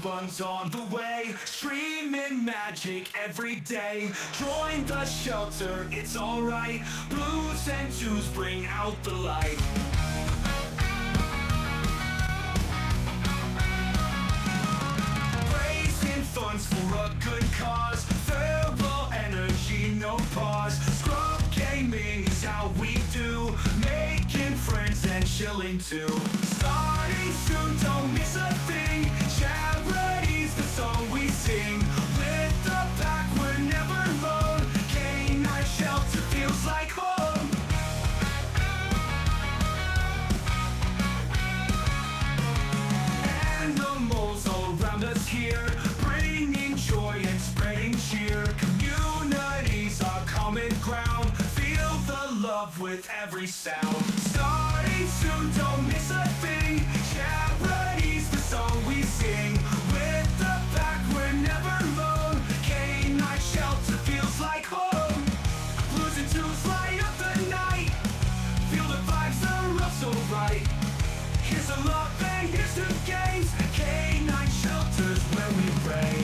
one's on the way, streaming magic every day. Join the shelter, it's alright. Blues and twos bring out the light. Raising funds for a good cause. Verbal energy, no pause. Scrub gaming is how we do. Making friends and chilling too. Starting soon, don't miss a thing. Charity's the song we sing. With the pack, we're never alone. K9 shelter feels like home. Animals all around us here, bringing joy and spreading cheer. Communities are common ground. Feel the love with every sound. Starting soon, don't miss a thing. Charity's the song we sing. With the pack, we're never alone. K9 shelter feels like home. Blues and twos light up the night. Feel the vibes are up so right. Here's a love and here's the games. K9 shelters where we pray.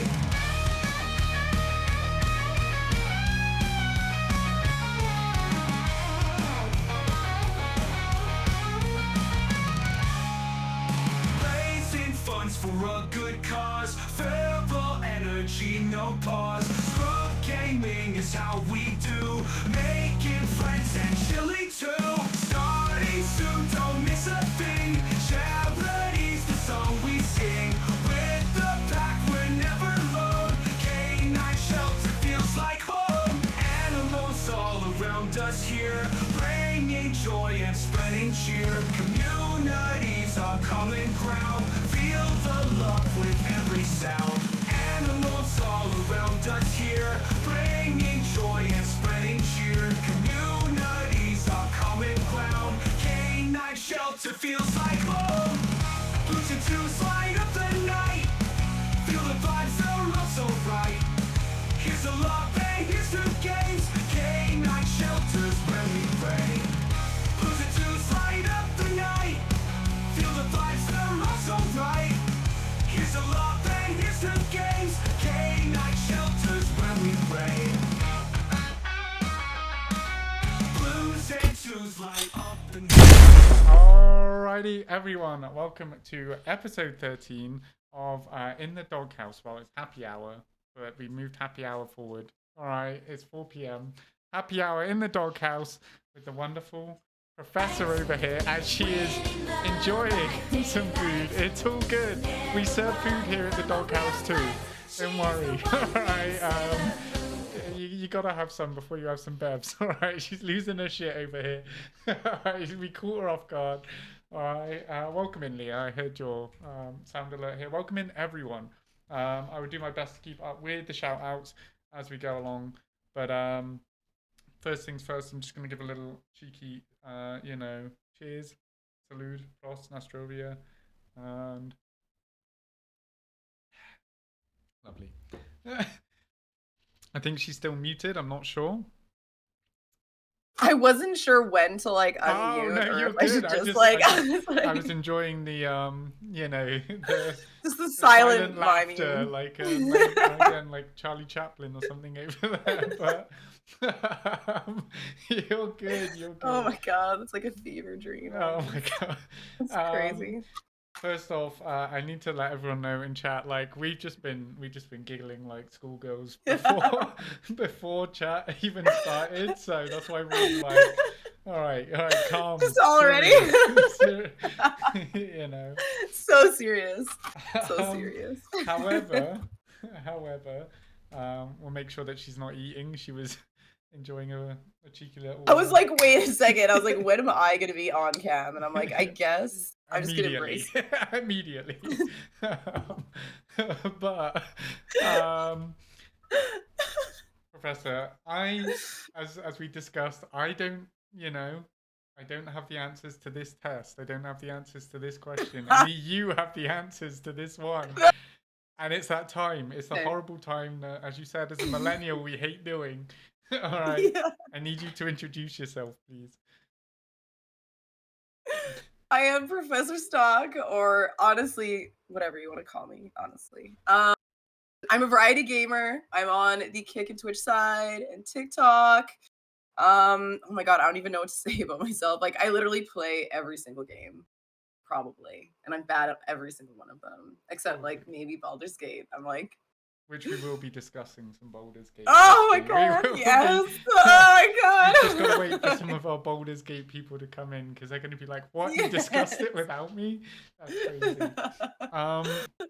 Raising funds for a good cause. Verbal energy, no pause. Scrub gaming is how we do. Making friends and chilling too. Starting soon, don't miss a thing. Charity's the song we sing. With the pack, we're never alone. K9 shelter feels like home. Animals all around us here, bringing joy and spreading cheer. Communities are common ground. Feel the love with every sound. Animals all around us here, bringing joy and spreading cheer. Communities are common ground. K9 shelter feels like home. Blues and twos light up the night. Feel the vibes are all so right. Here's the love and here's the games. K9 shelters where we pray. Blues and twos light up the night. Feel the vibes are all so right. Here's the love and here's the games. K9 shelters where we pray. Blues and twos light up the night. Alrighty, everyone, welcome to episode 13 of In the Doghouse. Well, it's happy hour, but we moved happy hour forward. Alright, it's 4 p.m. Happy hour in the Doghouse with the wonderful Professor over here as she is enjoying some food. It's all good. We serve food here at the Doghouse too. Don't worry. Alright, you gotta have some before you have some bevs. Alright, she's losing her shit over here. Alright, we caught her off guard. Alright, welcome in, Leah. I heard your sound alert here. Welcome in, everyone. I will do my best to keep up with the shout outs as we go along. But first things first, I'm just gonna give a little cheeky, cheers, salute, Frost, Nastrovia, and lovely. I think she's still muted. I'm not sure. I wasn't sure when to unmute. Oh no, or you're if I good. should I was enjoying the just the silent laughter, miming. like again, like Charlie Chaplin or something over there. But you're good. You're good. Oh my god, it's like a fever dream. Oh my god, it's crazy. First off, I need to let everyone know in chat, like we've just been giggling like schoolgirls before chat even started, so that's why we're like, all right, calm. Just already, so serious, so serious. However, we'll make sure that she's not eating. She was enjoying a cheeky little. I was like, wait a second. I was like, when am I gonna be on cam? And I'm like, I guess I'm just gonna embrace it. Immediately. But Professor, as we discussed, I don't have the answers to this test. I don't have the answers to this question. Only you have the answers to this one. And it's that time. It's the horrible time that, as you said, as a millennial, we hate doing. All right. Yeah. I need you to introduce yourself, please. I am Professor Stock, or honestly, whatever you want to call me, honestly. I'm a variety gamer. I'm on the Kick and Twitch side and TikTok. Oh my god, I don't even know what to say about myself. Like, I literally play every single game, probably, and I'm bad at every single one of them, except Probably. like maybe Baldur's Gate. I'm like, Which we will be discussing some Baldur's Gate. oh my actually. god, We will yes! be- Oh my god! We've just got to wait for some of our Baldur's Gate people to come in because they're going to be like, "What? You discussed it Yes. without me? That's crazy."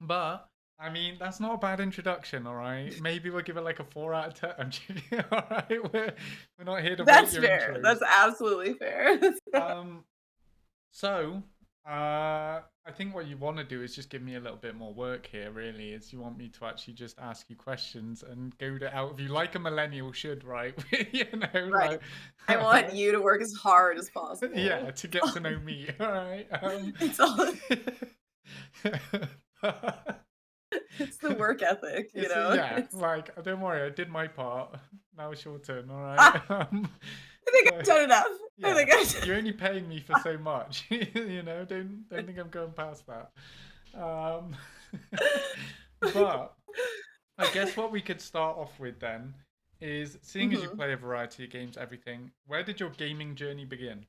But I mean, that's not a bad introduction, all right? Maybe we'll give it like a 4 out of 10. I'm joking, all right? We're not here to rate That's your fair. intros. That's absolutely fair. So, I think what you want to do is just give me a little bit more work here, really, is you want me to actually just ask you questions and go out of you like a millennial should, right? You know, Right. like, I want you to work as hard as possible. yeah, to get to know me, all right? It's all it's the work ethic, you know? Yeah, It's- like, don't worry, I did my part. Now it's your turn, all right? I think I've done enough. Yeah, I think I've you're only paying me for so much, you know. Don't think I'm going past that. But I guess what we could start off with then is, seeing as you play a variety of games, everything. Where did your gaming journey begin?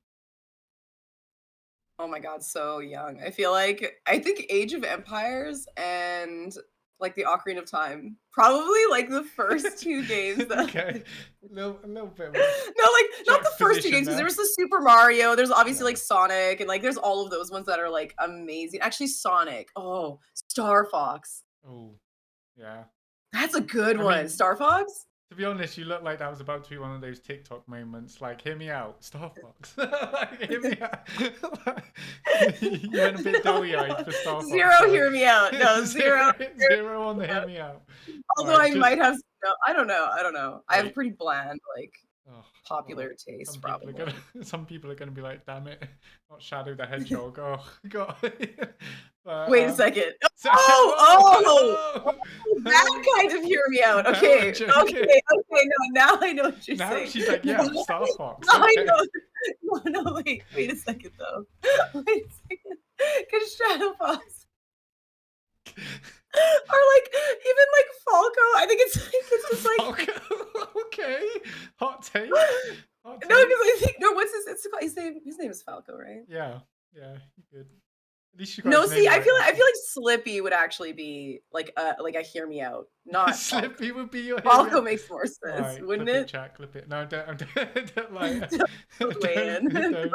Oh my god, so young. I think Age of Empires and like the Ocarina of Time. Probably like the first two games that Okay, a little bit. No, like not the first two Juxtaposition games, because there. there was the Super Mario, there's obviously Yeah. like Sonic, and like there's all of those ones that are like amazing. Actually, Sonic. Oh, Star Fox. Oh, yeah. That's a good I one. mean- Star Fox? To be honest, you look like that was about to be one of those TikTok moments. Like, hear me out, Star Fox. Like, hear me out. You went a bit doughy-eyed for Star Fox. Zero, right? hear me out. No, zero. Zero on the hear me out. Although Right, I might have, no, I don't know. I have Right. pretty bland, like Oh, popular well, taste, probably. some people are gonna be like, damn it, not Shadow the Hedgehog. Oh god. But, Wait a second. so- Oh, that kind of hear me out. No, Okay, I'm okay, joking. okay. No, now I know what you're Now saying. she's like, yeah, Star Fox. Now I Okay. know. No, wait a second though. Wait a second. Because Shadow Fox, or like even like Falco. I think it's just like Falco. Okay. Hot take. Hot no, take. because I think no. What's his name? His name is Falco, right? Yeah, you good. At least you got No, his see, name I right. feel like Slippy would actually be like a hear me out, not Falco. Slippy would be your Falco makes more sense, Alright, wouldn't clip it? Chat, clip it. No, don't like. Don't weigh in.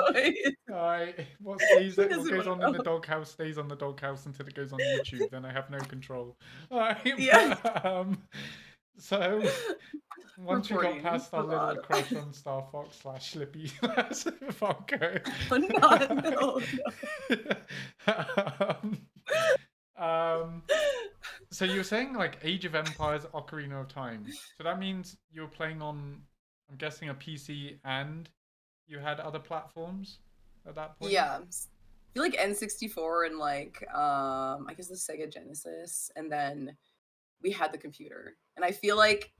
Alright, what stays? What doesn't goes on wanna in the doghouse stays on the doghouse until it goes on YouTube. Then I have no control. Alright. Yeah. So once we got Reporting past our little abroad. crush on Star Fox / Slippy / Falco. No. So you were saying like Age of Empires, Ocarina of Time. So that means you were playing on, I'm guessing, a PC, and you had other platforms at that point? Yeah. I feel like N64 and like I guess the Sega Genesis, and then we had the computer. And I feel like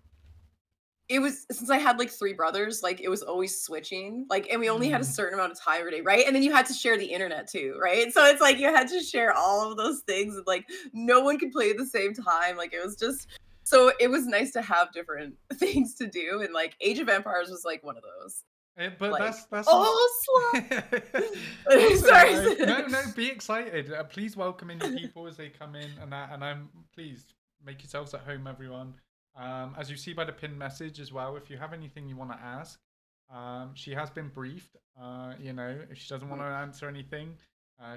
it was, since I had like 3 brothers, like it was always switching. Like, and we only had a certain amount of time every day, right? And then you had to share the internet too, right? So it's like you had to share all of those things, and like no one could play at the same time. Like it was just, so it was nice to have different things to do, and like Age of Empires was like one of those. But Like, that's oh, That's Sorry. alright. No, be excited. Please welcome in your people as they come in, and I'm please make yourselves at home, everyone. As you see by the pinned message as well, if you have anything you want to ask, she has been briefed. You know, if she doesn't want to answer anything,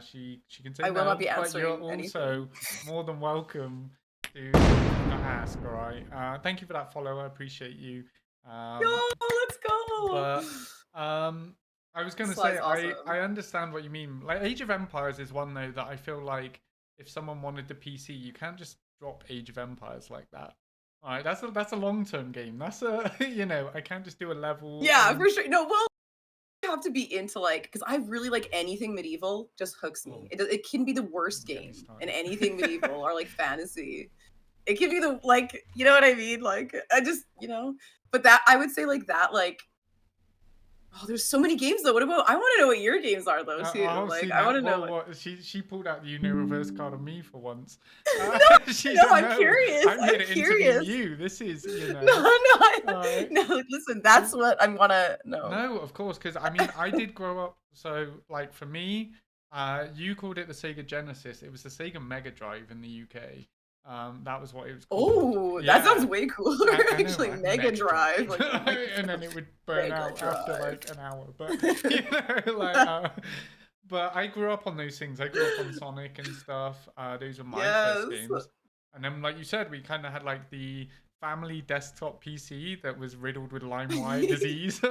she can say I will no, not be but answering you're also more than welcome to ask. All right. Thank you for that follow. I appreciate you. No, let's go. But I was going to say, Sly's awesome. I understand what you mean. Like, Age of Empires is one, though, that I feel like if someone wanted the PC, you can't just drop Age of Empires like that. All right, that's a long-term game. That's a, you know, I can't just do a level. Yeah, and- for sure. No, well, you have to be into like, because I really like anything medieval just hooks me. Oh. It can be the worst Don't get me game started. in anything medieval or like fantasy. It can be the, like, you know what I mean? Like, I just, you know, but that, I would say like that, like, Oh, there's so many games though. What about? I want to know what your games are though too. Oh, Like see I want now, to know. well, what she pulled out the reverse card on me for once. No, She no, said, I'm "No, curious. I'm here I'm to interview curious. you. This is, No, no, uh, no. Listen, that's what I want to know. no, of course, because I mean, I did grow up. So, like for me, you called it the Sega Genesis. It was the Sega Mega Drive in the UK. That was what it was called. Oh, that sounds Yeah, way cooler. I know, Actually, right? Mega Mega Drive. Drive. Like, oh my And then gosh, it would burn Mega out after Drive. like an hour. But like, but I grew up on those things. I grew up on Sonic and stuff. Those were my first Yes. games. And then, like you said, we kind of had like the family desktop PC that was riddled with LimeWire disease.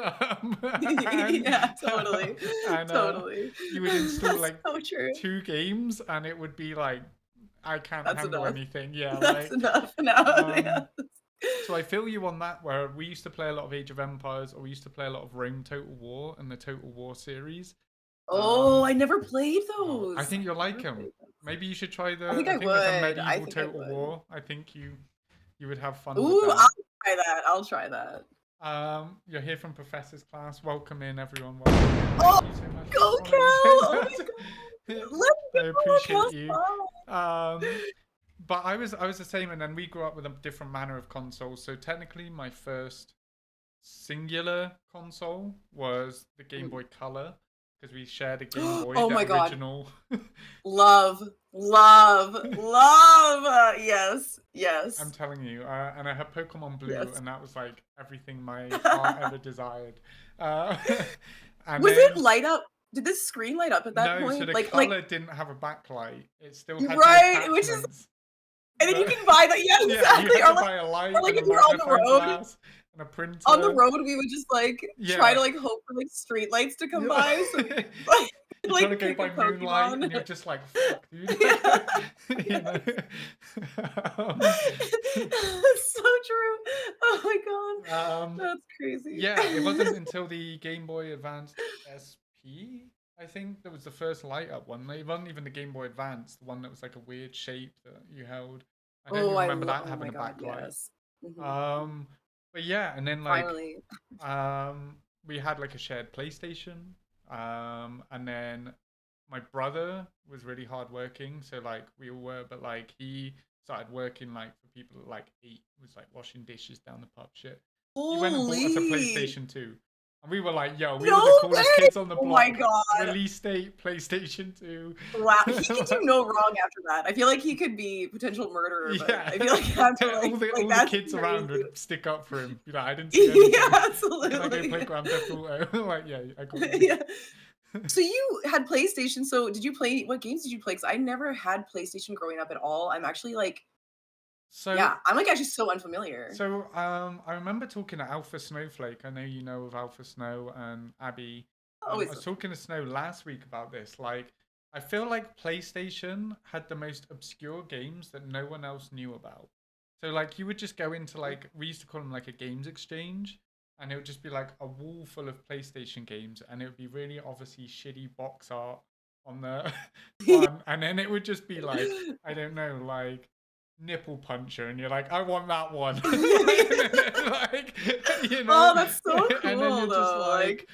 Yeah, totally, And totally. you would install That's like so true. 2 games, and it would be like, I can't That's handle enough. anything. Yeah, That's like. enough now. Yeah. So I feel you on that, where we used to play a lot of Age of Empires, or we used to play a lot of Rome Total War and the Total War series. Oh, I never played I those. think you'll like Never them. played those. Maybe you should try I think I I think like a would. I medieval think I Total would. War. I think you would have fun with Ooh, that. I'll try that. I'll try that. You're here from Professor's class. Welcome in, everyone. Welcome in. Oh, Thank you so much go for Cal! following. Oh my god. I Let me go, appreciate Cal's you. fine. But I was the same, and then we grew up with a different manner of consoles. So technically, my first singular console was the Game Boy Color, because we shared a Game Boy, Oh the my god. original. Love, love, love. Yes, yes. I'm telling you, and I had Pokemon Blue, Yes. and that was like everything my heart ever desired. And Was then, it light up? Did this screen light up at that no, point? so the like, color didn't have a backlight. It still had right, the which is, attachments. and then you But- can buy that. Yeah, yeah, exactly. you had Or to buy a light like and a if you're on the magnifying road, glass and a printer. on the road, we would just like try Yeah. to like hope for like street lights to come Yeah. by. So like, You're trying to go pick a by moonlight, Pokemon. and you're just like, fuck, dude. Yeah. You know? That's so true. Oh my god. That's crazy. Yeah, it wasn't until the Game Boy Advance SP, I think, that was the first light up one. It wasn't even the Game Boy Advance, the one that was like a weird shape that you held. I don't even remember that having oh a my god, backlight. yes. Mhm. But yeah, and then like Finally. we had like a shared PlayStation. And then my brother was really hardworking, so like we all were, but like he started working like for people at like 8, was like washing dishes down the pub shit. He went and bought us a Holy. PlayStation 2. And we were like, yo, we No were the coolest way! kids on the Oh block. my god. Release date, PlayStation 2. Wow. He could do no wrong after that. I feel like he could be potential murderer, but Yeah. I feel like after like, all the that's kids around crazy. would stick up for him. You know, I didn't see anything. Yeah, Can I absolutely. go play Grand Theft Auto? Like, yeah, I got it. Yeah. So you had PlayStation. So did you play? What games did you play? Because I never had PlayStation growing up at all. I'm actually like, So yeah, I'm like actually so unfamiliar. So I remember talking to Alpha Snowflake. I know you know of Alpha Snow and Abby. I Always. was talking to Snow last week about this. Like, I feel like PlayStation had the most obscure games that no one else knew about. So like, you would just go into like, we used to call them like a games exchange, and it would just be like a wall full of PlayStation games, and it would be really obviously shitty box art on the one, and then it would just be like, I don't know, like Nipple Puncher, and you're like, I want that one. Like, you know, Oh, that's so cool. And then you're just though. like,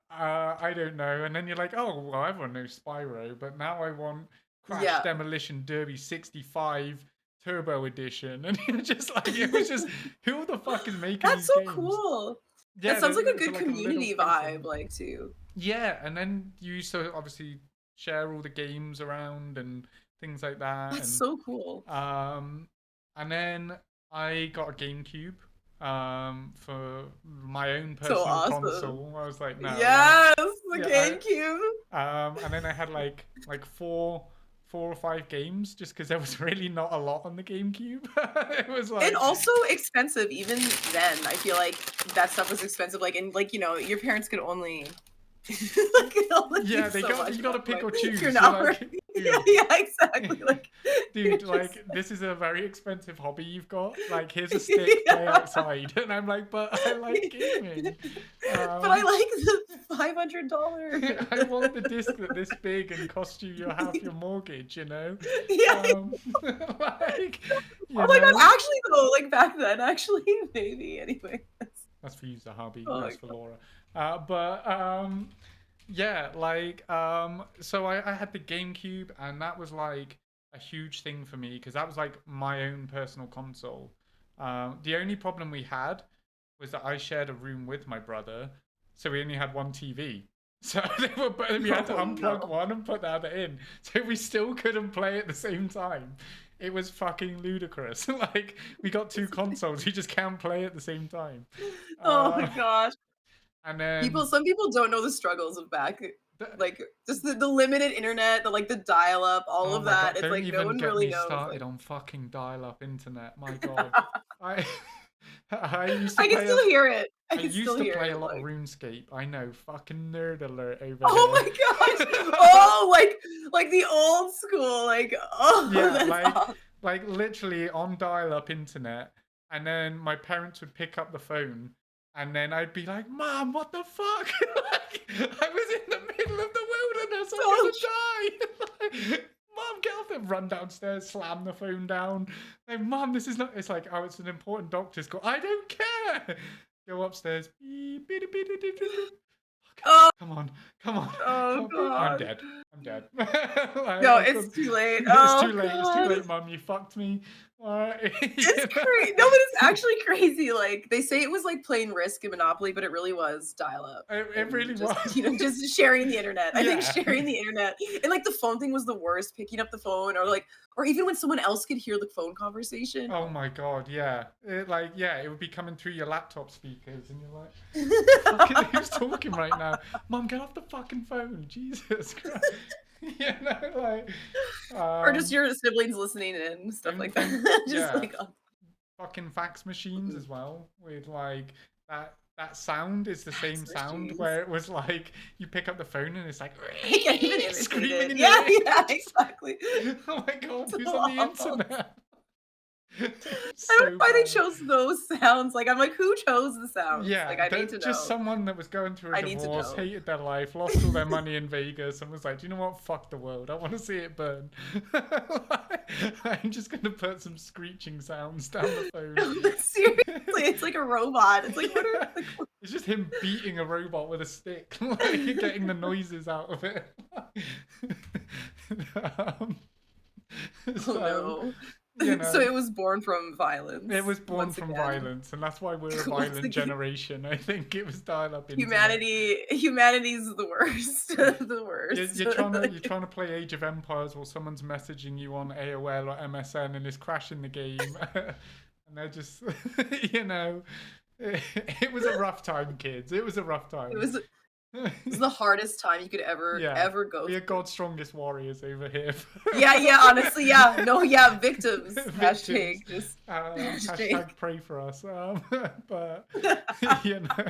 I don't know, and then you're like, oh well, everyone knows Spyro, but now I want Crash Yeah. Demolition Derby 65 Turbo Edition, and you're just like, it was just, who the fuck is making That's these so games? cool. Yeah, That sounds like a it's good like a little community place vibe, in- like too. Yeah, and then you used to obviously share all the games around and things like that. That's and so cool. and then I got a GameCube for my own So personal awesome. console. I was like, no. Yes, the yeah, GameCube. And then I had like 4 or 5 games, just because there was really not a lot on the GameCube. It was like, And also expensive even then. I feel like that stuff was expensive. Like, and like, you know, your parents could only yeah, they got, you got to pick or choose. You're You're not like, working. dude, Yeah, exactly. Like, dude, you're like just- this is a very expensive hobby you've got. Like, here's a stick, play outside, and I'm like, but I like gaming. But I like the $500. I want the disc that's this big and cost you your half your mortgage. You know. Yeah. Like, you Oh my god, know? actually though, like back then, actually, maybe. Anyway. That's for you, the hobby. Oh my That's for Laura. But yeah, like so I had the GameCube, and that was like a huge thing for me because that was like my own personal console. The only problem we had was that I shared a room with my brother, so we only had one TV. So we had to Oh unplug no. one and put the other in. So we still couldn't play at the same time. It was fucking ludicrous. Like we got two consoles, we just can't play at the same time. Oh my Uh, gosh. and then Some people don't know the struggles of back, the, like just the limited internet, the like the dial up, all oh of my god! that. It's Don't like no even one get really me knows. started Like on fucking dial-up internet. My god, I I used to I can play a still hear it. I I can used still to hear play a it. lot of Like RuneScape. I know, fucking nerd alert over oh here. my gosh. Oh, like the old school. Like oh, Yeah, that's awesome. like literally on dial-up internet, and then my parents would pick up the phone, and then I'd be like, "Mom, what the fuck? Like, I was in the middle of the wilderness. I'm So gonna die." Like, Mom, get off and run downstairs, slam the phone down. Like, Mom, this is not. It's like, oh, it's an important doctor's call. I don't care. Go upstairs. Beep, beep, beep, beep, beep, beep. oh, Come on, come on, oh come on. I'm god. dead. I'm dead. Like, No, I've it's done... too late. It's too Oh late. It's too god. late, Mum. You fucked me. It's crazy. No, but it's actually crazy. Like they say it was like playing Risk and Monopoly, but it really was dial up It and really just was. just sharing the internet. I think Yeah. sharing the internet and like the phone thing was the worst. Picking up the phone or even when someone else could hear the phone conversation. Oh my god, yeah. It would be coming through your laptop speakers, and you're like, Oh. fucking, who's talking right now? Mum, get off the fucking phone. Jesus Christ. Yeah, no, like, Or just um, your siblings listening and stuff like that. Just yeah. like oh, Fucking fax machines as well, with like that sound is the fax same sound machines. where it was like you pick up the phone and it's like I can't even imitate screaming it. in your Yeah, ear. yeah, exactly. Oh my god, So who's on the awful. internet? I don't know So why they bad. chose those sounds. Like I'm like, who chose the sounds? Yeah, Like I need to just know. someone that was going through a I need to divorce, know. hated their life, lost all their money in Vegas, and was like, "Do you know what? Fuck the world. I want to see it burn." I'm just gonna put some screeching sounds down the phone. Seriously, it's like a robot. It's like what are Yeah. like, It's just him beating a robot with a stick, like getting the noises out of it. um, oh so, no. you know, So it was born from violence. it was born once from again. violence, and that's why we're a Once violent again. generation. I think it was dial-up internet. Humanity's the worst. The worst. You're trying to play Age of Empires while someone's messaging you on AOL or MSN and is crashing the game, and they're just, you know, it was a rough time, kids. It was a rough time. It was the hardest time you could ever go We are through. God's strongest warriors over here. Yeah, honestly, yeah. No, yeah, victims. Victims. Hashtag just Hashtag pray for us. But you know.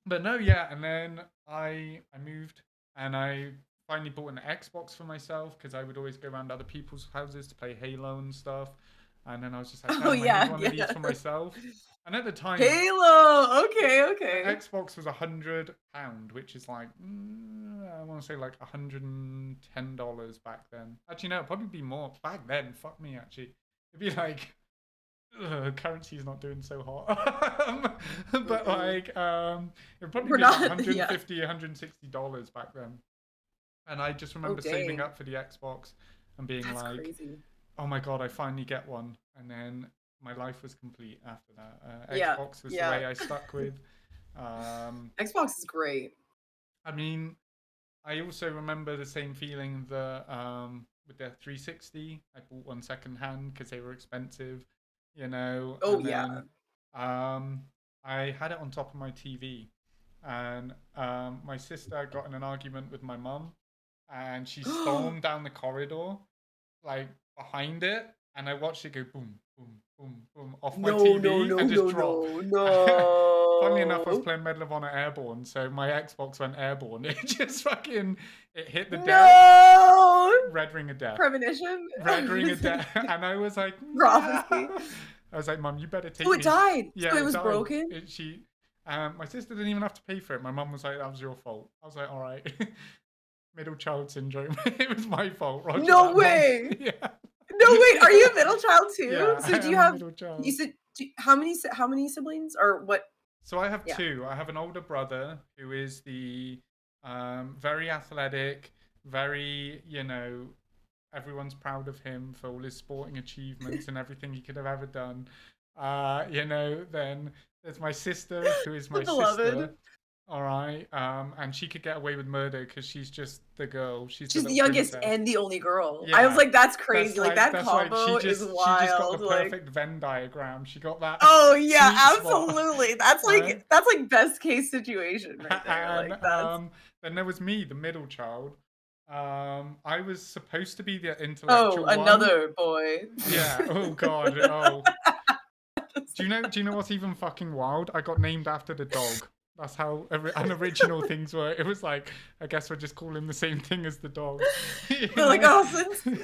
But no, yeah, and then I moved and I finally bought an Xbox for myself because I would always go around other people's houses to play Halo and stuff. And then I was just like, Oh I yeah, need one of these yeah. for myself. And at the time, Halo. Okay, the okay. Xbox was £100, which is like I want to say like $110 back then. Actually, no, it'd probably be more back then. Fuck me, actually, it'd be like currency's not doing so hot. But like it'd probably We're be like not- yeah. $150, $160 back then. And I just remember saving dang. up for the Xbox and being That's like, crazy. oh my god, I finally get one. And then my life was complete after that. Yeah, Xbox was yeah. the way I stuck with. Xbox is great. I mean, I also remember the same feeling that with the 360, I bought one second hand because they were expensive, you know. Oh and yeah. then, I had it on top of my TV, and my sister got in an argument with my mum, and she stormed down the corridor, like behind it, and I watched it go boom, boom, boom, boom off my TV and just drop. no. Funnily enough, I was playing Medal of Honor Airborne, so my Xbox went airborne. It just it hit the deck. No. Red ring of death. Premonition. Red ring of death. And I was like, Prophecy. no. I was like, Mum, you better take So me. it died. Yeah, So it was died. broken. My sister didn't even have to pay for it. My mum was like, that was your fault. I was like, all right. Middle child syndrome. It was my fault. Roger No that, Mum. way. Yeah. No wait, are you a middle child too? Yeah, So do you I am a have? middle child. You said how many siblings or what? So I have Yeah. two. I have an older brother who is the very athletic, very, everyone's proud of him for all his sporting achievements and everything he could have ever done. Then there's my sister, who is The my beloved. sister. All right. And she could get away with murder because she's just the girl. She's the She's the little youngest princess. and the only girl. I was Yeah. like, that's crazy. Like that That's like combo is she just got the wild. Like, perfect Venn diagram. She got that oh yeah, sweet spot. absolutely. Right? That's like best case situation right there. And Like that's then there was me, the middle child. I was supposed to be the oh, intellectual one. another boy. Yeah. Oh God. Oh. Do you know what's even fucking wild? I got named after the dog. That's how unoriginal things were. It was like, I guess we'll just call him the same thing as the dog. They're like, oh,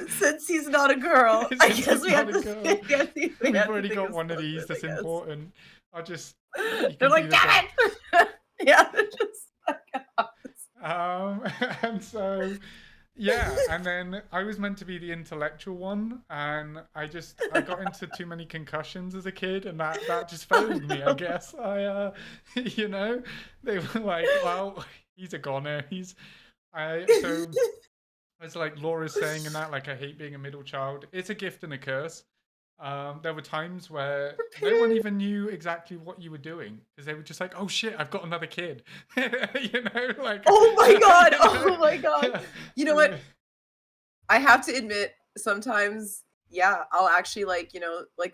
since he's not a girl, I Since guess he's we have not a to girl, think. we've already got one of these that's important. I'll just. You They're can like, be the dog. damn it! Yeah, they're just like, And so, yeah, and then I was meant to be the intellectual one, and I got into too many concussions as a kid, and that just failed me, I guess. They were like, well, he's a goner. So it's like Laura's saying in that, like, I hate being a middle child. It's a gift and a curse. There were times where no one even knew exactly what you were doing because they were just like, "Oh shit, I've got another kid," like. oh my god, you oh know? my god. Yeah. You know what? I have to admit, sometimes, yeah, I'll actually like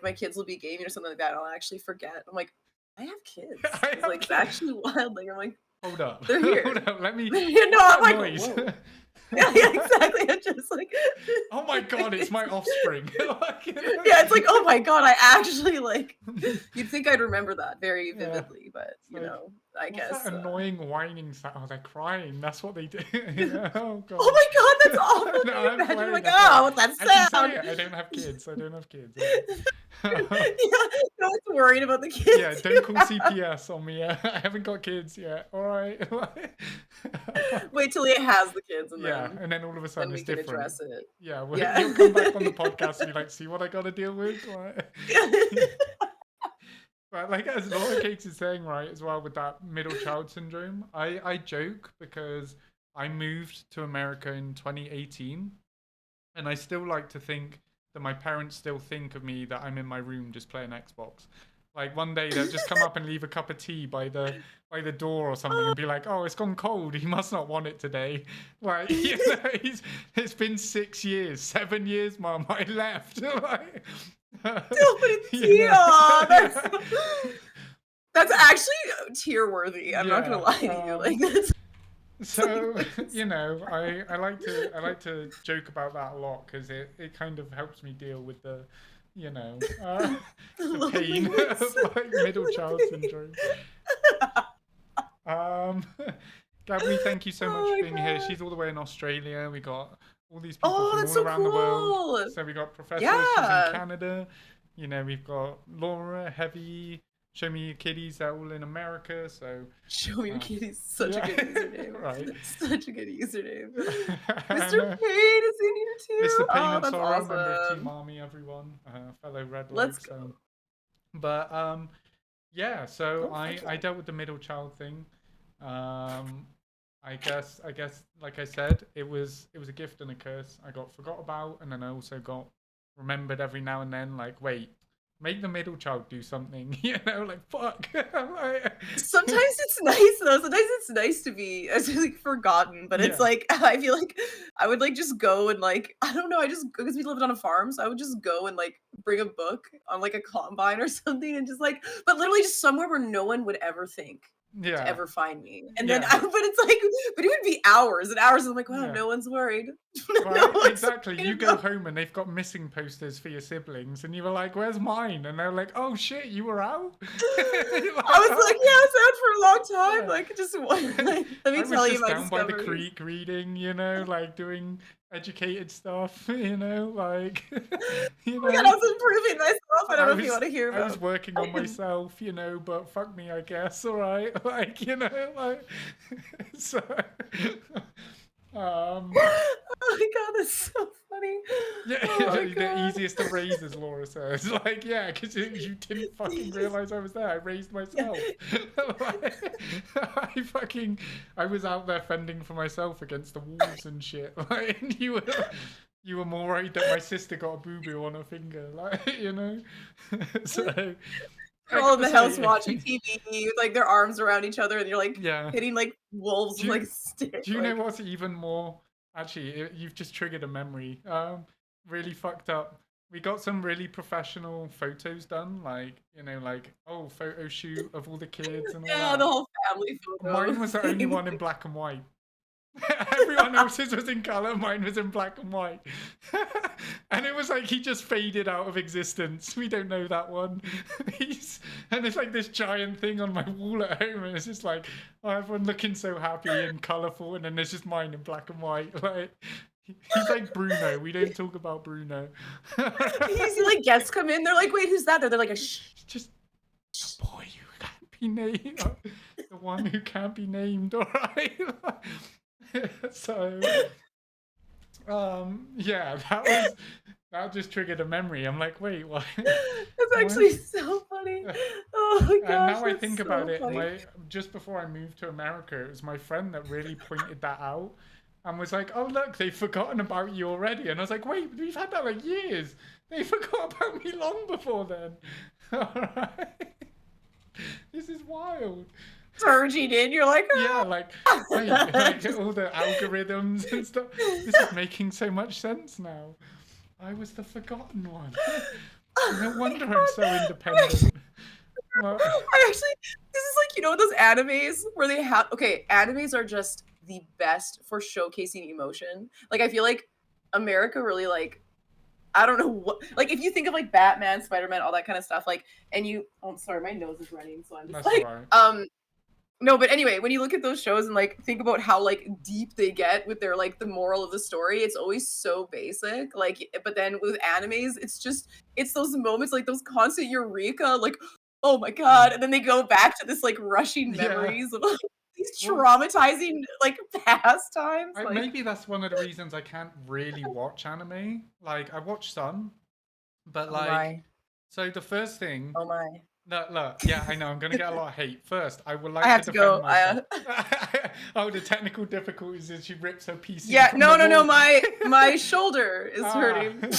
my kids will be gaming or something like that. I'll actually forget. I'm like, I have kids. I It's have like it's kids. actually wild. Like I'm like, Hold up. they're here. Hold up. Let me. You know, What's I'm that like, noise? whoa. Yeah, exactly. I'm just like, Oh my god, it's my offspring. yeah, it's like, oh my god, I actually like. You'd think I'd remember that very Yeah. vividly, but It's like, I what's guess. that annoying whining sound? Oh, they're crying. That's what they do. Oh god. Oh my god, that's awful. No, Can you I'm imagine? playing, Like, I'm oh, playing. what's that I can sound? say it. I don't have kids. I don't have kids. Yeah, no one's worried about the kids. Yeah, don't call CPS on me. I haven't got kids yet. All right. Wait till he has the kids, and Yeah, then and then all of a sudden we it's can different. address it. Yeah, Yeah. you'll come back on the podcast and be like, see what I got to deal with? But like as Laura Cakes is saying, right, as well with that middle child syndrome, I joke because I moved to America in 2018, and I still like to think that my parents still think of me that I'm in my room just playing Xbox. Like one day they'll just come up and leave a cup of tea by the door or something and be like, "Oh, it's gone cold. He must not want it today." Like, it's been 6 years, 7 years, Mum. I left. Like, Still putting tea on. That's actually tear worthy. I'm not gonna lie to you. Like that's. So I like to joke about that a lot because it kind of helps me deal with the the pain of like middle child syndrome. Gabby, thank you so much for being here. She's all the way in Australia. We got all these people from that's all so around the world. cool. So we got Professor, Yeah. she's in Canada. We've got Laura, Heavy, Show Me Your Kitties, they're all in America. So Show Me Your Kitties, such a good username. Right. Such a good username. And, Mr. Payne is in here too. Mr. Payne Oh, and that's Sora, member of awesome. Team Army, everyone, fellow Red Let's Legs. go. But yeah. So Oh, I dealt with the middle child thing. I guess, like I said, it was a gift and a curse. I got forgot about, and then I also got remembered every now and then. Like, wait, make the middle child do something. Like fuck. Sometimes it's nice though. Sometimes it's nice to be like forgotten, but it's Yeah. like I feel like I would like just go and like I don't know. I just because we lived on a farm, so I would just go and like bring a book on like a combine or something, and just like, but literally just somewhere where no one would ever think to Yeah. ever find me. And Yeah. then, but it's like, but it would be hours and hours. I'm like, wow, Yeah. no one's worried. Right? No one's Exactly. worried You go about- home and they've got missing posters for your siblings, and you were like, "Where's mine?" And they're like, "Oh shit, you were out." I was like, yeah, I was out for a long time. Yeah. Like, just let I me was tell you just my down by the discoveries. creek reading, like doing educated stuff, like, Oh my God, I was improving myself. I don't know if you want to hear I about. was working on myself, but fuck me, I guess. All right, like, like, so, Oh my god, that's so funny. Yeah, Oh my the god. easiest of raises, Laura says. Like, yeah, because you didn't fucking realize I was there. I raised Yeah. myself. Like, I was out there fending for myself against the wolves and shit. Like, and you were more worried that my sister got a boo-boo on her finger, like, you know? So, They're I all in gotta the house say, watching TV with like their arms around each other, and you're like yeah. hitting like wolves Do with like you, a stick. do you know Like, what's even more? Actually, you've just triggered a memory. Really fucked up. We got some really professional photos done, like, like, oh, photo shoot of all the kids and all yeah, the that. whole family photo Mine was the only thing. one in black and white. Everyone else's was in color, mine was in black and white. And it was like he just faded out of existence. We don't know that one. And it's like this giant thing on my wall at home, and it's just like, oh, everyone looking so happy and colorful, and then there's just mine in black and white. Like, he's like Bruno. We don't talk about Bruno. You see like guests come in, they're like, wait, who's that? They're like a shh. Just the boy who can't be named. The one who can't be named, alright? So, yeah, that just triggered a memory. I'm like, wait, what? That's actually so funny. Oh my And gosh. now I that's think so about it, funny. just before I moved to America, it was my friend that really pointed that out and was like, oh, look, they've forgotten about you already. And I was like, wait, we've had that like years. They forgot about me long before then. Alright. This is wild. Surging in, you're like, Yeah, like, wait, like all the algorithms and stuff. This is making so much sense now. I was the forgotten one. No wonder I'm so independent. Well, I actually, this is like, those animes where they have, okay, animes are just the best for showcasing emotion. Like, I feel like America really, like, I don't know what, like, if you think of like Batman, Spider-Man, all that kind of stuff, like, and oh, sorry, my nose is running, so I'm just that's like, alright. no, but anyway, when you look at those shows and like think about how like deep they get with their like the moral of the story, it's always so basic. Like, but then with animes, it's those moments like those constant eureka, like, oh my god, and then they go back to this like rushing Yeah. memories of like, these Well, traumatizing like past times. Like, maybe that's one of the reasons I can't really watch anime. Like, I watch some, but oh like, my, so the first thing. oh my. No, look, yeah, I know. I'm gonna get a lot of hate. First, I would I like have to to go. defend myself. Oh, the technical difficulties is she rips her PC Yeah, from no, the no, no, wall. my shoulder is Ah, hurting.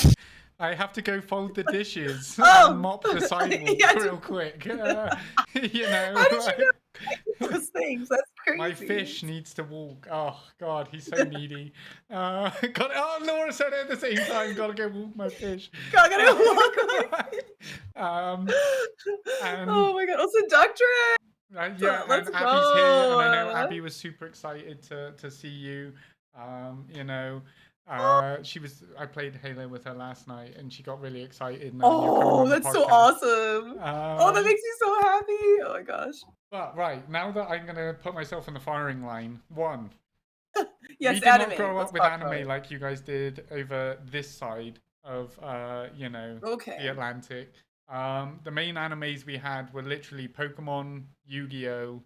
I have to go fold the dishes and Oh, mop the sidewalk yeah, real quick. You know, how did you know those things? That's crazy. my fish needs to walk. Oh God, he's so needy. Oh, Laura said it at the same time. Gotta go walk my fish. God, I gotta walk my Um, and Oh my god, also Duck Drag! yeah, Let's and Abby's here, and I know go! Abby was super excited to see you. You know, I played Halo with her last night, and she got really excited knowing you're coming Oh, on the that's so podcast. awesome! Oh, that makes me so happy! Oh my gosh. But right now that I'm gonna put myself in the firing line, one, Yes, we did anime. not grow Let's up with talk about anime it. like you guys did over this side of the Okay. Atlantic. The main animes we had were literally Pokemon, Yu-Gi-Oh,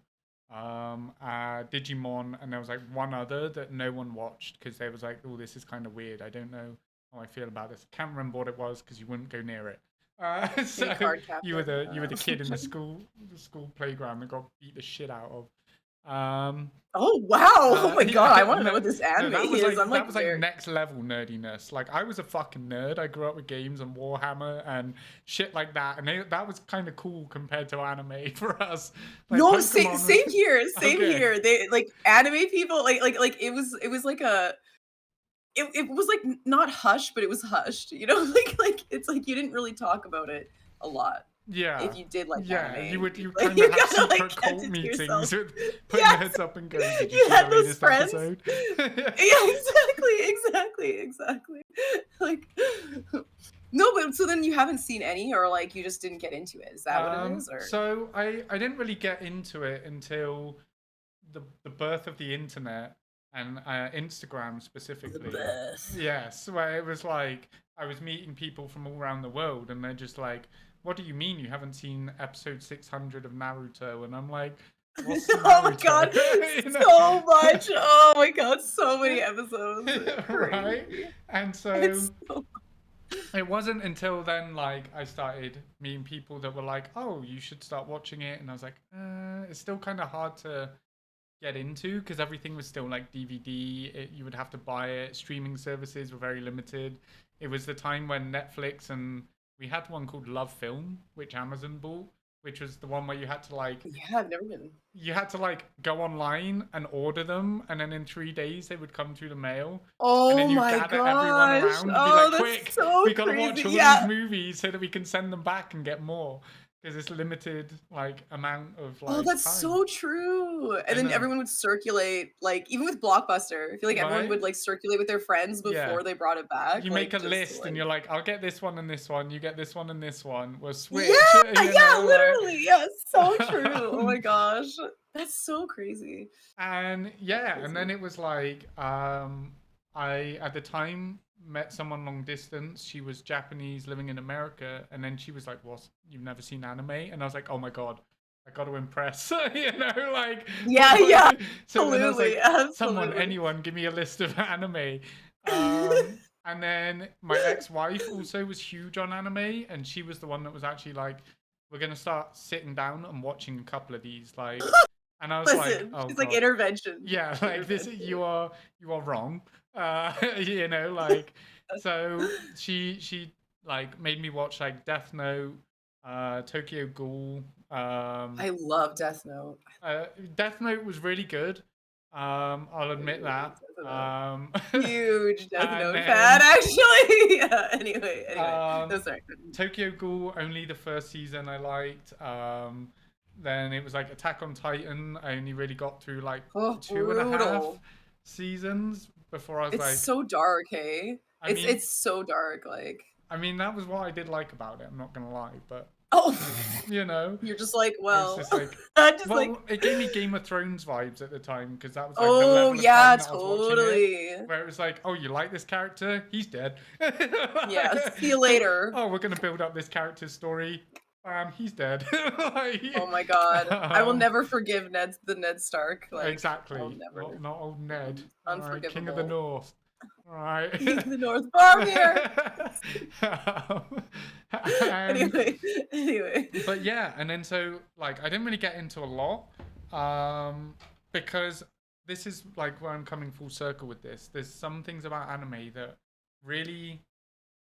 Digimon, and there was like one other that no one watched because they was like, oh, this is kind of weird. I don't know how I feel about this. Can't remember what it was because you wouldn't go near it. So Card you were captain. the kid in the school playground that got beat the shit out of. Oh wow! Oh my god, I want to know no, what this no, anime that was is. like I'm like, that was like next level nerdiness. Like I was a fucking nerd. I grew up with games and Warhammer and shit like that, and that was kind of cool compared to anime for us. Like no, Pokemon same was here, same okay. here. They like anime people, like it was like a. It was like not hush, but it was hushed. Like it's like you didn't really talk about it a lot. Yeah, If you did like yeah. anime, You like, kind you of have gotta like secret kept cult it to meetings yourself. with putting Yes, heads up and going, "Did you you see had the those latest friends. episode?" Yeah, exactly. Like, no, but so then you haven't seen any, or like you just didn't get into it. Is that what it is, or? So I didn't really get into it until the birth of the internet and Instagram specifically. Yes, where it was like I was meeting people from all around the world, and they're just like, "What do you mean you haven't seen episode 600 of Naruto?" And I'm like, What's Oh my Naruto? god, You know? so much. Oh my god, so many episodes. Right? Crazy. And so It's so it wasn't until then, like, I started meeting people that were like, oh, you should start watching it. And I was like, it's still kind of hard to get into because everything was still like DVD. You would have to buy it. Streaming services were very limited. It was the time when Netflix and we had one called Love Film, which Amazon bought, which was the one where you had to like yeah, I've never been. go online and order them, and then in 3 days they would come through the mail, and Oh then you my gather everyone gosh. around and be Oh, like, that's "Quick, so we gotta watch crazy. all Yeah. these movies so that we can send them back and get more." Because it's limited like amount of Oh, like that's time. so true. I And then know. everyone would circulate, like, even with Blockbuster, I feel like everyone Right? would like circulate with their friends Yeah. before they brought it back. You Like, make a just to, list and like... you're like, I'll get this one and this one. You get this one and this one. We'll switch. Yeah, You yeah, know, literally. Yeah, so true. Oh my gosh. That's so crazy. And yeah, and Crazy. then it was like, I at the time met someone long distance. She was Japanese living in America, and then she was like, "What? You've never seen anime?" And I was like, "Oh my god, I got to impress." You know, like Yeah, yeah, So then I was absolutely, like, "Someone, absolutely. anyone, give me a list of anime." And then my ex-wife also was huge on anime, and she was the one that was actually like, "We're gonna start sitting down and watching a couple of these." Like, and I was like, Listen, "Oh she's like god." intervention. Yeah, like this Intervention. you are wrong. You know, like so she like made me watch like Death Note, Tokyo Ghoul. I love Death Note. Death Note was really good. I'll admit that. Huge Death And Note fan, then actually. Yeah, anyway. um, No, sorry. Tokyo Ghoul, only the first season I liked. Then it was like Attack on Titan. I only really got through like Oh, 2.5 brutal. seasons before I was It's like, so dark, hey? I mean, It's so dark, like... that was what I did like about it. I'm not gonna lie, but Oh, you know, you're just like, it was well... just like, I'm just well, like... it gave me Game of Thrones vibes at the time because that was like the Oh, level of yeah, time that I was watching it, totally. where it was like, oh, you like this character? He's dead. Yeah, see you later. Oh, we're gonna build up this character's story. He's dead. Like, Oh my god. I will um, never forgive the Ned Stark. Like, I'll exactly. never. Not old Ned. All right, King of the Unforgivable. North. All right. King of the North Farm here. And- Anyway. but yeah, and then so like I didn't really get into a lot, because this is like where I'm coming full circle with this. There's some things about anime that really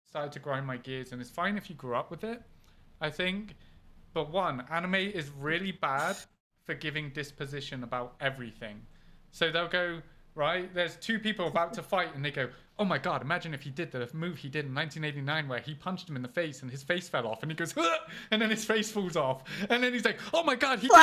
started to grind my gears, and it's fine if you grew up with it, I think. But one, anime is really bad for giving disposition about everything. So they'll go, right, there's two people about to fight, and they go, oh my god, imagine if he did the move he did in 1989 where he punched him in the face and his face fell off, and he goes, and then his face falls off, and then he's like, oh my god, he did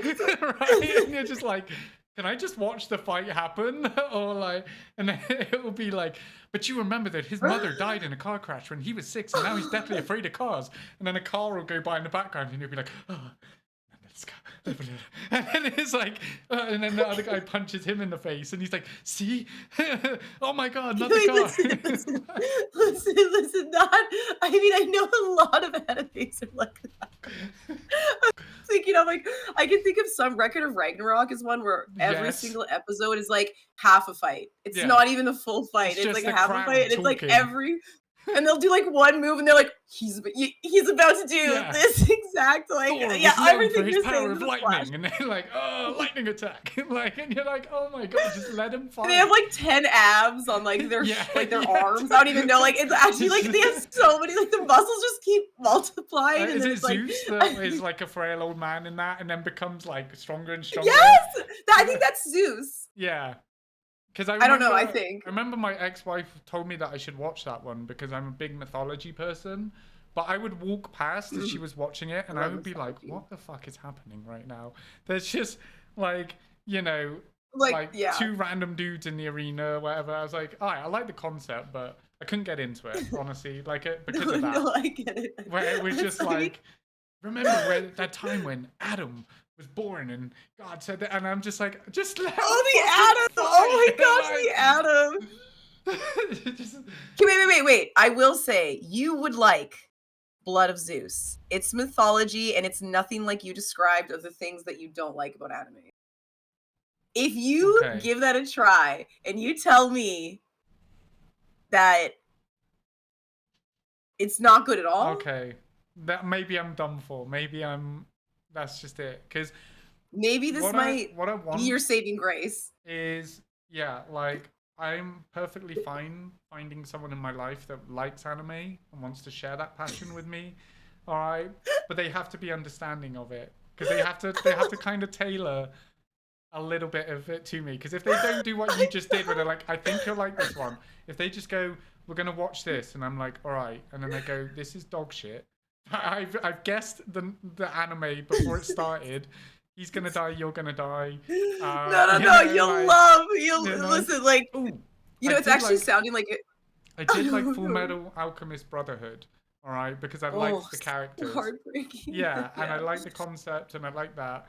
the thing. Right? And you're just like, can I just watch the fight happen? Or like, and then it will be like, but you remember that his mother died in a car crash when he was 6, and now he's deathly afraid of cars. And then a car will go by in the background, and you'll be like, oh, let's go. And then it's like, and then the other guy punches him in the face, and he's like, see? Oh my god, another car. Listen, not... I mean, I know a lot of animes are like that. I'm thinking of like, I can think of some... Record of Ragnarok is one where every Yes. single episode is like half a fight. It's Yeah. not even the full fight. It's It's just like the half a crowd fight. And it's like talking. every... And they'll do like one move, and they're like, he's about to do Yeah. this exact, like, Thor was yeah, known everything for his you're power saying of is a flash. lightning, and they're like, oh, lightning attack. Like, and you're like, oh my god, just let him fight. And they have like 10 abs on like their Yeah, like their yeah. arms. I don't even know. Like, it's actually like they have so many, like the muscles just keep multiplying. And Is then it it's like, Zeus that is like a frail old man in that, and then becomes like stronger and stronger? yes, I think that's Zeus. Yeah. Because I don't know, I think. I remember my ex-wife told me that I should watch that one because I'm a big mythology person. But I would walk past as she was watching it, and I Love would be like, mythology. "What the fuck is happening right now?" There's just like, you know, Like, yeah. two random dudes in the arena, whatever. I was like, "All right, I like the concept, but I couldn't get into it, honestly, like because of that." No, I get it. Where it was It's just like, remember that time when Adam was born and God said that, and I'm just like, just let Oh, the him Atom! Oh my gosh, fight. the Atom! Just- Okay, wait. I will say, you would like Blood of Zeus. It's mythology, and it's nothing like you described of the things that you don't like about anime. If you Okay. give that a try and you tell me that it's not good at all, Okay. That maybe I'm done for. Maybe I'm. That's just it. Because maybe this might what I be your want saving grace. is, yeah, like I'm perfectly fine finding someone in my life that likes anime and wants to share that passion with me. All right, but they have to be understanding of it, because they have to kind of tailor a little bit of it to me. Because if they don't do what you just did, where they're like, I think you'll like this one. If they just go, we're gonna watch this, and I'm like, all right, and then they go, this is dog shit. I've guessed the anime before it started. He's gonna die. You're gonna die. No. You'll listen. Like, Ooh, it's actually sounding like it. I did like Full Metal Alchemist Brotherhood. All right, because I liked the characters. Heartbreaking. Yeah, and I like the concept, and I like that.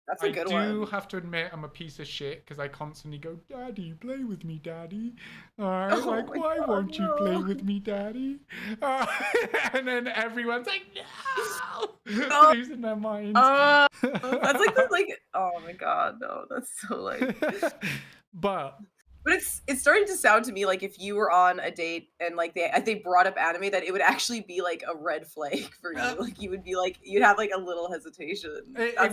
That's a good one. I do have to admit I'm a piece of shit because I constantly go, Daddy, play with me, Daddy. Like, why won't you play with me, Daddy? And then everyone's like, no! Losing their minds. That's like oh my god, no, that's so like. But it's starting to sound to me like if you were on a date and like they brought up anime, that it would actually be like a red flag for you. Like you would be like, you'd have like a little hesitation. It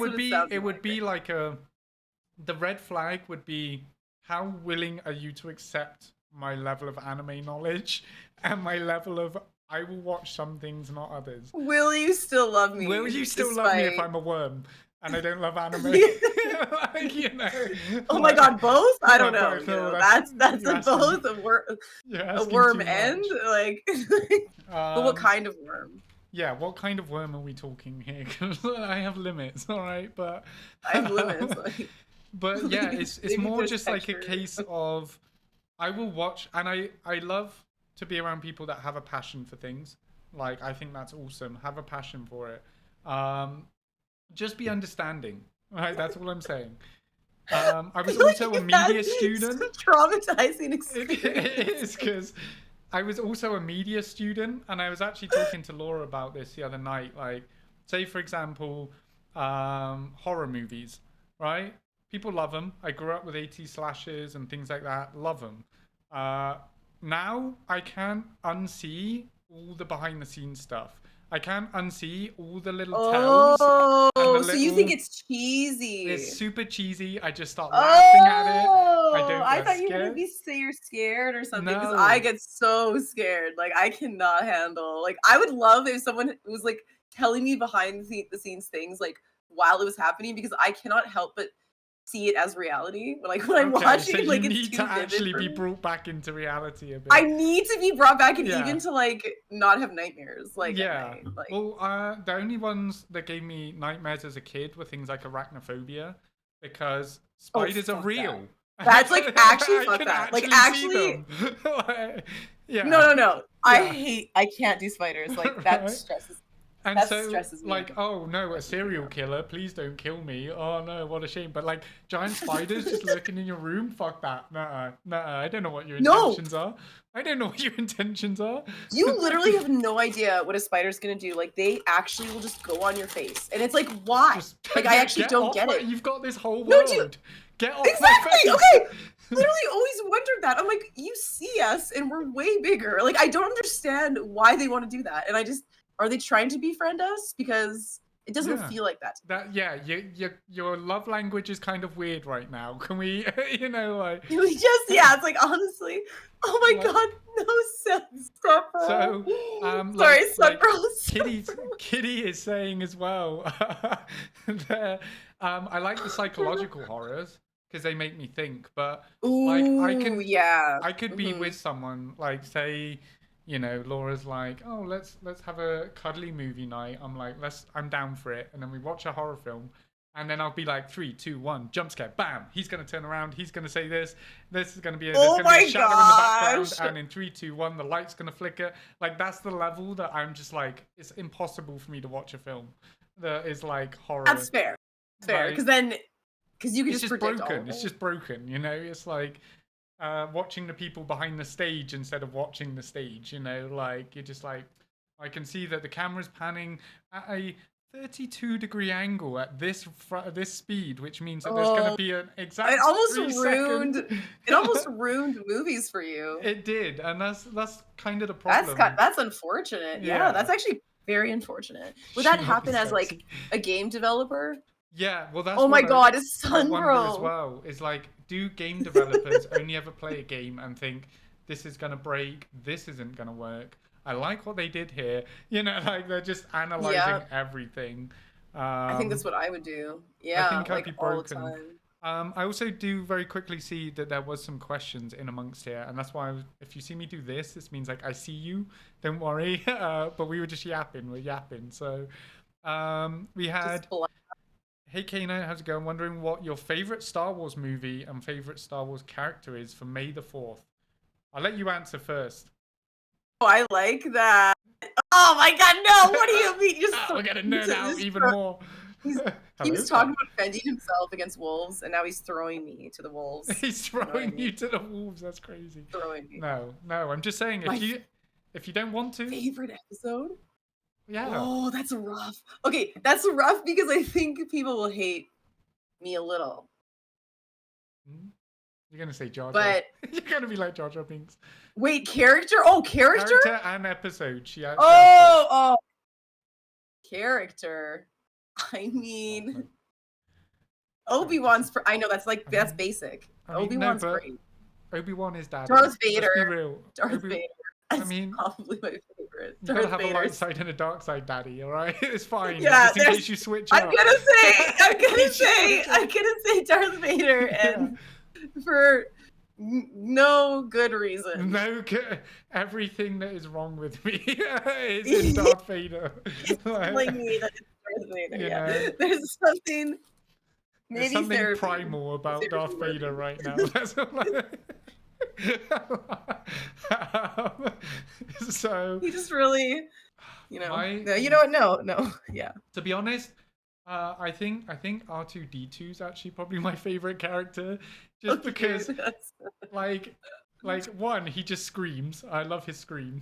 would be like the red flag would be, how willing are you to accept my level of anime knowledge and my level of, I will watch some things, not others. Will you still love me? Will you still love me if I'm a worm and I don't love anime? Like, oh my god, both? I don't know. That's the both of a worm and like. But what kind of worm? Yeah, what kind of worm are we talking here? Because I have limits, all right, but I have limits. Like, but yeah, it's more just texture. Like a case of, I will watch, and I love to be around people that have a passion for things. Like, I think that's awesome. Have a passion for it. Just be understanding. Right, that's all I'm saying. I was also a media student. Traumatizing experience. It is, because I was also a media student, and I was actually talking to Laura about this the other night. Like, say for example, horror movies, right? People love them. I grew up with 80s slashers and things like that. Love them. Now I can't unsee all the behind the scenes stuff. I can't unsee all the little tells. Oh, so you think it's cheesy? It's super cheesy. I just start laughing at it. I thought you were gonna say you're scared or something, because I get so scared. Like, I cannot handle. Like, I would love if someone was like telling me behind the scenes things like while it was happening, because I cannot help but see it as reality. Like when I'm watching, so like you it's need to actually be brought back into reality a bit. I need to be brought back, and even to like not have nightmares. Like, yeah. at night. Like, well, the only ones that gave me nightmares as a kid were things like arachnophobia, because spiders are real. That's like actually fuck that. Like actually. Yeah. No. Yeah. I can't do spiders. Like that stresses. And that so, stresses me. like, oh no, a serial killer, please don't kill me. Oh no, what a shame. But like, giant spiders just lurking in your room, fuck that. Nuh-uh. I don't know what your intentions are. I don't know what your intentions are. You literally have no idea what a spider's gonna do. Like, they actually will just go on your face. And it's like, why? Like, I actually don't get it. You've got this whole world. Get off exactly. my face. Okay. Literally always wondered that. I'm like, you see us and we're way bigger. Like, I don't understand why they want to do that. And are they trying to befriend us? Because it doesn't feel like that. Your love language is kind of weird right now. Can we, like... We just, it's like, honestly, oh my god, no sense. So, sorry, Kitty is saying as well, that, I like the psychological horrors, because they make me think, but like, I could be with someone, like, say... Laura's like, oh, let's have a cuddly movie night. I'm like, I'm down for it. And then we watch a horror film, and then I'll be like, 3, 2, 1, jump scare, bam. He's gonna turn around. He's gonna say this. This is gonna be there's gonna be a shadow in the background, and in 3, 2, 1, the light's gonna flicker. Like, that's the level that I'm just like, it's impossible for me to watch a film that is like horror. That's fair. It's fair, because you can just predict all of it. It's just broken. It's like. Watching the people behind the stage instead of watching the stage, like, you're just like, I can see that the camera's panning at a 32-degree angle at this speed, which means that there's going to Oh, be an it exact almost 3 second. ruined movies for you. It did, and that's kind of the problem. That's unfortunate. Yeah, that's actually very unfortunate. Would that She happen looks as like sexy. a game developer? Yeah, well, that's Oh my what god, his I son, wonder as bro. well. Is like, do game developers only ever play a game and think this is gonna break, this isn't gonna work? I like what they did here. You know, like they're just analyzing Yeah. everything. I think that's what I would do. I Yeah, think I'd like be all the broken. time. I also do very quickly see that there was some questions in amongst here, and that's why if you see me do this, this means like I see you. Don't worry. But we were just yapping. We're yapping. So we had. Just blank. Hey K9, how's it going? Wondering what your favorite Star Wars movie and favorite Star Wars character is for May the 4th. I'll let you answer first. Oh, I like that. Oh my god, no! What do you mean? Just We're gonna nerd out even more. He was talking about defending himself against wolves, and now he's throwing me to the wolves. He's throwing you to the wolves. That's crazy. Throwing me. No, I'm just saying if you don't want to. Favorite episode? Yeah. Oh, that's rough. Okay, that's rough because I think people will hate me a little. You're gonna say Jar Jar. But you're gonna be like Jar Jar Binks. wait, character? Oh, character? Character and episode. Oh, character. I mean, Obi-Wan's. I know that's basic. Obi-Wan's great. Obi-Wan is daddy. Darth Vader. Let's be real. Darth Vader. That's I mean, probably my favorite. You gotta have a light side and a dark side, daddy. All right, it's fine. Yeah, just in case you switch I'm up. gonna say Darth Vader, and for no good reason. No, everything that is wrong with me is in Darth Vader. Telling me that it's Darth Vader. Yeah, know? there's something. There's something primal about Darth Vader right now. That's all so he just really, no, you know what? No, yeah. To be honest, I think R2D2 is actually probably my favorite character, just because, like one, he just screams. I love his scream.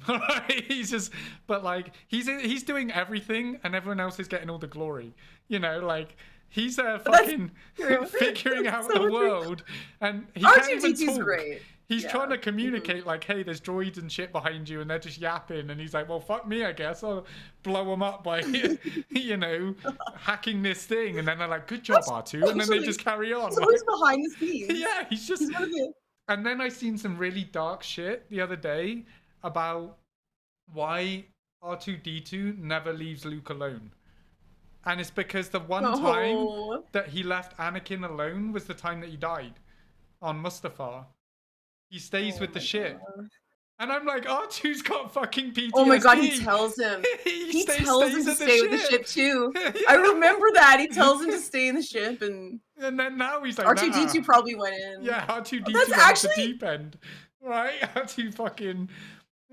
He's just, but like he's doing everything, and everyone else is getting all the glory. You know, like. He's fucking figuring out the world, and he can't even talk. Great. He's trying to communicate like, hey, there's droids and shit behind you, and they're just yapping, and he's like, well, fuck me, I guess. I'll blow them up by, hacking this thing, and then they're like, good job, R2, and then they just carry on. He's always behind the scenes. Yeah, he's just... And then I seen some really dark shit the other day about why R2D2 never leaves Luke alone. And it's because the one time that he left Anakin alone was the time that he died on Mustafar. He stays with the ship. And I'm like, R2's got fucking PTSD. Oh my god, he tells him. He tells him to stay with the ship too. I remember that. He tells him to stay in the ship, and then now he's like, R2D2 probably went in. Yeah, R2D2 went to the deep end. Right? R2 fucking...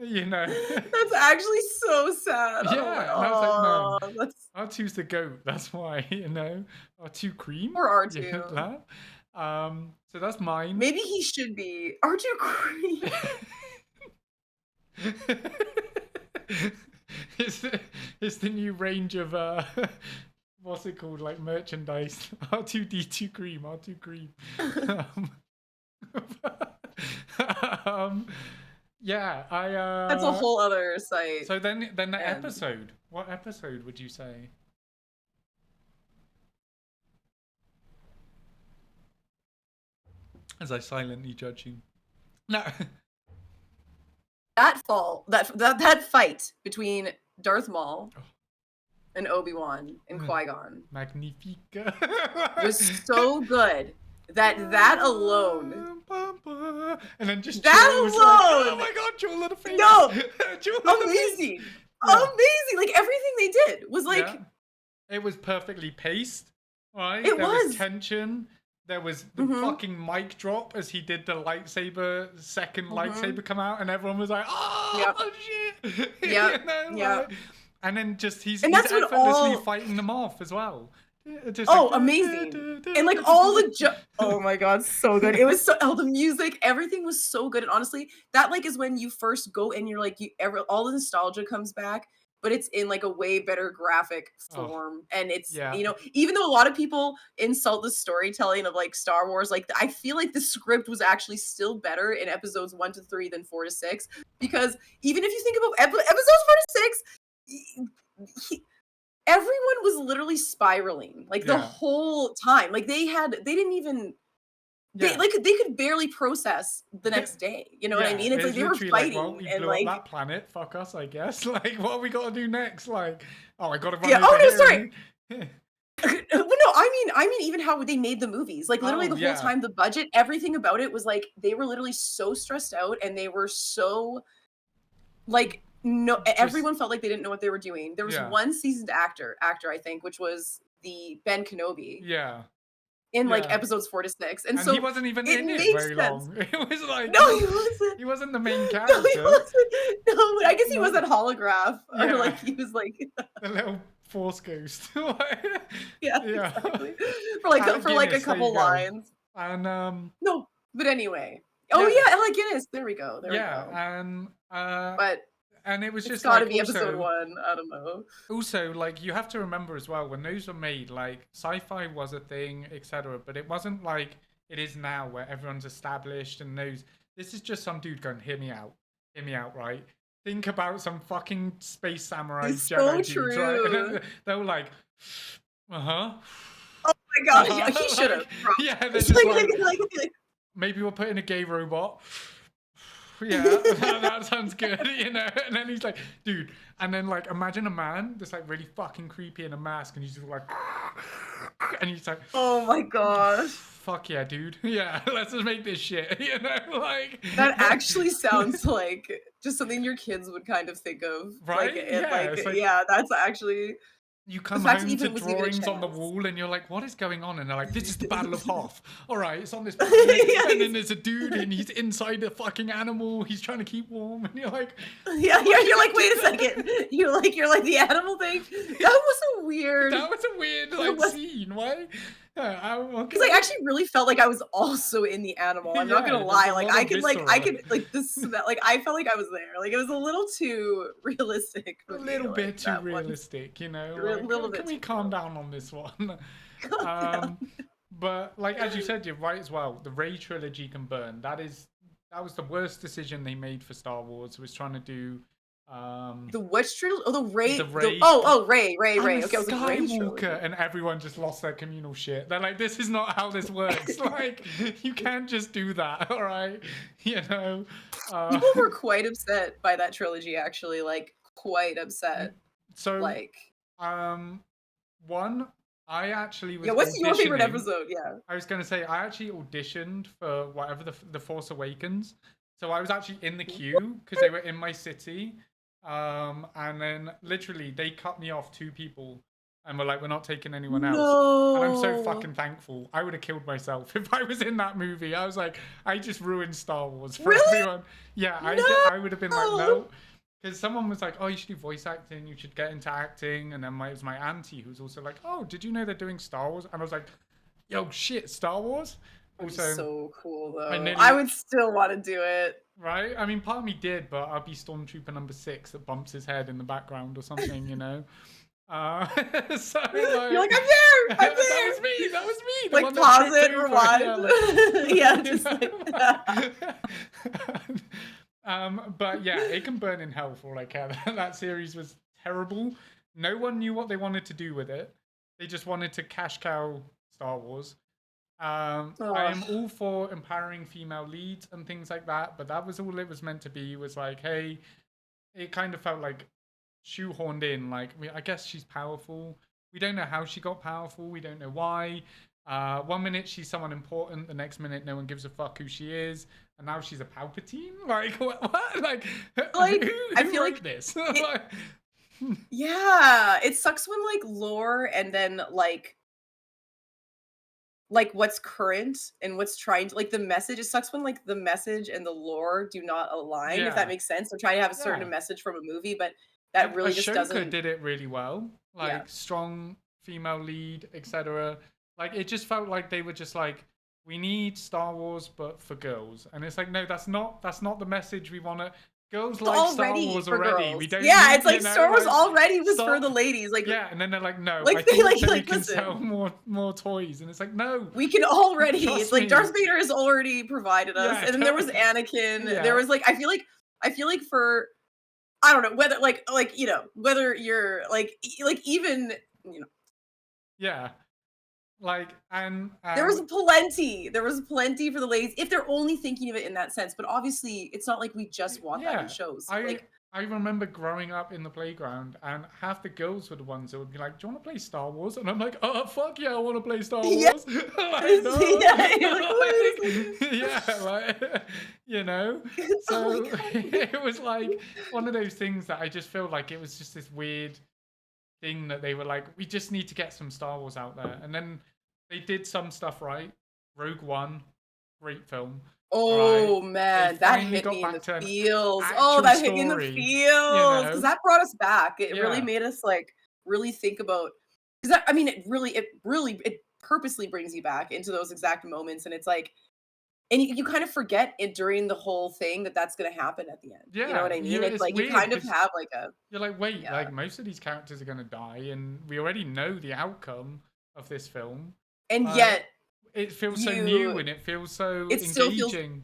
That's actually so sad. Yeah, and I was like, no, R2's the GOAT. That's why, R2 cream or R2. So that's mine. Maybe he should be R2 cream. It's the new range of what's it called, like merchandise. R2D2 cream, R2 cream. Yeah, That's a whole other site. So then the episode. What episode would you say? As I silently judge you. No. That fight between Darth Maul and Obi-Wan and Qui-Gon. Magnifica. Was so good. That alone. And then just that alone. Like, oh my god, Jewel of the Face. No. Amazing. Amazing. Like everything they did was like. Yeah. It was perfectly paced. Right? There was tension. There was the fucking mic drop as he did the second lightsaber come out, and everyone was like, oh shit. Yeah. Like, and then he's effortlessly fighting them off as well. Just amazing. And like all the oh my god, so good. It was the music, everything was so good. And honestly, that like is when you first go and you're like all the nostalgia comes back, but it's in like a way better graphic Oh, form. And it's, yeah. you know, even though a lot of people insult the storytelling of like Star Wars, like I feel like the script was actually still better in episodes 1 to 3 than 4 to 6. Because even if you think about episodes 4 to 6, everyone was literally spiraling like the Yeah. whole time. Like they didn't even Yeah. they could barely process the next day. You know what I Yeah, mean? It's like it's they were literally like, well, fighting we and blew up like that planet. Fuck us, I guess. Like, what have we got to do next? Like, oh, I got to run yeah. over Oh no, here. sorry. Well, no, I mean, even how they made the movies. Like literally Oh, the whole yeah. time, the budget, everything about it was like they were literally so stressed out and they were so like no. Just, Everyone felt like they didn't know what they were doing. There was yeah. one seasoned actor I think, which was the Ben Kenobi Yeah. in like Yeah. episodes 4 to 6, and And he so wasn't even it in it makes very sense. long. It was like, No, he wasn't. he wasn't the main No, he character. wasn't. No, but I guess he was No. at holograph, or Yeah. like he was like, The little force ghost. yeah, Yeah. exactly, for like Alec for like a Guinness, there you couple go. lines. And No, but anyway. Oh yeah, yeah, Alec Guinness. There we go. There we yeah, go. and But it was it's just got to like be episode also 1. I don't know. also like you have to remember as well when those were made, like sci-fi was a thing, etc. But it wasn't like it is now where everyone's established and knows. This is just some dude going, hear me out, right? Think about some fucking space samurai It's Jedi so dudes, true. right? They were like, uh-huh. Oh my god, he should have. Like, yeah, they're just like, Like, maybe we'll put in a gay robot. Yeah, that sounds good, you know. And then he's like, dude, and then like imagine a man that's like really fucking creepy in a mask, and he's just like, and he's like, oh my gosh. fuck yeah, dude. Yeah, let's just make this shit, you know, like That actually sounds like just something your kids would kind of think of. right? Yeah, it's like yeah, that's actually you the come fact that home to even was even a drawings on the chance. wall and you're like, what is going on? And they're like, this is the Battle of Hoth. All right, it's on this Yeah, planet. And then there's a dude and he's inside a fucking animal. He's trying to keep warm. And you're like, yeah, you're like, wait a second. You're like the animal thing. That was a weird. that was a weird like scene. Why? Because I actually really felt like I was also in the animal. I'm not gonna Yeah, lie. there's a Like lot I of could viscera. like the smell. Like I felt like I was there. Like it was a little too realistic A for me. little bit Like, too that one. realistic, you know. A Like, little can bit we too calm real. down on this one? Calm Um, down. but like as you said, you're right as well. The Rey trilogy can burn. That was the worst decision they made for Star Wars. Was trying to do The which trilogy? Oh, the Ray. the Rey. Ray. I'm Okay, a I was like Ray trilogy. Skywalker, and everyone just lost their communal shit. They're like, this is not how this works. Like, you can't just do that, all right? You know. People were quite upset by that trilogy. Actually, like quite upset. So, Like, one, I actually was yeah. What's your favorite auditioning. episode? Yeah. I was gonna say I actually auditioned for whatever the Force Awakens. So I was actually in the queue because they were in my city. And then literally they cut me off 2 people and were like, we're not taking anyone else. And I'm so No. fucking thankful. I would have killed myself if I was in that movie. I was like, I just ruined Star Wars for Really? everyone. Yeah, No. I would have been like, no. Because someone was like, oh, you should do voice acting, you should get into acting. And then it was my auntie who was also like, oh, did you know they're doing Star Wars? And I was like, yo, shit, Star Wars? Also, Also, so cool though. I nearly- I would still want to do it. right? I mean, part of me did, but I'll be Stormtrooper number 6 that bumps his head in the background or something, you know? So like, You're like, I'm there. I'm that there. was me. That was me. The Like one that pause tripped it, over. rewind. Yeah, Yeah, just like but yeah, it can burn in hell for all I care. That series was terrible. No one knew what they wanted to do with it. They just wanted to cash cow Star Wars. I am all for empowering female leads and things like that, but that was all it was meant to be. Was like, hey, it kind of felt like shoehorned in. Like, I guess she's powerful. We don't know how she got powerful. We don't know why. 1 minute she's someone important, the next minute no one gives a fuck who she is, and now she's a Palpatine. Like what? Like who I feel wrote like this? yeah, it sucks when like lore and then like what's current and what's trying to like the message. It sucks when like the message and the lore do not align. If that Yeah, makes sense. They're trying to have a certain yeah. message from a movie, but that really just Ashoka doesn't. did it really well. Like Yeah. strong female lead, etc. Like it just felt like they were just like, we need Star Wars but for girls, and it's like, no, that's not the message we want to. girls like Star already Wars for already. girls. We don't Yeah, need, it's like Star Wars already was for stop. the ladies. Like, Yeah, and then they're like, no, like I they thought like so we like can listen. sell more toys, and it's like, no, We can already. trust It's like me. Darth Vader has already provided us, Yeah, and then there was totally. Anakin. Yeah. There was like I feel like for I don't know whether like whether you're like like even Yeah, like there was plenty. There was plenty for the ladies if they're only thinking of it in that sense. But obviously, it's not like we just want that in yeah, shows. I Like I remember growing up in the playground, and half the girls were the ones that would be like, "Do you want to play Star Wars?" And I'm like, "Oh fuck yeah, I want to play Star yeah, Wars!" Like, no. yeah, you're like, what is this? Yeah, like you know. Oh my So god. it was like one of those things that I just feel like it was just this weird thing that they were like, we just need to get some Star Wars out there, and then they did some stuff right. Rogue One, great film. Right? Oh They man, that finally hit got me in the back to an feels. Oh, actual that hit me in the story, you feels because know? that brought us back. It really Yeah, made us like really think about because I mean, it purposely brings you back into those exact moments, and it's like, and you kind of forget it during the whole thing that that's going to happen at the end. You know yeah. what I mean? It's It's like you weird kind of because have like a you're like, wait, yeah, like most of these characters are gonna die, and we already know the outcome of this film. and Uh, yet it feels so new you and it feels so it still feels engaging,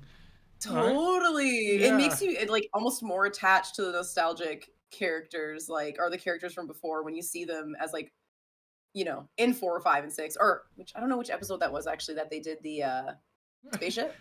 right? totally. It Yeah, makes you like almost more attached to the nostalgic characters, like or the characters from before when you see them as like in 4 or 5 and 6, or which I don't know which episode that was actually that they did the spaceship.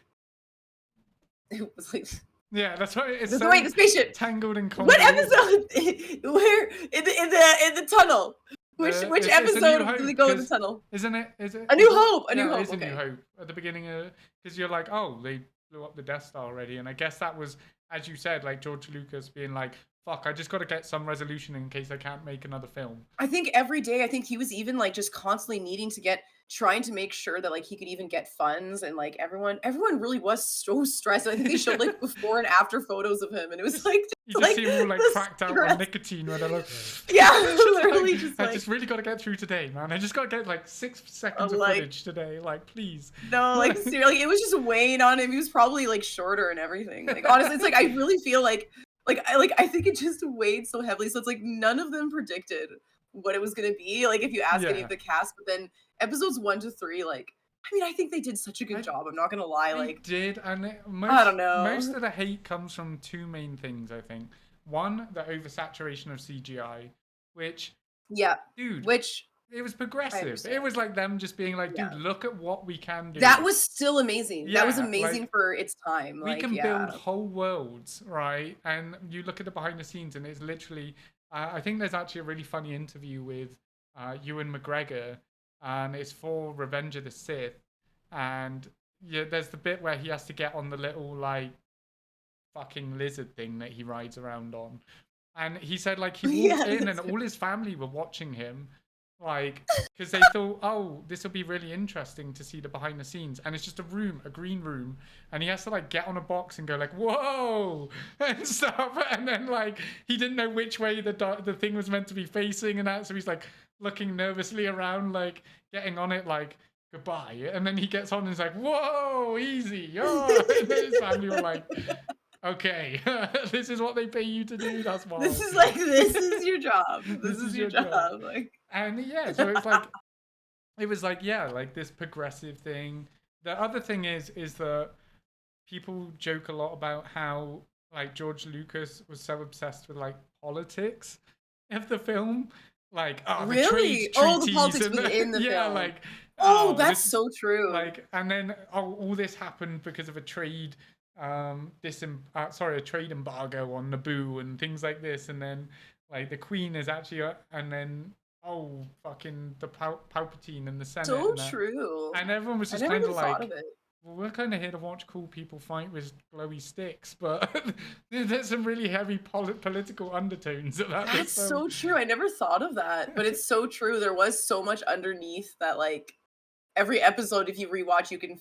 It was like yeah. That's why it's the so wait, the spaceship. tangled and What convoluted. episode? Where in the tunnel? Which It's a New episode do Hope, they go in the because tunnel? isn't it? Is it? A New Isn't? Hope. A New Yeah, it Hope. is a New Okay. Hope at the beginning of, because you're like, oh, they blew up the Death Star already, and I guess that was, as you said, like George Lucas being like, fuck, I just got to get some resolution in case I can't make another film. I think every day, I think he was even like just constantly needing to trying to make sure that like he could even get funds and like everyone really was so stressed. I think they showed like before and after photos of him and it was like You just like see them all like the cracked out on stress. nicotine where they're like, Yeah, just literally like, just I like just really got to get through today, man. I just got to get like 6 seconds of like footage today, like please. no, like seriously, it was just weighing on him. He was probably like shorter and everything. Like honestly, it's like I really feel like I think it just weighed so heavily. So it's like none of them predicted what it was gonna be. Like if you ask any Yeah, of the cast, but then episodes 1 to 3, like I mean, I think they did such a good I job. I'm not gonna lie. they Like did, and I don't most know. of the hate comes from 2 main things, I think. One, the oversaturation of CGI, which, Yeah, dude, which it was I progressive. It understand. was like them just being like, dude, Yeah. look at what we can That do. was still amazing. That was Yeah, amazing like for its time. we Like, can build yeah. whole worlds, right? And you look at the behind the scenes, and it's literally. I think there's actually a really funny interview with Ewan McGregor, and it's for Revenge of the Sith, and yeah, there's the bit where he has to get on the little like fucking lizard thing that he rides around on, and he said like he walked Yeah, in and that's all his family were watching him, like because they thought, oh, this will be really interesting to see the behind the scenes, and it's just a room, a green room, and he has to like get on a box and go like whoa and stuff, and then like he didn't know which way the thing was meant to be facing and that, so he's like looking nervously around, like getting on it, like goodbye, and then he gets on and is like whoa, easy, oh, and then his family were like, okay, this is what they pay you to do. That's this wild. is like this is your job. This This is is your your job. job. Like And yeah, so it's like it was like, yeah, like this progressive thing. The other thing is that people joke a lot about how like George Lucas was so obsessed with like politics of the film, like oh the trade really? Oh, the treaties politics and within the yeah, film. like Oh, oh that's this so true. like, and then oh, all this happened because of a trade a trade embargo on Naboo and things like this, and then like the Queen is actually and then oh fucking the Palpatine and the Senate So and that, true. and everyone was I just never kind of even thought of like, it. well, we're kind of here to watch cool people fight with glowy sticks, but there's some really heavy political undertones about this That's film. so true. I never thought of that, but it's so true. There was so much underneath that, like, every episode, if you rewatch, you can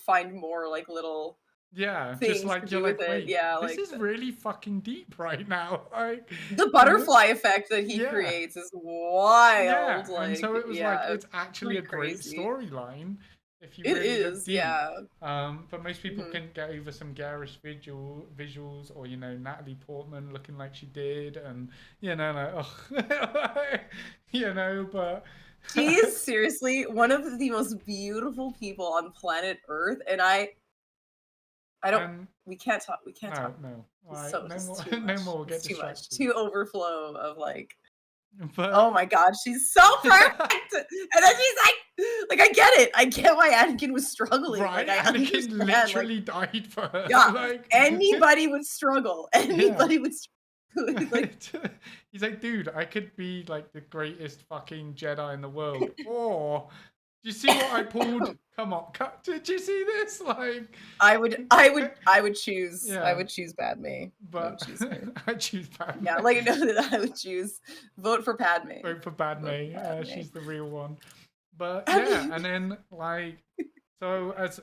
find more like little Yeah, just things to like you're do with like, it. wait, Yeah, this like is really fucking deep right now. Like, the you know? butterfly effect that he Yeah. creates is wild. Yeah, and Like, so it was like yeah, it's actually pretty a great crazy. storyline. if you It really look is, deep. yeah. But most people Mhm. couldn't get over some garish visuals, or Natalie Portman looking like she did, and like oh, but She is seriously one of the most beautiful people on planet Earth, and I don't. and We can't talk. We can't talk. no, all It's right, so no more, just too no much. more. We'll get It's too much. distracted. Too overflow of like. But Oh my God, she's so perfect. And then she's like I get it. I get why Anakin was struggling. right, Like I Anakin understand. literally Like died for her. yeah, Like anybody would struggle. Anybody would struggle. Like he's like, dude, I could be like the greatest fucking Jedi in the world, or do you see what I pulled? Come on, did you see this? Like, I would choose. yeah, I would choose Padme. I would but choose her. I choose Padme. Yeah, like no, that I would choose. Vote for Padme. Vote for Padme. Vote for Padme. She's the real one. But I yeah, mean- and then like, so as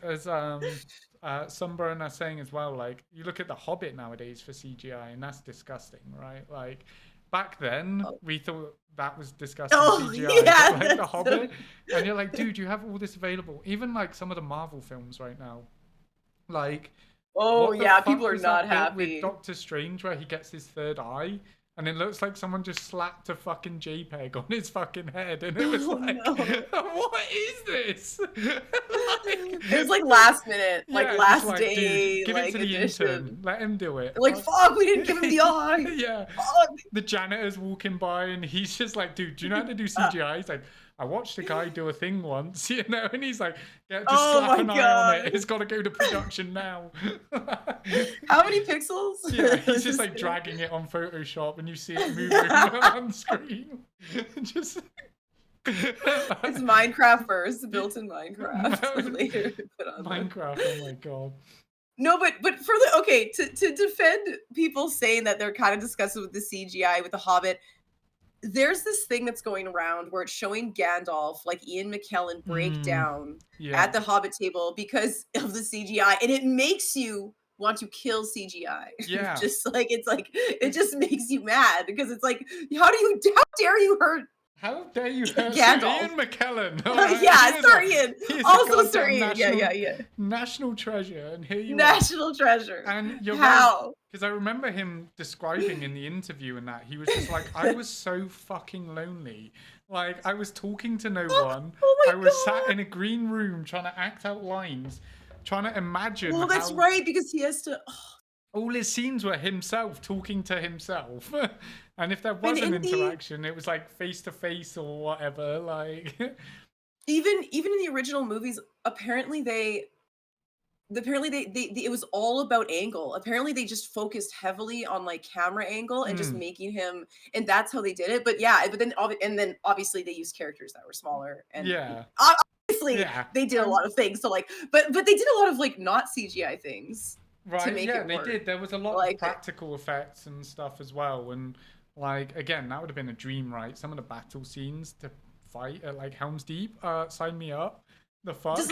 Sunburn are saying as well, like you look at the Hobbit nowadays for CGI, and that's disgusting, right? Like back then, we thought that was disgusting CGI, yeah, but, like the Hobbit, and you're like, dude, you have all this available. Even like some of the Marvel films right now, like. Oh What the yeah, fuck people are was not that bit happy. with Doctor Strange where he gets his third eye, and it looks like someone just slapped a fucking JPEG on his fucking head, and it was Oh, like, no. what is this? It was like last minute, like yeah, just last like, day, dude, give like it to the edition. intern, let him do it. Like fuck, we didn't give him the eye. yeah, Fuck. the janitor's walking by, and he's just like, dude, do you know how to do CGI? He's like, I watched a guy do a thing once, and he's like, yeah, just Oh slap my an eye on God. it. It's got to go to production now. How many pixels? Yeah, he's just like dragging it on Photoshop, and you see it moving on screen. Just It's Minecraft first, built in Minecraft. Later put on there. Minecraft. Oh my god. No, but for the okay, to defend people saying that they're kind of disgusted with the CGI with the Hobbit, there's this thing that's going around where it's showing Gandalf, like Ian McKellen, break down Yeah. at the Hobbit table because of the CGI, and it makes you want to kill CGI. Yeah. Just like it just makes you mad because it's like, how dare you hurt? How dare you hurt Gandalf. Ian McKellen? Yeah, Sir Ian. Also Sir Ian. National, Yeah. National treasure, and here you are. National treasure. And you're How? Because I remember him describing in the interview and that he was just like, I was so fucking lonely. Like I was talking to no one. Oh my I was God. sat in a green room trying to act out lines, trying to imagine. Well, that's how right, because he has to. all his scenes were himself talking to himself. And if there was an interaction, it was like face to face or whatever. Like even in the original movies, apparently it was all about angle. Apparently they just focused heavily on like camera angle and just making him, and that's how they did it. But yeah, but then obviously they used characters that were smaller, and yeah. obviously they did a lot of things. So like, but they did a lot of like not CGI things. Right, to make yeah, it they work. did. There was a lot Like- of practical effects and stuff as well. And like again, that would have been a dream, right? Some of the battle scenes to fight at like Helm's Deep, sign me up. The fuck? Just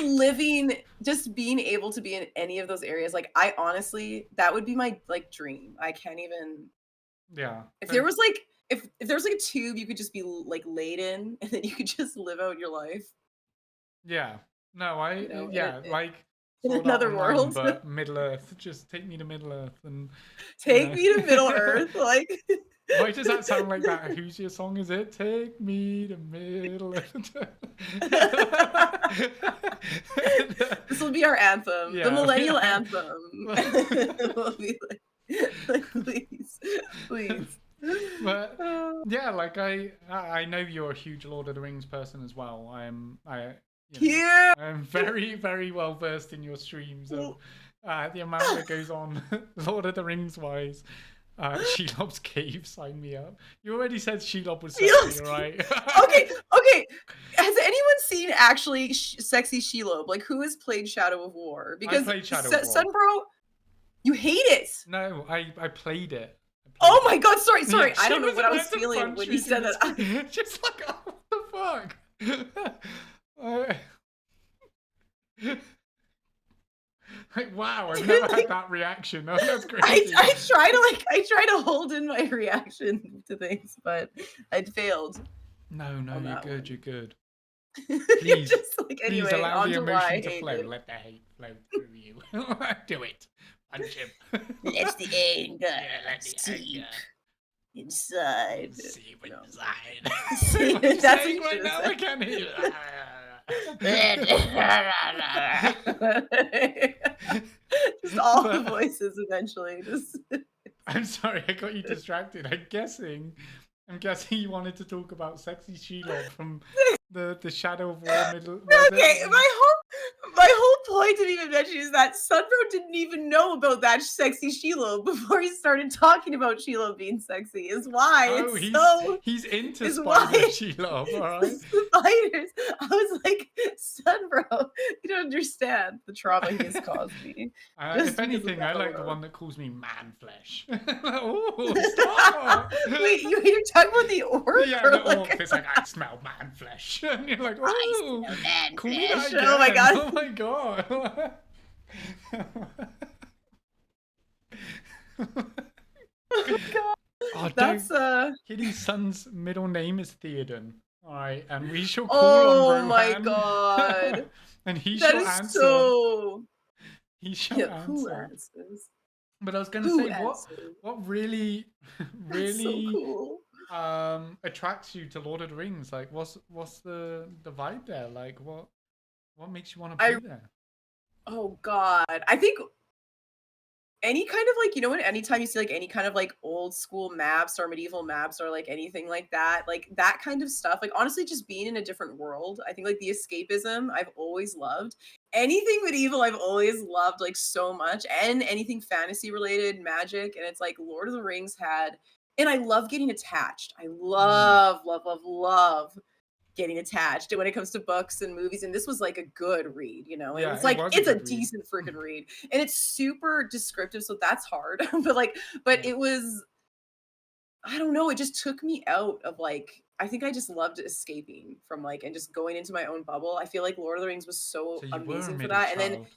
being able to be in any of those areas, like I honestly, that would be my like dream. I can't even. Yeah. If there was like if there was like a tube you could just be like laid in, and then you could just live out your life. Yeah. No, in like in Sword Art another Online, world. but Middle Earth. Just take me to Middle Earth and Take me to Middle Earth, like. Why does that sound like that? Whose your song is it? Take me to Middle Earth. This will be our anthem, Yeah, the millennial yeah. anthem. We'll be like, please. But yeah, like I know you're a huge Lord of the Rings person as well. I'm very, very well versed in your streams of the amount that goes on Lord of the Rings wise. Shelob's Cave, sign me up. You already said Shelob was sexy, right? Okay. Has anyone seen actually sexy Shelob? Like, who has played Shadow of War? Because played Shadow of War. Sunbro, you hate it. No, I played it. Oh my God! Sorry. Yeah, I don't know she what I was about to feeling punch when me you said through that. the screen. Just like, oh, what the fuck? Like, wow, I've never had that reaction. Oh, that's crazy. I try to hold in my reaction to things, but I'd failed. No, on you're that good. one. You're good. Please, Just like please anyway, allow on the to why I emotion to hate flow. it. Let the hate flow through you. Do it. Punch him. Let the anger Yeah, let the seep anger inside. seep No. inside. See, What are you that's what saying you right should now? have I can't hear you. said. Just all the But voices eventually. Just I'm sorry, I got you distracted. I'm guessing you wanted to talk about sexy Shelob from the Shadow of War middle. Was it? okay. My whole point to even mention is that Sunbro didn't even know about that sexy Shelob before he started talking about Shelob being sexy. Is why Oh, it's so. he's into Is spider why Shelob, all the right. spiders. I was like, Sunbro, you don't understand the trauma he has caused me If just because of anything, that I like the alone. one that calls me man flesh. Oh, stop! Wait, you're talking about the orc Yeah, or the like orc is like, I smell man flesh. And you're like, I oh, smell man call me that flesh. again. Oh my god. Oh my god. Oh god. Oh, That's Kitty's son's middle name is Theoden. Alright, and we shall call oh on my Rohan. god. And he That shall is answer. so He shall yeah, who answer. answers? But I was gonna Who say, answers? what really That's so really cool. attracts you to Lord of the Rings? Like what's the vibe there? Like what makes you want to I be there? oh god. I think any kind of like when anytime you see like any kind of like old school maps or medieval maps or like anything like that kind of stuff, like honestly just being in a different world, I think like the escapism I've always loved. Anything medieval I've always loved like so much, and anything fantasy related, magic, and it's like Lord of the Rings had. And I love getting attached. I Mm. love love love love getting attached when it comes to books and movies, and this was like a good read, it Yeah, was it like was a it's a good read. decent freaking read, and it's super descriptive, so that's hard. But Yeah. it was, I don't know, it just took me out of like, I think I just loved escaping from like and just going into my own bubble. I feel like Lord of the Rings was so So you were a amazing for middle that. And then child.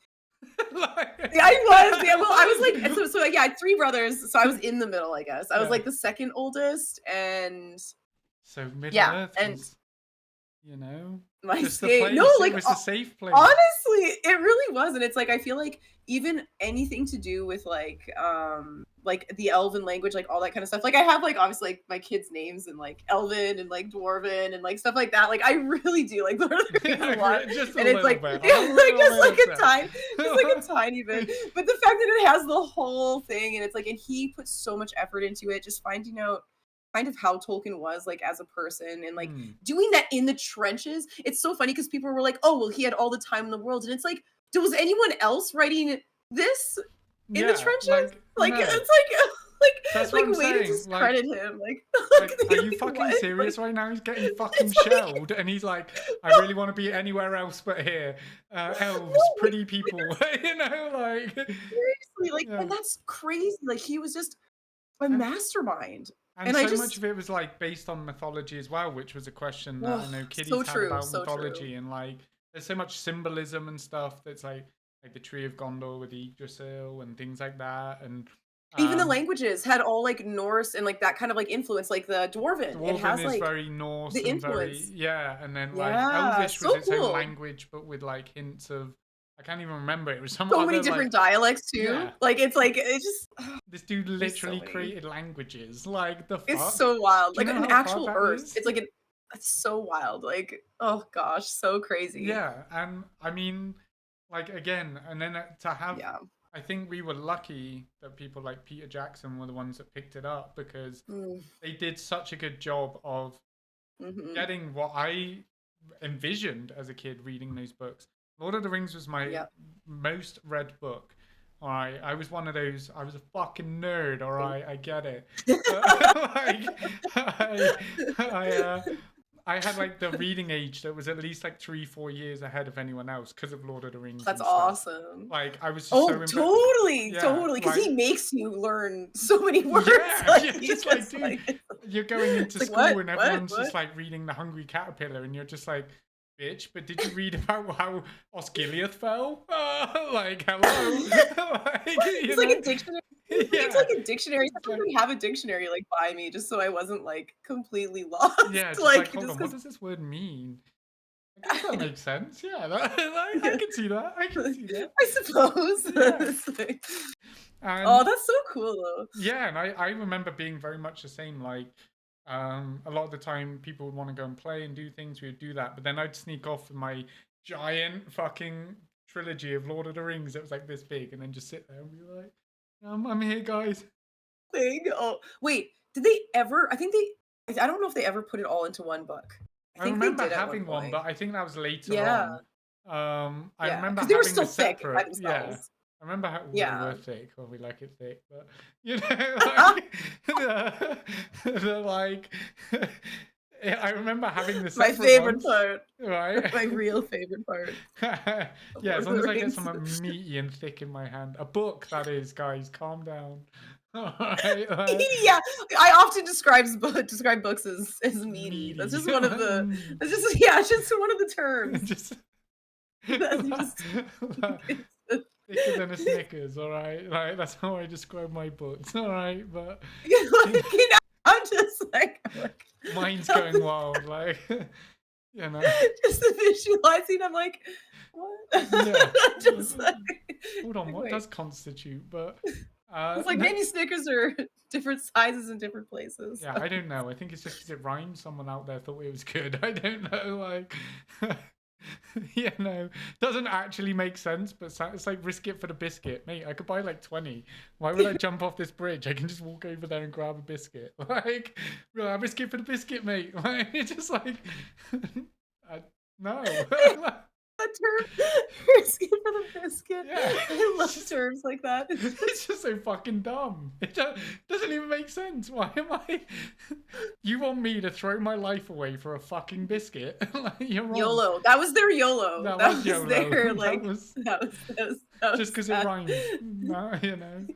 Like, yeah, I was. Yeah, well, I was like, so yeah, I had three brothers, so I was in the middle, I guess. I was yeah. like the second oldest, and So Middle yeah, Earth and was, my just the state. No, place. It like was the safe place. honestly, it really was. And it's like I feel like even anything to do with like the elven language, like all that kind of stuff. Like I have like obviously like my kids' names and like Elven and like Dwarven and like stuff like that. Like I really do like Lord of the Rings a lot. Just a And it's little like bit. like just like bit. just like a tiny bit. But the fact that it has the whole thing, and it's like, and he put so much effort into it, just finding out kind of how Tolkien was like as a person, and like doing that in the trenches. It's so funny because people were like, "Oh, well, he had all the time in the world," and it's like, was anyone else writing this in the trenches? Like, no. it's like That's like what I'm way to saying. discredit him. Like, are you fucking serious right now? He's getting fucking shelled, and he's like, "I really want to be anywhere else but here." Elves, pretty people, like seriously, like, yeah. and that's crazy. Like, he was just a And, mastermind. and so much of it was like based on mythology as well, which was a question that I know so Kitty's had true, about so mythology, true. and like there's so much symbolism and stuff that's like the Tree of Gondor with Yggdrasil and things like that, and Even the languages had all like Norse and like that kind of like influence, like the Dwarven. It Dwarven has is like very Norse the and very influence. and then like Yeah, Elvish was so its own cool. language, but with like hints of I can't even remember. It was some So many other different like dialects too. yeah. Like it's like it just This dude there's so literally many. created languages. Like the It's fuck? so wild. Do you Like know an how hard actual that Earth. is? It's like it's so wild. Like, oh gosh, so crazy. Yeah, and I mean, like again, and then to have, Yeah. I think we were lucky that people like Peter Jackson were the ones that picked it up because Mm, they did such a good job of mhm. getting what I envisioned as a kid reading those books. Lord of the Rings was my Yep. most read book. All right, I was one of those. I was a fucking nerd. All right, I get it. But like, I had like the reading age that was at least like 3-4 years ahead of anyone else because of Lord of the Rings That's and stuff. awesome. Like I was just so Oh, totally, yeah, totally. Because like he makes you learn so many words. yeah, Like you're he just like, just dude, like you're going it's into like school and what everyone's just what? like reading The Hungry Caterpillar, and you're just like, bitch, but did you read about how Osgiliath fell? Like, hello, like, It's like a dictionary. It's yeah, like a dictionary. it's I like, didn't have a dictionary like by me just so I wasn't like completely lost. yeah, just like, Like hold just on, what because does this word mean? I guess that makes sense. Yeah, I can see that. I can see that. I suppose. Yeah. It's like- And oh, that's so cool though. yeah, and I remember being very much the same. Like, a lot of the time people would want to go and play and do things. We would do that, but then I'd sneak off with my giant fucking trilogy of Lord of the Rings that was like this big, and then just sit there and be like, I'm here, guys. Thing. Oh, wait. Did they ever? I think they. I don't know if they ever put it all into one book. I I think remember they did having at one, point. but I think that was later Yeah. on. I Yeah, remember because they were having still the thick by separate. Yeah. themselves. I remember how they Yeah. were thick, or we like it thick, but you know, like the like. I remember having the My separate favorite ones, part. right? My real favorite part. Yeah, as Lord long of as the I get Rings. something meaty and thick in my hand, a book that is, guys, calm down. All right, Yeah, I often describe books as meaty. That's just one of the. Mm. That's just it's just one of the terms. Just That's just- thicker than a Snickers, all right? Like that's how I describe my books, all right? But I'm just like mine's going wild, like you know. just visualizing. I'm like, what? Yeah. Just like, Hold on, what wait. does constitute? But It's like no- maybe Snickers are different sizes in different places. yeah, I don't know. I think it's just because it rhymed. Someone out there thought it was good. I don't know, like. Yeah, no, doesn't actually make sense, but it's like risk it for the biscuit, mate. I could buy like 20. Why would I jump off this bridge? I can just walk over there and grab a biscuit. Like, I risk it for the biscuit, mate. Like, it's just like, no. A term, risk it for the biscuit. Yeah. I love terms like that. It's just so fucking dumb. It doesn't even make sense. Why am I? You want me to throw my life away for a fucking biscuit? Like, you're wrong. YOLO. That was their YOLO. That was YOLO. their like. That was That was just because it rhymes. No, you know.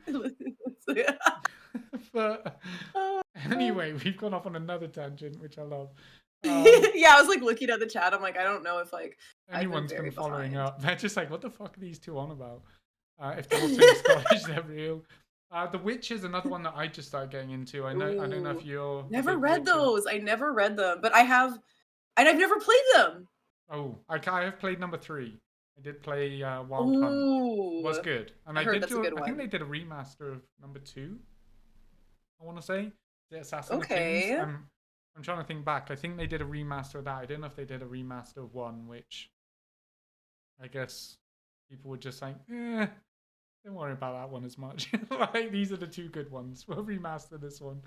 But anyway, we've gone off on another tangent, which I love. Yeah, I was like looking at the chat. I'm like, I don't know if like Anyone's been very following behind. up. They're just like, what the fuck are these two on about? If they're also Scottish, they're real. The Witch is another one that I just started getting into. I don't know if you're a Never big read Witcher. those. I never read them, but I have, and I've never played them. Oh, I have played number 3. I did play Wild Hunt. Ooh, Was good, and I I heard did that's a do. good I think one. they did a remaster of number 2. I want to say the Assassin of Okay. Kings. I'm trying to think back. I think they did a remaster of that. I don't know if they did a remaster of 1, which I guess people were just like, don't worry about that one as much. Like, these are the 2 good ones. We'll remaster this one.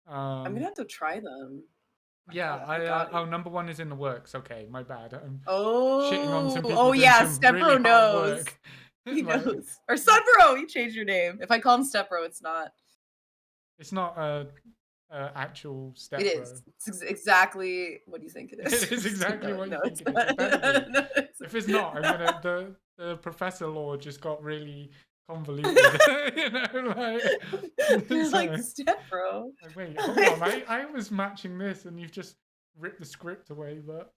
I'm gonna have to try them. Yeah, I got it. number 1 is in the works. Okay, my bad. I'm Oh, shitting on some people. oh doing yeah, some Stepbro really hard knows. work. He Like, knows. Or Sunbro, you changed your name. If I call him Stepbro, it's not. it's not a actual step. It is. It's exactly what you think it is. It is exactly No, what you no, think it's it is. not. It better be. No, it's- If it's not, I'm gonna the professor law just got really convoluted. You know, like, You're like so- Stepbro. like, wait, hold on. I was matching this, and you've just ripped the script away. But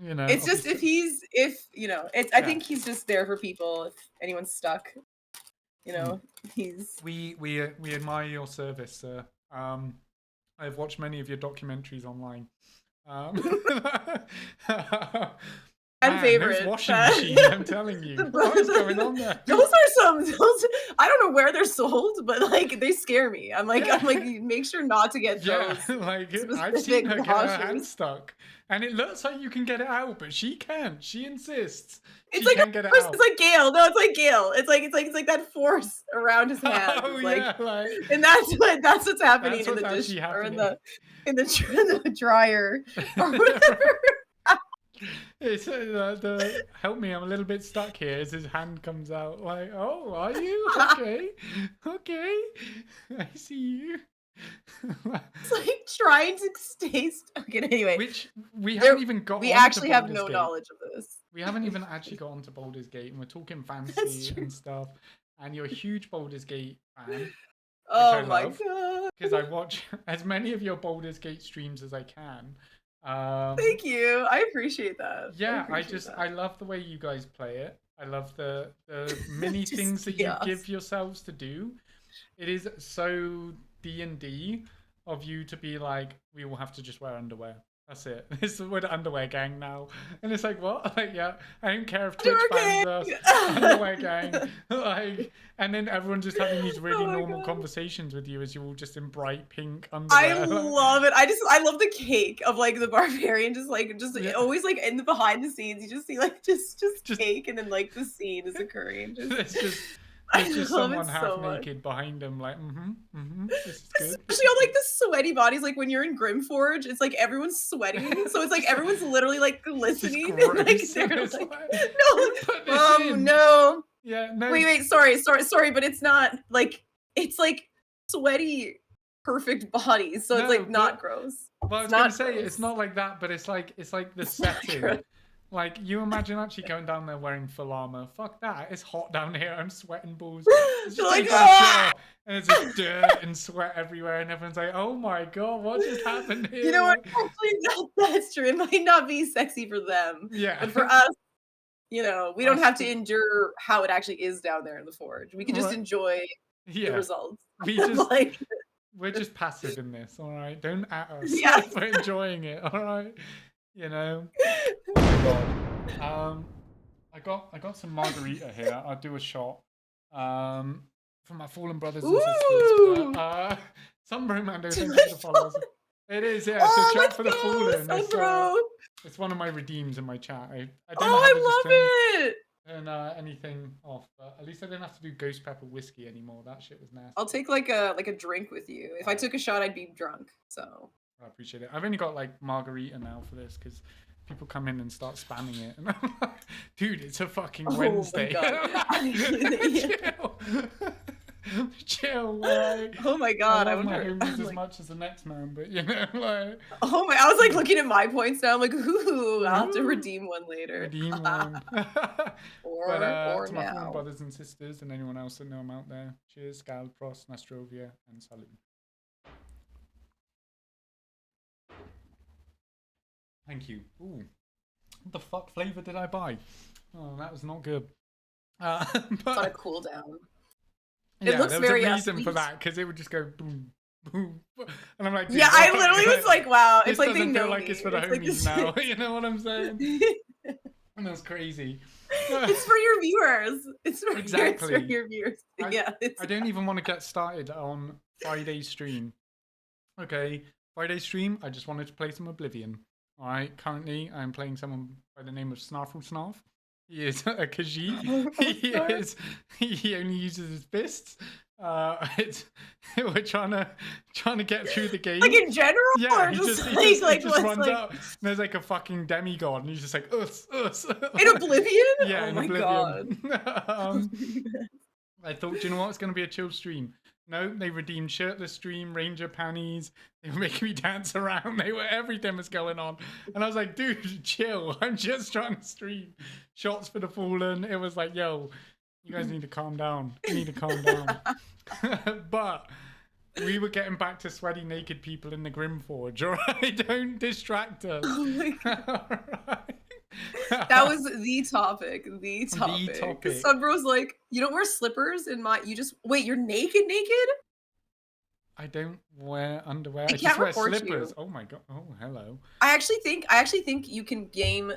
you know, It's just obviously- if you know, it's I Yeah. think he's just there for people if anyone's stuck. You know, he's we admire your service, sir. I've watched many of your documentaries online. and Man, favorite. those washing machine, I'm telling you. What is going on there? Those are I don't know where they're sold, but like they scare me. I'm like make sure not to get Yeah, those. like I've specific seen her get her hand washers. stuck, and it looks like you can get it out, but she can't. She insists. It's she like can't get it it's out. like Gale. No, it's like Gale. It's like that force around his hand. Oh It's like, yeah, like and that's what's happening That's in the what's dish actually or in happening. the dryer or whatever. It's the help me, I'm a little bit stuck here. As his hand comes out, like, oh, are you okay? Okay, I see you. It's like trying to stay. Okay, anyway, Which we haven't even got. we onto actually have Baldur's no Gate. knowledge of this. We haven't even actually got onto Baldur's Gate, and we're talking That's fantasy true. and stuff. And you're a huge Baldur's Gate fan. Oh I my love, god! because I watch as many of your Baldur'sAte streams as I can. Thank you. I appreciate that. Yeah, I appreciate that. I love the way you guys play it. I love the many Just things that chaos. you give yourselves to do. It is so D&D of you to be like, we will have to just wear underwear. That's it. We're the underwear gang now. And it's like, what? Like, yeah, I don't care if Twitch Underwear bans us. gang! Underwear gang. Like, and then everyone just having these really Oh my normal God. conversations with you as you're all just in bright pink I underwear. love it. I love the cake of like the barbarian, just Yeah. always like in the behind the scenes. You just see like just cake, and then like the scene is occurring. There's just love it someone half so much. naked behind him, like, this is good. Especially on like the sweaty bodies, like when you're in Grimforge, it's like everyone's sweating, so it's like everyone's literally like glistening, and like gross. they're It's like, like, no, put this in. no. Yeah, no. Wait, sorry, but it's not like it's like sweaty, perfect bodies, so it's No, like not but- gross. Well, I was It's gonna not say gross. it's not like that, but it's like the not setting. gross. Like, you imagine actually going down there wearing full armor. Fuck that. It's hot down here. I'm sweating balls. It's You're just like, like, "Ah!" and it's just dirt and sweat everywhere, and everyone's like, "Oh my god, what just happened here?" You know what? Actually, that's true. It might not be sexy for them, Yeah. but for us, you know, we don't Us have to to- endure how it actually is down there in the forge. We can just Right. enjoy the Yeah. results. We just like, we're just passive in this, all right? Don't at us. Yeah. We're enjoying it, all right? You know. Oh my god. I got some margarita here. I'll do a shot. For my fallen brothers and Ooh. sisters. Some Romando, thank you for the follows. It is, yeah. It's oh, a chat let's for the go, fallen. Sandro. It's one of my redeems in my chat. I don't know Oh, how to I just love it. turn anything off, but at least I didn't have to do ghost pepper whiskey anymore. That shit was nasty. I'll take like a drink with you. If I took a shot, I'd be drunk. So I appreciate it. I've only got like margarita now for this because people come in and start spamming it, and I'm like, dude, it's a fucking Wednesday. Chill, like. oh my god, I love my wonder. homies as like, much as the next man, but you know, like. oh my! I was like looking at my points now. I'm like, ooh, I'll have to Ooh. redeem one later. Redeem one. or to my fallen now. brothers and sisters and anyone else that know I'm out there. Cheers, Skal, Prost, Nastrovia, and Salud. Thank you. Ooh. What the fuck flavor did I buy? Oh, that was not good. It's on a But cool down. yeah, looks there was very, a reason for sweet. that because it would just go boom, boom, and I'm like, dude, Yeah, I what? literally was like, wow. This It's like they doesn't know feel like me. it's for the It's like homies this- now. You know what I'm saying? And that's crazy. it's for your viewers. It's for, Exactly. it's for your viewers. Yeah. I don't even want to get started on Friday's stream. Okay, Friday's stream, I just wanted to play some Oblivion. Alright, currently I'm playing someone by the name of Snarfle Snarf. He is a Khajiit. He only uses his fists. We're trying to get through the game. Like in general, Yeah, or he just just what's runs like out. And there's like a fucking demigod, and he's just like us. in Oblivion? Yeah, oh in my Oblivion. god. I thought, do you know what? It's going to be a chill stream. No, they redeemed shirtless stream, ranger panties. They were making me dance around. Everything was going on. And I was like, dude, chill. I'm just trying to stream. Shots for the fallen. It was like, yo, you guys need to calm down. You need to calm down. But we were getting back to sweaty naked people in the Grimforge, all right? Don't distract us. Oh my god. All right. That was the topic. The topic. topic. Sunbro's like, you don't wear slippers in my. You just wait. You're naked. I don't wear underwear. I I just can't wear report slippers. you. Oh my god. Oh, hello. I actually think you can game.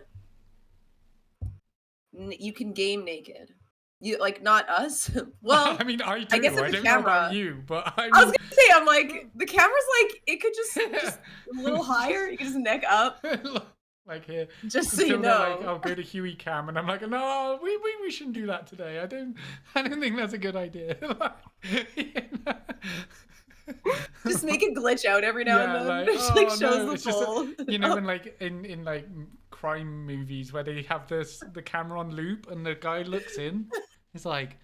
You can game naked. You like not us. Well, I mean, I do. I, guess if the don't know about camera- you, but I I was mean, gonna say, I'm like the camera's like it could just a little higher. You can just neck up, like here. just so you Until they're know. like, I'll go to Huey Cam, and I'm like, no, we shouldn't do that today. I don't think that's a good idea. Just make it glitch out every now and then. like, It just, like oh, shows no, the it's just full. you know, in like in like crime movies where they have the camera on loop and the guy looks in, it's like,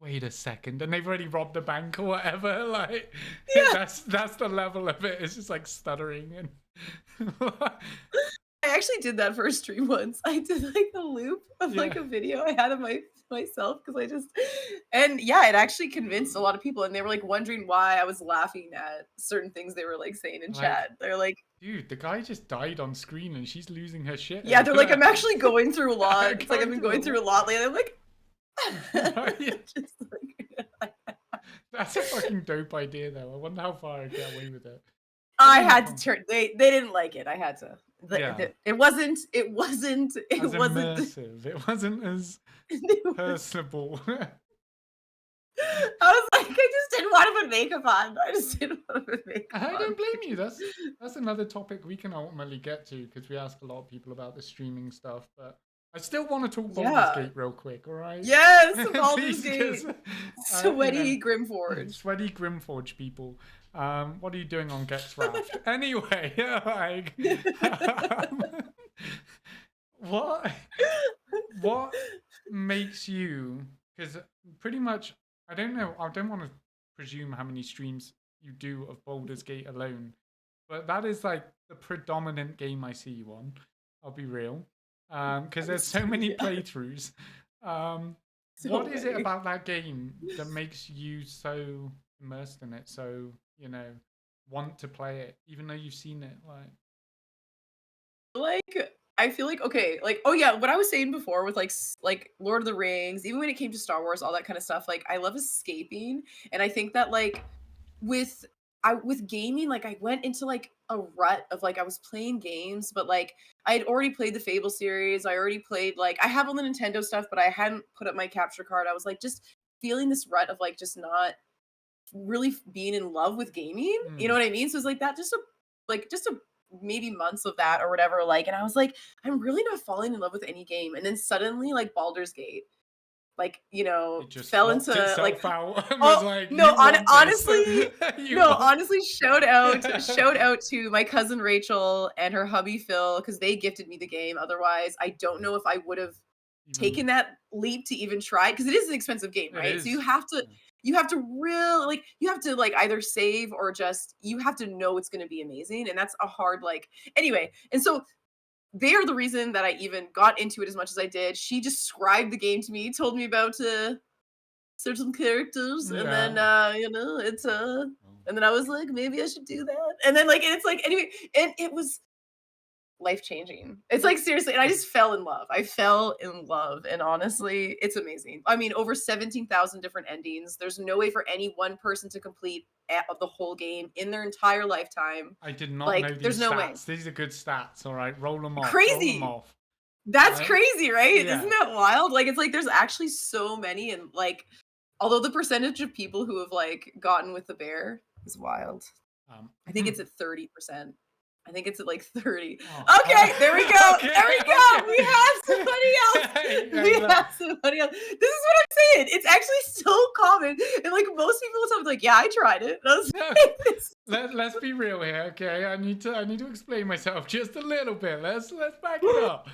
wait a second, and they've already robbed the bank or whatever. Like, Yeah. that's the level of it. It's just like stuttering and. I actually did that for a stream once. I did like a loop of like Yeah. a video I had of myself because I just and yeah, it actually convinced a lot of people and they were like wondering why I was laughing at certain things they were like saying in Like, chat. They're like, Dude, the guy just died on screen and she's losing her shit. yeah, they're like, I'm over actually going through a lot. I'm It's like I've going been through going a through a lot lately. I'm like, Yeah. just like That's a fucking dope idea, though. I wonder how far I'd get away with it. I had to turn. They didn't like it. I had to. Yeah. It wasn't. As immersive. It wasn't as personable. I was like, I just didn't want to put makeup on. I just didn't want to put makeup on. I don't blame you. That's another topic we can ultimately get to because we ask a lot of people about the streaming stuff. But I still want to talk Baldur's Gate real quick. All right? Yes, Baldur's Please, Gate. 'cause, Sweaty Grimforge. Sweaty Grimforge people. What are you doing on Gex Raft? Anyway, like, what makes you? Because pretty much, I don't know. I don't want to presume how many streams you do of Baldur's Gate alone, but that is like the predominant game I see you on. I'll be real, because there's so many playthroughs. What is it about that game that makes you so immersed in it? So want to play it, even though you've seen it. Like I feel like okay, like oh yeah, what I was saying before with like Lord of the Rings, even when it came to Star Wars, all that kind of stuff, like I love escaping, and I think that like with gaming, like I went into like a rut of like I was playing games, but like I had already played the Fable series, I already played like I have all the Nintendo stuff, but I hadn't put up my capture card. I was like just feeling this rut of like just not really being in love with gaming. You know what I mean? So it's like that just a maybe months of that or whatever, like, and I was like, I'm really not falling in love with any game. And then suddenly, like Baldur's Gate, like, It just fell into like out and was like, no, honestly, no, honestly, shout out to my cousin Rachel and her hubby Phil, because they gifted me the game. Otherwise, I don't know if I would have taken that leap to even try it, because it is an expensive game, right? So you have to really like you have to like either save or just you have to know it's going to be amazing, and that's a hard like anyway. And so they are the reason that I even got into it as much as I did. She described the game to me, told me about certain characters, and then it's and then I was like, maybe I should do that. And then like and it's like anyway, and it was life-changing. It's like seriously, and I just fell in love. I fell in love, and honestly, it's amazing. I mean, over 17,000 different endings. There's no way for any one person to complete the whole game in their entire lifetime. I did not like, know these there's stats. No way. These are good stats, all right? Roll them off. Crazy. Roll them off. That's crazy, right? Yeah. Isn't that wild? Like, it's like there's actually so many, and like, although the percentage of people who have like gotten with the bear is wild. I think it's at 30%. I think it's at like 30. Oh. Okay, there we go. Okay, there we go. okay. We have somebody else. We have somebody else. This is what I'm saying. It's actually so common. And like most people will tell me, like, yeah, I tried it. And I was like, let's be real here, okay? I need to explain myself just a little bit. Let's back it up.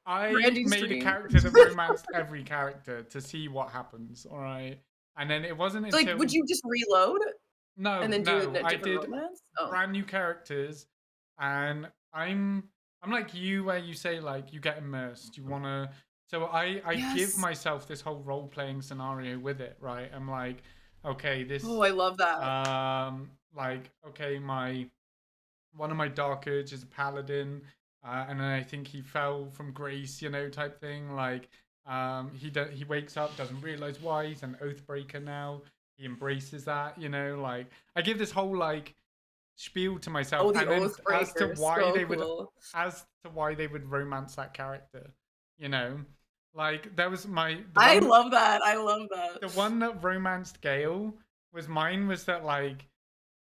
I made a character that romanced every character to see what happens, all right? And then it wasn't until like, would you just reload? No, and then do a different I did romance? brand new characters. And I'm like you, where you say like you get immersed, you wanna. So I give myself this whole role playing scenario with it, right? I'm like, okay, this. Oh, I love that. Like okay, one of my dark urge is a paladin, and then I think he fell from grace, type thing. Like, he wakes up, doesn't realize why he's an oathbreaker now. He embraces that, like I give this whole like spiel to myself, the and then as to why they would romance that character, like that was I love that. The one that romanced Gale was that like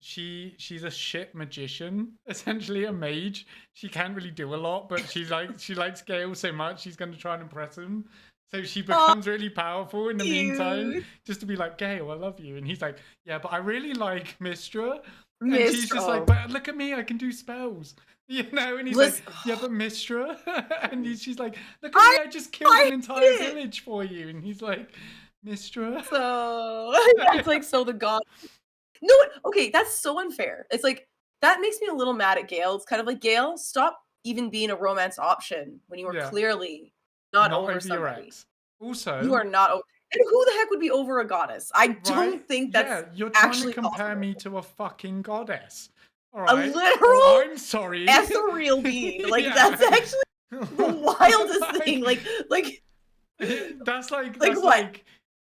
she's a shit magician, essentially a mage. She can't really do a lot, but she likes Gale so much she's going to try and impress him. So she becomes really powerful in the meantime, just to be like, Gale, I love you. And he's like, yeah, but I really like Mistra. And she's just like, but look at me, I can do spells. And he's like, yeah, but Mistra. And she's like, look at me, I just killed an entire village for you. And he's like, Mistra. So, it's like, so the god. No, okay, that's so unfair. It's like, that makes me a little mad at Gale. It's kind of like, Gale, stop even being a romance option when you are clearly not over somebody. Also, you are not over. And who the heck would be over a goddess? I don't think that's you're trying actually to compare possible. me to a fucking goddess. All right? A literal I'm sorry. ethereal being. Like, that's actually the wildest thing. Like that's like what?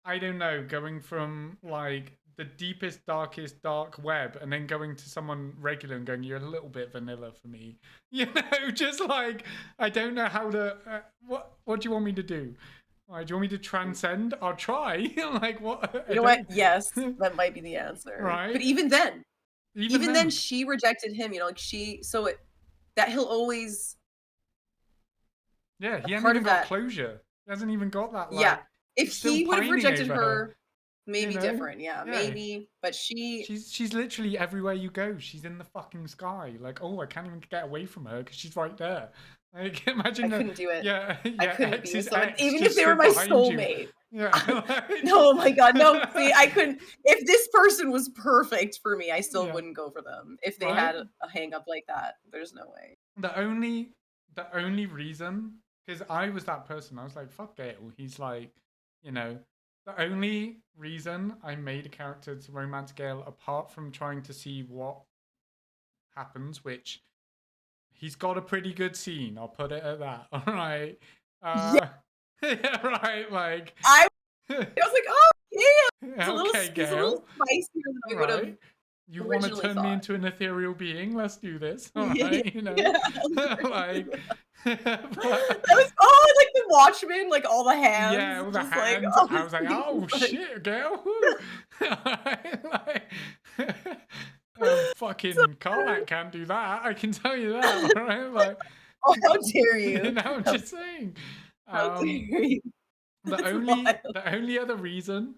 I don't know, going from like the deepest, darkest dark web, and then going to someone regular and going, "You're a little bit vanilla for me," you know, just like I don't know how to. What do you want me to do? Do you want me to transcend? I'll try. Like what? You know what? Yes, that might be the answer. Right. But even then, even then she rejected him. You know, like that he'll always. Yeah, he hasn't part even of got that- closure. He hasn't even got that. Like, Yeah, if he's still he would have pining rejected over her, maybe you know? different. Yeah, Yeah. maybe. But she's literally everywhere you go. She's in the fucking sky. Like, oh, I can't even get away from her because she's right there. Like, imagine I couldn't do it. Yeah, I couldn't be with ex's someone, ex even just if they were stood my behind you. soulmate. Yeah. Like, No, oh my god, no. See, I couldn't. If this person was perfect for me, I still Yeah. wouldn't go for them. If they Right? had a hang up like that, there's no way. The only reason, because I was that person, I was like, fuck Gale. He's like, you know, the only reason I made a character to romance Gale, apart from trying to see what happens, which he's got a pretty good scene, I'll put it at that. All right. Yeah, right. Like, I was like, oh yeah, it's a little, okay, he's a little Gale. spicier than I would have. Right. You want to originally turn me thought. into an ethereal being? Let's do this. All Yeah, right. You know, yeah. like, That was like the Watchmen, like all the hands. yeah, all the just hands. Like, oh, I was like, oh like, shit, girl. Like, fucking Karlak can't do that. I can tell you that. Right? Like, oh, how dare you? you know, I'm just saying. How dare you? The That's only wild. the only other reason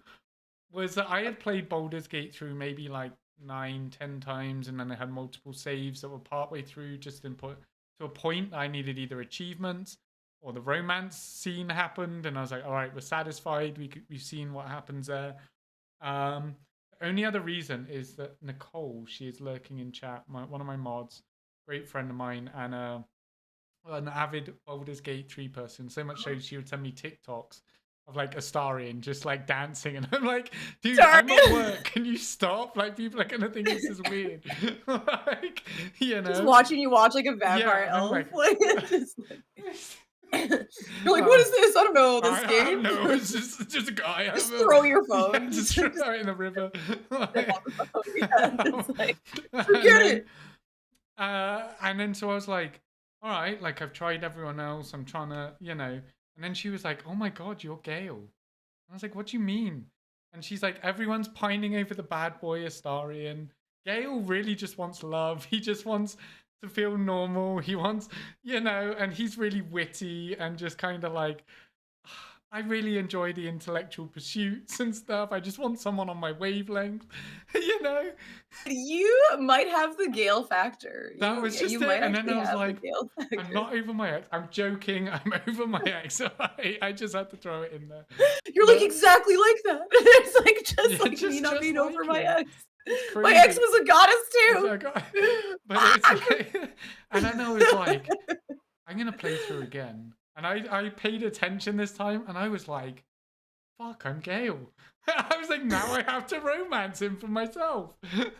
was that I had played Baldur's Gate through maybe like 9-10 times, and then I had multiple saves that were partway through, just to a point I needed either achievements or the romance scene happened, and I was like, all right, we're satisfied. We've seen what happens there. The only other reason is that Nicole, she is lurking in chat, one of my mods, great friend of mine, and an avid Baldur's Gate 3 person. So much so she would send me TikToks of like Astarion just like dancing, and I'm like, dude, I'm at work. Can you stop? Like, people are gonna think this is weird. Like, you know, Just watching you watch like a vampire Yeah, I'm elf. like- You're like, what is this? I don't know this I game. don't know. It's just a guy. Just throw your phone. Yeah, just throw it in the river. Yeah, it's like, And forget then- it. And then so I was like, all right, like I've tried everyone else. I'm trying to, you know. And then she was like, oh my God, you're Gale. And I was like, what do you mean? And she's like, everyone's pining over the bad boy Astarion. Gale really just wants love. He just wants to feel normal. He wants, you know, and he's really witty and just kind of like, I really enjoy the intellectual pursuits and stuff. I just want someone on my wavelength, you know? You might have the Gale factor. That was just you it. might And then actually I was have the like, Gale factor. I'm not over my ex. I'm joking. I'm over my ex. I just had to throw it in there. You're like But- exactly like that. It's like just Yeah, like just- me not just being like over my it. ex. It's My ex crazy. was a goddess too. But it's like, and then I was like, I'm gonna play through again. And I paid attention this time, and I was like, fuck, I'm Gale. I was like, now I have to romance him for myself.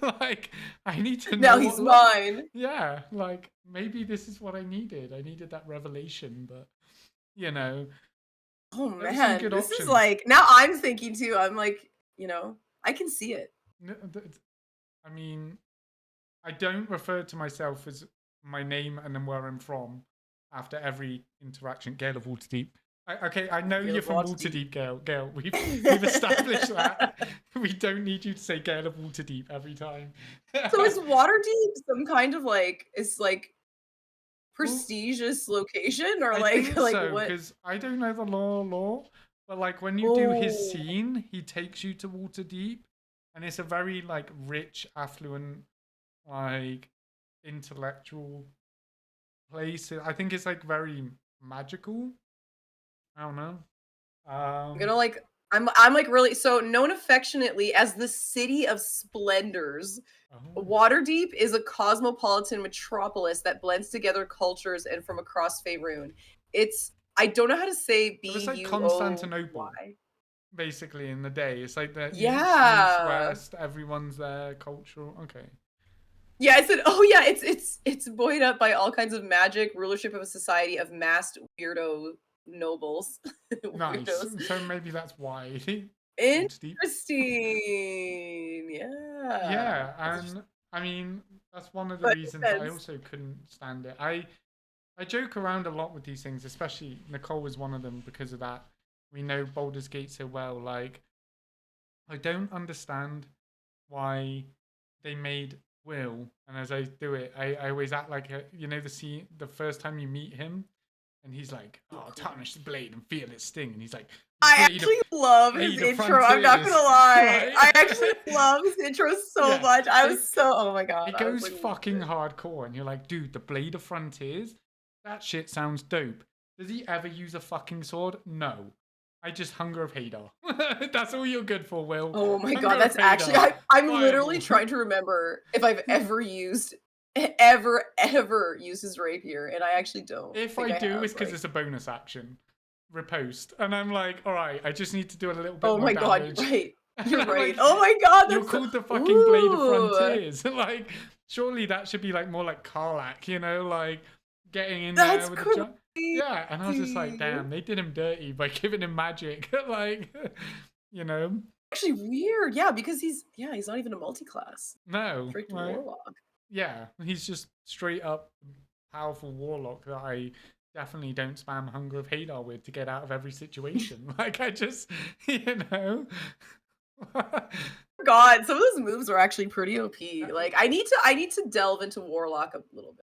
Like, I need to know. Now he's what love- mine. Yeah, like maybe this is what I needed. I needed that revelation, but you know, Oh There's some man, good this options. is like now I'm thinking too. I'm like, you know, I can see it. I mean, I don't refer to myself as my name and then where I'm from after every interaction. Gale of Waterdeep. Okay, I know Gale you're of from Waterdeep. Waterdeep, Gale. Gale, we've established that. We don't need you to say Gale of Waterdeep every time. So is Waterdeep some kind of like prestigious location or I like think like so, what? because I don't know the law, but like when you do his Oh. scene, he takes you to Waterdeep, and it's a very like rich, affluent, like intellectual place. I think it's like very magical. I don't know. I'm gonna like I'm like really so known affectionately as the City of Splendors. Oh. Waterdeep is a cosmopolitan metropolis that blends together cultures and from across Faerun. It's I don't know how to say So it's like B-U-O-Y. Constantinople. Basically, in the day, it's like the Yeah. east, west. Everyone's there, cultural. Okay. Yeah, I said, oh yeah, it's buoyed up by all kinds of magic, rulership of a society of masked weirdo nobles. Nice. Weirdos. So maybe that's why. It's deep. Interesting. Yeah. Yeah, and I mean that's one of the That makes reasons I sense. also couldn't stand it. I joke around a lot with these things, especially Nicole was one of them because of that. We know Baldur's Gate so well. Like, I don't understand why they made Will, and as I do it, I always act like you know the scene, the first time you meet him, and he's like, "Oh, tarnish the blade and feel its sting," and he's like, I "Blade of actually love his blade of intro. I'm not gonna frontiers," lie. right? I actually love his intro so Yeah, much. I it was so, oh my god. it I was goes like, fucking hardcore, and you're like, dude, the blade of frontiers, that shit sounds dope. Does he ever use a fucking sword? No. I just hunger of Hadar. That's all you're good for, Will. oh my Hunger god, of that's actually, Hadar. I'm literally Fireball. trying to remember if I've ever used, ever used his rapier, and I actually don't If think I I do, have. it's because Like, it's a bonus action. Riposte. And I'm like, all right, I just need to do a little bit oh more my god, damage. you're right. And You're I'm right. like, Oh my god, you're that's so, called the fucking Blade of ooh, Frontiers. Like, surely that should be like more like Karlach, you know, like getting in there that's with a crazy. yeah. And I was just like, damn, they did him dirty by giving him magic. Like, you know, Actually weird, yeah, because he's not even a multi-class. no, Straight to like, warlock. yeah, he's just straight up powerful warlock that I definitely don't spam Hunger of Hadar with to get out of every situation. Like I just, you know. God, some of those moves are actually pretty OP. Like I need to delve into warlock a little bit.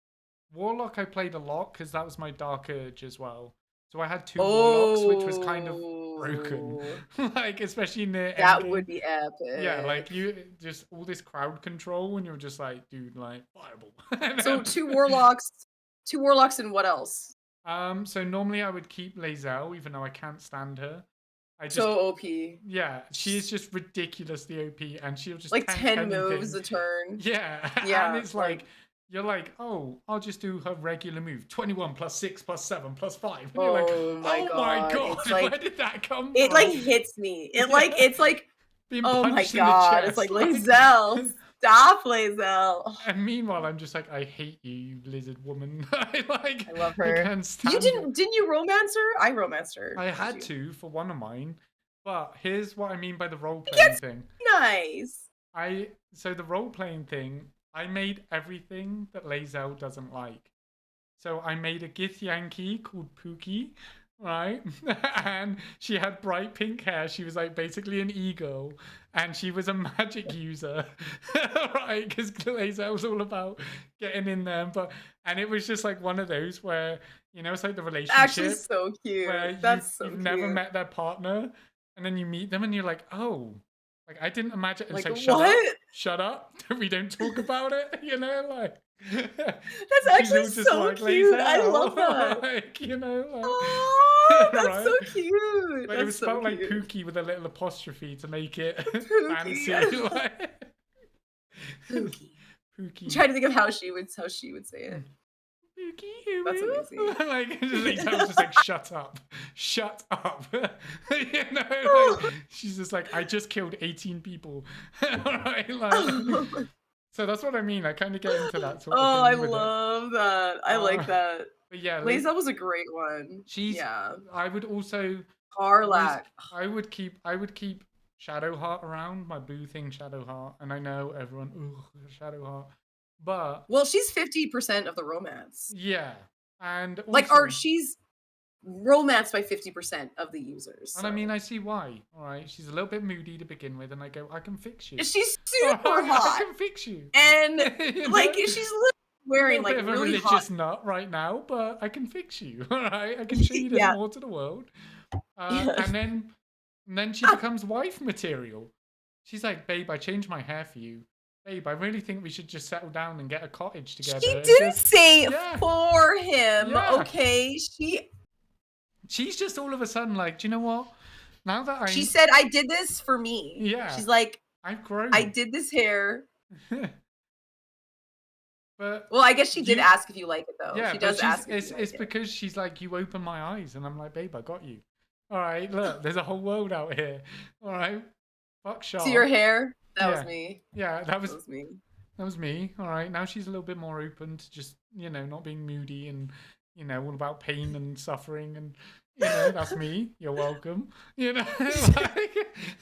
Warlock I played a lot because that was my Dark Urge as well. So I had two Warlocks, which was kind of broken. Oh, Like especially in the end that would game. be epic. Yeah, like you just all this crowd control when you're just like, dude, like fireball. So two warlocks, and what else? So normally I would keep Lae'zel, even though I can't stand her. I just So OP. yeah, she is just ridiculously OP, and she'll just Like tank 10 anything. moves a turn. Yeah, Yeah, and it's like you're like, oh, I'll just do her regular move, 21 plus 6 plus 7 plus 5, and you're like, oh my oh god. my god, It's like where did that come it from? like hits me. It's like Being oh my punched in the god. It's chest. like Lae'zel. Stop Lae'zel. And meanwhile, I'm just like, I hate you, you lizard woman. I like, I love I her. can't stand You it. didn't you romance her? I romanced her. I Did had you? to for one of mine, but here's what I mean by the role playing thing. Nice. So the role playing thing, I made everything that Lae'zel doesn't like. So I made a Githyanki called Pookie, right? And she had bright pink hair. She was like basically an e-girl, and she was a magic user, right? Because Lae'zel was all about getting in there, and it was just like one of those where you know it's like the relationship Actually so cute. where That's so you've cute. never met their partner, and then you meet them, and you're like, oh. Like I didn't imagine. It's Like, like shut up, what? shut up. We don't talk about it. You know, like That's she's actually all just so like, cute. I "Lae'zel," love that. like you know, like, Oh, that's right? so cute. But it That's was so spelled like cute. Pookie with a little apostrophe to make it Pookie. fancy. Like, Pookie. I'm Pookie. trying to think of how she would say it. Pookie. That's amazing. Like Lae'zel's just like, shut up, shut up. You know, like, she's just like, I just killed 18 people. Right, like. So that's what I mean. I kind of get into that sort of Oh, thing I with love that. I like that. But yeah, Lae'zel was a great one. she's. Yeah. I would also. Karlach. I would keep Shadowheart around, my blue thing Shadowheart, and I know everyone Shadowheart, but Well, she's 50% of the romance. yeah, and also, Like, or she's romanced by 50% of the users. and I mean I see why. All right, she's a little bit moody to begin with, and I go, I can fix you. She's All super right, I hot. can fix you. And You like know? she's literally wearing a like bit of a really religious hot. nut right now, but I can fix you. All right, I can show you there's Yeah. more to the world. Yeah. And then she becomes wife material. She's like, babe, I changed my hair for you. Babe, I really think we should just settle down and get a cottage together. She didn't say Yeah. for him. Yeah. Okay. She's just all of a sudden like, do you know what? Now that She said, I did this for me. Yeah. She's like, I've grown. I did this hair. But Well, I guess she did you- ask if you like it though. yeah, She but does ask if it's you like it's it. because she's like, you open my eyes, and I'm like, babe, I got you. All right, look, there's a whole world out here. All right, fuck Shaw. See your hair? That Yeah. was me. Yeah, That was me. that was me. All right, now she's a little bit more open to just not being moody and all about pain and suffering and that's me. You're welcome. Like,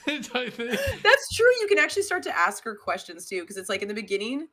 it's I think. That's true. You can actually start to ask her questions too, because it's like in the beginning,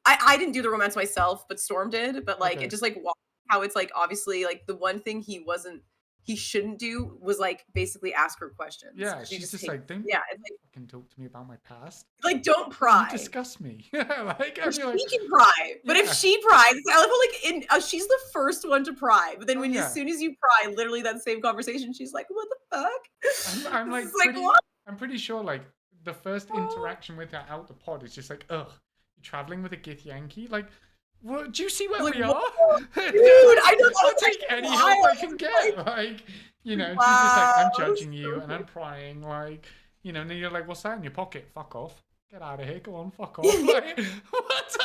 I didn't do the romance myself, but Storm did. But like Okay. it just like how it's like obviously like the one thing he shouldn't do was like basically ask her questions. Yeah, 'Cause she she's just hates, like, don't yeah, it's fucking talk to me about my past. like don't You pry. disgust me. Like, Or and she you're like, can pry, but if yeah. she pries, I love how like she's the first one to pry, but then Oh, when yeah. as soon as you pry, literally that same conversation, she's like, "What the fuck?" I'm This like is like pretty. what? I'm pretty sure like the first interaction with her out the pod is just like, ugh, you're traveling with a Gith Yankee. Like, what? Do you see where Like, we whoa, are? dude, I know that I'll was take actually any help I wild. can Like, get. Like, you know, and she's just like, I'm wow, judging you so and I'm funny. prying. Like, you know, and then you're like, what's that in your pocket? Fuck off. Get out of here. Go on, fuck off. Like, what?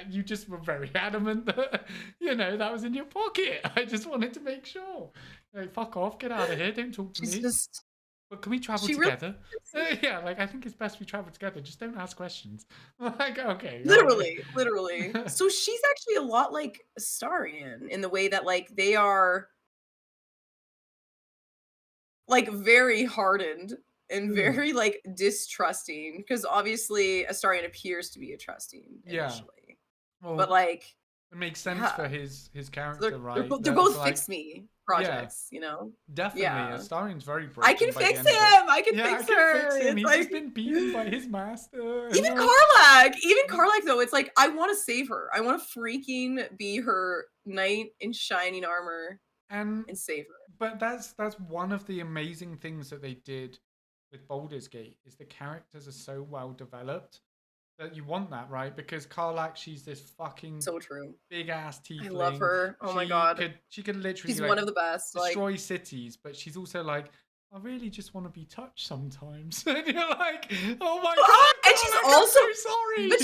You just were very adamant that, you know, that was in your pocket. I just wanted to make sure. Like, fuck off. Get out of here. Don't talk to She's me. just But can we travel she really together? Yeah, like, I think it's best we travel together. Just don't ask questions. Like, okay. literally. So she's actually a lot like Astarion in the way that like they are like very hardened and Mm, very like distrusting because obviously Astarion appears to be a trusting yeah. initially. But Well, like, it makes sense yeah. for his So character, right? they're That's both like, fix me yeah, projects, you know? definitely. Yeah. Starion's very I can broken by the fix end him! of it. I can Yeah, I fix can her! fix him. It's He's like just been beaten by his master. And even like, Karlak though, it's like I want to save her. I want to freaking be her knight in shining armor and and save her. but that's one of the amazing things that they did with Baldur's Gate is the characters are so well developed that you want that, right? Because Karlak, she's this fucking So true. big ass I love tiefling. her. Oh my god. She could literally She's like one of the best. Like destroy cities, but she's also like, I really just want to be touched sometimes. And you're like, oh my god, and she's Karlak, also I'm so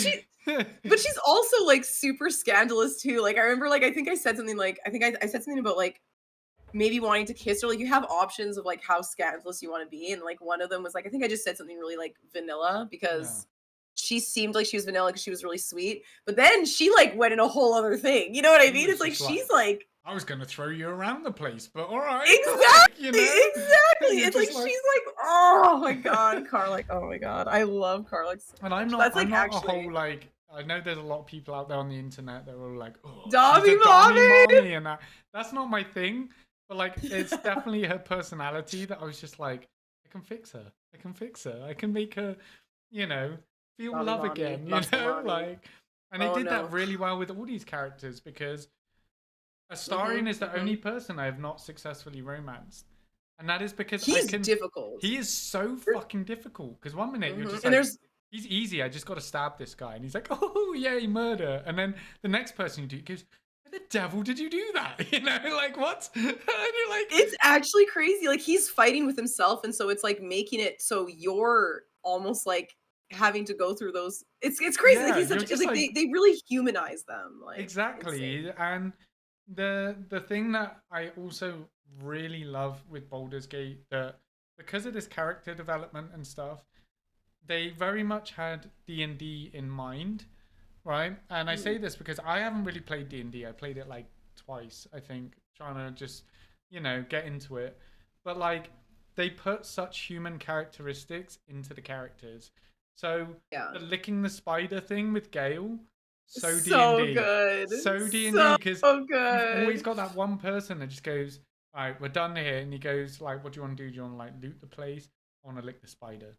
sorry. but she's also like super scandalous too. Like I remember like I think I said something like I said something about like maybe wanting to kiss her. Like you have options of like how scandalous you want to be. And like one of them was like I think I just said something really like vanilla Yeah. because she seemed like she was vanilla because she was really sweet. But then she like went in a whole other thing. You know what I She mean? was It's like just she's like I was gonna throw you around the place, but all right, exactly, you know, exactly. you're It's like just she's like, oh my god, Karlak. Oh my god, I love Karlak. And I'm not. That's I'm like not a actually whole like. I know there's a lot of people out there on the internet that are like, "Oh, she's Dobby a Dommy Mommy. mommy," and that's not my thing. But like, it's definitely her personality that I was just like, I can fix her. I can fix her. I can make her, you know, feel Dobby love Mommy, again. You muscle know, mommy. like, and they Oh did no. that really well with all these characters because Astarion is the only person I have not successfully romanced. And that is because He's difficult. he is so fucking difficult. Because one minute you're just and like, there's he's easy. I just got to stab this guy, and he's like, "Oh yay, murder!" And then the next person you do goes, "Why the devil did you do that?" You know, like what? And you're like, it's actually crazy. Like he's fighting with himself, and so it's like making it so you're almost like having to go through those. It's crazy. yeah, Like he's you're such. It's just like like they really humanize them. Like exactly. insane. And the thing that I also really love with Baldur's Gate that because of this character development and stuff, they very much had D&D in mind, right? And I say this because I haven't really played D&D. I played it like twice, I think, trying to just, you know, get into it. But like they put such human characteristics into the characters. So Yeah. the licking the spider thing with Gale, so So D&D. good. So D&D because So you've good. always got that one person that just goes, all right, we're done here. And he goes like, what do you want to do? Do you want to like loot the place? I want to lick the spider.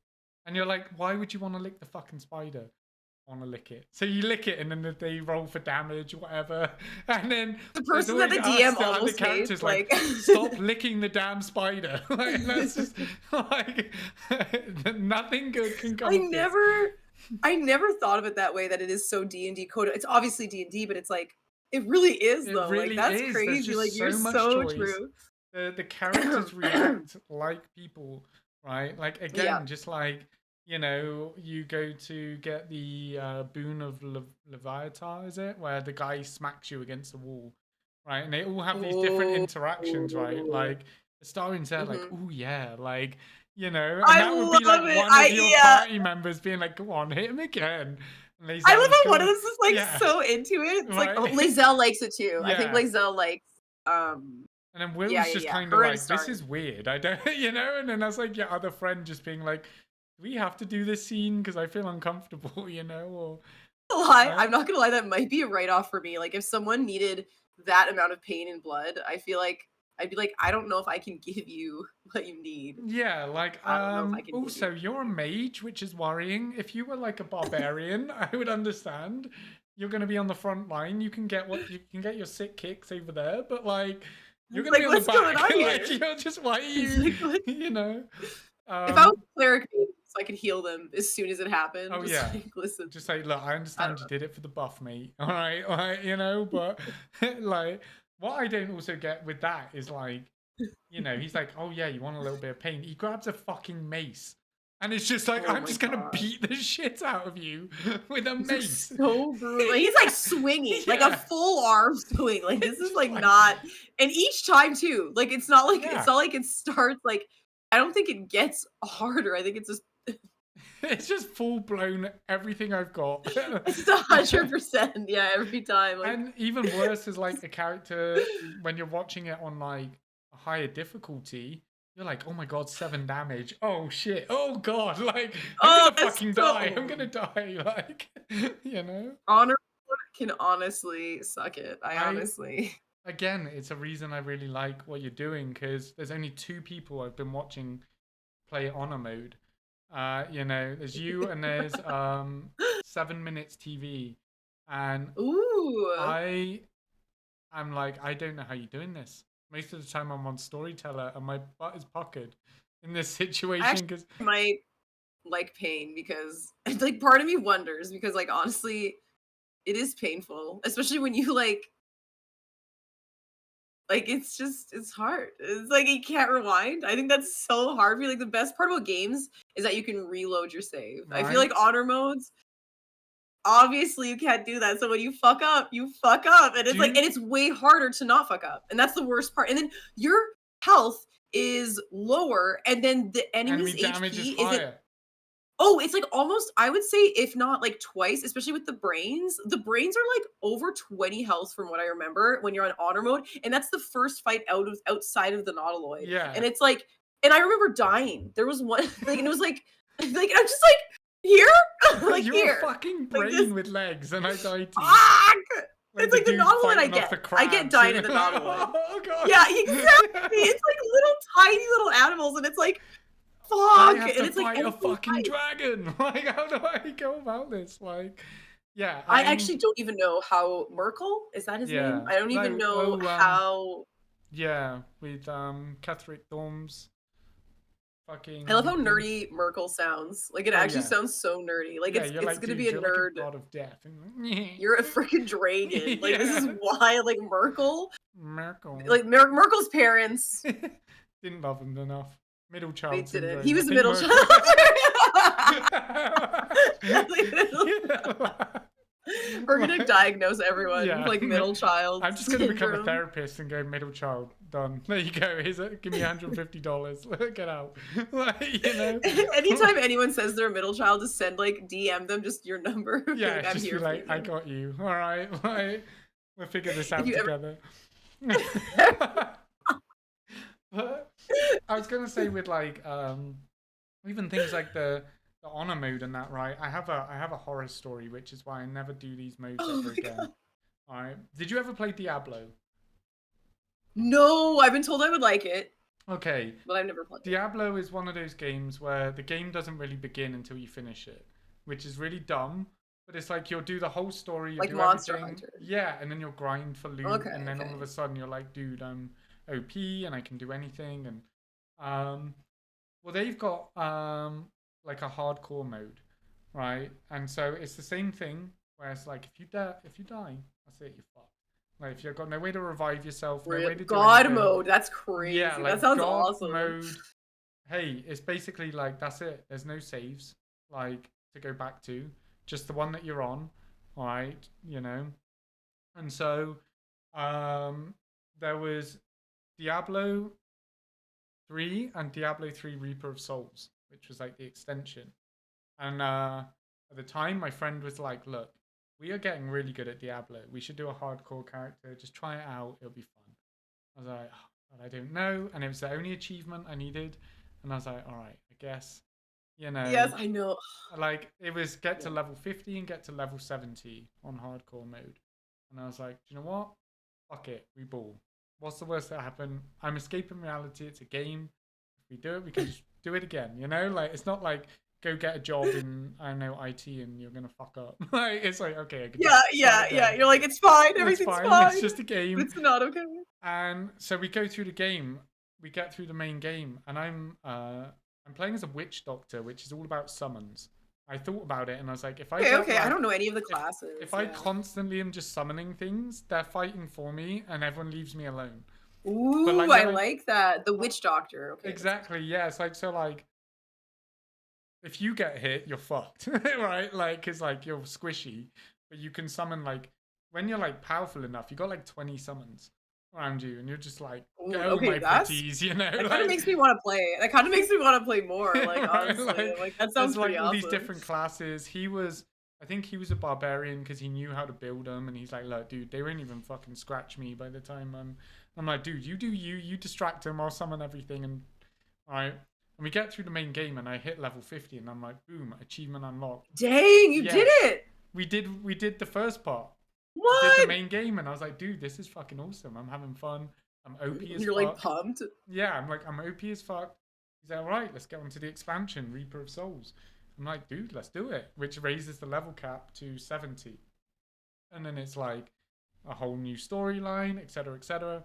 And you're like, why would you want to lick the fucking spider? I want to lick it. So you lick it and then they roll for damage, whatever. And then The there's person that the always DM us that are the almost characters hates, like, like stop licking the damn spider. Like that's just like nothing good can come of this. I never thought of it that way. That it is so D&D coded. It's obviously D&D, but it's like it really is It though. really Like that's is. There's crazy. just Like you're so much so choice. true. The characters react like people, right? Like again, Yeah. just like you know, you go to get the boon of Leviathan, is it? Where the guy smacks you against the wall, right? And they all have these different interactions, right? Like the Starion's there, like, oh yeah, like you know, and I that would be like love it. one of your party members being like, "Go on, hit him again." And I love how one go, of them's just like yeah, so into it. It's like right? oh, Lae'zel likes it too. I think Yeah. Lae'zel likes And then Will Yeah, was yeah, just yeah. kind of Her and like, this Star. is weird. I don't, you know? And then I was like, your other friend just being like, do we have to do this scene? Because I feel uncomfortable, you know? Or, Lie. right? I'm not gonna lie, that might be a write-off for me. Like, if someone needed that amount of pain and blood, I feel like I'd be like, I don't know if I can give you what you need. Yeah, like, I don't know if I can give you. also, you're a mage, which is worrying. If you were like a barbarian, I would understand. You're going to be on the front line. You can get what you can get your sick kicks over there, but like, you're going to be Like, on the what's going back. on Like, here? you're just, why are It's you, like, what? you know? If I was Um, a cleric, maybe, so I could heal them as soon as it happened. oh, Just yeah. like, listen, Just say, look, I I don't understand you know. did it for the buff, mate. All right, like, you know, but like, what I don't also get with that is like, you know, he's like, oh yeah, you want a little bit of pain. He grabs a fucking mace. And it's just like, Oh I'm my just gonna god. beat the shit out of you with a He's like mace. so brutal. Like, he's like swinging, like a Yeah. full arm swing. Like, this It's is just like like, not, and each time too. Like, it's yeah. not like it starts like, I don't think it gets harder. I think it's just It's just full blown everything I've got. it's 100%. Yeah, every time. Like, And even worse is like a character when you're watching it on like a higher difficulty, you're like, oh my god, 7 damage. Oh shit. Oh god. Like, I'm oh, gonna that's fucking die. I'm so gonna die. Like, you know? honor can honestly suck it. I I honestly. again, it's a reason I really like what you're doing because there's only 2 people I've been watching play honor mode. You know, there's you and there's 7 minutes TV, and Ooh. I am like, I don't know how you're doing this. Most of the time, I'm on storyteller, and my butt is puckered in this I situation actually because might like pain because like part of me wonders because like honestly it is painful, especially when you like it's just it's hard. It's like you can't rewind. I think that's so hard for you. Like the best part about games is that you can reload your save. I feel right, like honor modes, obviously you can't do that. So when you fuck up. And it's like do and it's way harder to not fuck up. And that's the worst part. And then your health is lower and then the enemy enemy's damage is HP isn't. higher. Oh, it's like almost, I would say, if not like twice, especially with the brains. The brains are like over 20 health from what I remember when you're on honor mode. And that's the first fight outside of the Nautiloid. Yeah, And it's like, and I remember dying. There was one, like, and it was like I'm just like, here? Like, you're a here. fucking Like this. brain with legs, and I died to you. Fuck! Like It's the like the dude Nautiloid fighting off the I get crabs. dying in the Nautiloid. Oh god. Yeah, exactly. It's like little tiny little animals, and it's like, I fuck. have And to it's like fight a every fucking fight. dragon. Like, how do I go about this? Like, yeah, I actually don't even know how Merkel, is that his name? yeah, I don't even no, know oh, how. yeah, with Catherine Dorms, I love how fucking, nerdy Merkel sounds. Like it oh actually yeah, sounds so nerdy. Like yeah, it's you're it's like, gonna dude, be a you're like a nerd. god of death. And, You're a freaking dragon. Like this is yeah, why like Merkel, Merkel like Merkel's parents. didn't love him enough. Middle They child didn't. syndrome. He I was a think middle Merkel. child. We're gonna Like, diagnoose everyone yeah, with like middle child I'm just gonna become a syndrome. therapist and go middle child. Done. There you go. Here's it. Give me $150. Get out. Like, you know. Anytime anyone says they're a middle child, just send like DM them just your number. Be Yeah, like, I'm just be here for like, I you. got you. All right. Like, we'll figure this If out you ever together. But I was gonna say with like even things like the honor mode and that, right? I have a horror story, which is why I never do these modes Oh ever my again. god. All right. Did you ever play Diablo? No, I've been told I would like it, Okay. but I've never played it. Diablo is one of those games where the game doesn't really begin until you finish it, which is really dumb. But it's like you'll do the whole story, you'll Like do Monster everything. Hunter. Yeah, and then you'll grind for loot, Okay, and then all okay. of a sudden you're like, dude, I'm OP and I can do anything. And well, they've got like a hardcore mode, right? And so it's the same thing where it's like if you die, that's it, you're fucked. Like if you've got no way to revive yourself, no way to do God anything. mode. That's crazy. Yeah, like That sounds God awesome. mode. Hey, it's basically like that's it. There's no saves like to go back to. Just the one that you're on, all right? You know. And so, there was Diablo 3 and Diablo 3 Reaper of Souls, which was like the extension. And at the time, my friend was like, "Look, we are getting really good at Diablo. We should do a hardcore character. Just try it out. It'll be fun." I was like, but I don't know. And it was the only achievement I needed. And I was like, all right, I guess, you know, Yes, I know. like it was get to Yeah. level 50 and get to level 70 on hardcore mode. And I was like, do you know what? Fuck it, we ball. What's the worst that happen? I'm escaping reality. It's a game. If we do it, we can just do it again. You know, like it's not like go get a job in I don't know IT and you're gonna fuck up. Like it's like okay, I could just Yeah, start yeah, yeah. again. You're like, it's fine, It's everything's fine. It's fine. just a But game. it's not okay. And so we go through the game. We get through the main game, and I'm playing as a witch doctor, which is all about summons. I thought about it, and I was like, if I Okay, get okay. I like don't know any of the if classes. if I Yeah. constantly am just summoning things, they're fighting for me, and everyone leaves me alone. Ooh, like, I when like that. The witch doctor. Okay. exactly, yeah. It's like so like if you get hit, you're fucked, right? Like, cause like you're squishy, but you can summon like when you're like powerful enough, you got like 20 summons around you, and you're just like, Ooh, go okay, my pretties, you know. that kind of Like, makes me want to play. That kind of makes me want to play more. Like right? honestly, like that There's sounds like pretty all these awesome. different classes. I think he was a barbarian because he knew how to build them, and he's like, look, dude, they won't even fucking scratch me by the time I'm like, dude, you do you distract him, I'll summon everything, and all right. And we get through the main game, and I hit level 50, and I'm like, boom, achievement unlocked. Dang, you did Yes, it! we did the first part. We did the What? main game, and I was like, dude, this is fucking awesome. I'm having fun. I'm OP as You're like fuck. pumped. Yeah, I'm like, I'm OP as fuck. He's like, all right, let's get on to the expansion, Reaper of Souls. I'm like, dude, let's do it, which raises the level cap to 70. And then it's like a whole new storyline, etc., etc.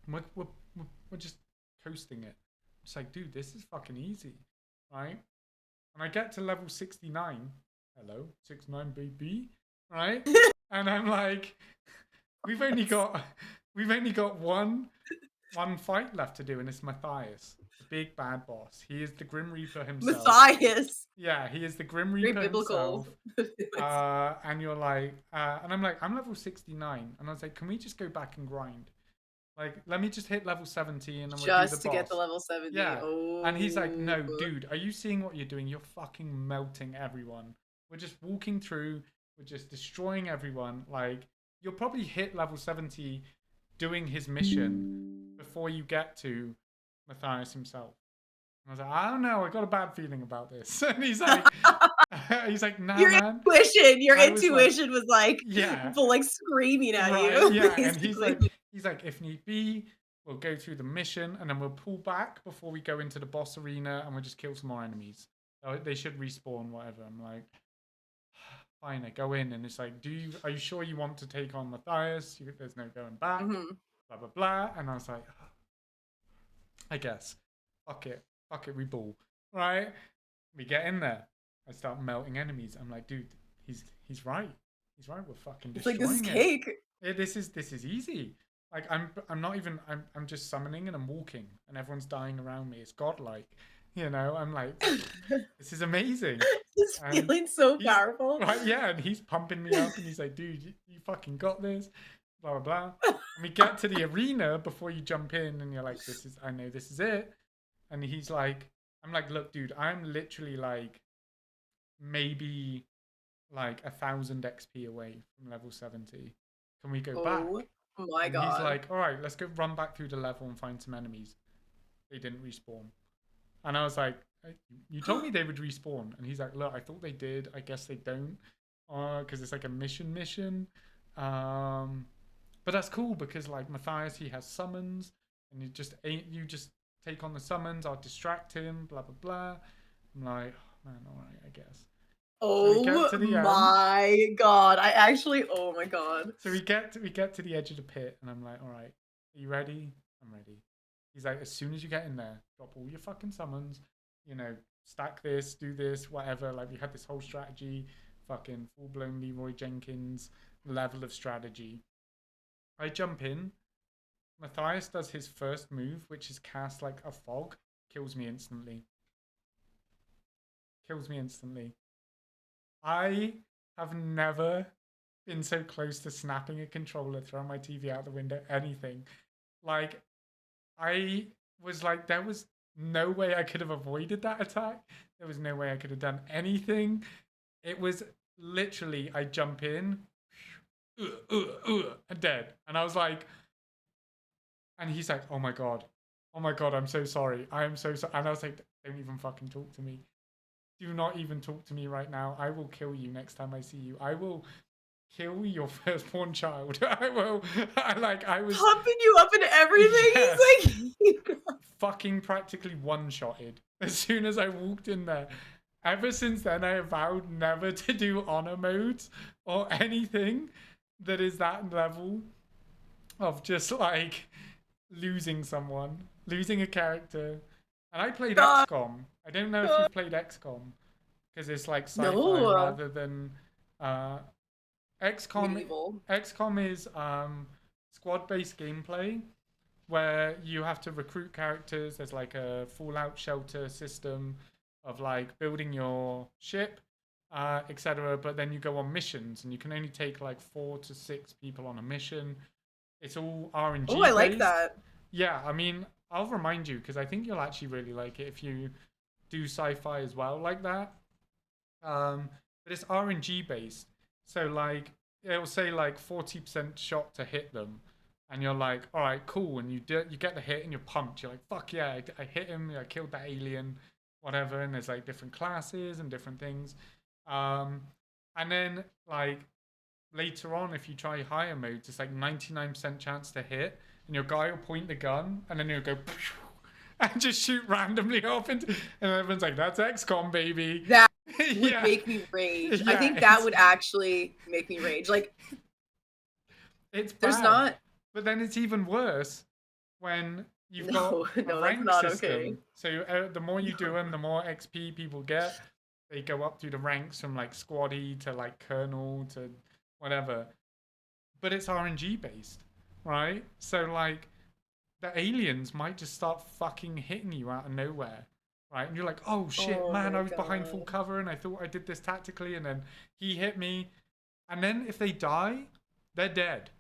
We're just coasting it. It's like, dude, this is fucking easy, right? And I get to level 69. Hello, 69 baby, right? And I'm like, we've only got one fight left to do, and it's Matthias, the big bad boss. He is the Grim Reaper himself. Matthias. Yeah, he is the Grim Very Reaper biblical. himself. And you're like, and I'm like, I'm level 69, and I was like, can we just go back and grind? Like, let me just hit level 70, and then we'll do the Just to boss. get the level 70. Yeah. Oh. And he's like, no, dude, are you seeing what you're doing? You're fucking melting everyone. We're just walking through, we're just destroying everyone. Like, you'll probably hit level 70 doing his mission before you get to Matthias himself. And I was like, I don't know, I got a bad feeling about this. And he's like, nah, Your man. your I was intuition was like, yeah. like screaming at Right, you. yeah. Basically. And he's like, if need be, we'll go through the mission and then we'll pull back before we go into the boss arena and we'll just kill some more enemies. They should respawn, whatever. I'm like, fine, I go in and it's like, are you sure you want to take on Matthias? There's no going back, blah, blah, blah. And I was like, I guess, fuck it, we ball, right? We get in there. I start melting enemies. I'm like, dude, he's right. He's right. We're fucking It's like, destroying this is it. cake. Yeah, this is easy. Like I'm not even I'm just summoning and I'm walking and everyone's dying around me. It's godlike. You know, I'm like, this is amazing. Just And feeling so powerful. Right, yeah, and he's pumping me up and he's like, dude, you fucking got this. Blah blah blah. And we get to the arena before you jump in and you're like, I know this is it. And he's like, I'm like, look, dude, I'm literally like maybe like 1,000 XP away from level 70. Can we go back? Oh my And god. he's like, all right, let's go run back through the level and find some enemies. They didn't respawn. And I was like, you told me they would respawn. And he's like, look, I thought they did. I guess they don't. Because it's like a mission. But that's cool because like Matthias, he has summons. And you just take on the summons. I'll distract him, blah, blah, blah. I'm like, oh, man, all right, I guess. Oh my god. Oh my god. So we get to the edge of the pit and I'm like, all right, are you ready? I'm ready. He's like, as soon as you get in there, drop all your fucking summons, you know, stack this, do this, whatever. Like we had this whole strategy, fucking full-blown Leroy Jenkins level of strategy. I jump in. Matthias does his first move, which is cast like a fog, kills me instantly. I have never been so close to snapping a controller, throwing my TV out the window, anything. Like, I was like, there was no way I could have avoided that attack. There was no way I could have done anything. It was literally, I jump in, dead. And I was like, And he's like, oh my god, I'm so sorry. I am so sorry. And I was like, don't even fucking talk to me. Do not even talk to me right now. I will kill you next time I see you. I will kill your firstborn child. I will. I was pumping you up and everything. Yes. He's like, fucking practically one-shotted as soon as I walked in there. Ever since then, I have vowed never to do honor modes or anything that is that level of just like losing someone, losing a character. And I played God. XCOM. I don't know if you've played XCOM because it's like sci-fi No. rather than XCOM. Medieval. XCOM is squad-based gameplay where you have to recruit characters. There's like a Fallout shelter system of like building your ship, etc. But then you go on missions, and you can only take like 4 to 6 people on a mission. It's all RNG. Oh, I like based. that. Yeah, I mean, I'll remind you because I think you'll actually really like it if you do sci-fi as well like that. But it's RNG based, so like it'll say like 40% shot to hit them, and you're like, all right, cool, and you get the hit, and you're pumped. You're like, fuck yeah, I hit him, I killed that alien, whatever. And there's like different classes and different things, and then like later on, if you try higher modes, it's like 99% chance to hit, and your guy will point the gun, and then he'll go and just shoot randomly off, and everyone's like, that's XCOM, baby. That would make me rage. Yeah, I think that would actually make me rage. Like, it's bad. there's not. But then it's even worse when you've got a that's rank not system. okay. So the more you do them, the more XP people get. They go up through the ranks from like squaddy to like colonel to whatever. But it's RNG based, right? So like the aliens might just start fucking hitting you out of nowhere, right? And you're like, oh shit, Oh man, my I was behind full God. cover and I thought I did this tactically, and then he hit me. And then if they die, they're dead.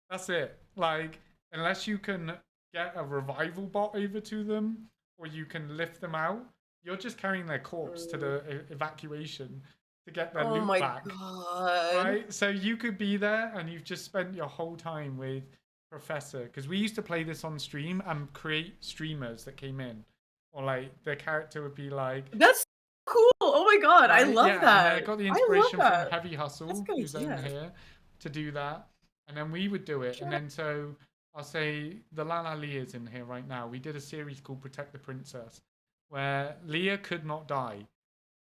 That's it. Like, unless you can get a revival bot over to them or you can lift them out, you're just carrying their corpse to the evacuation to get their Oh loot my back. God. Right? So you could be there and you've just spent your whole time with Professor. Because we used to play this on stream and create streamers that came in. Or like their character would be like, That's cool. Oh my God. I right? love Yeah, that. and I got the I love inspiration from that. Heavy Hustle, That's a good who's in idea. here, to do that. And then we would do it. And then so I'll say the Lala Leah's in here right now. We did a series called Protect the Princess, where Leah could not die.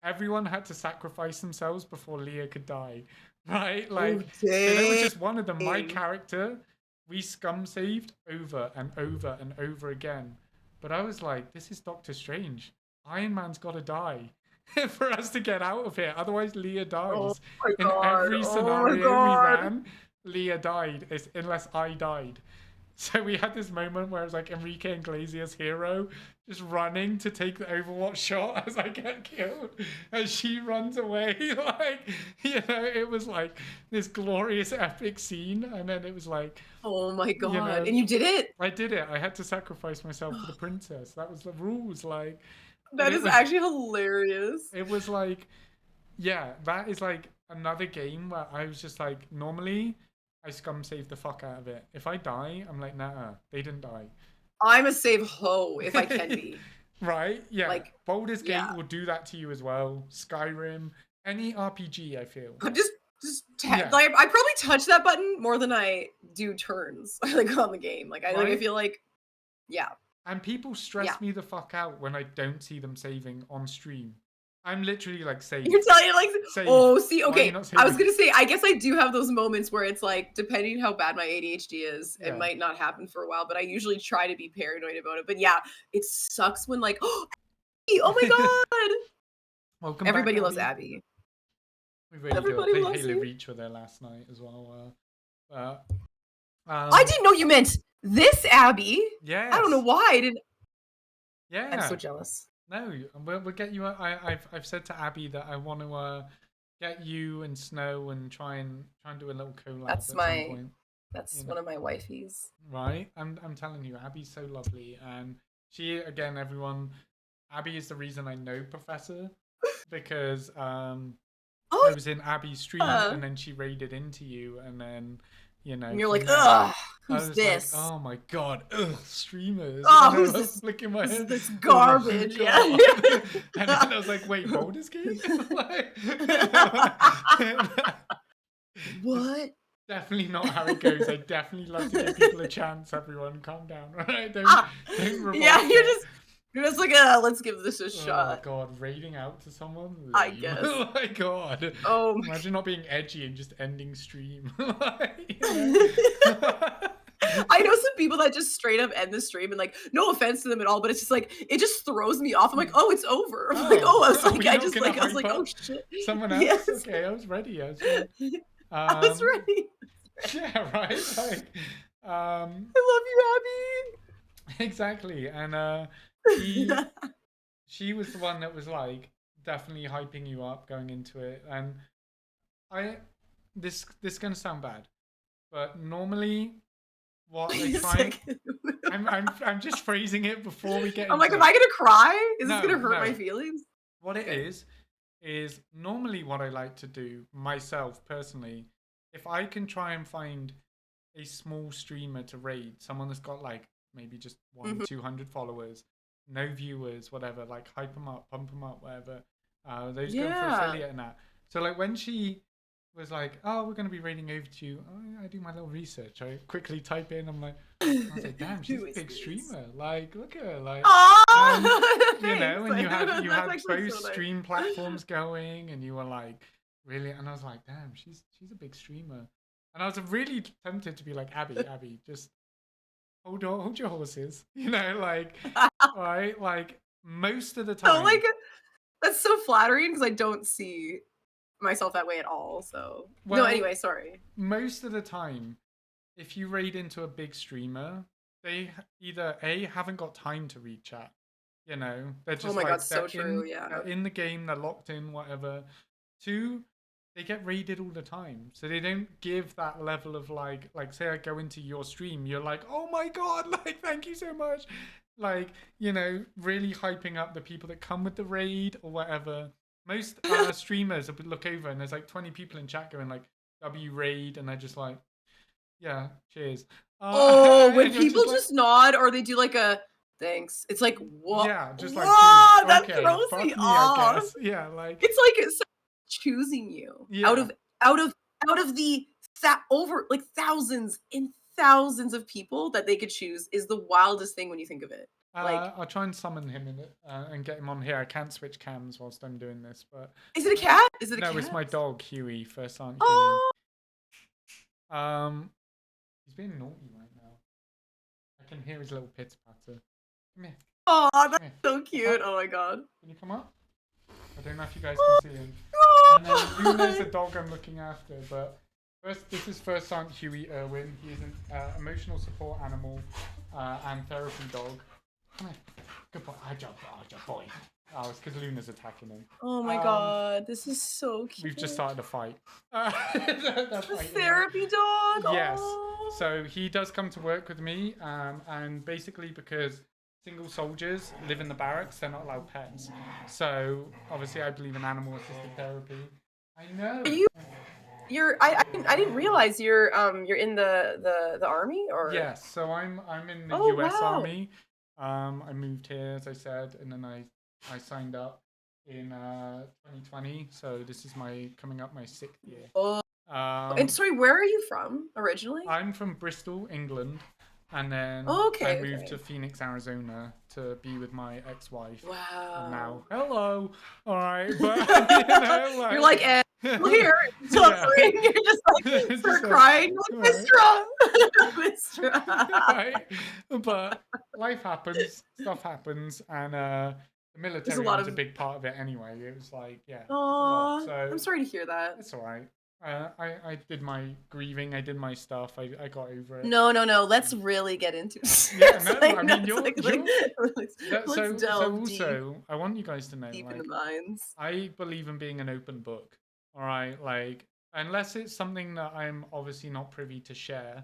Everyone had to sacrifice themselves before Leah could die. Right? Like, so there was just one of them. My character, we scum saved over and over and over again. But I was like, this is Doctor Strange. Iron Man's got to die for us to get out of here. Otherwise, Leah dies. Oh my In God. every Oh my scenario we God. ran, Leah died, unless I died. So we had this moment where it was like Enrique Iglesias' hero just running to take the Overwatch shot as I get killed, and she runs away. Like, you know, it was like this glorious epic scene, and then it was like, Oh my God. you know, And you did it? I did it. I had to sacrifice myself for the princess. That was the rules. Like, That is actually hilarious. it was like, yeah, that is like another game where I was just like, normally I scum save the fuck out of it. If I die, I'm like, nah, they didn't die. I'm a save ho if I can be. Right? Yeah. Like, Baldur's Gate yeah. will do that to you as well. Skyrim, any RPG, I feel. I'm just Yeah. like, I probably touch that button more than I do turns like on the game. Like I Right? feel like, yeah. And people stress me the fuck out when I don't see them saving on stream. I'm literally like, save. You're telling it like, Save. oh, see, Why are okay. you not I was saving? gonna say, I guess I do have those moments where it's like, depending how bad my ADHD is, Yeah. it might not happen for a while, but I usually try to be paranoid about it. But yeah, it sucks when like, oh my God. Welcome Everybody back, loves Abby. Abby. We really Everybody do. I loves played Halo you. Reach with her last night as well. I didn't know you meant this Abby. Yes. I don't know why I didn't. Yeah. I'm so jealous. No, we'll get you. I've said to Abby that I want to get you and Snow and try and do a little collab That's at my- some point. That's You know. one of my wifeys. Right? I'm telling you, Abby's so lovely, and she, again, everyone. Abby is the reason I know Professor, because I Oh, was in Abby's stream yeah. and then she raided into you, and then you know. And you're from like, there. ugh, I who's was this? like, oh my god, ugh, streamers. Oh, And I who's was this? flicking my This, head. this Oh garbage. Yeah. god. And then I was like, wait, Baldur's Gate? Like, What? definitely not how it goes. I definitely love to give people a chance. Everyone, calm down, right? Don't revolt. Yeah, you're just like, let's give this a Oh shot. god, raiding out to someone? I Lame. guess. Oh my god. Oh my Imagine not being edgy and just ending stream. Like, you know? I know some people that just straight up end the stream and like, no offense to them at all, but it's just like it just throws me off. I'm like, oh, it's over. I'm like, oh, I was like, I was like, oh shit. Someone else? Yes. Okay, I was ready. I was ready. Yeah, right. Like, I love you, Abby. Exactly, and she was the one that was like definitely hyping you up going into it, and this gonna sound bad, but normally what I try, I'm just phrasing it before we get. I'm like, am I gonna cry? Is No, this gonna hurt no. my feelings? What it is normally what I like to do myself personally. If I can try and find a small streamer to raid, someone that's got like maybe just 200 followers, no viewers, whatever, like hype them up, pump them up, whatever. Those go for affiliate and that. So like when she was like, oh, we're going to be raiding over to you, I do my little research. I quickly type in, I was like, damn, she's a big streamer. Like, look at her. Like, you know, and you had both stream platforms going, and you were like, really? And I was like, damn, she's a big streamer. And I was really tempted to be like, Abby, just hold your horses. You know, like, right? Like, most of the time. Oh, like, that's so flattering because I don't see myself that way at all. So, no, anyway, sorry. Most of the time, if you raid into a big streamer, they either A, haven't got time to read chat. You know, they're just God, so true. Yeah. They're in the game, they're locked in, whatever. 2, they get raided all the time, so they don't give that level of like say I go into your stream, you're like, oh my god, like thank you so much, like, you know, really hyping up the people that come with the raid or whatever. Most streamers would look over and there's like 20 people in chat going like W raid, and they're just like, yeah, cheers. When people just nod or they do like a thanks, it's like, what? Yeah, just like, that okay, throws me off. I guess. Yeah, like it's choosing you out of the over like thousands and thousands of people that they could choose is the wildest thing when you think of it. Like, I'll try and summon him in it and get him on here. I can't switch cams whilst I'm doing this, but is it a cat? Is it a cat? No, it's my dog Huey. First Aunt Oh. Huey. He's being naughty right now. I can hear his little pits patter. Come here. Oh, that's so cute. Oh my god. Can you come up? I don't know if you guys can see him. Oh, And then Luna's the dog I'm looking after, but this is First Aunt Huey Irwin. He is an emotional support animal and therapy dog. Come here. Good boy. Good boy. Oh, it's because Luna's attacking him. Oh my god, this is so cute. We've just started a fight. Therapy dog? Yes. Oh. So he does come to work with me, and basically because single soldiers live in the barracks, they're not allowed pets. So obviously I believe in animal assisted therapy. I know. I didn't realize you're in the army, or? Yes, so I'm in the US Army. I moved here, as I said, and then I signed up in 2020. So this is coming up my 6th year. And sorry, where are you from originally? I'm from Bristol, England, and then I moved to Phoenix, Arizona to be with my ex-wife. Wow. And now, hello. All right, but you know, like, you're like, here, suffering. You're just like start crying, like Mistra. Right? But life happens, stuff happens, and the military was a big part of it anyway. It was like, yeah. Oh, so I'm sorry to hear that. It's all right. I did my grieving. I did my stuff. I got over it. No. Let's really get into it. Yeah, no. Like, I mean, let's delve also, I want you guys to know, deep like, in the minds. I believe in being an open book. All right, like, unless it's something that I'm obviously not privy to share,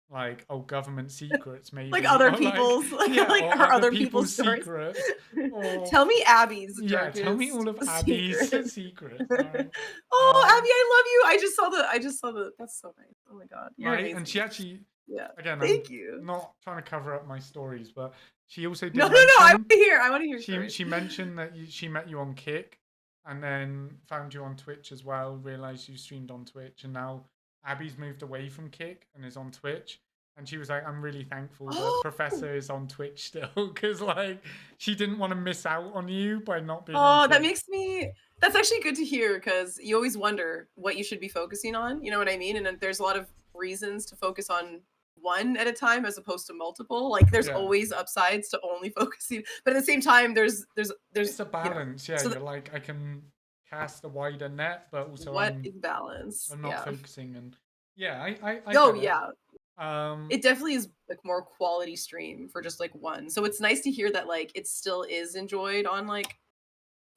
like, government secrets, maybe, like other people's, like other people's secrets. Tell me Abby's. Yeah, tell me all of Abby's secrets. Right? Oh, Abby, I love you. I just saw the. That's so nice. Oh my god, you're right? amazing. And she actually, Yeah. again, Thank I'm you. not trying to cover up my stories, but she also No, did no, no. I mention want to hear. I want to hear she stories. she mentioned that she met you on Kick, and then found you on Twitch as well. Realized you streamed on Twitch, and now Abby's moved away from Kick and is on Twitch. And she was like, "I'm really thankful that Oh, Professor is on Twitch still, because like she didn't want to miss out on you by not being on oh, that Kick." makes me. That's actually good to hear because you always wonder what you should be focusing on. You know what I mean? And then there's a lot of reasons to focus on one at a time as opposed to multiple. Like there's Yeah, always upsides to only focusing, but at the same time, there's it's a you know. balance. Yeah, So you're like, I can cast a wider net, but also what is balance? I'm not Yeah. focusing. And yeah, I Oh get it. yeah. It definitely is like more quality stream for just like one. So it's nice to hear that like it still is enjoyed on like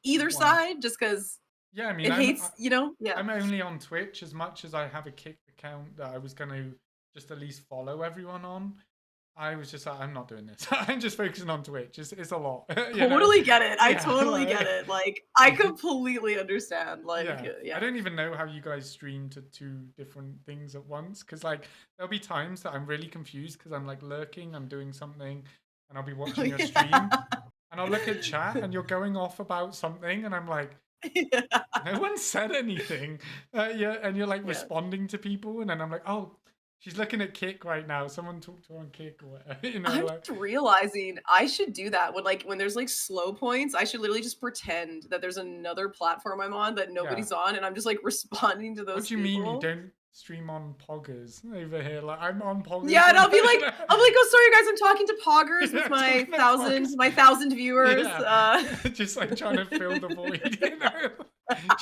either one. side just because Yeah, I mean, it hates, you know? Yeah. I'm only on Twitch as much as I have a Kick account that I was going to just at least follow everyone on. I was just like, I'm not doing this. I'm just focusing on Twitch. It's a lot. You know? Totally get it. I Yeah, totally like- get it. Like I completely understand. Like yeah. yeah. I don't even know how you guys stream to two different things at once. Because like there'll be times that I'm really confused because I'm like lurking, I'm doing something, and I'll be watching your stream, and I'll look at chat, and you're going off about something, and I'm like, Yeah. no one said anything. Yeah, and you're like Yeah. responding to people, and then I'm like, oh, she's looking at Kick right now. Someone talked to her on Kick or whatever. You know, I'm like, just realizing I should do that when there's like slow points. I should literally just pretend that there's another platform I'm on that nobody's on, and I'm just like responding to those. what do you mean you don't stream on Poggers over here? Like I'm on Poggers. Yeah, and I'll be like, you know? oh sorry guys, I'm talking to Poggers Yeah, with my talking to Poggers. 1,000 viewers. Yeah. Just like trying to fill the void, you know.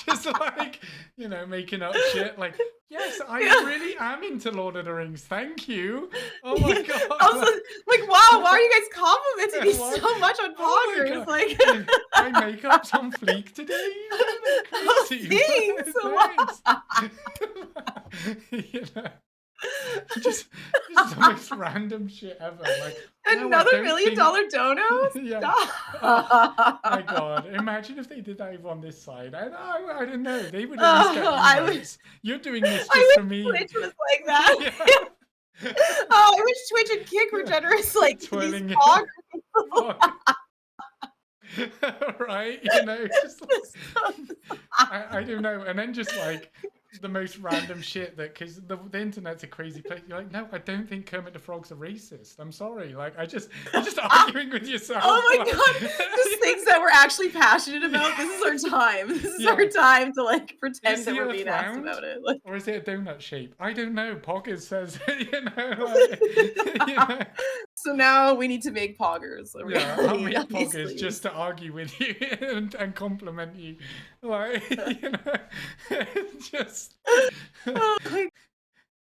Just like, you know, making up shit like, yes, I really am into Lord of the Rings. Thank you. Oh my god. I was like, wow, why are you guys complimenting me What? so much on Oh my Poggers? God. Like, my makeup's on fleek today. Crazy. thanks. You know, just the most random shit ever. Like Another $1 million think... donos? Yeah. Stop. My god, imagine if they did that over on this side. I don't know. They would at least get emails. You're doing this just for me. Twitch was like that. Yeah. Oh, I wish Twitch and Kick were generous like Twirling these it. Poggers. Right, you know, just like, I don't know, and then just like the most random shit that because the internet's a crazy place. You're like, no, I don't think Kermit the Frog's a racist. I'm sorry, like you're just arguing with yourself. Oh my like, god, just things that we're actually passionate about. This is our time. This is our time to like pretend that we're being asked about it. Like, or is it a donut shape? I don't know. Poggers says, you know, like, you know. So now we need to make Poggers. Yeah, I'll make Poggers just to argue with you and compliment you. Like, you know, just. Oh my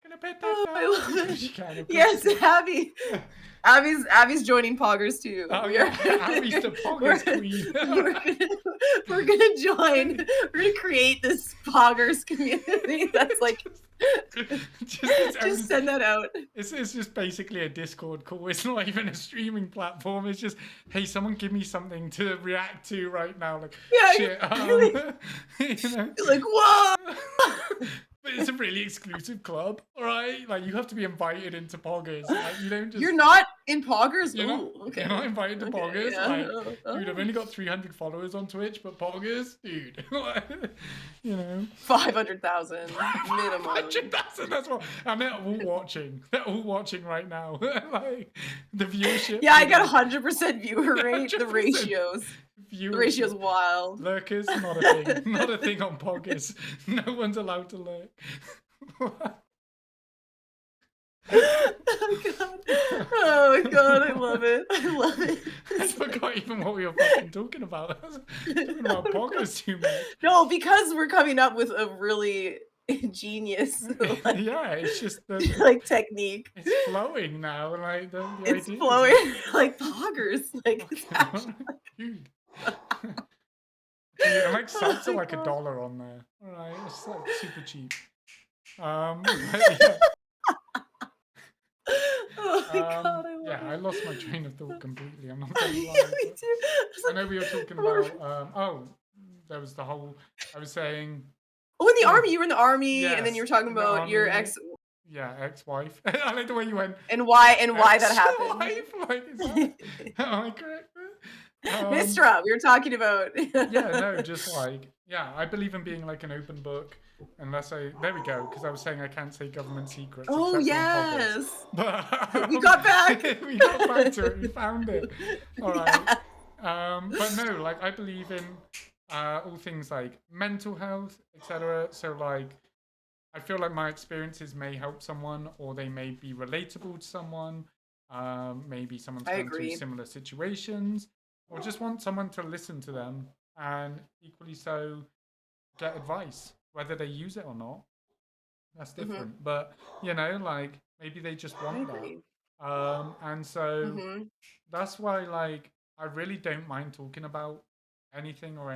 Gonna bet God, that I love it. She can, Yes, Abby. Abby's joining Poggers too. Oh We are- yeah, Abby's the Poggers queen. we're gonna join. We're gonna create this Poggers community that's like just send that out. It's just basically a Discord call. It's not even a streaming platform. It's just, hey, someone give me something to react to right now. Like, Yeah, shit. You know? like whoa. But it's a really exclusive club, all right? Like, you have to be invited into Poggers. Like, you don't just... You're not in Poggers? You're not, Ooh, okay. You're not invited to Poggers. Yeah. Like, dude, I've only got 300 followers on Twitch, but Poggers, dude, you know. 500,000 minimum. 500,000, that's what... And they're all watching. They're all watching right now. Like, the viewership... Yeah, I got 100% viewer rate. 100% The ratios. The ratio's wild. Lurkers, not a thing. Not a thing on Poggers. No one's allowed to lurk. Oh my god, I love it. I love it. I forgot even what we were fucking talking about. Talking about Poggers too much. No, because we're coming up with a really ingenious like, Yeah, it's just the like technique. it's flowing now. Like the It's idea flowing like Poggers. Like it's actually... Dude. Dude, and like subs Oh are my like God. $1 on there. Alright, it's like super cheap. But yeah. Oh my god, I love Yeah, it. I lost my train of thought completely. I'm not gonna Yeah, lie. me but too. I know we were talking about there was the whole I was saying Oh, in the army, you were in the army, and then Yes, you were talking in the about your army. ex. Yeah, ex-wife. I like the way you went. And why that happened. Ex-wife? Like, is that, am I correct? Mistra, we were talking about. Yeah, no, just like, yeah, I believe in being like an open book. Unless there we go, because I was saying I can't say government secrets Oh except yes. on podcasts. But We got back. we got back to it. We found it. All right. Yeah. But no, like I believe in all things like mental health, etc. So like, I feel like my experiences may help someone, or they may be relatable to someone. Maybe someone's I gone through agree. similar situations, or just want someone to listen to them, and equally so, get advice, whether they use it or not. That's Hmm. different. But like maybe they just I want that. agree. And so Hmm. that's why like I really don't mind talking about anything or I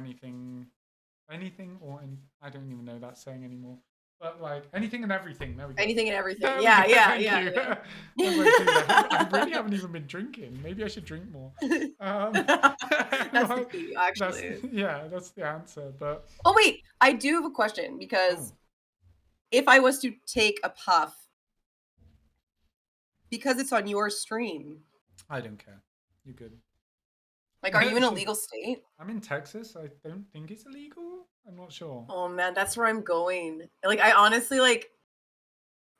don't even know that saying anymore. But like anything and everything. There we go. Anything and everything. There we Yeah, go. yeah, Thank yeah, you. yeah. I was like, dude, I really haven't even been drinking. Maybe I should drink more. That's the Like, key, that's actually. that's the answer. But Oh wait, I do have a question oh, because if I was to take a puff, because it's on your stream, I don't care. You're good. like, are you in a legal state? I'm in Texas. I don't think it's illegal. I'm not sure. Oh man, that's where I'm going. Like, I honestly like.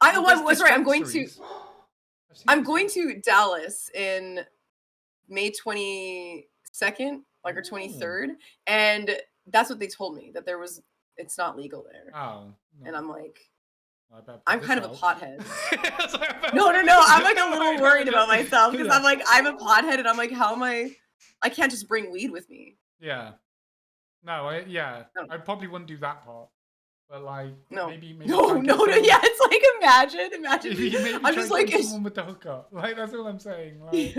Well, I there's was right. I'm going to. dispensaries. I've seen To Dallas in May 22nd, like or Ooh. 23rd, and that's what they told me that there was. It's not legal there, Oh, and no. I'm like, I better put I'm this kind of a out. pothead. So I better No, put I'm like this- a little no, worried no. about myself because Yeah. I'm like, I'm a pothead, and I'm like, how am I? I can't just bring weed with me. Yeah. No, No. I probably wouldn't do that part. But like, No. maybe No, try and no, get someone- yeah, it's like imagine Maybe me. maybe I'm try just and like, get someone with the hookup. Like that's all I'm saying. Like,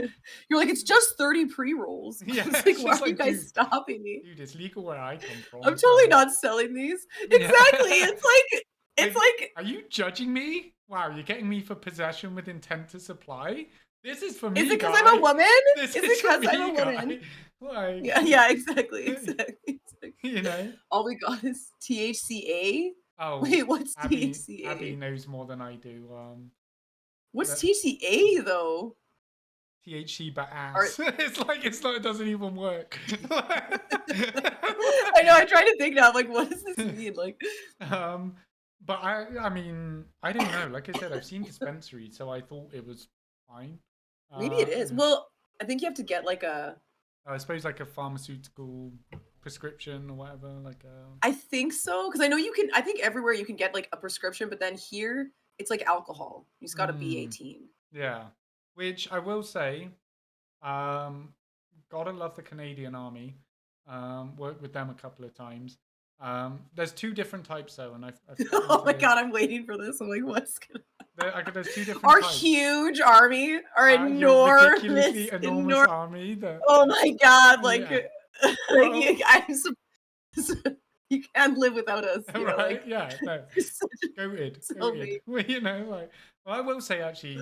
you're like, it's just 30 pre-rolls. yeah, It's like, it's why just are you like, guys dude, stopping me? it's legal where I come from. I'm totally so- not selling these. Yeah. Exactly. It's like Are you judging me? Wow, you're getting me for possession with intent to supply? This is for me, is it because guy. I'm a woman? This Is is it for because I'm me, a guy. woman? Like, Yeah, exactly. you know. All we got is THCA. Oh, Wait, what's Abby THCA? knows more than I do. What's But THCA though? THC but Are ass. It's not. It doesn't even work. I know. I tried to think now. I'm like, what does this mean? Like, But I mean, I don't know. Like I said, I've seen dispensaries, so I thought it was fine. maybe it is. Yeah. Well, I think you have to get like a. I suppose like a pharmaceutical prescription or whatever. Like I think so because I know you can. I think everywhere you can get like a prescription, but then here it's like alcohol. You just got to be 18. yeah. Which I will say, gotta love the Canadian Army. Worked with them a couple of times. There's two different types though, and I've Oh my god, I'm waiting for this. I'm like, what's gonna. there's two different Our types. huge army, our Your enormous, ridiculously enormous army. That Oh my god, like, Yeah. like Well- you can't live without us. You know, right? like, Yeah, no. you're such Goated. So Goated. Well, like, well, I will say actually,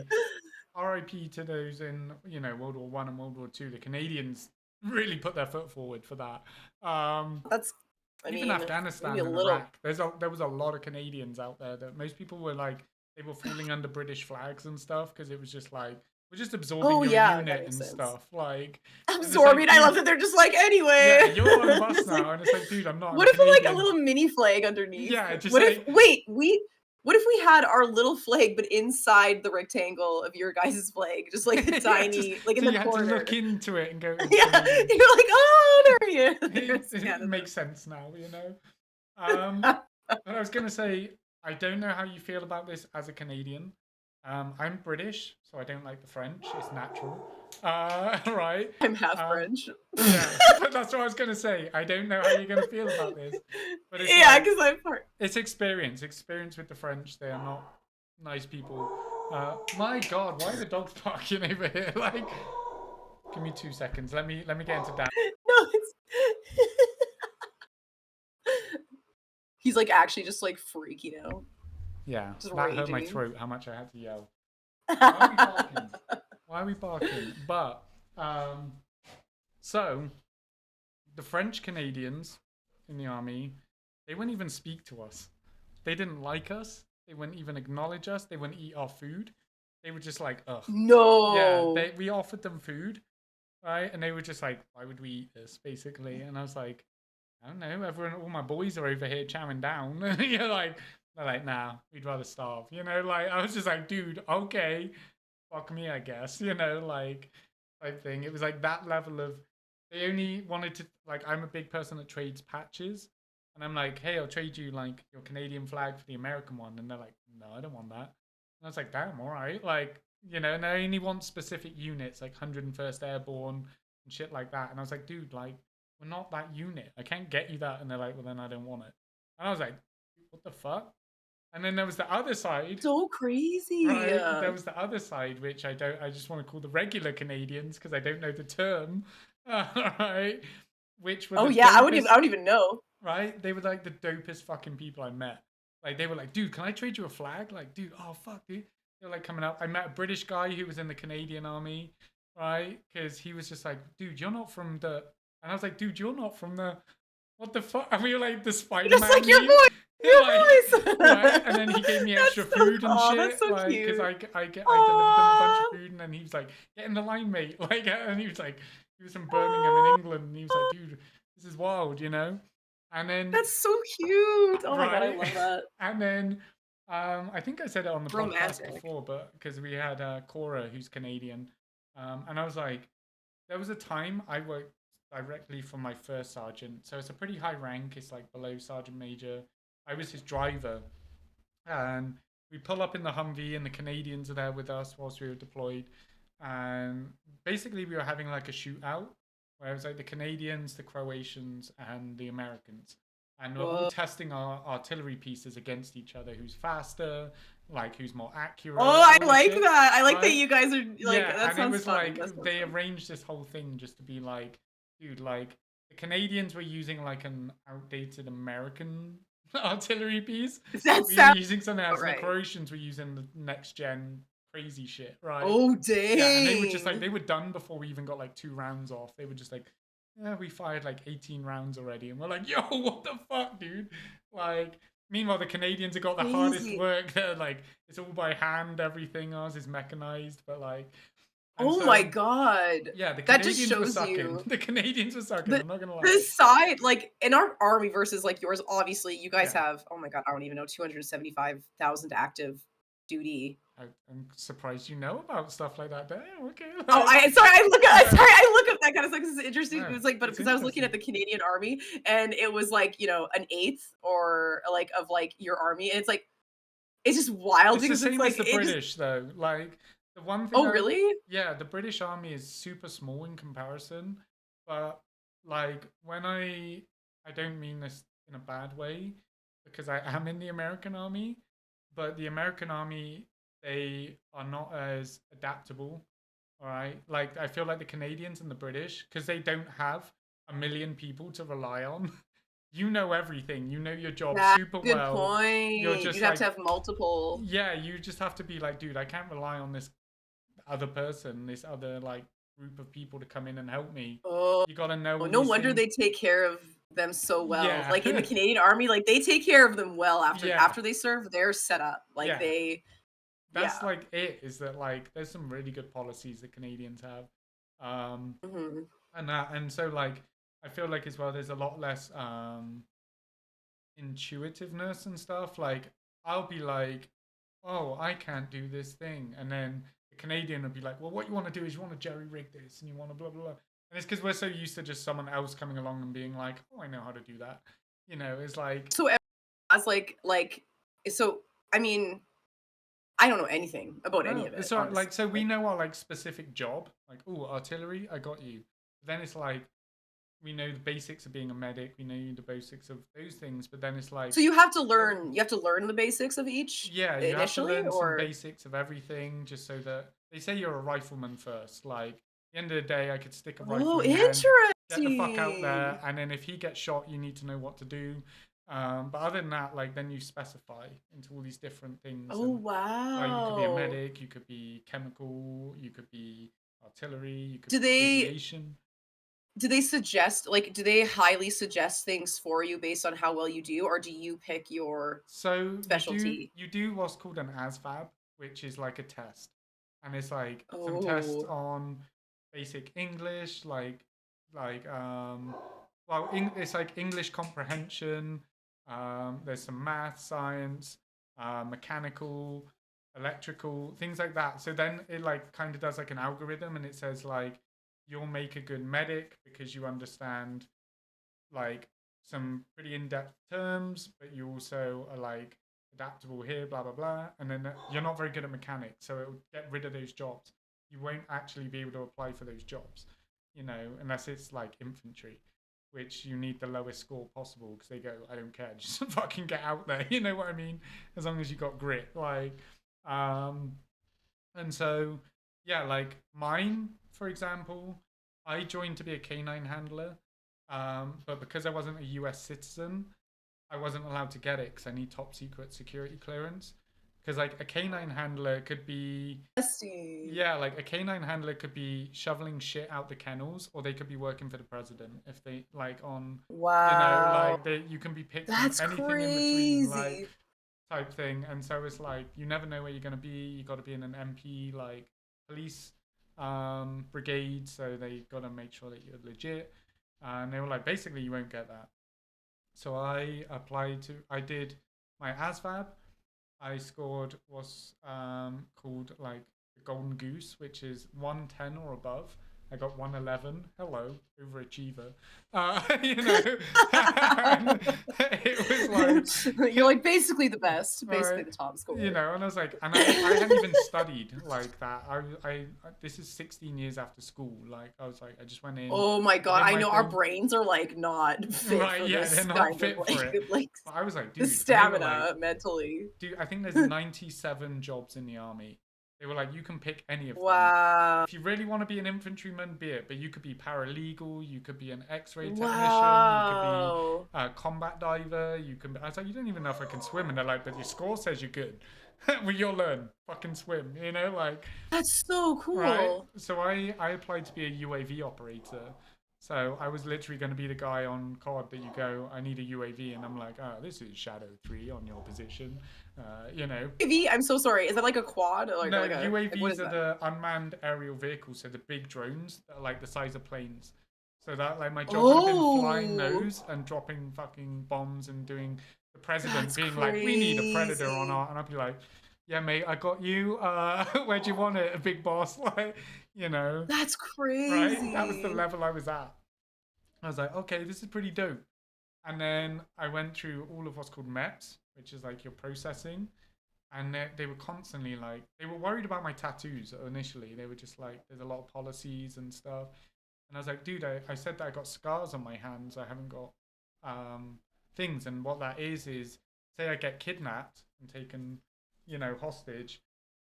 RIP to those in World War One and World War Two. The Canadians really put their foot forward for that. That's, I Even mean, Afghanistan maybe a and little. Iraq. There was a lot of Canadians out there that most people were like they were falling under British flags and stuff because it was just like we're just absorbing Oh, your yeah, that unit makes and sense. stuff. Like Absorbing. I love that they're just like, anyway. yeah, you're on the bus It's like, now, and it's like, dude, I'm not. what I'm if like a Canadian. little mini flag underneath? Yeah, just what like- if wait, what if we had our little flag but inside the rectangle of your guys' flag, just like the Yeah, tiny, just- like in so the you corner? had to look into it and go. "It's Yeah, Canadian." you're like, oh, there he is. There's It Canada. makes sense now, But I was gonna say, I don't know how you feel about this as a Canadian. I'm British, so I don't like the French. It's natural, right? I'm half Um, French. Yeah, but that's what I was gonna say. I don't know how you're gonna feel about this, but it's Yeah, like, because I'm part. it's experience with the French. They are not nice people. My God, why are the dogs barking over here? Like, give me 2 seconds. Let me get into that. No, it's. He's like actually just like freaking out. Yeah, Just that hurt my raging. throat. How much I had to yell. Why are we barking? Why are we barking? But so the French Canadians in the army, they wouldn't even speak to us. They didn't like us. They wouldn't even acknowledge us. They wouldn't eat our food. They were just like, ugh. Yeah, No. we offered them food, right? And they were just like, why would we eat this, basically? And I was like, I don't know. All my boys are over here chowing down. You're like, they're like, nah, we'd rather starve. Like I was just like, dude, okay, fuck me, I guess. Like type thing. It was like that level of. They only wanted to like. I'm a big person that trades patches, and I'm like, hey, I'll trade you like your Canadian flag for the American one, and they're like, no, I don't want that. And I was like, damn, all right, like and I only want specific units like 101st Airborne and shit like that. And I was like, dude, like we're not that unit. I can't get you that. And they're like, well, then I don't want it. And I was like, what the fuck? And then there was the other side, So crazy. right? There was the other side, which I just want to call the regular Canadians because I don't know the term, right? Which were Oh the yeah, I dopest, don't even know. right? They were like the dopest fucking people I met. Like they were like, dude, can I trade you a flag? Like, dude, oh fuck, dude. They're like coming up. I met a British guy who was in the Canadian army, right? Because he was just like, dude, you're not from the. And I was like, dude, you're not from the. What the fuck? I mean, like the Spider-Man. Just like your meme. voice. Your Like, voice. right? And then he gave me extra That's so- food and aw, shit. that's so like, because cute. I delivered him a bunch Aw. of food, and then he was like, "Get in the line, mate!" Like, and he was like, he was from Birmingham in England, and he was like, "Dude, this is wild," And then That's so cute. Oh my god, I right, love that. and then I think I said it on the podcast Romantic. before, but because we had Cora, who's Canadian, and I was like, there was a time I worked directly for my first sergeant, so it's a pretty high rank. It's like below sergeant major. I was his driver, and we pull up in the Humvee, and the Canadians are there with us whilst we were deployed. And basically, we were having like a shootout where it was like the Canadians, the Croatians, and the Americans. And we're all Whoa. testing our artillery pieces against each other. Who's faster? Like who's more accurate? Oh, I all like shit, that. I like that right? you guys are like Yeah, that and it sounds was fun. like That sounds they fun. arranged this whole thing just to be like, dude, like the Canadians were using like an outdated American artillery piece. That We were sounds using something else, and the right. Croatians were using the next gen crazy shit, right? Oh dang. Yeah, and they were just like they were done before we even got like 2 rounds off. They were just like, yeah, we fired like 18 rounds already, and we're like, yo, what the fuck, dude? Like, meanwhile, the Canadians have got the hardest Crazy. work. They're like, it's all by hand. Everything ours is mechanized, but like, and Oh so, my god. yeah, the That just Canadians were shows sucking. you The Canadians were sucking. the I'm not gonna lie. the side like in our army versus like yours, obviously you guys Yeah. have, oh my god, I don't even know, 275,000 active duty. I'm surprised you know about stuff like that. Damn, okay. Oh, I look up that kind of stuff because it's interesting. Yeah, It was like, but it's because I was looking at the interesting. Canadian Army and it was like, an eighth or like of like your army. And it's like it's just wild It's the because it's same like as the it just British, though. Like the one thing. oh really? Yeah, the British Army is super small in comparison, but like I don't mean this in a bad way because I am in the American Army, but the American Army they are not as adaptable. All right, like I feel like the Canadians and the British because they don't have a million people to rely on. You know everything. You know your job That's super a good well. point. You're just You'd have like to have multiple. yeah, you just have to be like, dude, I can't rely on this other person, this other like group of people to come in and help me. Oh, You got to know all no these wonder things. they take care of them so well. Yeah, Like in the Canadian Army, like they take care of them well yeah, after they serve. They're set up. Like yeah. they That's yeah. like it. Is that like there's some really good policies that Canadians have, hmm and so like I feel like as well there's a lot less intuitiveness and stuff. Like I'll be like, oh, I can't do this thing, and then the Canadian will be like, well, what you want to do is you want to jerry rig this, and you want to blah blah blah. And it's because we're so used to just someone else coming along and being like, oh, I know how to do that. It's like So as like so I mean I don't know anything about any no, of it, it's all right. honestly. Like so we know our like specific job. Like oh, artillery, I got you. Then it's like we know the basics of being a medic. We know the basics of those things. But then it's like So you have to learn the basics of each yeah, you have to initially learn some or basics of everything just so that they say you're a rifleman first. Like at the end of the day, I could stick a rifle oh in your hand, get the fuck out interesting. there, and then if he gets shot, you need to know what to do. But other than that, like then you specify into all these different things. Oh And like you could be a wow. medic, you could be chemical, you could be artillery, you could Do be they aviation. do they suggest like, do they highly suggest things for you based on how well you do, or do you pick your So specialty? you do what's called an ASVAB, which is like a test, and it's like some tests Oh. on basic English, like well, it's like English comprehension. There's some math, science, mechanical, electrical, things like that. So then it like kind of does like an algorithm, and it says like you'll make a good medic because you understand like some pretty in-depth terms, but you also are like adaptable here, blah blah blah. And then you're not very good at mechanics, so it will get rid of those jobs. You won't actually be able to apply for those jobs, you know, unless it's like infantry, which you need the lowest score possible because they go, I don't care, just fucking get out there. You know what I mean? As long as you got grit, um, and so yeah, like mine, for example, I joined to be a canine handler, but because I wasn't a US citizen, I wasn't allowed to get it because I need top secret security clearance. Because like a canine handler could be, Interesting. yeah, like a canine handler could be shoveling shit out the kennels, or they could be working for the president if they like on, you know, Wow. like they you can be picked from That's anything in between, like crazy. type thing. And so it's like you never know where you're gonna be. You got to be in an MP like police brigade, so they got to make sure that you're legit. And they were like, basically, you won't get that. So I did my ASVAB. I scored what's called like the Golden Goose, which is 110 or above. I got 111. Hello, overachiever. You know, and it was You're like, like basically the best, basically right, the top you scorer. know, and I was like, and I hadn't even studied like that. This is 16 years after school. Like, I was like, I just went in, Oh my I god, did I my know our thing. brains are like not fit Right, for yeah, they're this not kind of fit for it. like But I was like, the dude, and they were like, stamina mentally. dude, I think there's 97 jobs in the army. They were like, you can pick any of them. Wow. If you really want to be an infantryman, be it. But you could be paralegal, you could be an X-ray technician, you could be Wow. a combat diver. You can. I was like, you don't even know if I can swim, and they're like, but your score says you're good. Well, you'll learn. Fucking swim. You know, like That's so right. cool. So I applied to be a UAV operator. So I was literally going to be the guy on COD that you go, I need a UAV, and I'm like, oh, this is Shadow 3 on your position, you know. UAV, I'm so sorry. Is that like a quad or No, like a like what UAVs is are that? the unmanned aerial vehicles, so the big drones that are like the size of planes. So that like my job would have been flying Oh, those and dropping fucking bombs and doing the president that's being like, we need a predator on crazy. our, and I'd be like, yeah, mate, I got you. Where do you want it, a big boss? Like, you know, That's right? That was the crazy. level I was at. I was like, okay, this is pretty dope. And then I went through all of what's called MEPS, which is like your processing. And they were constantly like, they were worried about my tattoos initially. They were just like, there's a lot of policies and stuff. And I was like, dude, I said that I got scars on my hands. I haven't got things. And what that is say I get kidnapped and taken, you know, hostage,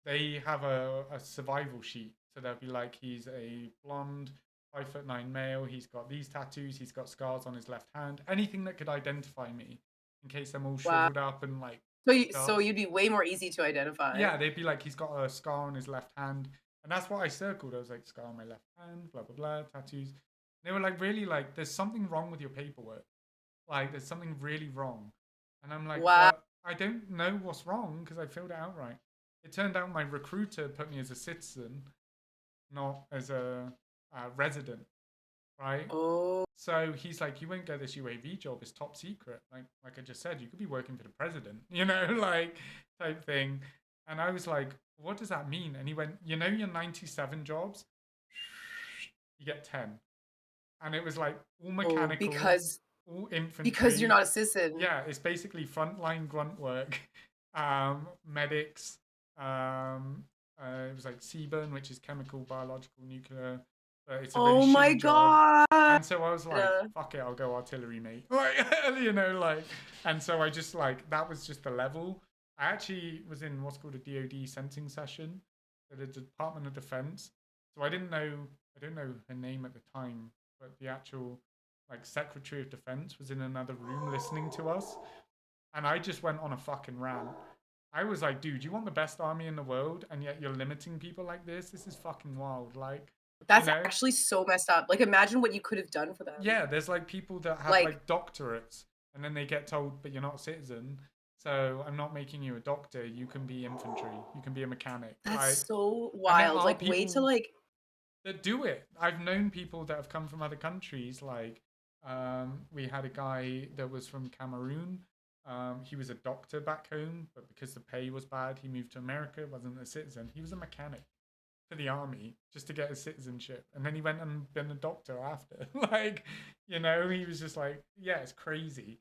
they have a survival sheet. So they'll be like, he's a blonde, 5'9" male. He's got these tattoos. He's got scars on his left hand. Anything that could identify me in case I'm all Wow. shriveled up and like So up. you'd be way more easy to identify. Yeah, they'd be like, he's got a scar on his left hand. And that's what I circled. I was like, scar on my left hand, blah, blah, blah, tattoos. They were like, really, like, there's something wrong with your paperwork. Like, there's something really wrong. And I'm like, Wow. but I don't know what's wrong because I filled it out right. It turned out my recruiter put me as a citizen, not as a resident, right? Oh, So he's like, you won't get this UAV job. It's top secret. Like I just said, you could be working for the president, you know, like type thing. And I was like, what does that mean? And he went, you know, your 97 jobs, you get 10. And it was like all oh, mechanical, because all you're infantry. not a citizen. Yeah, it's basically frontline grunt work, medics. It was like CBURN, which is chemical, biological, nuclear. But it's a really Oh my shitty job. god. And so I was like, fuck it, I'll go artillery, mate. Like, you know, like, and so I just like, that was just the level. I actually was in what's called a DoD sensing session at the Department of Defense. So I don't know her name at the time, but the actual like Secretary of Defense was in another room listening to us. And I just went on a fucking rant. I was like, dude, you want the best army in the world, and yet you're limiting people like this? This is fucking wild. Like, That's You know? actually so messed up. Like, imagine what you could have done for them. Yeah, there's like people that have Like, like doctorates and then they get told, but you're not a citizen. So I'm not making you a doctor. You can be infantry. You can be a mechanic. that's so And there wild. are Like, way to people like, that do it. I've known people that have come from other countries. Like, we had a guy that was from Cameroon. He was a doctor back home, but because the pay was bad, he moved to America. Wasn't a citizen. He was a mechanic for the army just to get his citizenship, and then he went and been a doctor after. Like, he was just like, yeah, it's crazy.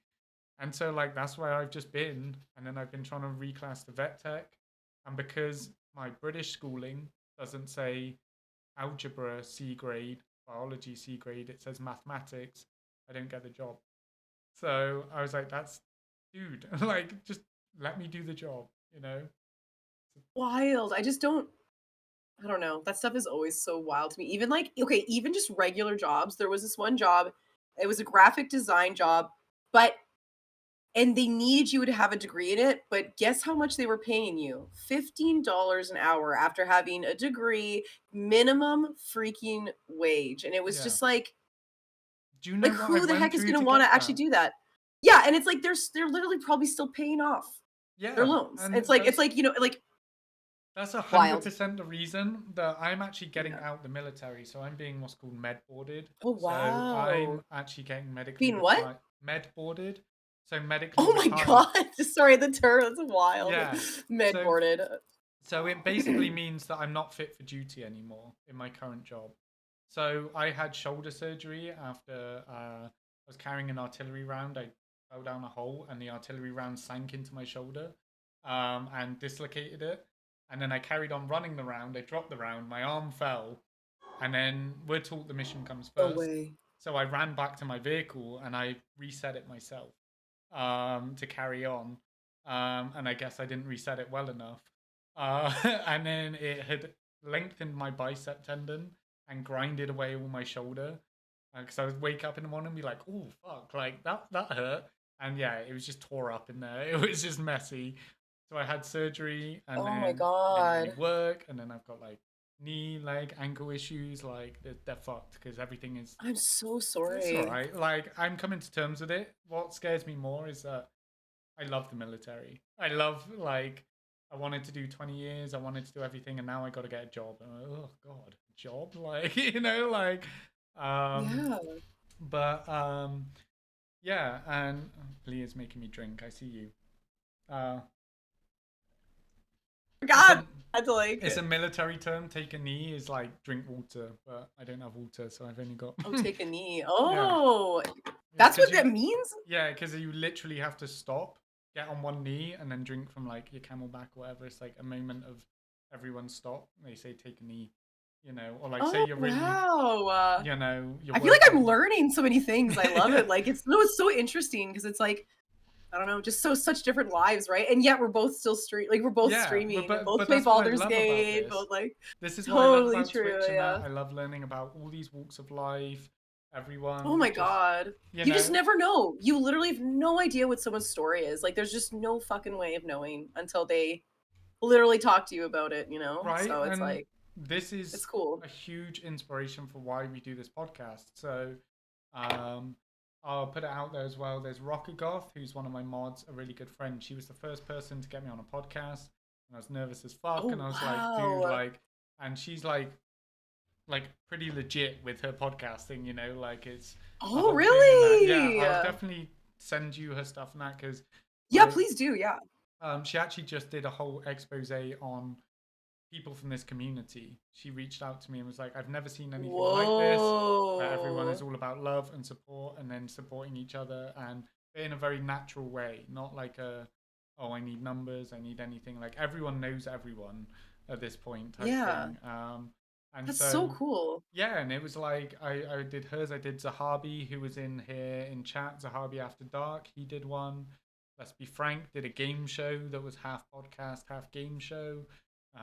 And so like that's where I've just been, and then I've been trying to reclass to vet tech, and because my British schooling doesn't say algebra C grade, biology C grade, it says mathematics, I don't get the job. So I was like, that's dude, like just let me do the job, you know? wild. I don't know. That stuff is always so wild to me. Even like, okay, even just regular jobs. There was this one job, it was a graphic design job, but and they needed you to have a degree in it, but guess how much they were paying you? $15 an hour after having a degree, minimum freaking wage. And it was Yeah. just like, Do you know what I who the went heck is through going to to want get to actually that? do that? Yeah, and it's like they're literally probably still paying off their Yeah, loans. and It's like, like that's wild. 100% the reason that I'm actually getting Yeah. out the military. So I'm being what's called med boarded. Oh So I'm wow. actually getting medically Being what? retired. Med boarded. So medically Oh my retired. god. Sorry, the term, that's wild. Yeah. Med So boarded. so it basically means that I'm not fit for duty anymore in my current job. So I had shoulder surgery after I was carrying an artillery round. I fell down a hole and the artillery round sank into my shoulder and dislocated it. And then I carried on running the round. I dropped the round. My arm fell. And then we're taught the mission comes No first. way. So I ran back to my vehicle and I reset it myself to carry on. And I guess I didn't reset it well enough. And then it had lengthened my bicep tendon and grinded away all my shoulder. Because I would wake up in the morning and be like, "Oh fuck!" Like that hurt. And yeah, it was just tore up in there. It was just messy. So I had surgery, and Oh my then it didn't really god. work. And then I've got like knee, leg, ankle issues. Like they're fucked because everything is. I'm so It's all sorry. right. Like I'm coming to terms with it. What scares me more is that I love the military. I love like I wanted to do 20 years. I wanted to do everything, and now I got to get a job. And I'm like, oh god, job? Like like, um, Yeah. but yeah. And Leah's making me drink. I see you. Uh, it's God, a I had to like. it's a military term. Take a knee is like drink water, but I don't have water, so I've only got. Oh, take a knee. Yeah, Oh, it's that's because what you. that means? Yeah, because you literally have to stop, get on one knee, and then drink from like your camelback or whatever. It's like a moment of everyone stop. They say take a knee, or like say Oh, you're really, wow. you're I feel like I'm working. learning so many things. I love it. Like it's no, it's so interesting because it's like I don't know, just such different lives, right? And yet we're both still we're both Yeah, streaming, we but both play that's what I Baldur's love about Gate, this. both like This is what I love totally about true, Twitch and yeah. that. I love learning about all these walks of life. Oh Everyone my just, god. you You just know, never know. You literally have no idea what someone's story is. Like there's just no fucking way of knowing until they literally talk to you about it, you know? right? So it's And like this it's is cool. a huge inspiration for why we do this podcast. So, um, I'll put it out there as well. There's Rocker Goth, who's one of my mods, a really good friend. She was the first person to get me on a podcast, and I was nervous as fuck. And Oh I was like, dude, wow. like, and she's like pretty legit with her podcasting. Like it's a Oh whole thing and that. Yeah, really? I'll definitely send you her stuff and that because Yeah, please do. Yeah. she actually just did a whole expose on people from this community. She reached out to me and was like, I've never seen anything like this, where everyone is Whoa. all about love and support and then supporting each other and in a very natural way, not like oh, I need numbers, I need anything. Like everyone knows everyone at this point type Yeah. thing. And That's so so, cool. yeah, and it was like, I did hers, I did Zahabi, who was in here in chat, Zahabi After Dark, he did one. Let's Be Frank did a game show that was half podcast, half game show.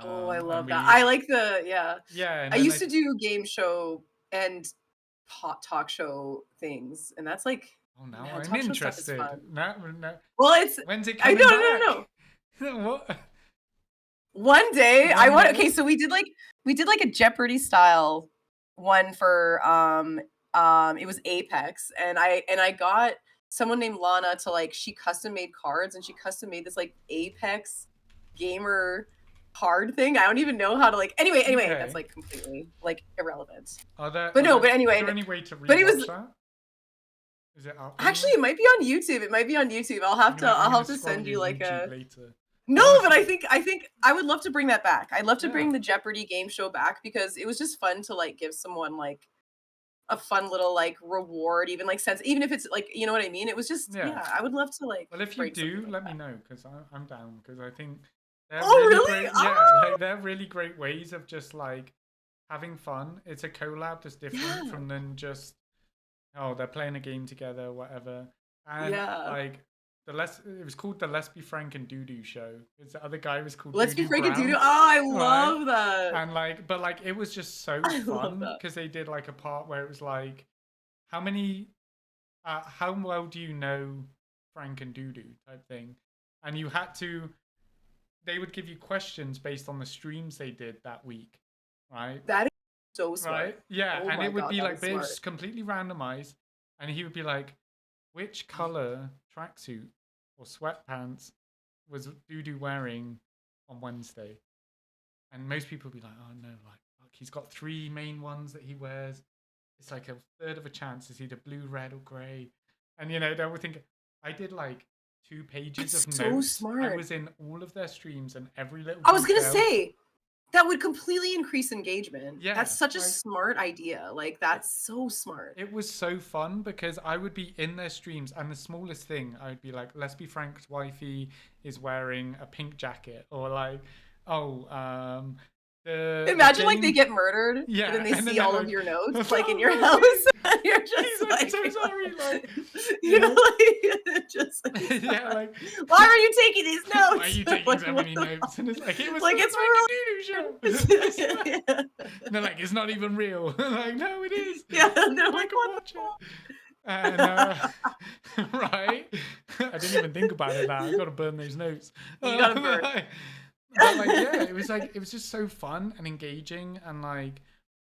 Oh, I And love that. we I like yeah. yeah, and I then used to do game show and talk show things, and that's like, oh, now man, I'm talk show stuff is interested. fun. Now, Well, it's when's it I coming no. back? What? One day I One want day? okay, so we did like a Jeopardy style one for it was Apex, and I got someone named Lana to like she custom made cards, and she custom made this like Apex gamer card thing. I don't even know how to like anyway, Okay. that's like completely like irrelevant. Are there, But are no, there- but anyway, is there any way to but it rewatch was that? Is it up? actually it might be on YouTube. It might be on YouTube. I'll have to send you like YouTube a later. no, but I think I would love to bring that back. I'd love to Yeah. bring the Jeopardy game show back because it was just fun to like give someone like a fun little like reward, even like sense, even if it's like you know what I mean. It was just Yeah. I would love to like. Well, if you bring something do, like let me that. know because I'm down because I think they're Oh, really really? great. Oh! Yeah, like they're really great ways of just like having fun. It's a collab that's different Yeah. from than just they're playing a game together, whatever. And Yeah. like it was called the Let's Be Frank and Doo Show. It's the other guy was called Let's be Doo frank and Brown. doo. Oh, I love that. And like, but like, it was just so I love fun that. because they did like a part where it was like, how well do you know Frank and Doo type thing, and you had to. They would give you questions based on the streams they did that week, right? That is so smart. Right? Yeah, Oh and my it would God, be that like, is but it was smart. completely randomized, and he would be like, which color tracksuit or sweatpants was Doo wearing on Wednesday? And most people would be like, oh no, like fuck, he's got 3 main ones that he wears. It's like a third of a chance it's either blue, red, or grey. And you know, they would think I did like 2 pages That's of so notes. smart. I was in all of their streams and every little I was gonna detail. say that would completely increase engagement. Yeah, That's such a like- smart idea. Like that's so smart. It was so fun because I would be in their streams and the smallest thing, I would be like, let's be Frank's wifey is wearing a pink jacket, or like, Imagine like they get murdered, Yeah, and then they and then see all they're of like, your notes "Oh, like in your no, house, and you're just He's like, like, "So sorry," like, you know, like just like, yeah, like, why are you taking these notes? why are you taking Like, so what many the notes? And it's like, it was Like, the it's Frank and Doo show. yeah. And they're like, it's not even real. I'm like, no, it is. Yeah, and they're I like, can what watch the it. And right, I didn't even think about it. Now I got to burn those notes. You gotta burn. But like, yeah, it was just so fun and engaging, and like,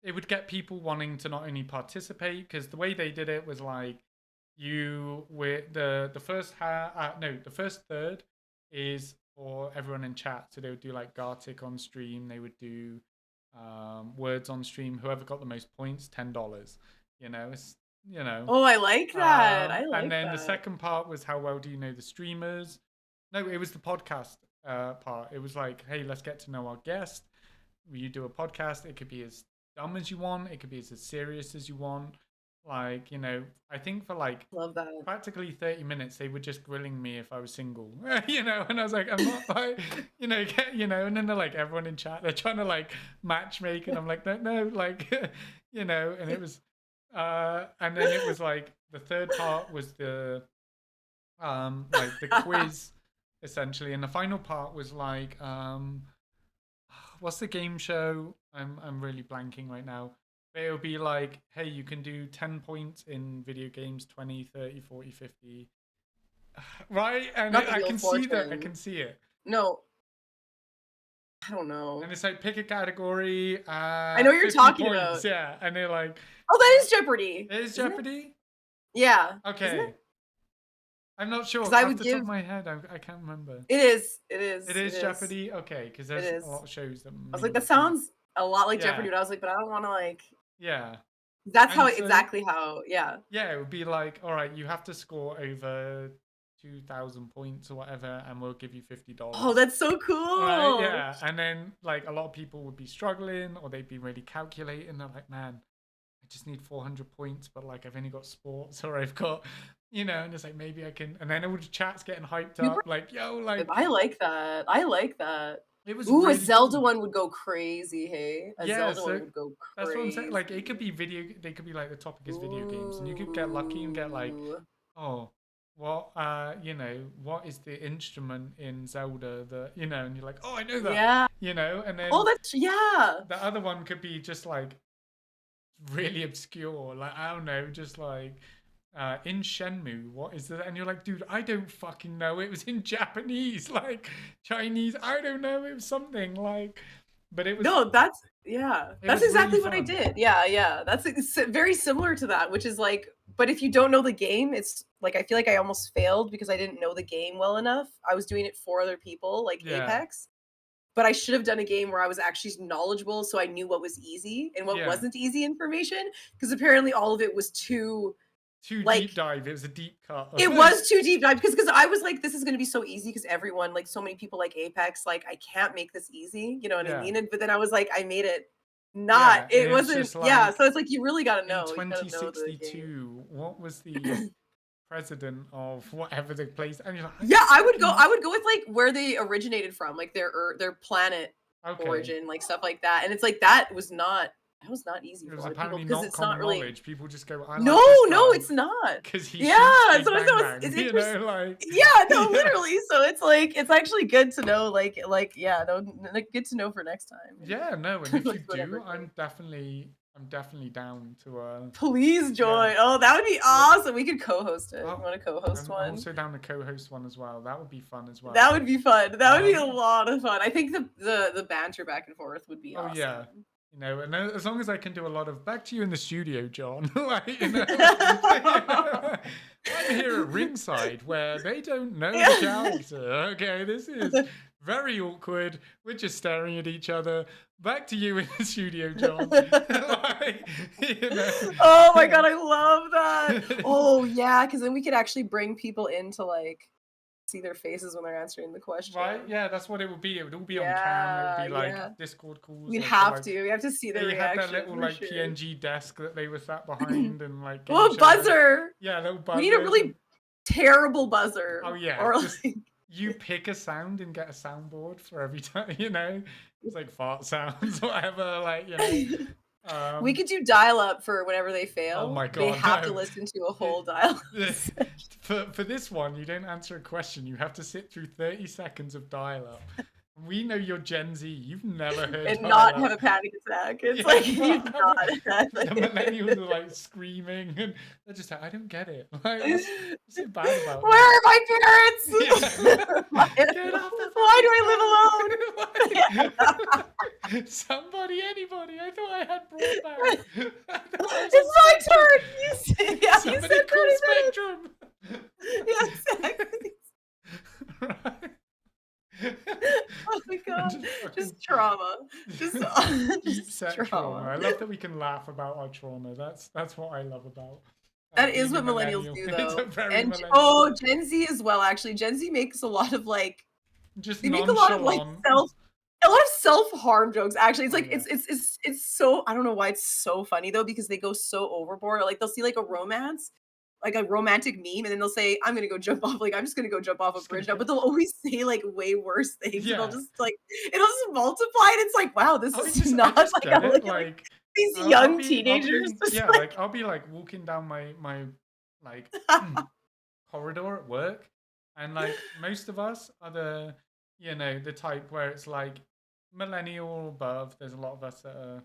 it would get people wanting to not only participate because the way they did it was like, you with the first the first third is for everyone in chat. So they would do like Gartic on stream. They would do words on stream. Whoever got the most points, $10. You know, it's Oh, I like that. I like and then that. the second part was how well do you know the streamers? No, it was the podcast part. It was like, hey, let's get to know our guest. You do a podcast. It could be as dumb as you want. It could be as serious as you want. Like, you know, I think for like Love that. practically 30 minutes, they were just grilling me if I was single, you know, and I was like, I'm not like, you know, and then they're like, everyone in chat, they're trying to like matchmake, and I'm like, no, like, you know, and it was, and then it was like, the third part was the, like the quiz, essentially, and the final part was like, what's the game show? I'm really blanking right now. It'll be like, hey, you can do 10 points in video games, 20, 30, 40, 50. Right? And Not the I Wheel can of see that. I Fortune. can see it. No. I don't know. And it's like, pick a category. I know what you're 50 talking points. about. Yeah. And they're like, Oh, that is Jeopardy. it is Isn't it? Jeopardy? Yeah. Okay. Isn't it? I'm not sure. 'Cause I Off would the top give- of my head, I can't remember. It is. It is. It is Jeopardy? Okay. Because there's is. a lot of shows that. I was like, that sounds a lot like Yeah. Jeopardy, but I was like, but I don't want to like. Yeah. That's how And so- exactly how. Yeah. Yeah, it would be like, all right, you have to score over 2,000 points or whatever, and we'll give you $50. Oh, that's so cool. Right, yeah. And then like a lot of people would be struggling, or they'd be really calculating. They're like, man, I just need 400 points, but like I've only got sports, or I've got, you know, and it's like, maybe I can. And then all the chat's getting hyped up, like, yo, like, I like that. I like that. it was Ooh, really a Zelda cool. one would go crazy. Hey, a Yeah, Zelda so one would go crazy. That's what I'm saying. Like, it could be they could be like, the topic is video games, and you could get lucky and get like, Ooh. oh, what, you know, what is the instrument in Zelda that, you know, and you're like, oh, I know that, Yeah. you know, and then Oh, that's yeah. the other one could be just like really obscure, like, I don't know, just like, in Shenmue, what is that? And you're like, dude, I don't fucking know. It was in Japanese, like Chinese, I don't know, it was something like, but it was No, that's Yeah, It that's was really exactly what I fun. did. Yeah, yeah. It's very similar to that, which is like, but if you don't know the game, it's like I feel like I almost failed because I didn't know the game well enough. I was doing it for other people, like Yeah, Apex, but I should have done a game where I was actually knowledgeable so I knew what was easy and what yeah. wasn't easy information because apparently all of it was too Too like deep dive. It was a deep cut. it was too deep dive because I was like, this is gonna be so easy because everyone, like so many people like Apex, like I can't make this easy, you know what I Yeah, mean? And but then I was like, I made it not, yeah. And it it's wasn't, just yeah. like So it's like you really gotta in know. You gotta know the game. 2062, what was the president of whatever the place? And you're like, I Yeah, don't fucking. I would go with like where they originated from, like their planet Okay. origin, like stuff like that. And it's like that was not easy It for a was lot of people apparently because not it's not common really. knowledge. People just go, I No, like this no, guy it's not. because he Yeah, shoots big so bang it's bang. You interesting. know, like, Yeah, no, yeah. literally. So it's like it's actually good to know, like yeah, no, like good to know for next time. Yeah, no, and And if you like whatever do, game. I'm definitely down to Please yeah. join. Oh, that would be awesome. We could co-host it. You Oh, want to co-host I'm one? also down to co-host one as well. That would be fun as That well. would be fun. That would be a Um, lot of fun. I think the banter back and forth would be oh yeah, awesome. you know, and as long as I can do a lot of back to you in the studio, John. Like, you know, I'm here at ringside where they don't know the character. Okay, this is very awkward. We're just staring at each other. Back to you in the studio, John. Like, you know, Oh my god, I love that. Oh yeah, because then we could actually bring people in to like see their faces when they're answering the question. right? Yeah, that's what it would be. It would all be on cam. It would Yeah, be like yeah. Discord calls, We'd like the have like to. We have to see the they had their reaction little for like sure. PNG desk that they were sat behind and like gave Oh, each other buzzer! yeah, little We need a buzzers and really terrible oh buzzer. yeah, Or just like you pick a sound and get a soundboard for every time, you know? It's like fart sounds, whatever, like, you know. we Um could do dial up for whenever they oh fail. my They god, have to no. listen to a whole It- dial for this one, you don't answer a question. You have to sit through 30 seconds of dial-up. We know you're Gen Z. You've never heard and not have dial-up. a panic attack. It's Yeah, like you've not having, not had the millennials are like screaming and they're just like, I don't get it. Like, what's so bad about Where this? are my parents? Yeah. Why Get off the do fucking I live alone? phone. Somebody, anybody. I thought I had broadband. I thought I was on It's my Spectrum. turn. You said, yeah, you Somebody said call 30 minutes. Spectrum. Yeah, exactly. Right. Oh my god. Just fucking Just trauma. Just, deep just set trauma. I trauma. love that we can laugh about our trauma. That's what I love about That is being a what millennials millennial. do, It's a though. very And millennial oh, thing. Gen Z as well, actually. Gen Z makes a lot of like Just they make a lot of like nonchalant. a lot of self-harm jokes. Actually, it's Oh like yeah. it's so I don't know why it's so funny though because they go so overboard. Like they'll see like a romance, like a romantic meme, and then they'll say, "I'm gonna go jump off." Like I'm just gonna go jump off a Just gonna bridge now. go. But they'll always say like way worse things, and they'll Yeah. just like it'll just multiply. And it's like, wow, this is I not just like get I it. look at like Like these I'll young be teenagers. Just yeah, like I'll be like walking down my like corridor at work, and like most of us are the you know the type where it's like millennial or above. There's a lot of us that are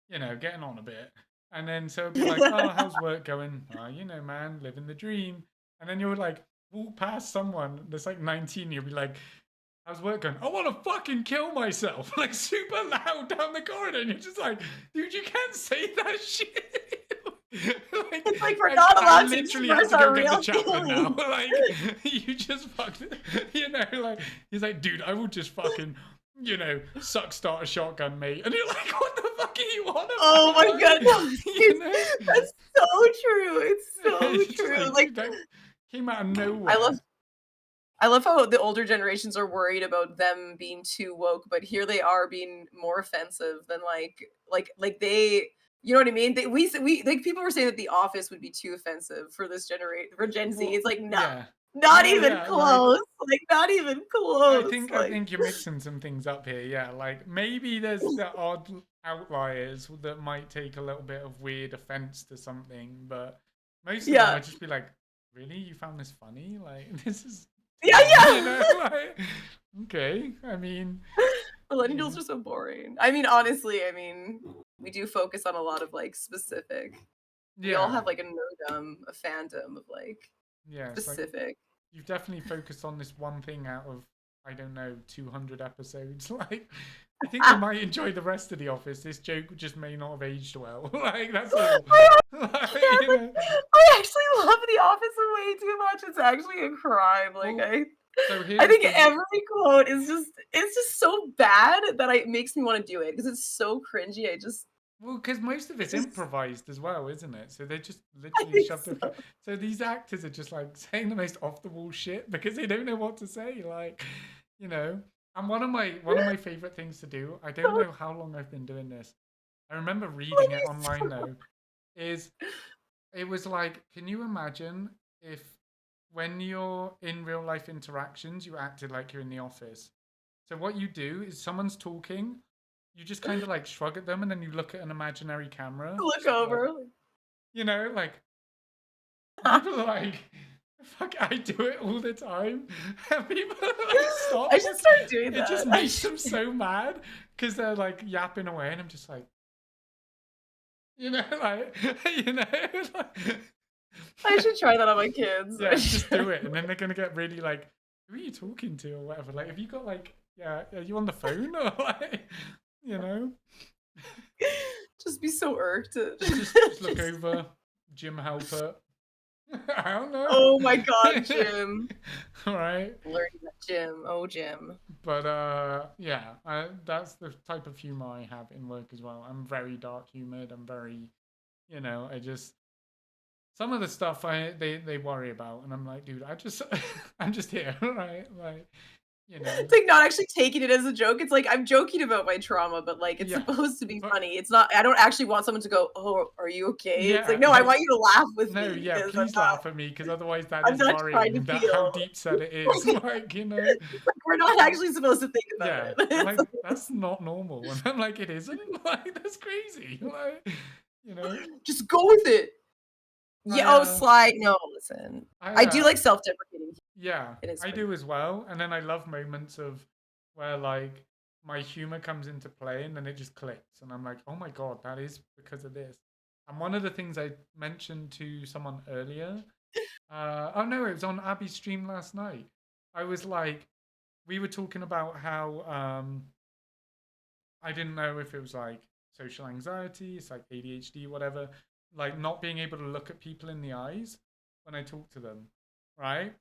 you know getting on a bit, and then so it'd be like, oh, how's work going? Oh, you know, man, living the dream. And then you'll like walk past someone that's like 19, you'll be like, how's work going? I want to fucking kill myself, like super loud down the corridor, and you're just like, dude, you can't say that shit. Like, It's like we're not I allowed to literally have express to go our get the real chaplain now. feelings. Like, you just fucked it. You know, like, he's like, dude, I will just fucking, you know, start a shotgun, mate. And you're like, what the fuck are you on about? Oh my god, no, You know? that's so true. It's so It's just true. like, Like dude, that came out of nowhere. I love how the older generations are worried about them being too woke, but here they are being more offensive than like they you know what I mean? We like people were saying that The Office would be too offensive for this generation for Gen Z. Well, It's like no, yeah. not Well, even yeah, like, close. Like not even close. I Like think you're mixing some things up here. Yeah, like maybe there's the odd outliers that might take a little bit of weird offense to something, but most of them yeah. would just be like, "Really, you found this funny? Like this is Yeah, tame," you yeah. know? Like, okay, I mean, you Millennials know, are so boring. I mean, honestly, I mean, we do focus on a lot of like specific. We all yeah, have like a nerdum, a fandom of like yeah. It's like specific. you've definitely focused on this one thing out of I don't know 200 episodes. Like I think they might enjoy the rest of The Office. This joke just may not have aged well. Like that's all. Like, you know. I actually love The Office way too much. It's actually a crime. Like Well, so I here's think the every quote is it's just so bad that it makes me want to do it because it's so cringy. well, because most of it's It's just improvised as well, isn't it? So they just I literally think shoved so. it. So these actors are just like saying the most off the wall shit because they don't know what to say. Like, you know. And one of my favorite things to do. I don't know how long I've been doing this. I remember reading it online though. Is it was like, can you imagine if when you're in real life interactions, you acted like you're in the office? So what you do is someone's talking, you just kind of like shrug at them and then you look at an imaginary camera. Look Just like, over. like people are like, fuck, I do it all the time. And people are like, I stop should fucking. start doing It just that. I makes should. them so mad because they're like yapping away and I'm just like, like, like, I should try that on my kids. I yeah, just should. do it. And then they're going to get really like, who are you talking to or whatever? Like, have you got like, yeah, are you on the phone or like, you know? Just be so irked. Just look over, Jim Halpert. I don't know. Oh my god, Jim. All right. Learning that Jim. Oh, Jim. But yeah, that's the type of humor I have in work as well. I'm very dark humored. I'm very, I just some of the stuff they worry about, and I'm like, dude, I'm just here, right? Like, you know, It's like not actually taking it as a joke. It's like I'm joking about my trauma, but like it's yeah, supposed to be but funny. It's not. I don't actually want someone to go, "Oh, are you okay?" It's like, yeah, no, I like want you to laugh with no, me yeah, because please laugh at me because otherwise that I'm is not trying to worrying that how feel. deep set it is. Like, It's like we're not actually supposed to think about yeah, it. like It's that's not normal. And I'm like, it isn't. Like, that's crazy. Like, you know, just go with it. I Yeah. Oh, slide. No, listen. I I do like self-deprecating. yeah, It is I funny. do as well. And then I love moments of where like my humor comes into play and then it just clicks. And I'm like, oh my God, that is because of this. And one of the things I mentioned to someone earlier, oh no, it was on Abby's stream last night. I was like, we were talking about how I didn't know if it was like social anxiety, it's like ADHD, whatever, like not being able to look at people in the eyes when I talk to them, right?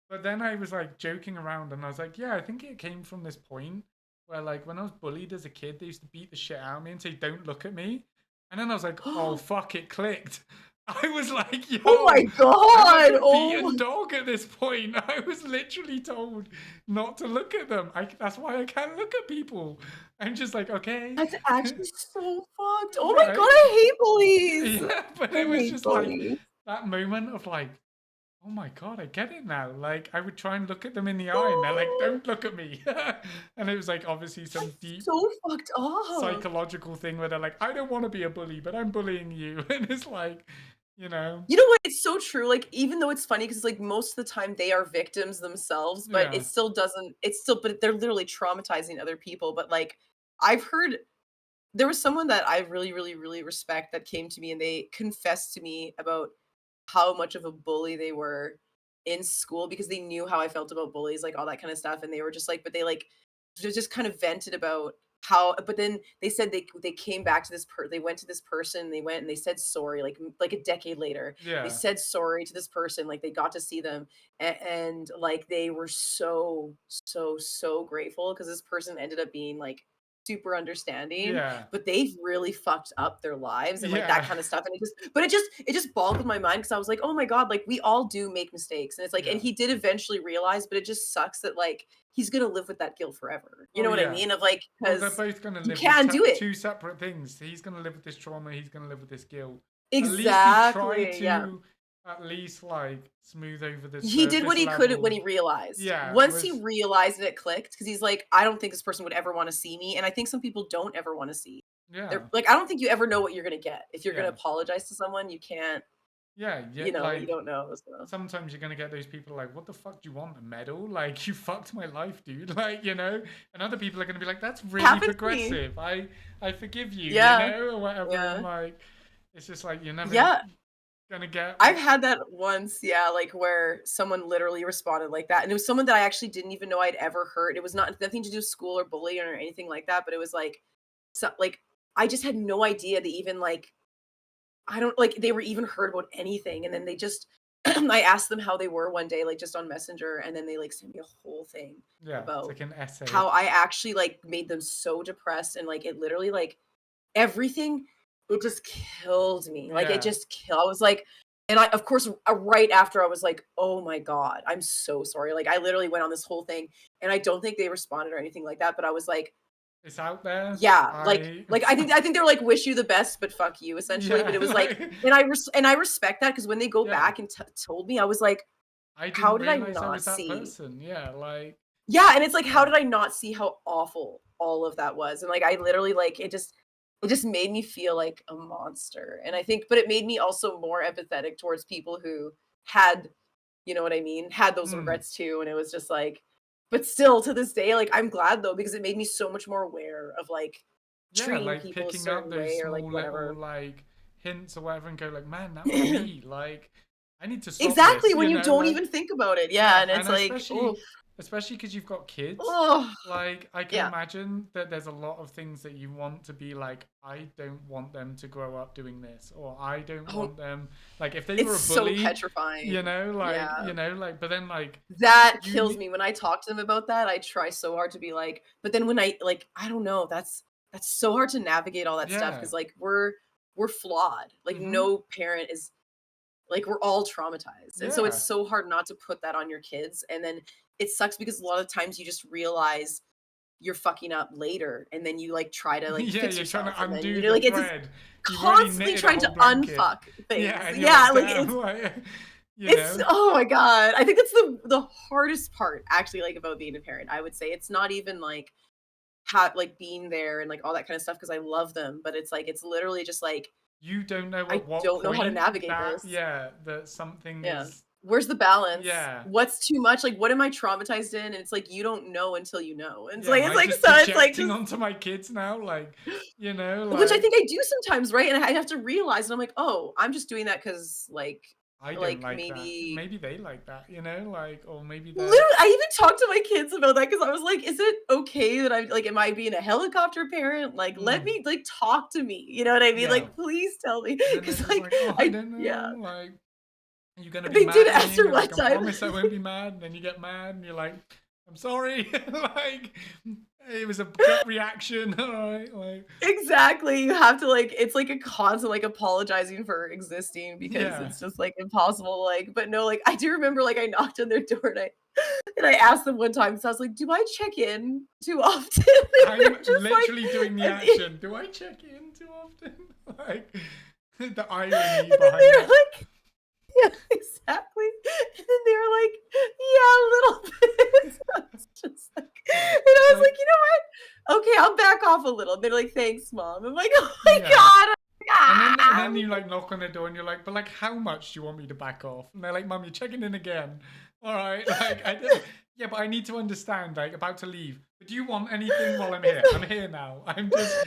But then I was like joking around and I was like, yeah, I think it came from this point where like when I was bullied as a kid, they used to beat the shit out of me and say, don't look at me. And then I was like, oh fuck, it clicked. I was like, Oh my yo, I'm like god! a Oh, beaten dog at this point. I was literally told not to look at them. That's why I can't look at people. I'm just like, okay. that's actually so fucked. Oh my god, Right? I hate bullies. Yeah, but it I was hate just like bullies. that moment of like, oh my God, I get it now. Like I would try and look at them in the eye and they're like, don't look at me. And it was like obviously some That's deep so fucked up. psychological thing where they're like, I don't want to be a bully, but I'm bullying you. And it's like, you know, You know what? It's so true. Like, even though it's funny, because like most of the time they are victims themselves, but yeah, it still doesn't. It's still, but they're literally traumatizing other people. But like, I've heard there was someone that I really, really, really respect that came to me and they confessed to me about how much of a bully they were in school because they knew how I felt about bullies, like all that kind of stuff. And they were just like, but they like just kind of vented about how, but then they said they came back to they went to this person, they went and they said sorry, like a decade later. They yeah, said sorry to this person, like they got to see them and like they were so, so, so grateful because this person ended up being like super understanding, yeah, but they've really fucked up their lives and like that yeah, kind of stuff. And it just boggled my mind because I was like, oh my God, like we all do make mistakes. And it's like, and yeah. he did eventually realize, but it just sucks that like he's gonna live with that guilt forever. You Well, know what I yeah. mean? Of like, Well, they're because both going to you live with can't do it. two separate things. He's going to live with this trauma. He's going to live with this guilt. At least he tried Exactly. Yeah. to, at least like smooth over the He did what surface he could when level. he realized. Yeah, Once he was realized that it clicked, because he's like, I don't think this person would ever want to see me. And I think some people don't ever want to see. yeah, They're like, I don't think you ever know what you're gonna get. If you're gonna yeah, apologize to someone, you can't, yeah, yeah. you know, you Like don't know. So sometimes you're gonna get those people like, what the fuck do you want? A medal? Like you fucked my life, dude. Like and other people are gonna be like, that's it really happened to me. progressive. I forgive you, Yeah. or whatever. And Yeah. like, it's just like you never. Yeah. gonna get. I've had that once, yeah, like where someone literally responded like that. And it was someone that I actually didn't even know I'd ever heard. It was not nothing to do with school or bullying or anything like that, but it was like so like I just had no idea they even like I don't like they were even heard about anything. And then they just I asked them how they were one day, like just on Messenger, and then they like sent me a whole thing Yeah, it's about like an essay. how I actually like made them so depressed and like it literally like everything, it just killed me. Like it Yeah. just killed. I was like, and I of course right after I was like, oh my God, I'm so sorry. Like I literally went on this whole thing and I don't think they responded or anything like that, but I was like, It's out there. yeah, like I think they're like wish you the best, but fuck you essentially. But Yeah, it was like, like, and I respect that because when they go yeah. back and told me, I was like, I how didn't did I realize I not was that see? person. Yeah, like, Yeah, and it's like, how yeah. did I not see how awful all of that was? And like, I literally like it just made me feel like a monster. And I think, but it made me also more empathetic towards people who had, you know what I mean, had those Mm. regrets too. And it was just like, but still to this day, like I'm glad though because it made me so much more aware of like Yeah, treating like people a picking up certain those way or like small little whatever. like hints or whatever and go like, man, that was me. Like, I need to stop this, Exactly when you don't like, even think about it. Yeah, yeah, and it's and like, oh, especially because you've got kids. oh, Like, I can yeah. imagine that there's a lot of things that you want to be like, I don't want them to grow up doing this, or I don't Oh, want them, like, if they were it's a so bully, petrifying. Yeah. like, but then, like, That you kills need, me. When I talk to them about that, I try so hard to be like, but then when I like, I don't know, that's so hard to navigate all that stuff yeah, because like we're flawed. Like mm-hmm, no parent is like we're all traumatized. And so it's yeah, so hard not to put that on your kids. And then it sucks because a lot of times you just realize you're fucking up later and then you like try to like yeah, fix you're trying yourself to and then undo you know the like it's just thread. You've already constantly knitted a trying whole to blanket. unfuck things. Yeah, and you're Yeah, like, like damn, like, it's oh my God. I think that's the hardest part actually like about being a parent. I would say it's not even like like being there and like all that kind of stuff because I love them, but it's like it's literally just like you don't know I at what don't know how to point navigate that, this. yeah, that something Yeah. is, Where's the balance? yeah, What's too much? Like what am I traumatized in? And it's like you don't know until you know. And yeah, am it's I like just so it's like projecting just onto my kids now? Like, which I like, think I do sometimes, right? And I have to realize and I'm like, "Oh, I'm just doing that cuz I don't like like that. maybe Maybe they like that, like, or maybe they're, literally, I even talked to my kids about that because I was like, "Is it okay that I'm like, am I being a helicopter parent? Like, let mm, me like talk to me. You know what I mean? yeah. Like, please tell me." And then they're Because just like, oh, I don't yeah, know, like, are you gonna be they did mad at me? And answer you're one like, I time. promise I won't be mad. And then you get mad, and you're like, I'm sorry, like, it was a gut reaction, all right, like, Exactly. You have to like, it's like a constant like apologizing for existing because yeah. it's just like impossible. Like, but no, like I do remember like I knocked on their door and I asked them one time, so I was like, "Do I check in too often?" And I'm they're just like, literally doing the and action. Do I check in too often? Like, the irony then behind they're that. like, yeah, exactly. And then they were like, "Yeah, a little bit." So I was just like, and I was Like, like, "You know what? Okay, I'll back off a little." They're like, "Thanks, mom." I'm like, "Oh my yeah. God." And Ah. then you like knock on the door and you're like, but like, how much do you want me to back off? And they're like, Mum, you're checking in again. All right, like, yeah, but I need to understand, like, about to leave. But do you want anything while I'm here? I'm here now. I'm just,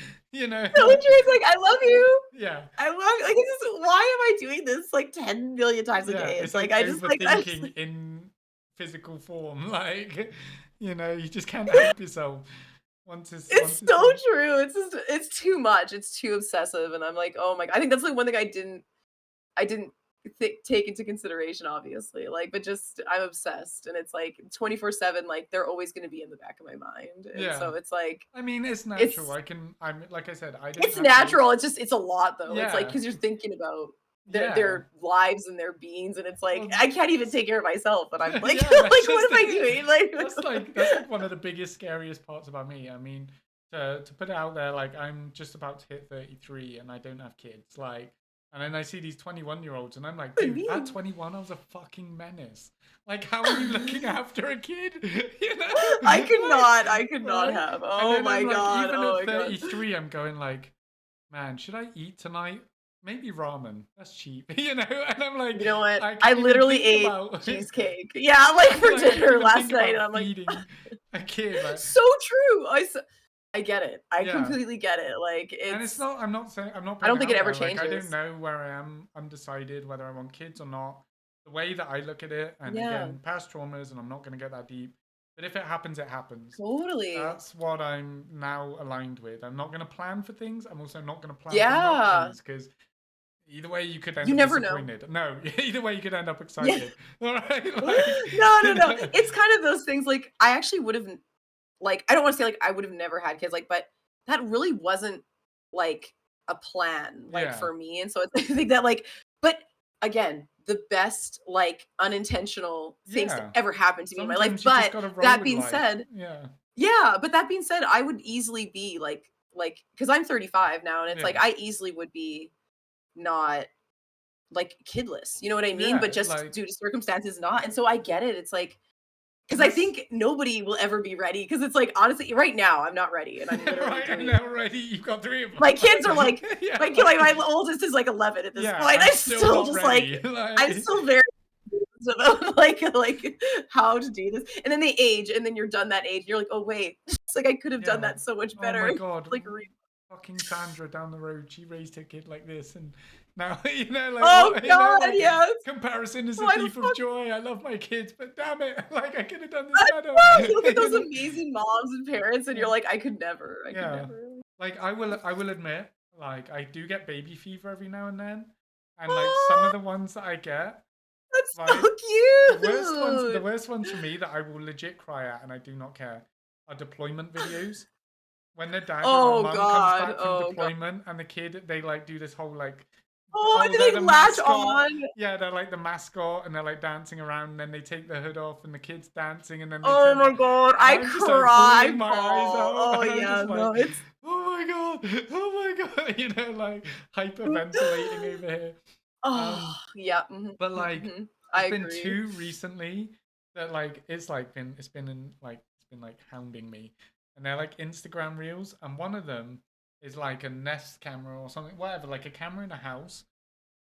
So when Drew's like, "I love you. yeah, I love you." Like, this is why am I doing this like 10 million times a yeah. day? It's It's like like I just like I just, overthinking in physical form. Like, you just can't help yourself. it's Once it's so like, true. It's just it's too much. It's too obsessive, and I'm like, oh my. I think that's like one thing I didn't take into consideration, obviously. Like, but just I'm obsessed, and it's like 24/7. Like they're always going to be in the back of my mind, and yeah. so it's like I mean, it's natural. it's I'm like I said, I don't it's have kids. natural. It's just it's a lot though. It's like Yeah, because you're thinking about yeah. their lives and their beings, and it's like Well, I can't even take care of myself, and I'm like, yeah, like that's what just am I it. doing? Like, That's like one of the biggest, scariest parts about me. I mean, to put it out there, like I'm just about to hit 33 and I don't have kids. Like, and then I see these 21-year-olds and I'm like, what do you dude, at mean? 21, I was a fucking menace. Like, how are you looking after a kid? You know, I could not like, have. and Oh then my I'm like, God. even Oh at my God. 33, I'm going like, man, should I eat tonight? Maybe ramen. That's cheap, And I'm like, You know what? I I can't even literally think ate about. cheesecake. Yeah, like for Like, I can't dinner even last think night, about and I'm like, feeding a kid. Like, so true. I get it. I Yeah. completely get it. Like And it's it's not, I'm not saying, I'm not I don't putting think it it out ever there. Like, I don't changes. know where I am, undecided whether I want kids or not. The way that I look at it, and Yeah, again, past traumas, and I'm not going to get that deep, but if it happens, it happens. totally. That's what I'm now aligned with. I'm not going to plan for things. I'm also not going to plan for not Yeah. things, because either way you could end You up never know. disappointed. No, either way you could end up Yeah. excited. All right, like, No, no, you no. know, It's kind of those things, like, I actually would've like, I don't wanna say, like, I would've never had kids, like, but that really wasn't, like, a plan, like, yeah. for me, and so it's I think that, like but again, the best, like, unintentional things to Yeah. ever happen to me in my life, Sometimes you just but got to roll that with being life. said Yeah. yeah, but that being said, I would easily be, like, because 'cause I'm 35 now, and it's Yeah. like, I easily would be not, like, kidless, you know what I mean? But Yeah. just Like, due to circumstances not, and so I get it, it's like because and I that's think nobody will ever be ready. Because it's like, honestly, right now, I'm not ready, and I'm literally right. And doing already you've got 3 of them. my kids are like Yeah. my oldest is, like, 11 at this Yeah, point. I'm I'm still still not just, like ready. I'm Like, still very confused about, like, how to do this, and then they age, and then you're done that age, you're like, "Oh, wait." It's like, I could have done yeah. that so much Oh my better. God. Like, re Fucking Sandra down the road, she raised her kid like this, and now like Oh what, god, like yes. comparison is a Why the thief of fuck joy. I love my kids, but damn it, like I could have done this I better. know, you look at You those know? amazing moms and parents, and Yeah. you're like, "I could never, I could Yeah. never." Like I will admit, like I do get baby fever every now and then, and like some of Oh, the ones that I get, that's so like the cute. worst ones for me that I will legit cry at, and I do not care, are deployment videos. When the dad or Oh mum comes god, back from oh god. deployment and the kid, they like do this whole like, Oh, oh, and they're they the latch mascot. on. Yeah, they're like the mascot, and they're like dancing around, and then they take the hood off, and the kid's dancing, and then they Oh turn my around, god, and I I'm just like cry, bawling my eyes Paul. out, Oh and I'm yeah, just no, like, it's oh my god, you know, like hyperventilating over here. oh, Um, yeah, but like, I there's been agree. 2 recently that like it's been in like it's been like hounding me, and they're like Instagram reels, and one of them is like a Nest camera or something, whatever, like a camera in a house,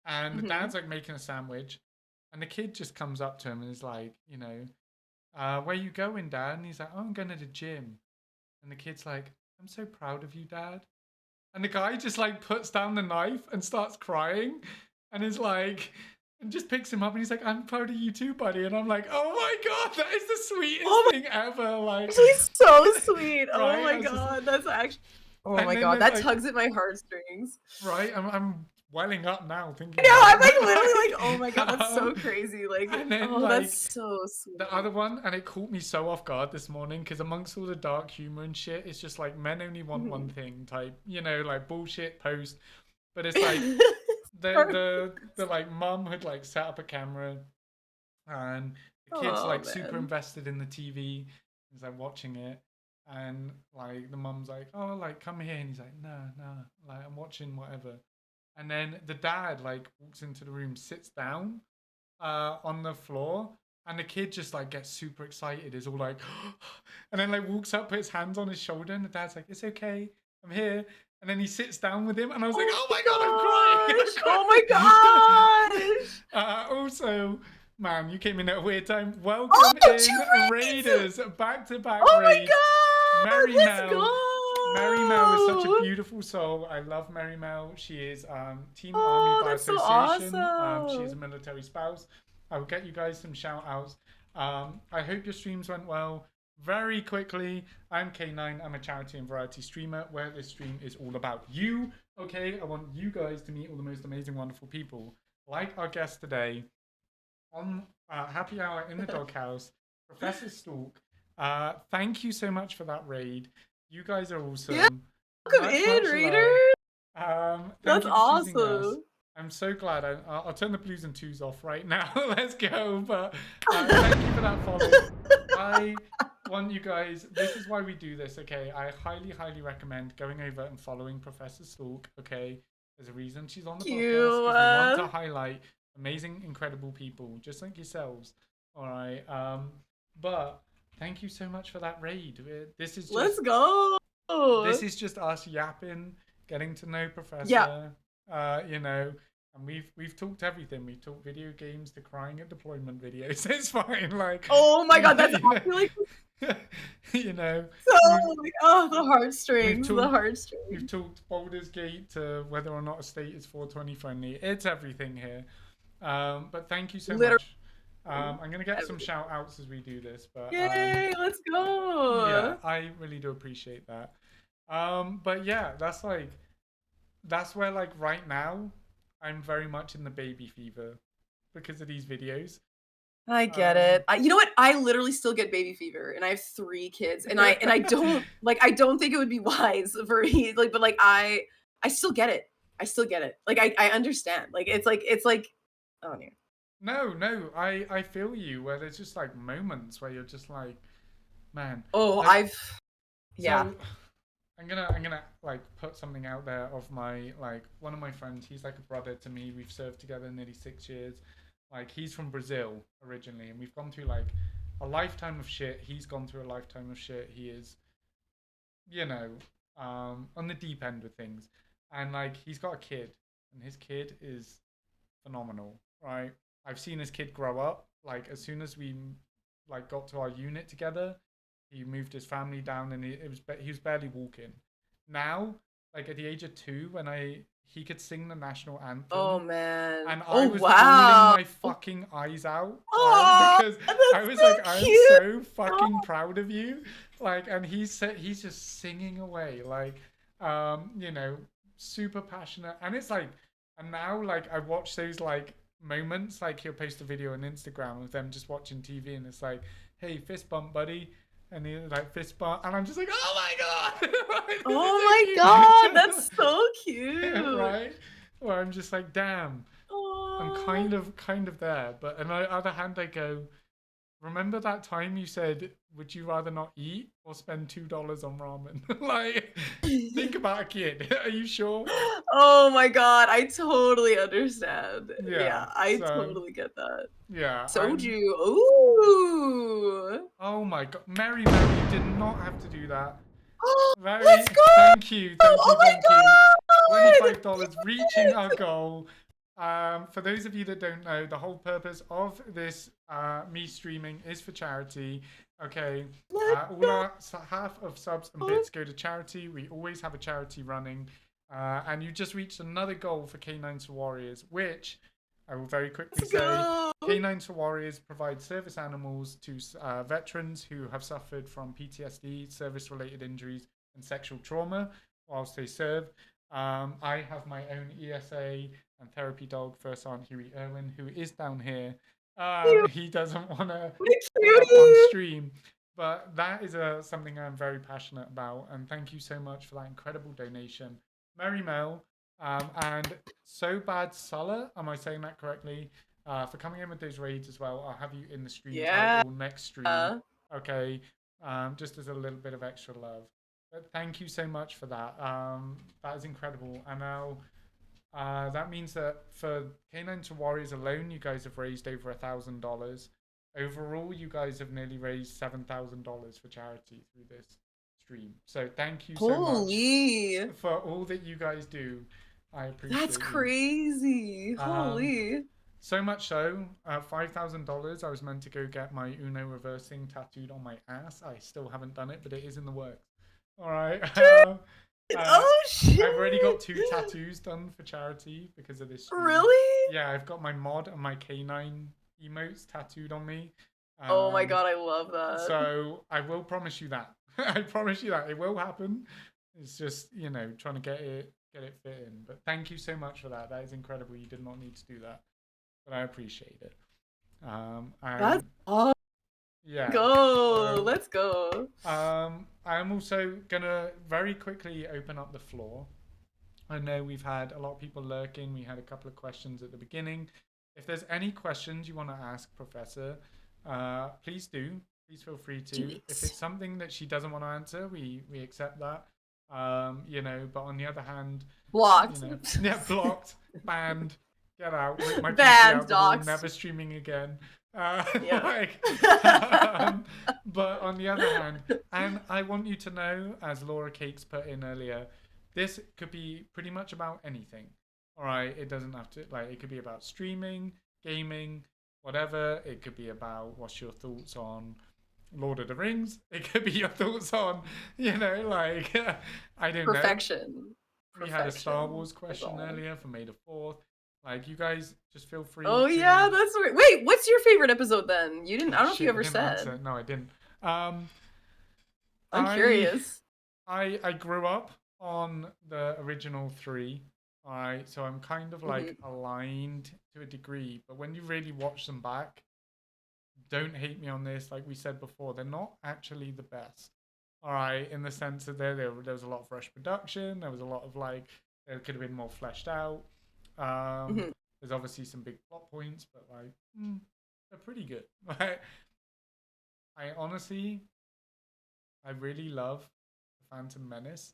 and the Mhm. dad's like making a sandwich, and the kid just comes up to him and is like, you know, where you going, dad? And he's like, oh, I'm going to the gym, and the kid's like, I'm so proud of you, dad. And the guy just like puts down the knife and starts crying and is like, and just picks him up and he's like, I'm proud of you too, buddy. And I'm like, oh my God, that is the sweetest Oh thing ever. my Like, she's so sweet. Oh right? my I was just, god, that's actually oh and my then god, there's that like, tugs at my heartstrings. right? I'm welling up now I thinking know, about I'm it. like literally like, oh my god, Like, that's so crazy. Like, and then oh, that's like, so sweet. the other one, and it caught me so off guard this morning because amongst all the dark humor and shit, it's just like men only want one thing type, you know, like bullshit post. But it's like the like mum had like set up a camera, and the kid's Oh like super man. invested in the TV. He's like watching it, and like the mum's like, oh, like come here, and he's like, no, no, like I'm watching whatever. And then the dad like walks into the room, sits down on the floor, and the kid just like gets super excited, is all like, and then like walks up, puts his hands on his shoulder, and the dad's like, it's okay, I'm here. And then he sits down with him, and I was like, oh my God, I'm crying. Oh my gosh. Also, man, you came in at a weird time. Welcome Oh, in, 2 Raiders, back-to-back Oh my raids. god! Mary Let's Mel. go! Mary Mel is such a beautiful soul. I love Mary Mel. She is Team Army by That's so association. She is a awesome. military spouse. I will get you guys some shout outs. I hope your streams went well. Very quickly, I'm K9. I'm a charity and variety streamer where this stream is all about you. Okay, I want you guys to meet all the most amazing, wonderful people. Like our guest today on Happy Hour in the Doghouse, Professor Stalk. Thank you so much for that raid. You guys are awesome. Yeah, welcome Much, in, much love. Raiders. Thank That's you for choosing us. awesome. I'm so glad. I'll turn the blues and twos off right now. Let's go. But thank you for that follow. I want you guys, this is why we do this, okay? I highly, highly recommend going over and following Professor Stalk, okay? There's a reason she's on the podcast, because we want to highlight amazing, incredible people, just like yourselves, all right? But thank you so much for that raid. This is just, Let's go. this is just us yapping, getting to know Professor, you know, and we've talked everything. We've talked video games to crying at deployment videos. It's fine. Like, Oh my god, that's you know, actually like You know, So we've, like, oh, the we've heartstrings, the talked we've heartstrings. talked Baldur's Gate to whether or not a state is 420 friendly. It's everything here. But thank you so Literally. much. I'm gonna get some shout outs as we do this, but Yay, let's yeah, go. I really do appreciate that. But yeah, that's where like right now I'm very much in the baby fever because of these videos. I get Um, it. You know what? I literally still get baby fever, and I have 3 kids, and I don't like. I don't think it would be wise for me, like, but like I still get it. I still get it. Like I understand. Like it's like oh yeah. no, I feel you where there's just like moments where you're just like, man, Oh, like yeah. so I'm gonna like put something out there of my like one of my friends. He's like a brother to me. We've served together nearly 6 years. Like he's from Brazil originally, and we've gone through like a lifetime of shit. He's gone through a lifetime of shit. He is, you know, on the deep end with things, and like he's got a kid, and his kid is phenomenal, right? I've seen his kid grow up. Like as soon as we like got to our unit together, he moved his family down, and he was barely walking. Now, like at the age of 2, when I he could sing the national Oh anthem, man. and I Oh was bawling wow. my fucking eyes out, right? Oh, Because that's I was so like, I am cute. so fucking proud of you. Like, and he's just singing away, like, you know, super passionate. And it's like, and now like I watch those like moments, like he'll post a video on Instagram of them just watching TV, and it's like, hey, fist bump, buddy. And he like fist bump, and I'm just like, oh my god, like, this Oh is my god, so that's so cute, cute. right? Where I'm just like, damn, I'm Oh. kind of there. But on the other hand, I go, remember that time you said, would you rather not eat or spend $2 on ramen? Like, think about a kid. Are you sure? Oh my god, I totally understand. Yeah. Yeah, I So totally get that. yeah, I'm. Soju. Ooh. Oh my god, Mary, you did not have to do that. Let's Very. go! Thank you, thank Oh you, my thank you. god! $25, reaching our goal. For those of you that don't know, the whole purpose of this me streaming is for charity. Okay, Let's all go! our half of subs and bits go to charity. We always have a charity running, and you just reached another goal for K9s for Warriors, which I will very quickly Let's say. go! K9s for Warriors provide service animals to veterans who have suffered from PTSD, service-related injuries, and sexual trauma whilst they serve. I have my own ESA and therapy dog for Sergeant Huey Irwin, who is down here. Cute. He doesn't want to What a come up on cutie! stream, but that is something I'm very passionate about. And thank you so much for that incredible donation, Mary Mel, and So Bad Sulla. Am I saying that correctly? For coming in with those raids as well. I'll have you in the stream Yeah. title next stream. Okay, just as a little bit of extra love. But thank you so much for that. That is incredible. And now that means that for K9 to Warriors alone, you guys have raised over $1,000. Overall, you guys have nearly raised $7,000 for charity through this stream. So thank you so much Holy. for all that you guys do. I That's appreciate you. crazy. Um, Holy. so much so, $5,000. I was meant to go get my Uno reversing tattooed on my ass. I still haven't done it, but it is in the works. All right. Oh shit. I've already got 2 tattoos done for charity because of this stream. Really? Yeah, I've got my mod and my K9 emotes tattooed on me. Oh my god, I love that. So I will promise you that. I promise you that it will happen. It's just, you know, trying to get it fit in. But thank you so much for that. That is incredible. You did not need to do that, but I appreciate it. That's awesome. Yeah. Go. Let's go. I'm also gonna very quickly open up the floor. I know we've had a lot of people lurking. We had a couple of questions at the beginning. If there's any questions you want to ask Professor, please do. Please feel free to. Jeez. If it's something that she doesn't want to answer, we accept that. You know, but on the other hand, Blocked. you know, yeah, blocked, banned, get out, rip my PC Banned, out the wall, doxed. never streaming again. Yeah. Like, but on the other hand, and I want you to know, as Laura Cakes put in earlier, this could be pretty much about anything. All right, it doesn't have to, like, it could be about streaming, gaming, whatever. It could be about what's your thoughts on Lord of the Rings. It could be your thoughts on, like, I don't know. Perfection. We had a Star Perfection Wars is question all. earlier for May the 4th. Like, you guys just feel free Oh to. yeah, that's right. Wait, what's your favorite episode then? You didn't. Oh I don't know if you shit! I ever didn't answer. said. No, I didn't. Um, I'm I curious. I grew up on the original three. Alright, so I'm kind of like Hmm. aligned to a degree, but when you really watch them back, don't hate me on this. Like we said before, they're not actually the best. Alright, in the sense that there was a lot of rush production. There was a lot of like there could have been more fleshed out. Um, Hmm. there's obviously some big plot points, but like they're pretty good. Like I honestly, I really love the Phantom Menace.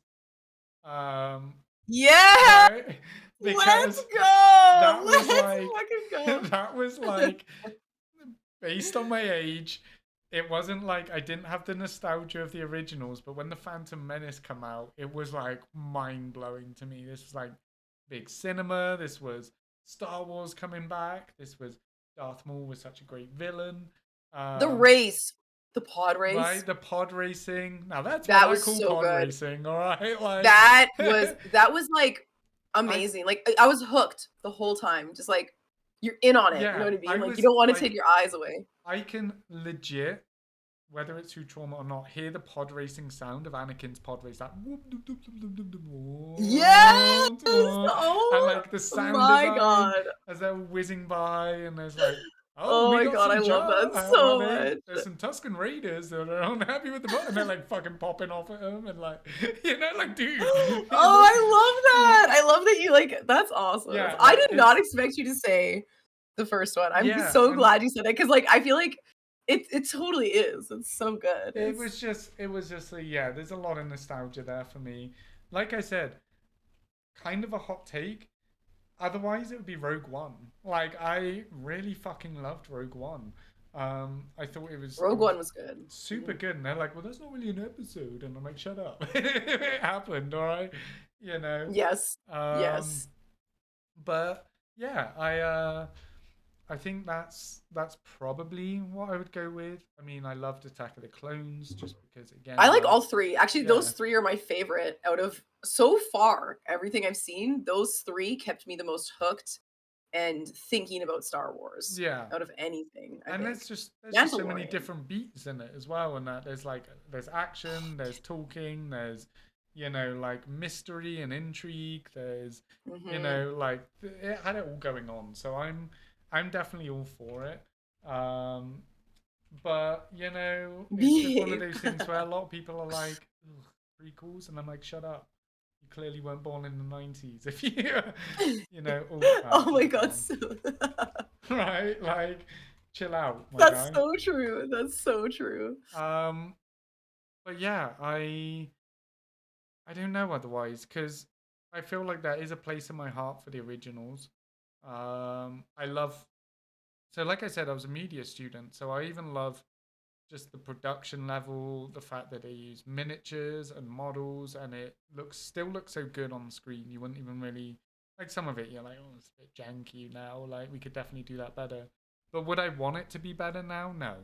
Um, Yeah, right? let's Because go. that was Let's like fucking go. that was like based on my age. It wasn't like I didn't have the nostalgia of the originals, but when the Phantom Menace come out, it was like mind blowing to me. This was like big cinema. This was Star Wars coming back. This was Darth Maul was such a great villain. The Um, race, the pod race, right, the pod racing. Now that's what that I was call so pod good. racing. All right, like That was like I amazing. Like I was hooked the whole time. Just like you're in on it. You know yeah, what I I mean? Like you was don't want to like take your eyes away. I can legit, whether it's through trauma or not, hear the pod racing sound of Anakin's pod race, that whoop, doop, doop, doop, doop, doop, Yes! whoop, whoop, and Oh like the sound my design god. as they're whizzing by, and there's like, oh, Oh we my got god, I some love that well, so much. there's some Tuscan Raiders that are unhappy with the pod, and they're like fucking popping off at them, and like, like, dude, Oh, I love that. I love that you like that's awesome. yeah, I like did not expect you to say the first one. I'm yeah, so and glad you said that because like I feel like it totally is. It's so good. It's it was just yeah, there's a lot of nostalgia there for me. Like I said, kind of a hot take. Otherwise, it would be Rogue One. Like I really fucking loved Rogue One. I thought it Rogue was One was good. super Mhm. good, and they're like, "Well, that's not really an episode," and I'm like, "Shut up, it happened, all right." You know. Yes. Um, Yes. but yeah, I think that's probably what I would go with. I mean, I loved Attack of the Clones just because, I again, like like all three. Actually, yeah, those three are my favorite out of so far everything I've seen. Those three kept me the most hooked and thinking about Star Wars yeah. out of anything, I And think. there's just so many Mandalorian. different beats in it as well, and that there's like there's action, there's talking, there's like mystery and intrigue, there's Hmm. like it had it all going on. So I'm definitely all for it. Um, but it's just one of Behave. those things where a lot of people are like, "Ugh, prequels," and I'm like, shut up. You clearly weren't born in the 90s. If oh, Oh my calm god, down. so Right? Like, chill out, my that's guy. so true. That's so true. Um, but yeah, I don't know otherwise because I feel like there is a place in my heart for the originals. I love so like I said, I was a media student, so I even love just the production level, the fact that they use miniatures and models, and it still looks so good on screen. You wouldn't even really like some of it. You're like, oh, it's a bit janky now. Like we could definitely do that better. But would I want it to be better now? No.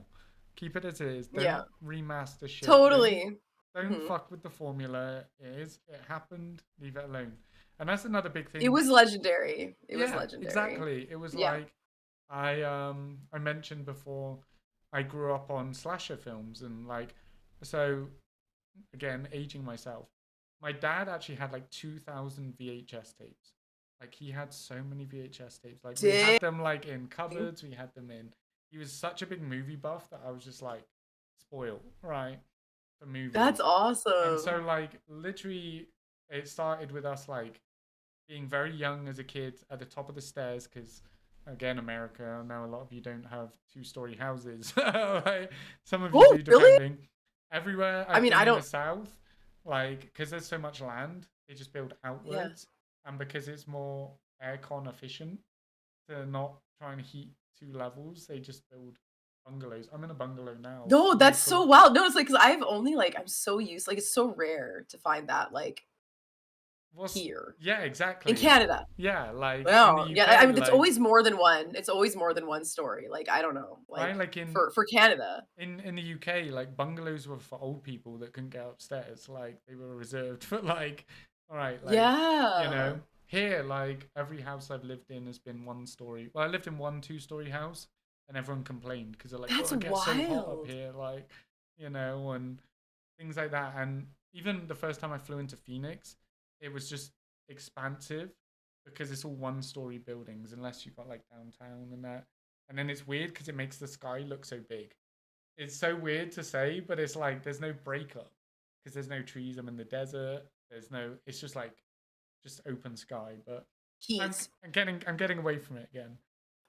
Keep it as is. Yeah, Don't remaster shit. totally. Don't Mhm. fuck with the formula. It happened. Leave it alone. And that's another big It thing. was legendary. It was Yeah, legendary. exactly. It was Yeah. like I mentioned before I grew up on slasher films and like so again aging myself. My dad actually had like 2000 VHS tapes. Like he had so many VHS tapes. Like we Dang. had them like in cupboards, we had them in he was such a big movie buff that I was just like spoiled, right? For That's movies. And so awesome. like literally it started with us like being very young as a kid at the top of the stairs because again America, I know a lot of you don't have two-story houses. Like, some of you Oh, do really? depending. Everywhere I I've mean, been I in the don't south, like because there's so much land, they just build yeah. outwards, and because it's more aircon efficient to not try and heat two levels, they just build bungalows. I'm in a bungalow now, No, that's so local. wild. No, it's like because I've only like I'm so used like it's so rare to find that like here Yeah, in exactly. Canada. Yeah, like in the No, UK, yeah, I mean, it's like always more than one. It's always more than one story. Like, I don't know, right, like like for Canada. in the UK, like bungalows were for old people that couldn't get upstairs. Like they were reserved for like, all right, like you Yeah, know, here like every house I've lived in has been one story. Well, I lived in one two-story house, and everyone complained because they're like, oh, that's it gets so hot up wild. here, like you know, and things like that. And even the first time I flew into Phoenix, it was just expansive because it's all one-story buildings, unless you've got like downtown and that. And then it's weird because it makes the sky look so big. It's so weird to say, but it's like there's no breakup because there's no trees. I'm in the desert. There's no. It's just like just open sky. But Heat. I'm getting away from it again.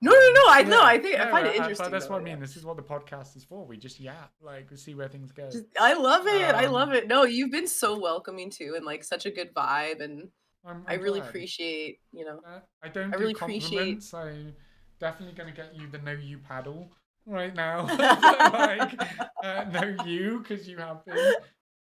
No, no, no. I know. Yeah, I think I no, find it but interesting that's what though. I mean. Yeah. This is what the podcast is for. We just yap, like we see where things go. I love it. I love Um, it. No, you've been so welcoming too, and like such a good vibe, and I I'm really glad. appreciate. I don't I do really appreciate. compliments. I'm definitely gonna get you the know you paddle right now. Like know you because you have been,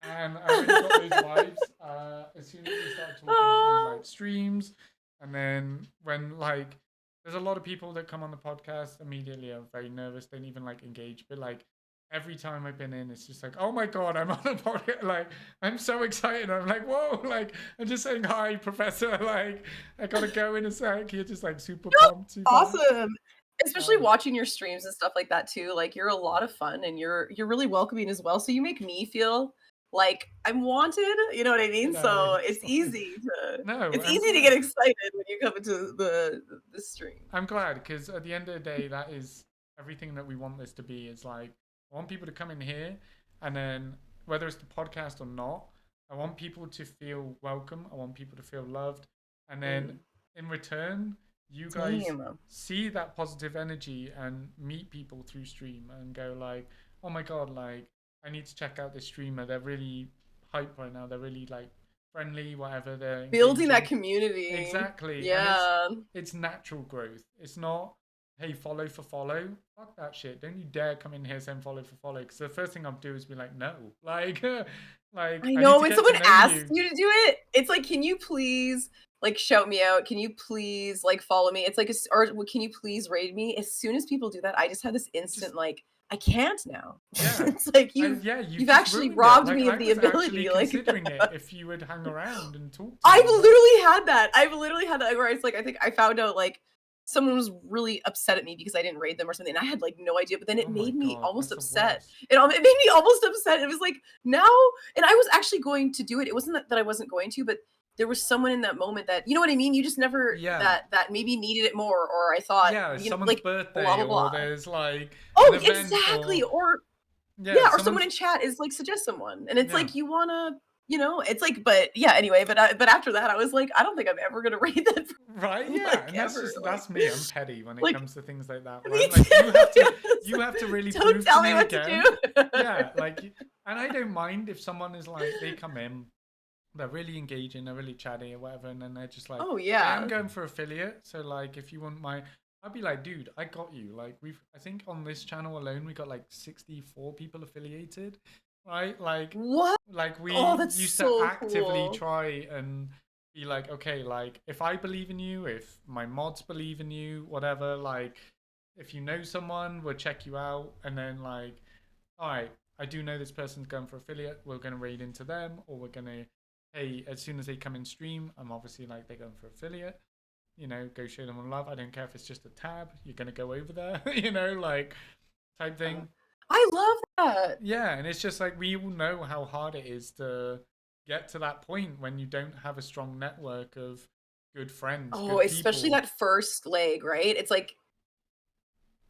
and I really got those vibes as soon as we started talking through Oh, like streams, and then when like there's a lot of people that come on the podcast immediately are very nervous. They don't even like engage, but like every time I've been in, it's just like, oh my god, I'm on a podcast. Like, I'm so excited. I'm like, whoa, like, I'm just saying hi, Professor. Like, I gotta go in a sec. You're just like super no, pumped, super hyped. awesome. Especially Um, watching your streams and stuff like that too. Like you're a lot of fun, and you're really welcoming as well. So you make me feel like I'm wanted. You know what I I mean? know, So it's it's fine. easy to No, it's I'm easy to glad. get excited when you come into the stream. I'm glad because at the end of the day, that is everything that we want this to be. Is like, I want people to come in here, and then whether it's the podcast or not, I want people to feel welcome. I want people to feel loved, and then Mm, in return, you guys damn. see that positive energy and meet people through stream and go like, oh my god, like I need to check out this streamer. They're really hype right now. They're really like friendly, whatever. They're Building that engaging. community. Exactly. And Yeah. it's natural growth. It's not, hey, follow for follow. Fuck that shit. Don't you dare come in here saying follow for follow. Because the first thing I'll do is be like, no. Like, like I I need know to when get to someone know asks you. you to do it, it's like, can you please like shout me out? Can you please like follow me? It's like, or can you please raid me? As soon as people do that, I just have this Just instant like, I can't now. yeah. It's like Yeah, you've you've just actually ruined it. robbed Like me I of the was actually ability. Like considering it if you would hang around and talk to I've me. But literally had that. I've literally had that where it's like I think I found out like someone was really upset at me because I didn't raid them or something. And I had like no idea, but then oh it my made me god, almost that's the upset. worst. It made me almost upset. It was like now, and I was actually going to do it. It wasn't that I wasn't going to, but there was someone in that moment that you know what I mean. You just never Yeah. that maybe needed it more, or I thought Yeah, it's someone's like blah birthday blah blah. or there's like an Oh, event exactly. or Or yeah, yeah, or someone someone's in chat is like suggest someone, and it's yeah. like you wanna, it's like, but yeah, anyway, but after that, I was like, I don't think I'm ever gonna rate that Right, person, yeah, like and ever, that's me. I'm petty when it like comes to things like that, where me I'm like, too. you have to really Don't prove to tell me me what to again. do. Yeah, like, and I don't mind if someone is like, they come in, they're really engaging, they're really chatty or whatever, and then they're just like, Oh hey, I'm yeah, going for affiliate, so like, if you want my, I'd be like, dude, I got you. Like, I think on this channel alone, we got like 64 people affiliated, right? what? Like Oh, we that's used to so actively cool. try and be like, okay, like if I believe in you, if my mods believe in you, whatever, like if you know someone, we'll check you out, and then like, all right, I do know this person's going for affiliate, we're gonna raid into them, or we're gonna, hey, as soon as they come in stream, I'm obviously like they're going for affiliate, go show them love. I don't care if it's just a tab, you're gonna go over there, like type thing. I love that. Yeah, and it's just like we all know how hard it is to get to that point when you don't have a strong network of good friends, Oh, good especially people. that first leg, right? It's like,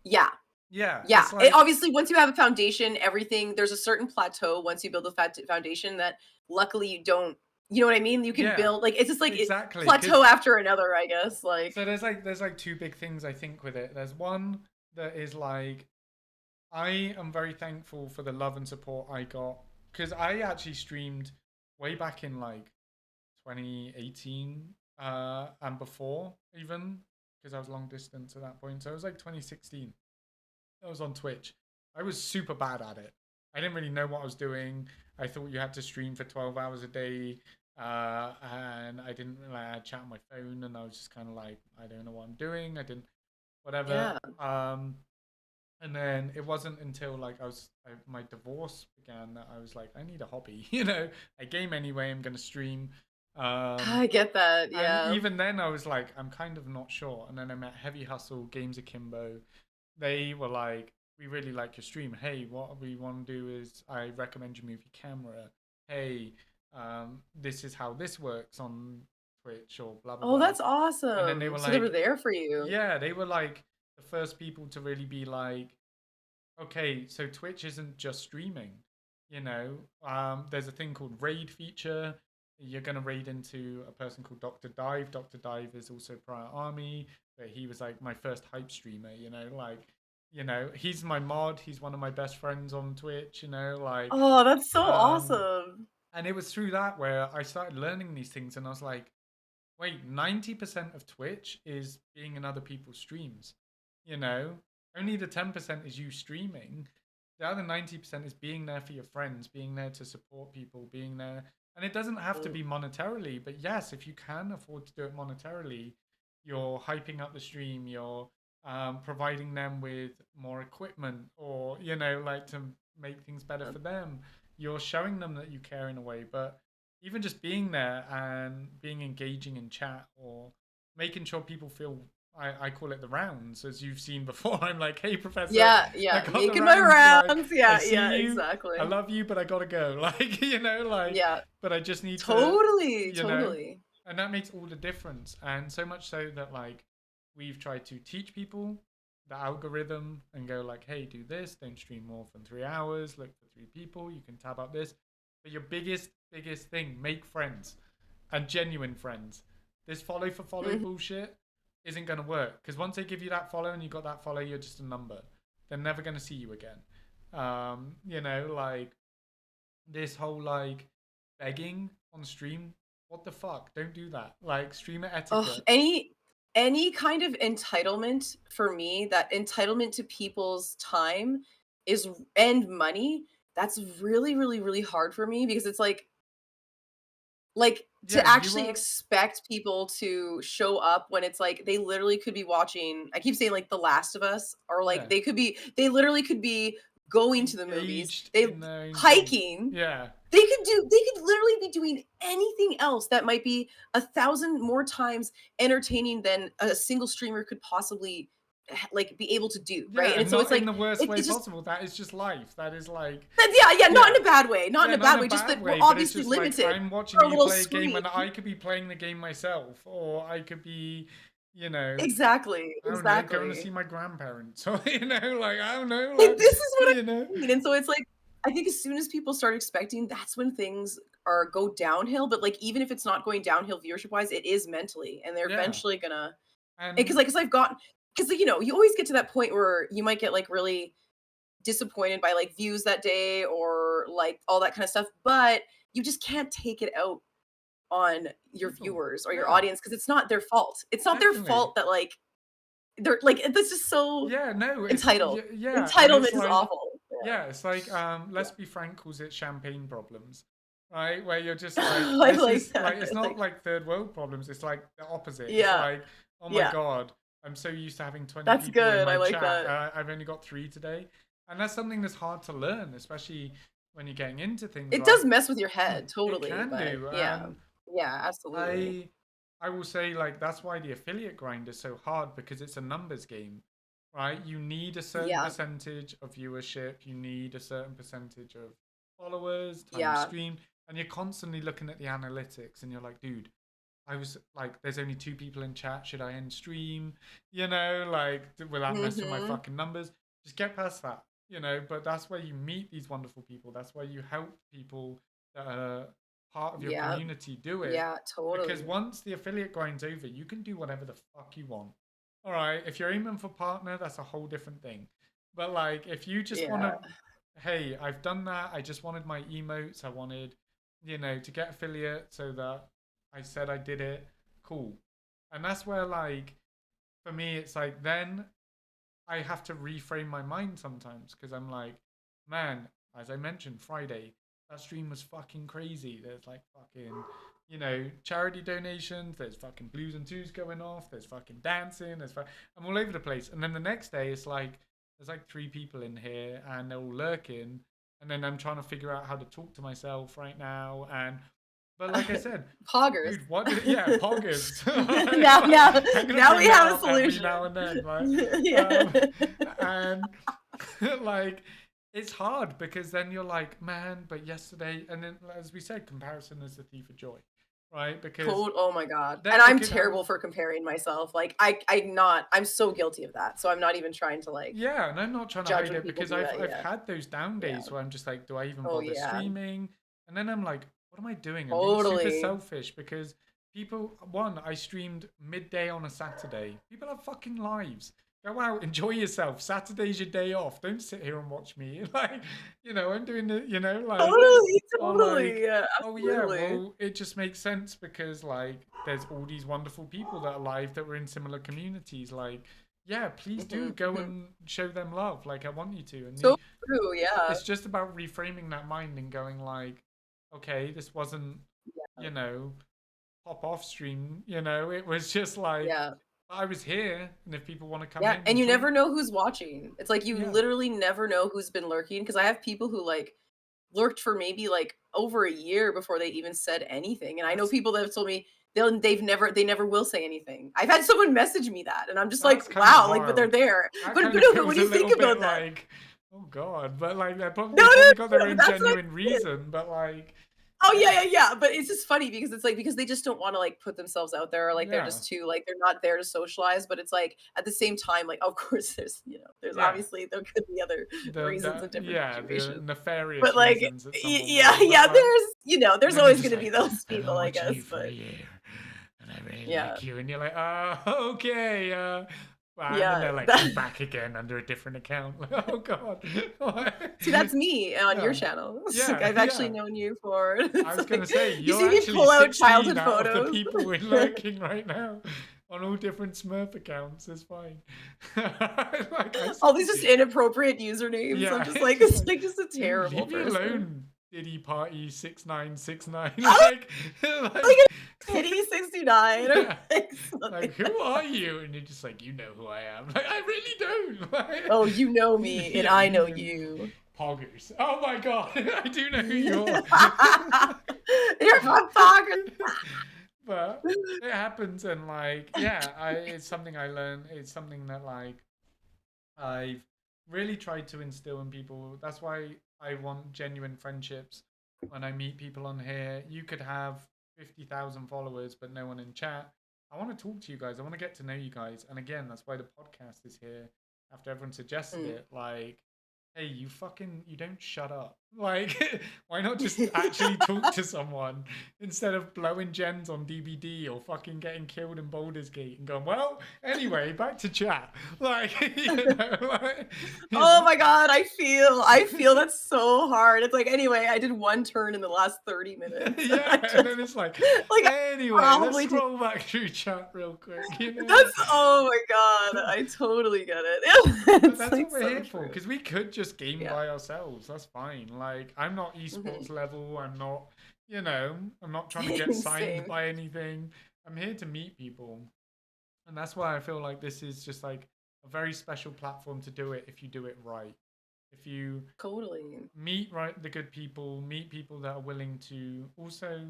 yeah, Yeah, yeah. it's like Obviously, once you have a foundation, everything there's a certain plateau once you build a foundation that luckily you don't. You know what I mean? You can yeah, build like it's just like exactly. plateau Because after another, I guess. Like, so there's like two big things I think with it. There's one that is like I am very thankful for the love and support I got because I actually streamed way back in like 2018 and before even because I was long distance at that point. So it was like 2016. I was on Twitch. I was super bad at it. I didn't really know what I was doing. I thought you had to stream for 12 hours a day and I didn't I chat on my phone, and I was just kind of like, I don't know what I'm doing. I didn't whatever. Yeah. And then it wasn't until like my divorce began that I was like, I need a hobby. I game anyway. I'm gonna stream. Um, I get that. and Yeah. even then, I was like, I'm kind of not sure. And then I met Heavy Hustle, Games Akimbo. They were like, we really like your stream. Hey, what we want to do is I recommend you move your camera. Hey, this is how this works on Twitch or blah blah Oh, blah. that's And then they awesome. were So they were like, there for you. yeah, they were like the first people to really be like, okay, so Twitch isn't just streaming. There's a thing called raid feature. You're gonna raid into a person called Dr. Dive. Dr. Dive is also Prior Army, but he was like my first hype streamer. He's my mod. He's one of my best friends on Twitch. Oh, that's so Um, awesome. and it was through that where I started learning these things, and I was like, wait, 90% of Twitch is being in other people's streams. You know, only the 10% is you streaming. The other 90% is being there for your friends, being there to support people, being there. And it doesn't have to Mm. be monetarily, but yes, if you can afford to do it monetarily, you're hyping up the stream, you're providing them with more equipment, or, like to make things better for them. You're showing them that you care in a way, but even just being there and being engaging in chat or making sure people feel I call it the rounds, as you've seen before. I'm like, hey professor, Yeah, I yeah. got the Making my rounds, like rounds. I Yeah, see yeah, you, I exactly. love you, but I gotta go. Yeah. But I just need to, Totally, you know, totally. and that makes all the difference. And so much so that like we've tried to teach people the algorithm and go like, hey, do this, don't stream more than 3 hours, look for 3 people, you can tab up this. But your biggest thing, make friends and genuine friends. This follow for follow Mhm. bullshit isn't gonna work because once they give you that follow and you got that follow, you're just a number. They're never gonna see you again. Like this whole like begging on stream. What the fuck? Don't do that. Like streamer Ugh, etiquette. any kind of entitlement for me, that entitlement to people's time is and money, that's really, really, really hard for me because it's like Yeah, to you actually are. expect people to show up when it's like they literally could be watching, I keep saying like The Last of Us, or like Yeah, they literally could be going to the movies, engaged they in their own thing. hiking. Yeah, They could literally be doing anything else that might be 1,000 more times entertaining than a single streamer could possibly like be able to do, right? yeah, And and so it's not in like the worst way it's just possible. That is just life. That is like, yeah, not yeah, in a bad way, not in yeah, a not in bad a way, just bad that we're way, but it's obviously just like limited I'm watching for a you little play a game screen. when I could be playing the game myself, or I could be, you know, Exactly, I don't know, going to exactly. see my grandparents, or like I don't know, And like this is what you know, I mean, and so it's like, I think as soon as people start expecting, that's when things are go downhill, but, like, even if it's not going downhill viewership-wise, it is mentally, and they're yeah, eventually gonna and because like, 'cause I've got 'cause, like, you always get to that point where you might get, like, really disappointed by, like, views that day or, like, all that kinda stuff, but you just can't take it out on your people, viewers or your yeah, audience because it's not their fault. It's not their definitely, fault that, like, they're like, this is so yeah, no, it's entitled. yeah, and Entitlement it's is like awful. yeah, it's like Yeah, let's be frank, calls it champagne problems, right? Where you're just like, I this like is that. like, it's I not like like third world problems. It's like the opposite. It's yeah, like, oh my yeah. god, I'm so used to having 20 That's people in good. my I like chat. that. I've only got 3 today, and that's something that's hard to learn, especially when you're getting into things It does like mess with your head, it totally, can but do. yeah. And Yeah, absolutely. I I will say like that's why the affiliate grind is so hard because it's a numbers game, right? You need a certain Yeah, percentage of viewership, you need a certain percentage of followers, time yeah. streamed, and you're constantly looking at the analytics and you're like, dude, I was like, there's only 2 people in chat. Should I end stream? Like, will that mess with my Mhm. fucking numbers? Just get past that, But that's where you meet these wonderful people. That's where you help people that are part of your Yeah, community do it. yeah, Because totally. once the affiliate grind's over, you can do whatever the fuck you want. All right. If you're aiming for partner, that's a whole different thing. But like, if you just want Yeah. to, hey, I've done that. I just wanted my emotes. I wanted, to get affiliate so that I said I did it. Cool. And that's where, like, for me, it's like then I have to reframe my mind sometimes because I'm like, man, as I mentioned, Friday, that stream was fucking crazy. There's like fucking, you know, charity donations. There's fucking blues and twos going off. There's fucking dancing. I'm all over the place. And then the next day, it's like there's like 3 people in here, and they're all lurking. And then I'm trying to figure out how to talk to myself right now. And but like I said, Poggers. dude, yeah, poggers. Now we have a solution. Every now and then, right? Yeah. And like it's hard because then you're like, man, but yesterday, and then as we said, comparison is the thief of joy, right? Because Oh my god. then And you I'm could terrible have- for comparing myself. Like I'm so guilty of that. So I'm not even trying to like yeah, and I'm not trying to judge hide when it people because do I've that, yeah. had those down days Yeah. where I'm just like, do I even Oh, bother yeah. streaming? And then I'm like, what am I doing? I'm being super Totally. selfish because people, one, I streamed midday on a Saturday. People have fucking lives. Go out, enjoy yourself. Saturday's your day off. Don't sit here and watch me. Like, you know, I'm doing it, you know, like. Totally. Yeah, Oh yeah, absolutely. well, it just makes sense because like there's all these wonderful people that are live that were in similar communities. Like, yeah, please do go and show them love. Like I want you to. And So true, yeah. it's just about reframing that mind and going like, okay, this wasn't, you know, pop off stream. You know, it was just like Yeah. I was here, and if people want to come Yeah, in, and you talk- never know who's watching. It's like you Yeah. literally never know who's been lurking because I have people who like lurked for maybe like over a year before they even said anything. And I know That's- people that have told me they never will say anything. I've had someone message me that and I'm just That's like, kinda wow, like but they're wild. there. That But kind no, of but when feels you a think little about bit that, like, oh god, but like they're probably, No, they've no, probably got their no, own that's like- genuine reason, but like, oh yeah. But it's just funny because it's like because they just don't want to like put themselves out there or like they're Yeah. just too like they're not there to socialize. But it's like at the same time, like of course there's there's Yeah. obviously there could be other reasons in different the situations. nefarious But like reasons that someone yeah, will, but, like, there's and then always they're gonna just be like, those "I've people, been I watching you guess. for a But year, and I really Yeah. like you," and you're like, okay, wow. And Yeah, then they're like, that- "I'm back again under a different account." Like, oh god. see, that's me on your Yeah. channel. It's Yeah, like, I've actually yeah. known you for. I was gonna say you you're see me actually pull out 16 childhood out of photos. the people we're lurking right now on all different Smurf accounts. It's fine. Like, All these just inappropriate usernames. Yeah, I'm just like it's it's like, like just a dude, terrible leave me person. alone, Diddy Party 6969. Oh, like, Kitty 69. Yeah. Or like, who are you? And you're just like, you know who I am. Like, I really don't. Like, oh, you know me and Yeah, I know you- you. Poggers. Oh my god, I do know who you are. You're from Poggers. But it happens, and like, yeah, it's something I learned. It's something that like I've really tried to instill in people. That's why I want genuine friendships. When I meet people on here, you could have 50,000 followers, but no one in chat. I want to talk to you guys. I want to get to know you guys. And again, that's why the podcast is here. After everyone suggested it, like, hey, you don't shut up. Like, why not just actually talk to someone instead of blowing gens on DBD or fucking getting killed in Baldur's Gate and going, well, anyway, back to chat. Like, Oh my god, I feel that's so hard. It's like anyway, I did one turn in the last 30 minutes. Yeah, and then it's like anyway, probably let's scroll back through chat real quick. You know? That's oh my god, I totally get it. But It's that's like what we're so here for, true. because we could just game Yeah. by ourselves. That's fine. Like, I'm not esports level. I'm not, I'm not trying to get signed Same. by anything. I'm here to meet people. And that's why I feel like this is just like a very special platform to do it if you do it right. If you Totally. meet the good people, meet people that are willing to also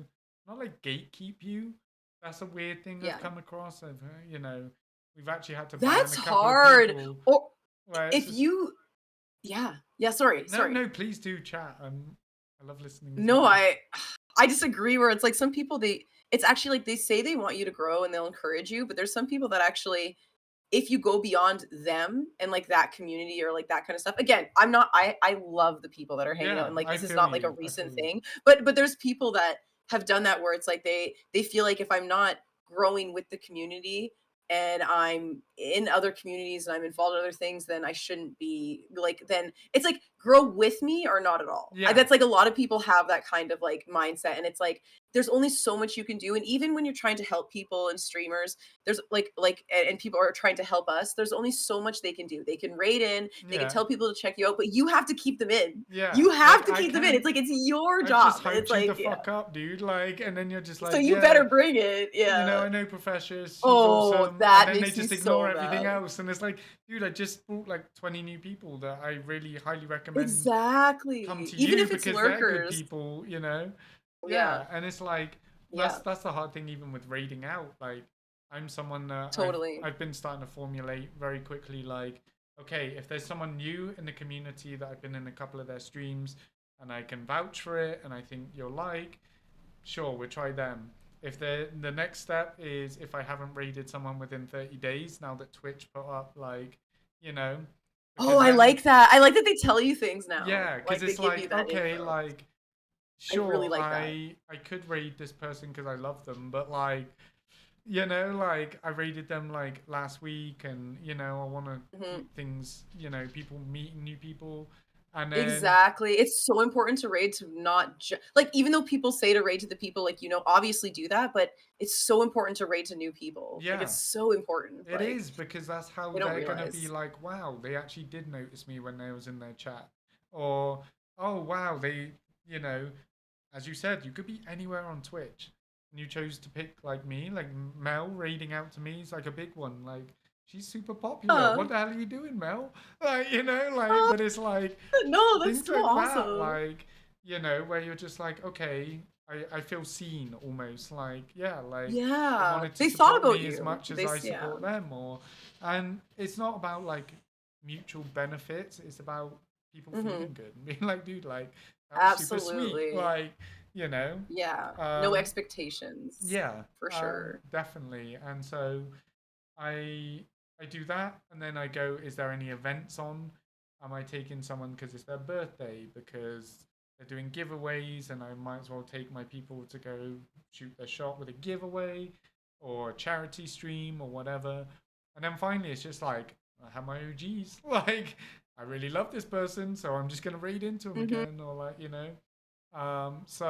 not like gatekeep you. That's a weird thing Yeah. I've come across. We've actually had to That's ban a couple of hard. people Or where it's if just- you yeah, sorry. no, please do chat. I love listening. to No, you. I disagree where it's like some people it's actually like they say they want you to grow and they'll encourage you, but there's some people that actually if you go beyond them and like that community or like that kind of stuff. Again, I love the people that are hanging Yeah, out and like I this is feel not like you, a I recent feel you. thing. But there's people that have done that where it's like they feel like if I'm not growing with the community and I'm in other communities and I'm involved in other things, then I shouldn't be like, then it's like grow with me or not at all. Yeah. That's like a lot of people have that kind of like mindset. And it's like, there's only so much you can do. And even when you're trying to help people and streamers, there's and people are trying to help us, there's only so much they can do. They can raid in, they can Yeah. tell people to check you out, but you have to keep them in. Yeah. You have Like, to I keep them in. can It's like, it's your I've job. just hyped It's you like, the fuck up, dude. Like, and then you're just so like, you yeah, better bring it. you know, Yeah. I know Professor, she's Oh, awesome. that And then they makes me just so ignore everything mad. else. And it's like, dude, I just brought like 20 new people that I really highly recommend come Exactly. to Even you if it's because they're good lurkers. people, you know? Yeah. Yeah. And it's like, Yeah. that's the hard thing even with raiding out. Like, I'm someone that Totally. I've been starting to formulate very quickly, like, okay, if there's someone new in the community that I've been in a couple of their streams and I can vouch for it and I think you'll like, sure, we'll try them. If the next step is if I haven't raided someone within 30 days, now that Twitch put up like, you know, Oh, because I then like that. I like that they tell you things now. yeah, because Like they it's give you like that okay, info. like I really sure, like that. I could raid this person because I love them, but like you know, like I raided them like last week, and you know, I want to Mhm. keep things, you know, people meeting new people, and then Exactly. It's so important to raid to not like, even though people say to raid to the people, like, obviously do that, but it's so important to raid to new people. Like, yeah, it's so important. it Like, is because that's how they don't they're gonna be realize. like, wow, they actually did notice me when they was in their chat, or oh wow, they, you know, as you said, you could be anywhere on Twitch, and you chose to pick like me, like Mel raiding out to me is like a big one. Like she's super popular. Uh, What the hell are you doing, Mel? Like you know, like uh, but it's like no, that's things so like that, awesome. like you know, where you're just like, okay, I feel seen almost. Like yeah, like they Yeah. wanted to They thought support about me as you. much as I Yeah. support them, or and it's not about like mutual benefits. It's about people Hmm. feeling good and being like, dude, like that was super sweet. Absolutely. Like you know, Yeah. No um, expectations yeah, for sure. definitely. And so I I do that, and then I go, is there any events on? Am I taking someone because it's their birthday? Because they're doing giveaways, and I might as well take my people to go shoot their shot with a giveaway or a charity stream or whatever. And then finally, it's just like I have my OGs. Like I really love this person, so I'm just gonna raid into them Hmm. again, or like you know.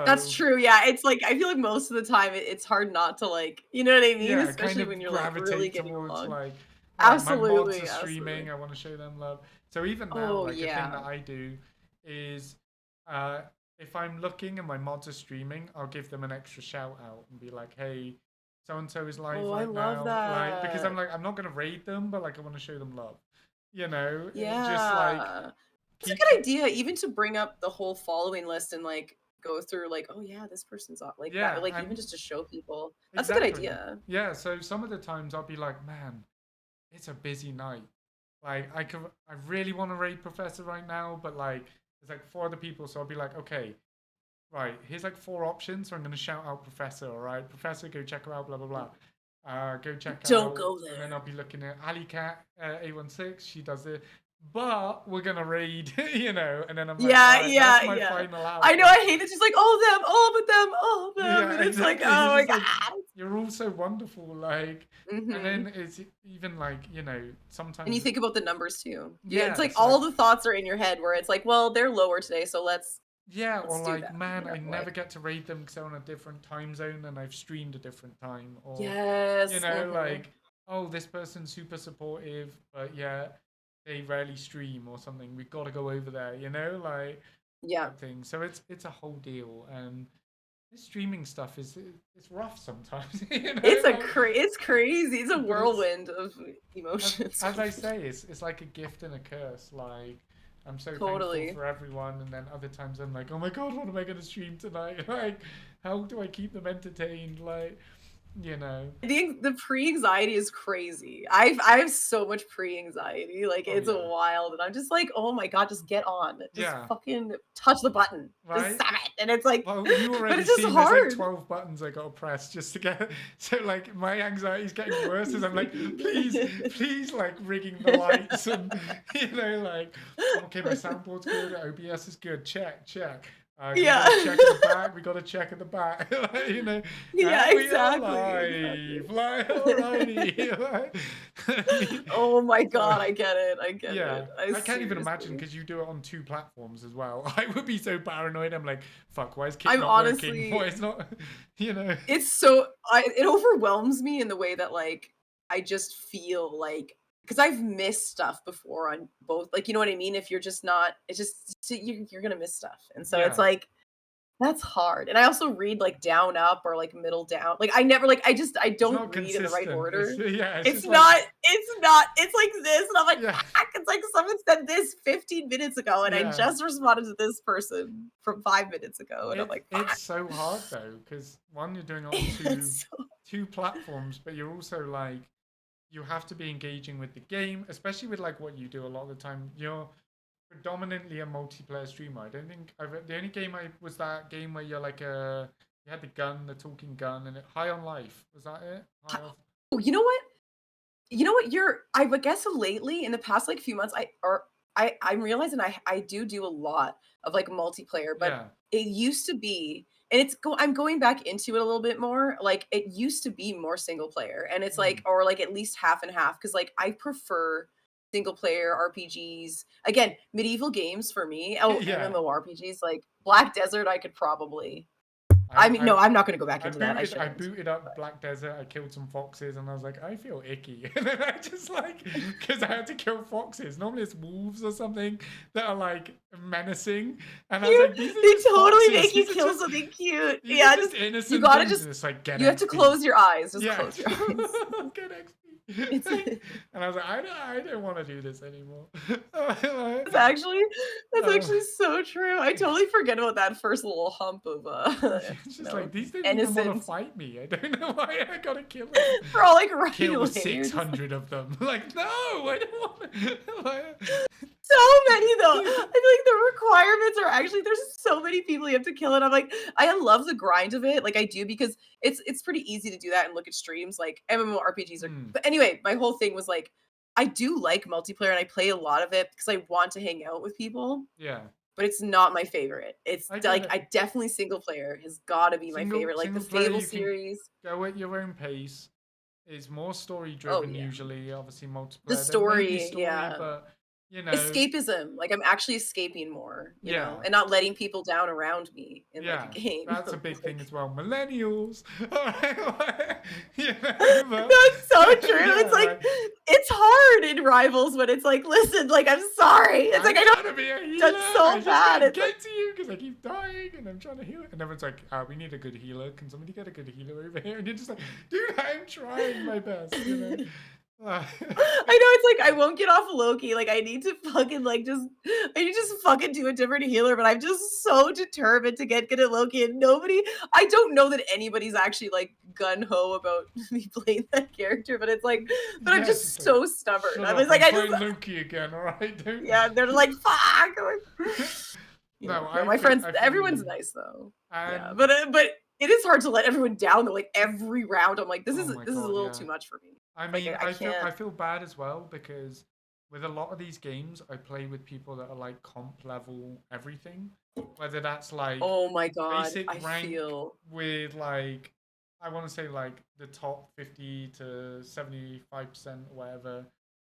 That's So true. Yeah. It's like, I feel like most of the time it's hard not to, like, you know what I mean? yeah, kind Especially when of you're like really gravitate getting towards along. like, right, my mods are Absolutely. streaming, Absolutely. I want to show them love. So even now, Oh, like a thing yeah. that I do is uh if I'm looking and my mods are streaming, I'll give them an extra shout out and be like, hey, so and so is live Oh, I right love now. Like because I'm that. like I'm not gonna raid them, but like I want to show them love. You know? And it just like Yeah. That's a keeps good idea, even to bring up the whole following list and like go through like, oh yeah, this person's on like that. yeah, Like even and just to show people. That's a good exactly. idea. Yeah, so some of the times I'll be like, man, it's a busy night. Like I really want to raid Professor right now, but like there's like four other people, so I'll be like, okay, right, here's like four options, so I'm gonna shout out Professor, all right? Professor, go check her out, blah blah blah. Go check Don't out, go and then there. I'll be looking at Ali Cat A16. She does it, but we're gonna raid, you know. And then I'm like, all Yeah, right, that's yeah, my yeah. final out. I know, Like, I hate it. She's like, all of them, all but them, all of them. yeah, And it's like, exactly. oh You're my just like, God. you're all so wonderful, like, and Hmm. then it's even like, you know, And you sometimes, think about the numbers too. Yeah, it's yeah, like it's all like the thoughts are in your head where it's like, well, they're lower today, so yeah, or let's do like, them, man, I never like, get to raid them because they're on a different time zone and I've streamed a different time. Or, you yes. know, Hmm. like, oh, this person's super supportive, but yeah, they rarely stream or something. We've got to go over there, you know, like Yeah. that thing. So it's a whole deal, and this streaming stuff is it's rough sometimes, you know, like, It's crazy. It's a but it's whirlwind of emotions. as I say, it's like a gift and a curse. Like I'm so thankful Totally. for everyone, and then other times I'm like, oh my god, what am I gonna stream tonight? Like, how do I keep them entertained? Like, you know, The pre-anxiety is crazy. I have so much pre-anxiety. Like oh it's yeah, wild. And I'm just like, oh my God, just get on. Just yeah, fucking touch the button. Just right. stop it. And it's like, Well, you but already it's just seen there's like hard. 12 buttons I gotta press just to get. So like my anxiety is getting worse as I'm like, please, please, like rigging the lights and you know like, okay, my soundboard's good, OBS is good, check, check. We Yeah. gotta check at the back. We gotta check at the back. Like, you know, Yeah, and we are exactly. live. Like, alrighty. Like, Oh my so, god, I get it. I get yeah, it. I I can't even imagine seriously. because you do it on 2 platforms as well. I would be so paranoid. I'm like, fuck, why is Kit I'm not working? honestly Why is not, you know? it's so it overwhelms me in the way that like I just feel like because I've missed stuff before on both, like you know what I mean. If you're just not, it's just you're gonna miss stuff, and so it's Yeah, like that's hard. And I also read like down up or like middle down. Like I never like I it's don't not read in the right consistent. It's order. yeah, it's It's just like not it's not it's like this and I'm like yeah, fuck. It's like someone said this 15 minutes ago and I yeah. just responded to this person from 5 minutes ago and I'm like It's fuck. so hard though because one, you're doing it on It's so two platforms, but you're also like you have to be engaging with the game, especially with like what you do a lot of the time. You're predominantly a multiplayer streamer. I don't think the only game I was that game where you're like you had the gun, the talking gun, and High on Life. Was that it? High on, oh, you know what? You know what? I would guess lately in the past like few months, I'm realizing I do a lot of like multiplayer, but yeah. it used to be, and I'm going back into it a little bit more. Like it used to be more single player, and it's like Mm. or like at least half and half because like I prefer single player RPGs. Again, medieval games for me. Oh, Yeah. MMORPGs like Black Desert. I could probably. I I mean, I no, I'm not going to go back I into that. I booted I shouldn't. booted up Black Desert. I killed some foxes, and I was like, I feel icky. And then I just like because I had to kill foxes. Normally it's wolves or something that are like menacing, and I was like, these are They just totally foxes. make you These are kill just something cute. these are Yeah, just just you innocent gotta things. just And it's like get you have to XP. close your eyes. Just Yeah, close your eyes. get XP. It's And I was like, I don't want to do this anymore. it's actually that's um, actually so true. I totally forget about that first little hump of it's you just know, like these don't even want to innocence. fight me. I don't know why I gotta kill them. We're all like running Kill away. You're just like 600 of them. Like, no, I don't want to. Like, so many though. I feel like the requirements are actually there's so many people you have to kill, and I'm like, I love the grind of it. Like I do because it's pretty easy to do that and look at streams. Like MMORPGs are hmm, but anyway, my whole thing was like I do like multiplayer and I play a lot of it because I want to hang out with people, yeah, but it's not my favorite. It's I get like it. I definitely single player has got to be my favorite. Like the Single player, Fable you can series. go at your own pace. It's more story Oh driven yeah. usually. Obviously, The multiplayer. There may be story, story, yeah. but you know, Escapism. Like I'm actually escaping more, you know, yeah. and not letting people down around me in like a Yeah, game. that's a big thing Like as well. Millennials, you know, but that's so true. yeah, It's like like it's hard in Rivals when it's like, listen, like I'm sorry. It's like I'm I don't trying to be a done healer. I so just bad. can't It's like get to you because I keep dying and I'm trying to heal. And everyone's like, we need a good healer. Can somebody get a good healer over here? And you're just like, dude, I'm trying my best, you know. I know it's like I won't get off Loki. Like I need to fucking like just I need to just fucking do a different healer, but I'm just so determined to get good at Loki and nobody I don't know that anybody's actually like gun ho about me playing that character, but it's like but I'm Yeah, it's just just like, so stubborn. shut I was up. like I'm I just playing Loki again. All right, don't. yeah, they're like fuck. I'm like, you No, know, no, my friends I feel everyone's you. nice though. Yeah, And but it is hard to let everyone down though. Like every round I'm like oh my this is a god, little yeah. too much for me. I Like mean, I can't I feel bad as well because with a lot of these games, I play with people that are like comp level everything, whether that's like oh my god, basic I rank feel with like I want to say like the top 50 to 75% or whatever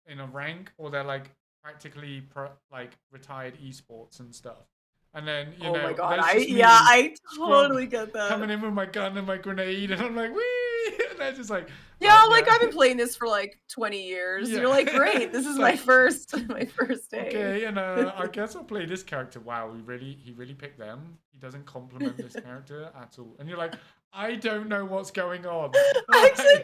in a rank, or they're like practically like retired esports and stuff. And then you oh my know, god, there's just yeah, me I scrub totally get coming that. in with my gun and my grenade, and I'm like, wee, and they're just like, Yeah, right, like yeah. I've been playing this for like 20 years. You're Yeah, like, great, this it's is my like first my first day. okay, and I guess I'll play this character. Wow, he really picked them. He doesn't compliment this character at all, and you're like, I don't know what's going on. Actually,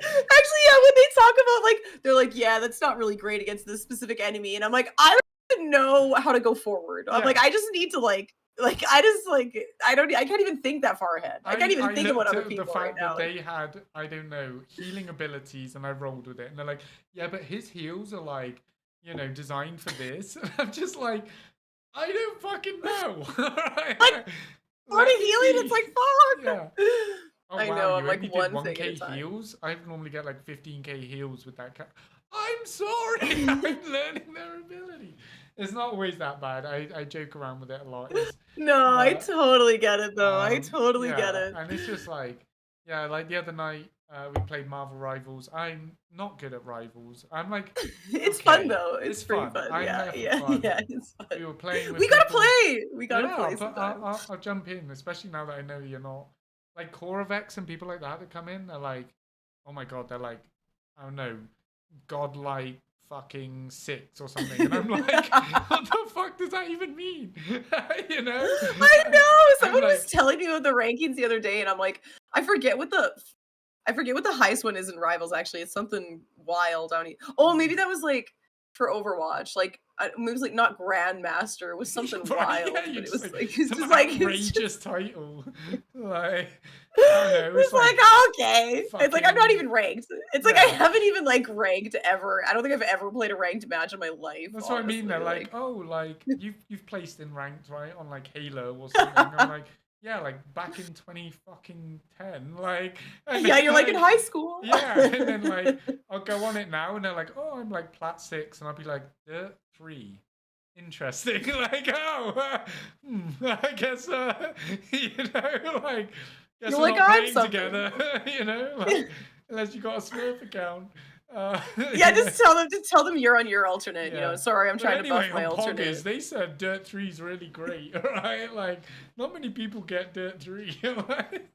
yeah, when they talk about like they're like, yeah, that's not really great against this specific enemy, and I'm like, I don't even know how to go forward. I'm like, Yeah, I just need to like I just like I can't even think that far ahead. I can't even I think of what looked other at the people right fact now. that they had I don't know healing abilities, and I rolled with it, and they're like, yeah, but his heals are like you know designed for this, and I'm just like, I don't fucking know. Like, for the Let me healing, it's be. like fuck. Yeah. Oh I wow, know, I'm you like only did one thing at a 1k time. heals? I normally get like 15k heals with that I'm sorry, I'm learning their ability. It's not always that bad. I joke around with it a lot. It's, No, I but totally get it though. I totally get yeah, it. and it's just like, yeah, like the other night we played Marvel Rivals. I'm not good at Rivals. I'm like, It's fun okay, though. it's It's pretty fun. fun. I'm Yeah, there for yeah, fun. yeah. It's fun. We were playing with We gotta people. play. We gotta Yeah, play but sometime. I'll jump in, especially now that I know you're not like Coravex and people like that that come in. They're like, oh my god, they're like, I don't know, godlike fucking 6 or something, and I'm like, what the fuck does that even mean? You know? I know. I'm Someone was like, telling me about the rankings the other day, and I'm like, I forget what the highest one is in Rivals. Actually, it's something wild. I don't. Oh, maybe that was like for Overwatch. Like it was like not Grandmaster. It was something right? Yeah, wild, you but it just was like like it's some just like it's outrageous just. title, like I don't know. It's It's like like, "Oh, okay." It's like I'm not fucking even ranked. It's like I yeah. haven't even like ranked ever. I don't think I've ever played a ranked match in my life, That's what I mean. honestly. They're like, Like, oh, like you've placed in ranked, right, on like Halo or something. I'm like, yeah, like back in 20 fucking 10, like, and yeah, then you're like in like, high school. yeah, and then like I'll go on it now, and they're like, oh, I'm like plat 6, and I'll be like, Dirt 3. Interesting, like I guess you know, like guess You're we're like, not "I'm playing something." together, you know, like unless you got a Smurf account, Yeah, you know. just tell them you're on your alternate, Yeah. sorry, I'm But trying to buff anyway, my on Poggers, alternate. they said Dirt 3 is really great, right? Like, not many people get Dirt 3, like,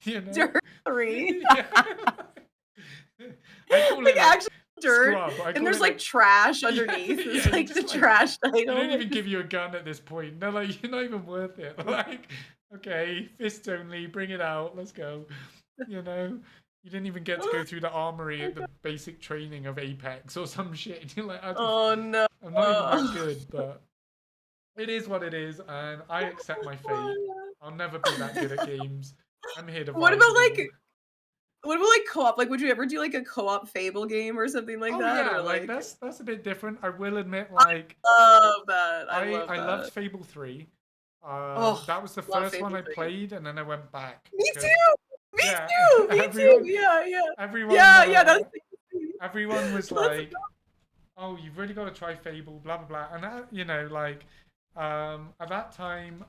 you know? Dirt 3. Yeah. I call it Like, like actual dirt, scrub. I and call there's, it like, like, trash yeah, underneath. yeah, It's, it's like, the just like, trash they title, don't like, even just give you a gun at this point. They're like, you're not even worth it. Like, okay, fist only, bring it out, let's go. You know? You didn't even get to go through the armory at the basic training of Apex or some shit. You're like, Oh, no. I'm not even that good, but it is what it is, and I accept my fate. I'll never be that good at games. I'm here to What ride about, it all. like, co-op? Like, would you ever do, like, a co-op Fable game or something like Oh that? yeah, Or, like like that's a bit different. I will admit, I like love that. I I love loved that. Fable 3. Oh, That was the love first one Fable I 3. played, and then I went back Me because too! Me yeah, too! Me too! everyone Yeah, yeah. everyone Yeah, yeah, that's everyone was let's like, oh, you've really got to try Fable, blah blah blah, and that, like at that time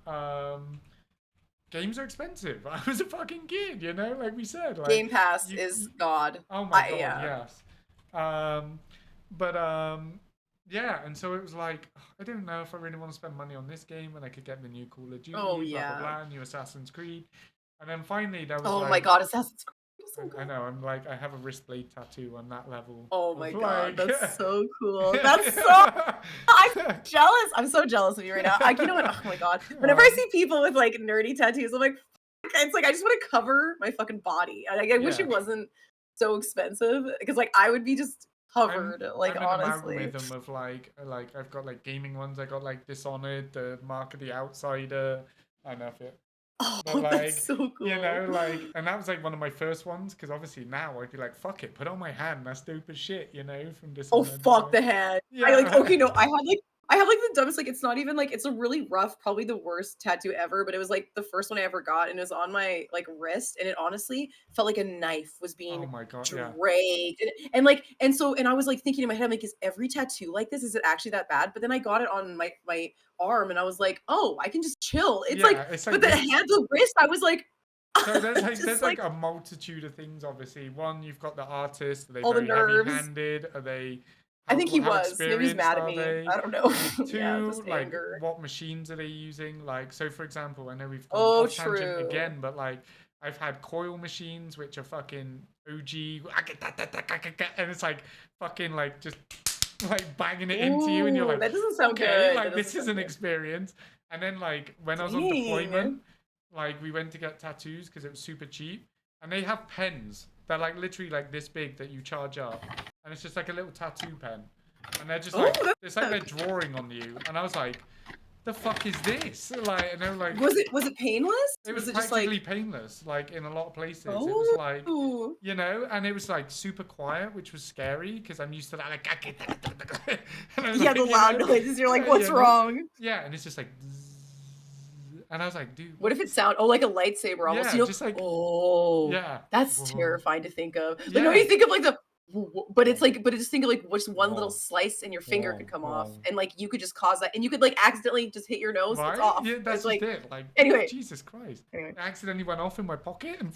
games are expensive. I was a fucking kid, like we said, like Game Pass you, is God. oh my god, Yeah. yes. But yeah, and so it was like, I don't know if I really want to spend money on this game when I could get the new Call of Oh, Duty, blah blah yeah. blah, new Assassin's Creed, and then finally there was Oh my like, god, Assassin's Creed is so I good. know, I'm like, I have a wrist blade tattoo on that level Oh my of god, like, that's so cool. That's so I'm jealous. I'm so jealous of you right now. You know what? Oh my god. Whenever I see people with like nerdy tattoos, I'm like, it's like I just want to cover my fucking body. I wish yeah. it wasn't so expensive because like I would be just I'm covered. Like I'm an honestly. amalgamation of like I've got like gaming ones. I got like Dishonored, the Mark of the Outsider. I know it. But Oh, that's like, so cool. like, and that was like one of my first ones because obviously now I'd be like, fuck it, put it on my hand. That's dope as shit, from Oh, Dishonored. fuck So the hand. I like yeah, okay, no, I have like the dumbest like it's not even like it's a really rough, probably the worst tattoo ever, but it was like the first one I ever got and it was on my like wrist and it honestly felt like a knife was oh being my god, yeah. dragged. And like and I was like thinking in my head, I'm like, is every tattoo like this? Is it actually that bad? But then I got it on my arm and I was like, oh, I can just chill. It's like, Yeah, it's but like the this. hand, the wrist, I was like, So there's just like like a multitude of things. Obviously, one, you've got the artist. Are they all the very nerves. heavy-handed? Are they I think he how was. Maybe he's experienced mad at are me. they? I don't know. Yeah, Two, just like anger. what machines are they using? Like, so for example, I know we've gone Oh, off tangent true. again, but like I've had coil machines which are fucking OG, and it's like fucking like just like banging it into you, and you're Ooh, like, that doesn't sound okay, good. That like doesn't this is sound an good. experience. And then like when I was on Dang. deployment, like we went to get tattoos because it was super cheap, and they have pens. They're like literally like this big that you charge up, and it's just like a little tattoo pen, and they're just Oh, like it's like they're that's drawing on you, and I was like, the fuck is this? Like, and they were like, was it painless? it was Was it just practically like, painless. Like in a lot of places, it was like, oh, and it was like super quiet, which was scary because I'm used to that like, and I'm yeah, like, the loud noises. You're like, what's you know, wrong? yeah, and it's just like, and I was like, dude, What if it sound like a lightsaber almost? yeah, just like, Oh, yeah, that's whoa. terrifying to think of. Like, no, Yeah, you think of like the But it's Whoa, like, but just think of like just one little whoa, slice and your finger could whoa, come off, whoa. and like you could just cause that, and you could like accidentally just hit your nose. It's Right? off. Yeah, It's that's just like it. Like, anyway. Jesus Christ. Anyway. It accidentally went off in my pocket and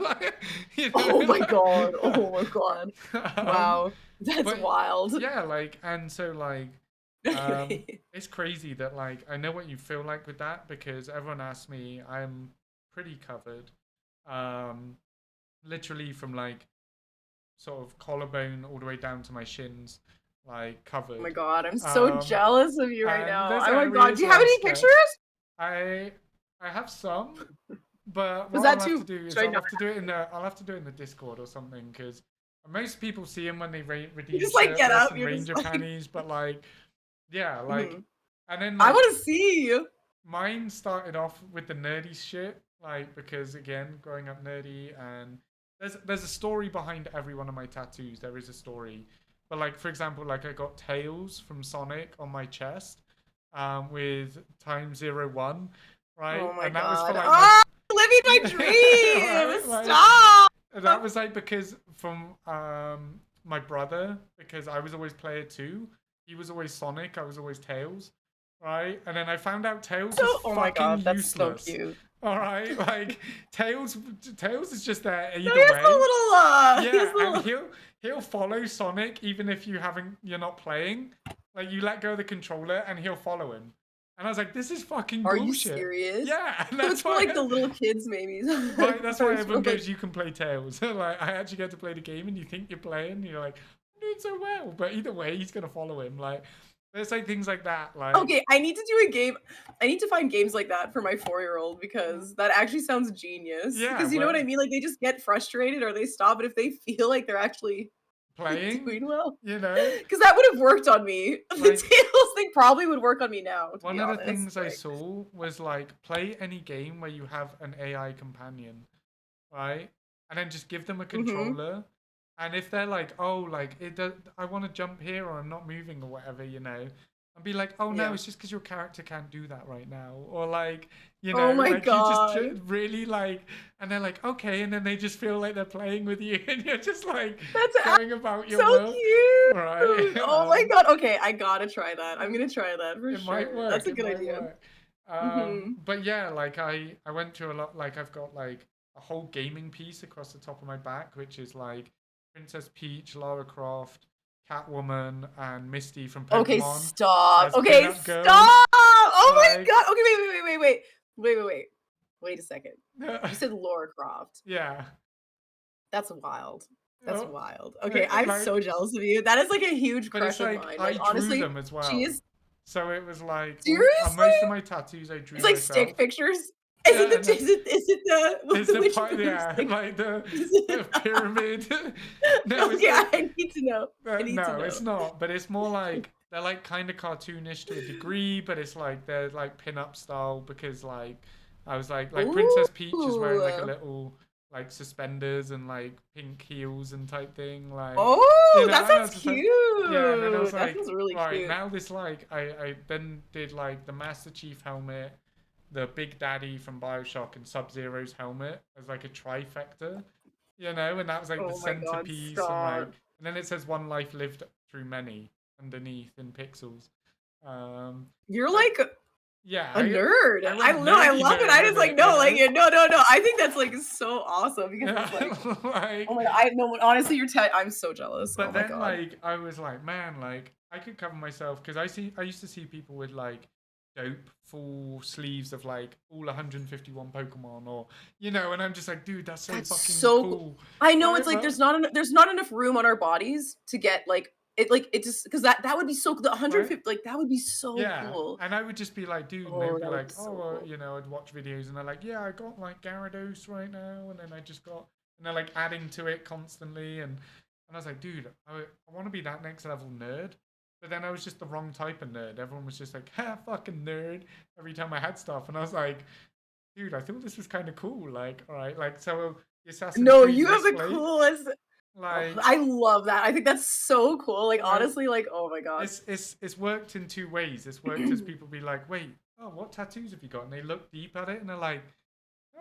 like, you Oh know, my god. Oh my god. like, Wow. That's but wild. yeah, like, and so like, Anyway. it's crazy that like I know what you feel like with that because everyone asks me, I'm pretty covered, um, literally from like sort of collarbone all the way down to my shins, like Oh my covered. god, I'm so Um, jealous of you right and now. there's Oh my god. areas Do you where have I'm any scared. pictures? I I have some, but Was what that I'll have to too? do is Should I not? I'll have to do it in the Discord or something because most people see them when they You redeem just like get shirtless up. and You're just ranger like, panties, but like yeah, like mhm. and then I like want to see you. mine started off with the nerdy shit, like because again, growing up nerdy and there's a story behind every one of my tattoos. There is a story. But like for example, like I got Tails from Sonic on my chest, with time 01, Oh right? my And that was for god. like my Oh, living my right? dream. Like Stop. that was like because from my brother, because I was always player two. He was always Sonic, I was always Tails, right? And then I found out Tails So, was oh my fucking god, that's so useless. cute. All right, like Tails is just there No, either way. he has Yeah, the and little. he'll follow Sonic even if you're not playing. Like you let go of the controller and he'll follow him. And I was like, this is fucking Are you bullshit. serious? Yeah, and So it's that's for like the why little kids, maybe. right, that's why It's for everyone like, goes, you can play Tails. Like I actually get to play the game and you think you're playing, and you're like, I'm doing so well. But either way, he's gonna follow him. Like there's like things like that. Like okay, I need to do a game. I need to find games like that for my 4-year-old because that actually sounds genius. yeah, Because you know what I but mean? Like they just get frustrated or they stop, but if they feel like they're actually playing, doing well, you know, because that would have worked on me. The like Tails thing probably would work on me now, to one be of the honest. things I saw was like play any game where you have an AI companion, right? And then just give them a Mm-hmm. controller. And if they're like, oh, like it does, I want to jump here or I'm not moving or whatever, and be like, oh no, Yeah. it's just because your character can't do that right now, or like, Oh my like you just god. really like, and they're like, okay, and then they just feel like they're playing with you, and you're just like That's going about your so world, cute. right? Oh my god. Okay, I gotta try that. I'm gonna try that for It might sure. That's work. a It good might idea. work. Mm-hmm. But yeah, like I went through a lot. Like I've got like a whole gaming piece across the top of my back, which is like Princess Peach, Lara Croft, Catwoman, and Misty from Okay, Pokemon stop. as Okay, pinup girls. stop. Oh my Like, god. Okay, wait. Wait a second. You said Laura Croft. yeah, That's wild. That's oh, wild. Okay, I'm like, so jealous of you. That is like a huge but it's crush of like mine. I Like drew honestly, them as she well. is So it was like all seriously. most of my tattoos I drew It's like myself. stick pictures. Yeah, and Is it it's the the which part, group yeah, stick? like Is the it? pyramid. No, it's Okay, like I need to know. I need to no, know. it's not. But it's more like they're like kind of cartoonish to a degree, but it's like they're like pin-up style because like I was like Princess Peach is wearing like a Ooh. little like suspenders and like pink heels and type thing, like Oh, that and I was sounds just like yeah, and then I was cute. That like sounds really right cute. now this like I then did like the Master Chief helmet, the Big Daddy from Bioshock, and Sub Zero's helmet as like a trifecta, and that was like the Oh my god, centerpiece, stop. and then it says one life lived through many underneath in pixels. Um, You're but like yeah, a nerd. I I went know, I nerdy love it. nerd I with just like it, no, like no. I think that's like so awesome because it's like like, oh my god, I know honestly I'm so jealous. Oh but my then god. like I was like, man, like I could cover myself because I used to see people with like dope full sleeves of like all 151 Pokemon or and I'm just like, dude, that's so That's fucking so cool. cool. I know it's Right? like But there's not enough room on our bodies to get like it just because that would be so the right? 150 like that would be so Yeah, cool. and I would just be like, dude, and they'd Oh, be that would be like, so oh, cool. I'd watch videos, and they're like, yeah, I got like Gyarados right now, and then I just got, and they're like adding to it constantly, and I was like, dude, I want to be that next level nerd, but then I was just the wrong type of nerd. Everyone was just like, ha, fucking nerd, every time I had stuff, and I was like, dude, I thought this was kind of cool, like, all right, like, so the Assassin's No, Creed you have the wristplate, coolest. Oh, like, I love that. I think that's so cool. Like right, honestly, like oh my god. it's worked in two ways. It's worked as people be like, wait, oh, what tattoos have you got? And they look deep at it and they're like,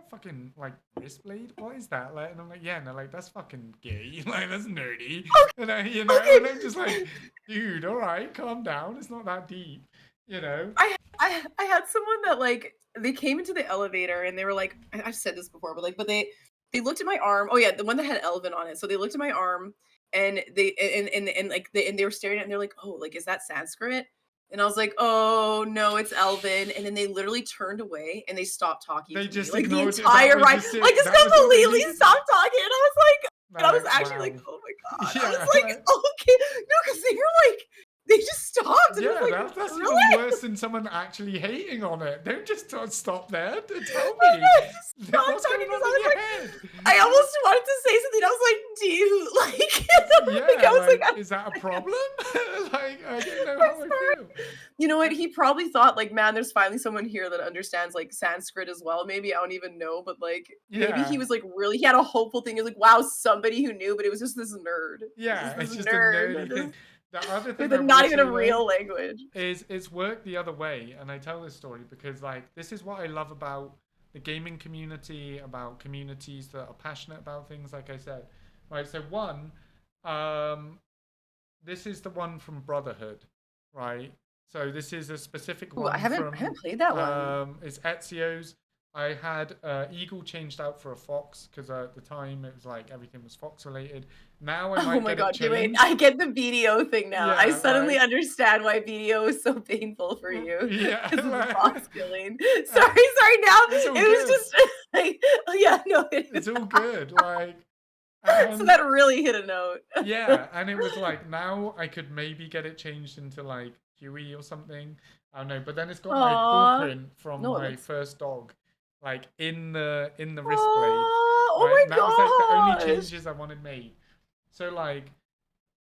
a fucking like wrist blade? What is that? Like, and I'm like, yeah, and they're like, that's fucking gay. Like, that's nerdy. And I, and I'm just like, dude, all right, calm down. It's not that deep, you know. I had someone that like they came into the elevator and they were like, I've said this before, but like, they looked at my arm. Oh yeah, the one that had Elvin on it. So they looked at my arm and they were staring at it and they're like, oh, like is that Sanskrit? And I was like, oh no, it's Elvin. And then they literally turned away and they stopped talking They to me just like the ignored it. entire That was ride. just it. Like this That was all they completely needed. stopped talking, and I was like, and I was Like, actually wow. like, oh my god. Yeah, I was like, okay, no, because they were like, they just stopped. And Yeah, I was like, that's really? even worse than someone actually hating on it. Don't just stop there. Tell I me. know, I just stopped What's talking going on because I in was your like, head? I almost wanted to say something. I was like, do you like, Yeah, I was like, is that a problem? Like, I don't know I'm how I sorry. feel. You know what? He probably thought like, man, there's finally someone here that understands like Sanskrit as well. Maybe I don't even know, but like maybe he Yeah. was like really he had a hopeful thing. He was like, wow, somebody who knew, but it was just this nerd. Yeah, This it's just a nerd nerdy thing. The other thing with I not will even say a real though language. is it's worked the other way, and I tell this story because like this is what I love about the gaming community, about communities that are passionate about things. Like I said, right. So one, um, this is the one from Brotherhood, right? So this is a specific Ooh, I one haven't from played that one. it's Ezio's. I had Eagle changed out for a fox because at the time it was like everything was fox related. Now I Oh might my get it god, okay, wait. changed. I get the BDO thing now. I Yeah, suddenly understand why BDO is so painful for you. yeah, Because of the fox killing. Sorry, uh, sorry, now it's all it was good. just like, oh yeah, no, it is. It's all good. Like, So and that really hit a note. yeah, and it was like now I could maybe get it changed into like Huey or something. I don't know, but then it's got my paw Aw. print from No, it my looks. first dog, like in the wrist blade. Aw, Right, oh and that was like the only my gosh. changes I wanted made. So like,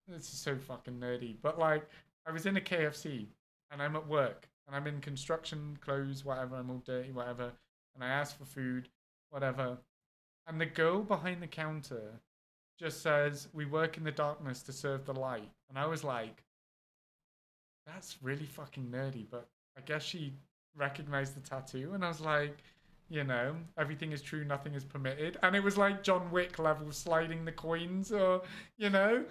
this is so fucking nerdy, but like, I was in a KFC and I'm at work and I'm in construction clothes, whatever. I'm all dirty, whatever, and I asked for food, whatever, and the girl behind the counter just says, "We work in the darkness to serve the light." And I was like, that's really fucking nerdy, but I guess she recognized the tattoo. And I was like, everything is true, nothing is permitted. And it was like John Wick level sliding the coins, or, you know,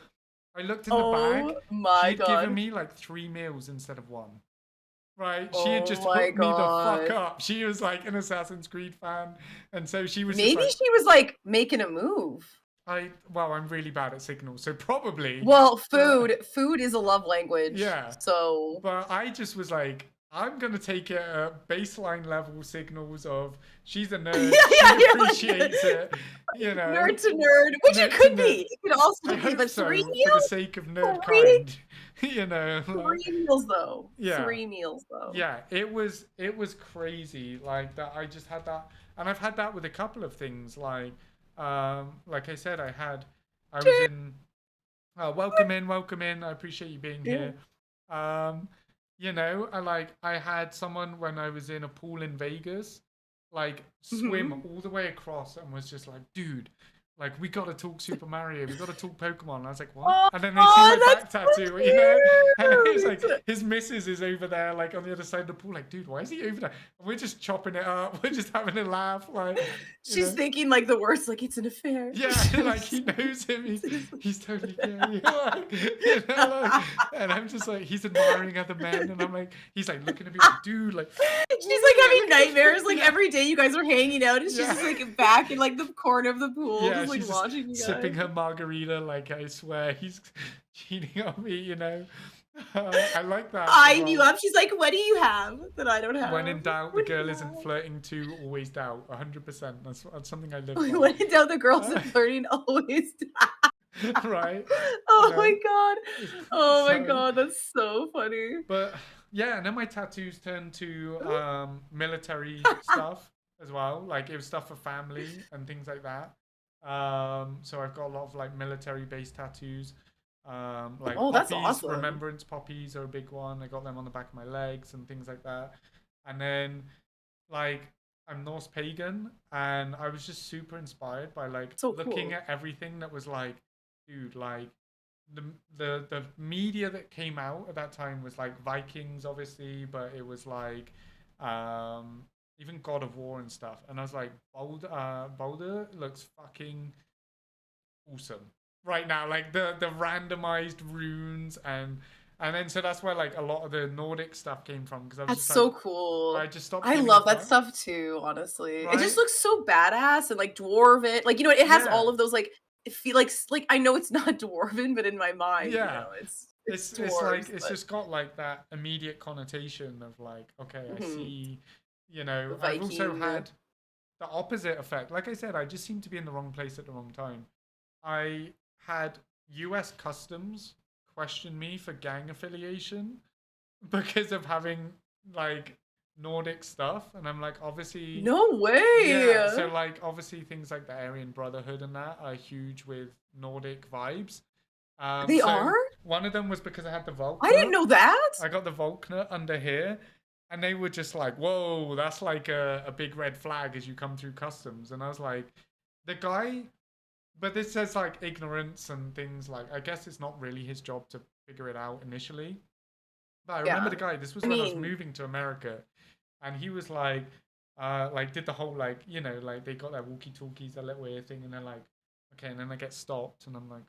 I looked in the bag. Oh She my had given god. me like 3 meals instead of one. Right? She had Oh just my hooked me the fuck god. up. She was like an Assassin's Creed fan. And so she was just Maybe like, she was like making a move. well, I'm really bad at signals, so probably. Well, But food is a love language. yeah, So but I just was like, I'm gonna take it at baseline level signals of she's a nerd, she you're like appreciates it, you know, nerd to nerd, which it nerd to could nerd. be. It could also I be, hope but three so, for the meals, sake of nerd three, kind, you know. Like, three meals though. yeah, 3 meals though. yeah, it was crazy, like that. I just had that, and I've had that with a couple of things, like I said, I was in. Welcome in, welcome in. I appreciate you being Yeah. here. I had someone when I was in a pool in Vegas, like swim Mhm. all the way across and was just like, dude, like we gotta talk Super Mario, we gotta talk Pokemon. And I was like, what? Oh, And then they see my back that's so tattoo, and it's like cute. his missus is over there, like on the other side of the pool, like, dude, why is he over there? And we're just chopping it up, we're just having a laugh, like, you She's know. thinking like the worst, like it's an affair. Yeah, like he knows him. He's totally gay. Like, and I'm just like, he's admiring other men, and I'm like, he's like looking at me like, dude, like, She's like having nightmares. Like every day you guys are hanging out, and she's yeah, just like back in like the corner of the pool, yeah, just like she's just watching you guys. sipping her margarita. Like, I swear, he's cheating on me. I like that. Eyeing you up. She's like, "What do you have that I don't have? When in doubt, the What do girl you isn't have?" flirting to always doubt. 100%. That's something I live by. When in doubt, the girls are flirting always. Right? You Oh my know. god! Oh my So. god, that's so funny. But yeah, and then my tattoos turned to military stuff as well. Like it was stuff for family and things like that. So I've got a lot of like military based tattoos. Like Oh, that's poppies, awesome. remembrance poppies are a big one. I got them on the back of my legs and things like that. And then like I'm Norse pagan, and I was just super inspired by like So looking cool. at everything that was like, dude, like the the media that came out at that time was like Vikings, obviously, but it was like even God of War and stuff. And I was like, Boulder looks fucking awesome right now. Like the randomized runes and then so that's where like a lot of the Nordic stuff came from because I was That's just like, so cool. I just stopped I feeling love that fun, stuff too, honestly. It just right? looks so badass and like dwarven. Like, you know, it has Yeah, all of those like it feel like I know it's not dwarven, but in my mind, you yeah. know, it's It's like dwarves, it's but just got like that immediate connotation of like, okay, I mhm. see. You know, I've also Viking. had the opposite effect. Like I said, I just seem to be in the wrong place at the wrong time. I had US Customs question me for gang affiliation because of having like Nordic stuff, and I'm like, obviously, No yeah. So way. like, obviously, things like the Aryan Brotherhood and that are huge with Nordic vibes. They So are? one of them was because I had the I didn't Volkner. know that. I got the Volkner under here, and they were just like, "Whoa, that's like a big red flag as you come through customs." And I was like, "The guy," but this says like ignorance and things like. I guess it's not really his job to figure it out initially. But I remember Yeah. the guy. This was I when I was mean, moving to America, and he was like did the whole like like they got their walkie talkies, that little ear thing, and they're like, okay, and then I get stopped, and I'm like,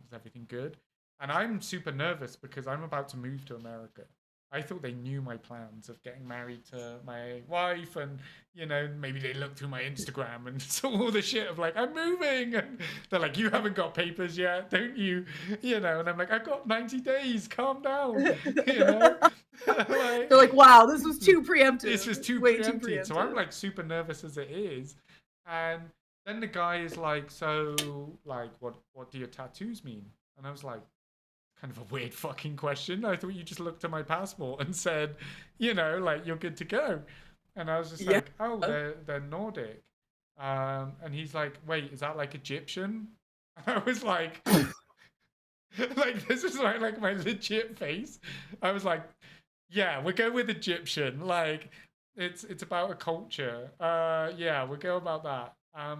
is everything good? And I'm super nervous because I'm about to move to America. I thought they knew my plans of getting married to my wife, and maybe they looked through my Instagram and saw all the shit of like I'm moving, and they're like, you haven't got papers yet, don't you? And I'm like, I've got 90 days, calm down, you know. Like, they're like, wow, this was too this preemptive. was too Way too preempted. So I'm preemptive. like super nervous as it is. And then the guy is like, so like what do your tattoos mean? And I was like, kind of a weird fucking question. I thought you just looked at my passport and said, like you're good to go. And I was just Yeah. like, oh, they're Nordic. And he's like, wait, is that like Egyptian? And I was like, like this is like my legit face. I was like, yeah, we'll go with Egyptian. Like it's about a culture. Yeah, we'll go about that.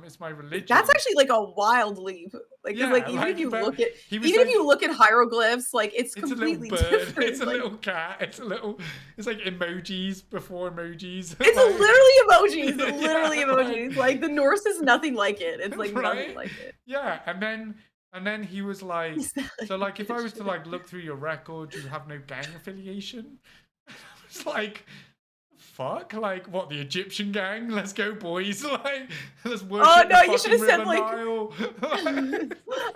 It's my That's religion. actually like a wild leap. Like, because like Yeah, like but he was even if like, you look at hieroglyphs, like it's it's a little completely bird, it's different. a Like little cat, it's like emojis before emojis. it's literally emojis, literally Yeah, emojis. Like the Norse is nothing like it. It's like nothing right? like it. Yeah, and then he was like, Is that like so like if I was to Egyptian? like look through your record, you have no gang affiliation. It's like, fuck, like what, the Egyptian gang? Let's go, boys! Like let's Oh worship the no, you should fucking have said River like Nile.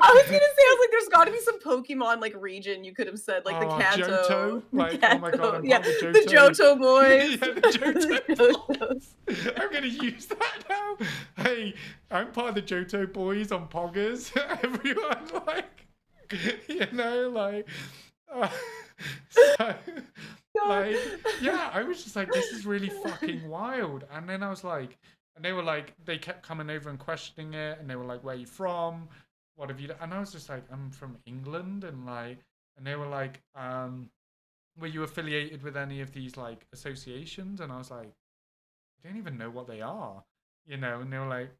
I was gonna say, I was like, there's got to be some Pokemon like region. You could have said like Oh, Johto! The Like, oh my god, Kanto, I'm yeah, part of the the Johto. Johto boys, Yeah, the the Johto Johtos. boys. I'm gonna use that now. Hey, I'm part of the Johto boys on Poggers. Everyone, like, like, uh, so, God. like, yeah, I was just like, this is really fucking wild. And then I was like, and they were like, they kept coming over and questioning it, and they were like, where are you from? What have you done? And I was just like, I'm from England, and like, and they were like, were you affiliated with any of these like associations? And I was like, I don't even know what they are, and they were like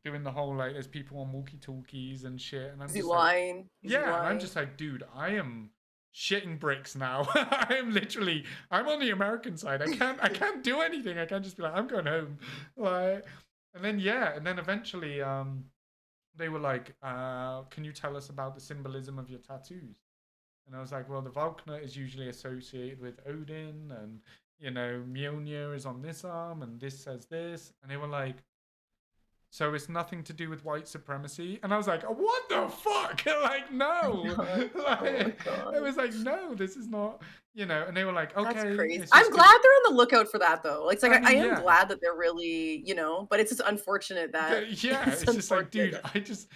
doing the whole like there's people on walkie talkies and shit, and I'm Is he just like, lying? Is he yeah, and I'm lying? just like, dude, I am shitting bricks now. I am literally, I'm on the American side. I can't do anything. I can't just be like, I'm going home. Like, and then yeah, and then eventually they were like, can you tell us about the symbolism of your tattoos? And I was like, well, the Valkner is usually associated with Odin, and Mjolnir is on this arm, and this says this. And they were like, so it's nothing to do with white supremacy. And I was like, what the fuck? Like, no. God. Oh my Like, God. I was like, no, this is not, And they were like, That's okay, crazy. it's I'm just glad because, they're on the lookout for that though. Like, it's like I I mean, am yeah. glad that they're really, but it's just unfortunate that Yeah, it's just like, dude, I'm just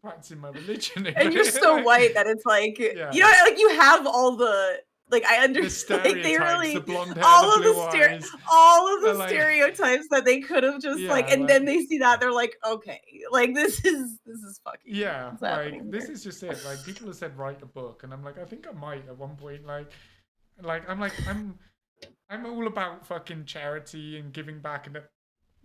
practicing my religion. and you're so Like, white that it's like yeah. like you have all the like I The understand like they stereotypes, the really blonde hair, all the of the blue eyes. all of They're the like, stereotypes that they could have just like yeah, and like, then they see that they're like okay like this is fucking yeah, what's like happening this here. is just it. Like people have said write a book, and I'm like, I think I might at one point. Like I'm all about fucking charity and giving back, and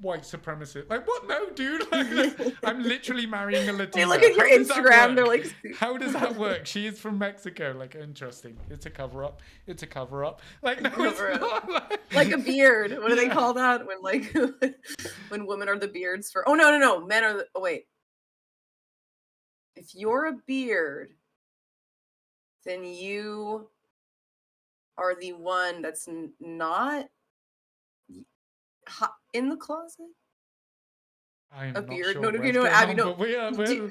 white supremacist. Like, what? No, dude. Like, I'm literally marrying a Latina. They look at your How does that Instagram, they're work? like, How does that work? She is from Mexico. Like, interesting. It's a cover up. It's a cover up. Like, no, it's Cover up. not. like a beard. What do they Yeah. call that? When like when women are the beards for? Oh no, men are the. Oh wait, if you're a beard, then you are the one that's not in the closet. I'm A not beard? sure No, what's no, going Abby, on, no. but we're No, trying no, to figure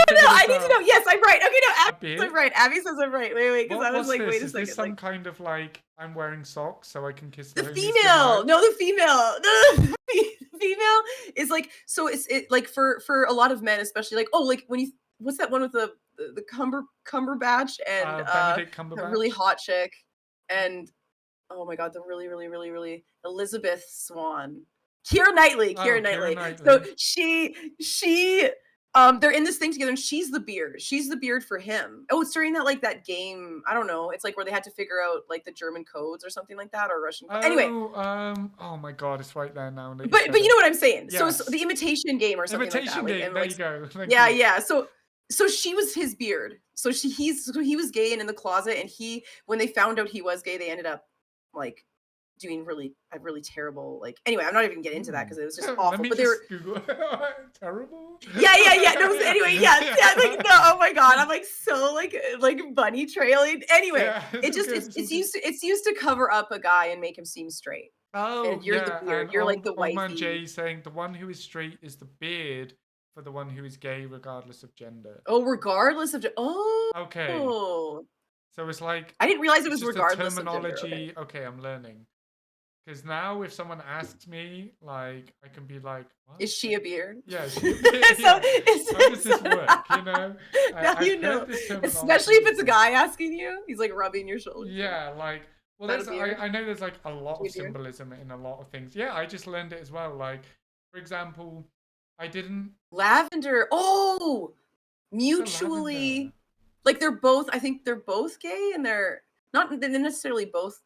this I need to know. out. Yes, I'm right. Okay, no, Abby beard? says I'm right. Abby says I'm right. Wait, because I was What's like, this? wait a Is second. this some Like, kind of like I'm wearing socks so I can kiss the the homies female. goodnight? No, the female. The female is like, so it's like for a lot of men, especially like, oh, like when you, what's that one with the Cumberbatch and Benedict the Cumberbatch. really hot chick and oh my god, the really Elizabeth Swan. Keira Knightley. So she they're in this thing together and she's the beard. She's the beard for him. Oh, it's during that like that game. I don't know. It's like where they had to figure out like the German codes or something like that or Russian. Anyway, Oh my god, it's right there now. but you know what I'm saying. Yes. So it's the imitation game or something Imitation like that. Game. And, There like, you go. Thank yeah, you. yeah. So she was his beard. So he was gay and in the closet, and when they found out he was gay, they ended up like doing really terrible like. Anyway, I'm not even getting into that because it was just awful. Let me But just they were Google terrible. yeah. No, anyway, yeah. Like no, oh my god, I'm like so like bunny trailing. Anyway, Yeah, it's used to cover up a guy and make him seem straight. Oh, And you're the yeah, beard. and You're like the old man wifey. Jay saying the one who is straight is the beard for the one who is gay, regardless of gender. Oh, regardless of oh. Okay, so it's like I didn't realize it it's was just a regardless of gender. terminology. Okay, I'm learning. Because now, if someone asks me, like, I can be like, what? Is she a beard? Yeah, is she a beard? How does this work? You know? Now you know. Especially if it's a guy asking you. He's like rubbing your shoulder. Yeah, like, well, I know there's like a lot of symbolism in a lot of things. Yeah, I just learned it as well. Like, for example, I didn't. Lavender. Oh, mutually. Like they're both. I think they're both gay, and they're not necessarily both.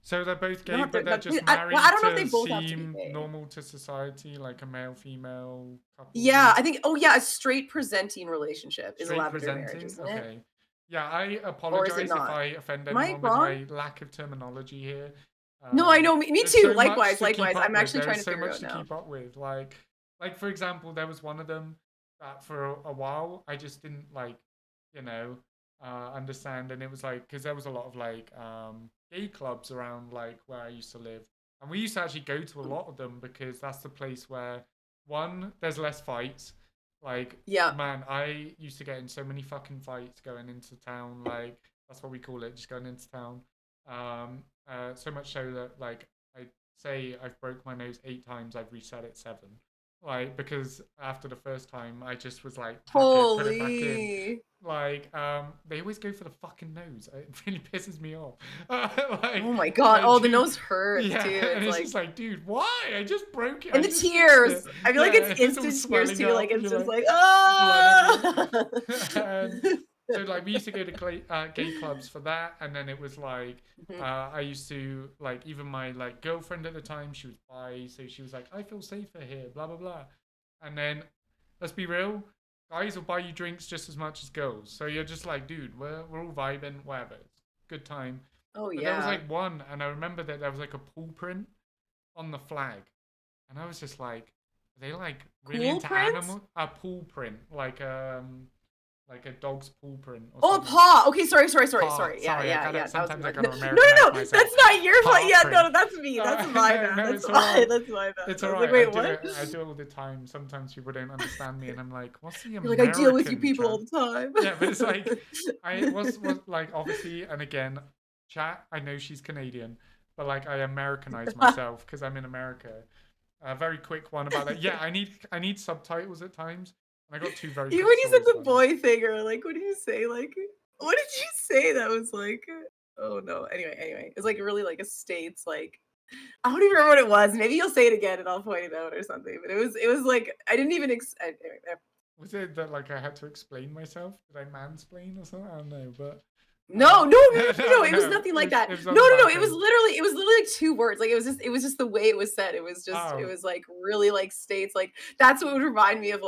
So they're both gay, but they're just married I don't know if they both have to be gay. Normal to society, like a male-female couple. Yeah, I think. Oh, yeah, a straight presenting relationship is a lavender marriage, isn't it? Okay. Yeah, I apologize if I offend anyone with my lack of terminology here. No, I know. Me too. So likewise. I'm actually trying to figure out now. There's so much to keep up with. Like for example, there was one of them that for a while I just didn't like, understand, and it was like because there was a lot of like gay clubs around like where I used to live, and we used to actually go to a lot of them because that's the place where one, there's less fights. Like, yeah, man, I used to get in so many fucking fights going into town. Like, that's what we call it, just going into town. So much so that like I say I've broke my nose 8 times, I've reset it 7. Like, because after the first time I just was like, holy, put it back in. Like, they always go for the fucking nose. It really pisses me off. Like, oh my god! Oh, the nose hurts, yeah, too. And it's just like, dude, why? I just broke it. And the tears. I feel like it's instant tears too. Like it's just like, oh. So like we used to go to gay clubs for that, and then it was like I used to like even my like girlfriend at the time, she was bi, so she was like, I feel safer here, blah blah blah. And then let's be real, guys will buy you drinks just as much as girls, so you're just like, dude, we're all vibing, whatever, it's a good time. Oh yeah. But there was like one, and I remember that there was like a paw print on the flag, and I was just like, are they like really into animals? A paw print, like a dog's paw print. Or a paw. Okay, sorry. Yeah. Sometimes I gotta Americanize No, myself. that's not your fault. Yeah, print. no, that's me. That's my bad. No, that's my bad. It's alright. Like, wait, what? I do it all the time. Sometimes people don't understand me, and I'm like, "What's the American?" You're like, I deal with you people all the time. Yeah, but it's like, I was like, obviously, and again, chat. I know she's Canadian, but like, I Americanize myself because I'm in America. A very quick one about that. Yeah, I need subtitles at times. I got 2 very. Even when you said the boy thing, or like, what did you say? Like, what did you say? That was like, oh no. Anyway, it's like really like a states like. I don't even remember what it was. Maybe you'll say it again and I'll point it out or something. But it was like I didn't even. Was it that like I had to explain myself? Did I mansplain or something? I don't know, but No, no, no, no, no, No, it was no, nothing like that. it was No, on the no, no, it was balcony. literally like 2 words. Like, it was just the way it was said. It Oh, was, like, really, like, states, like that's what would remind me of, is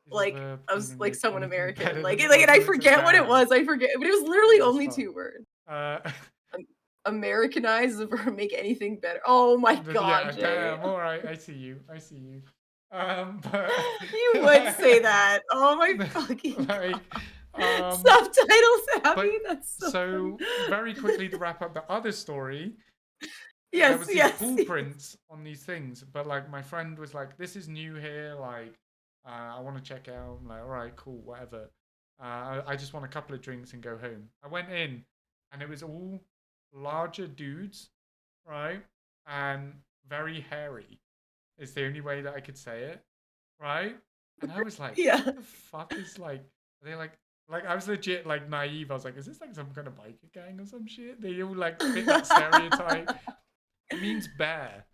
the verb I was, meaning like, make someone anything American. better Like, than it and was? I Was it forget what it bad? was, I forget, but it was Oh, literally that's only fine. 2 words. Uh, Am Americanize the verb make anything better. Oh my yeah, god, Jay. damn. All right, I see you. I see you. But You would say that. Oh my fucking god. like, um, Subtitles, Abby? but That's so funny. so very quickly to wrap up the other story, there Yes, was these yes, paw yes. prints on these things, but like my friend was like, "This is new here. Like, I want to check it out." I'm like, "All right, cool, whatever." I just want a couple of drinks and go home. I went in, and it was all larger dudes, right, and very hairy. Is the only way that I could say it, right? And I was like, Yeah. "What the fuck is like?" Are they like I was legit like naive. I was like, "Is this like some kind of biker gang or some shit?" They all like fit that stereotype. It means bear.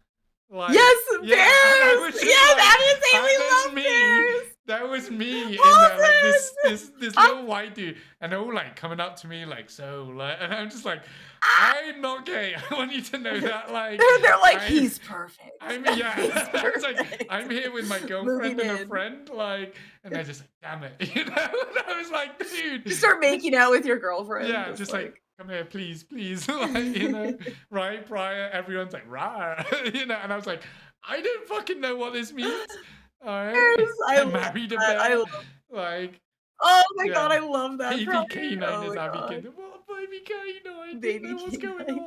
Like, Yes, yeah, and I bears! was just Yes, like, Abby and Say we there's love me. bears! That was me in there, like Moses! this Ah, little white dude, and they're all like coming up to me like so, like, and I'm just like, ah. I'm not gay. I want you to know that, like, They're like, I, he's perfect. I'm He's yeah. I was like, perfect. I'm here with my Moving girlfriend and a in. friend, like, and they're just like, damn it, you know. And I was like, dude, You start making out with your girlfriend, yeah, just just like, like come here, please, please, like, you know, right prior, everyone's like, rah, you know, and I was like, I don't fucking know what this means. All right, bears. I I love married a that. bear, like, Oh my god, yeah. I love that Baby probably. K9 Oh is my Abby god. Kid. What baby K9? You Baby know what's going K9.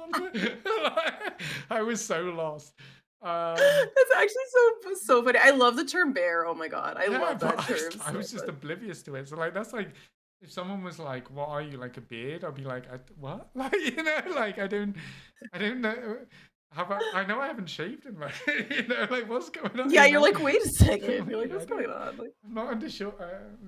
on? I was so lost. That's actually so funny. I love the term bear. Oh my god. I Yeah, love but that term I so was just much. oblivious to it. So like that's like if someone was like, "What are you like a beard?" I'd be like, "What?" Like you know, like I don't know. How about I know I haven't shaved in like you know, like what's going on? Yeah, You you're know, like, wait a second. You're like, like, what's going on? Like, I'm not under sure.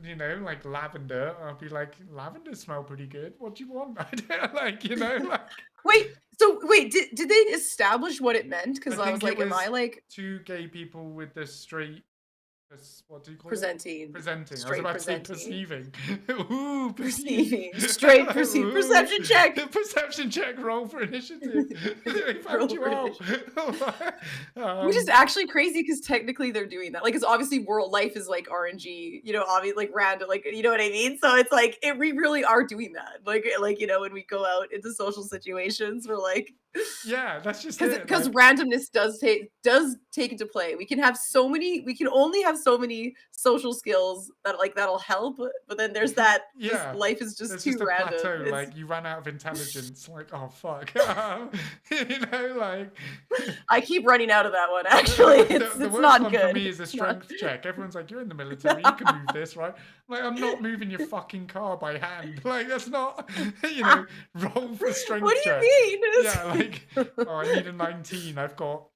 You know, like lavender. I'll be like, lavender smell pretty good. What do you want? I don't like you know like. wait, did they establish what it meant? I Because I was think it like, am I was like two gay people with the straight. What do you call it? presenting? Presenting. I was Straight about to say presenting. perceiving. Ooh, perceive. Perceiving. Straight Like, perceive. ooh. Perception check. Perception check. Roll for initiative. They found Roll you for out. Which is um, actually crazy because technically they're doing that. Like, it's obviously world life is like RNG, you know, obviously like random, like you know what I mean. So it's like we really are doing that. Like you know, when we go out into social situations, we're like, yeah, that's just because it. Like, randomness does take into play. We can have so many. We can only have so many social skills that like that'll help. But then there's that. Just yeah. life is just There's too just a random. plateau, It's like you ran out of intelligence, like oh fuck, you know, like I keep running out of that one. Actually, the it's worst not one for good. me is a It's not. strength check. Everyone's like, "You're in the military, you can move this, right?" I'm like, I'm not moving your fucking car by hand. Like that's not, you know, roll for What strength do you check. mean? Yeah, like oh, I need a 19. I've got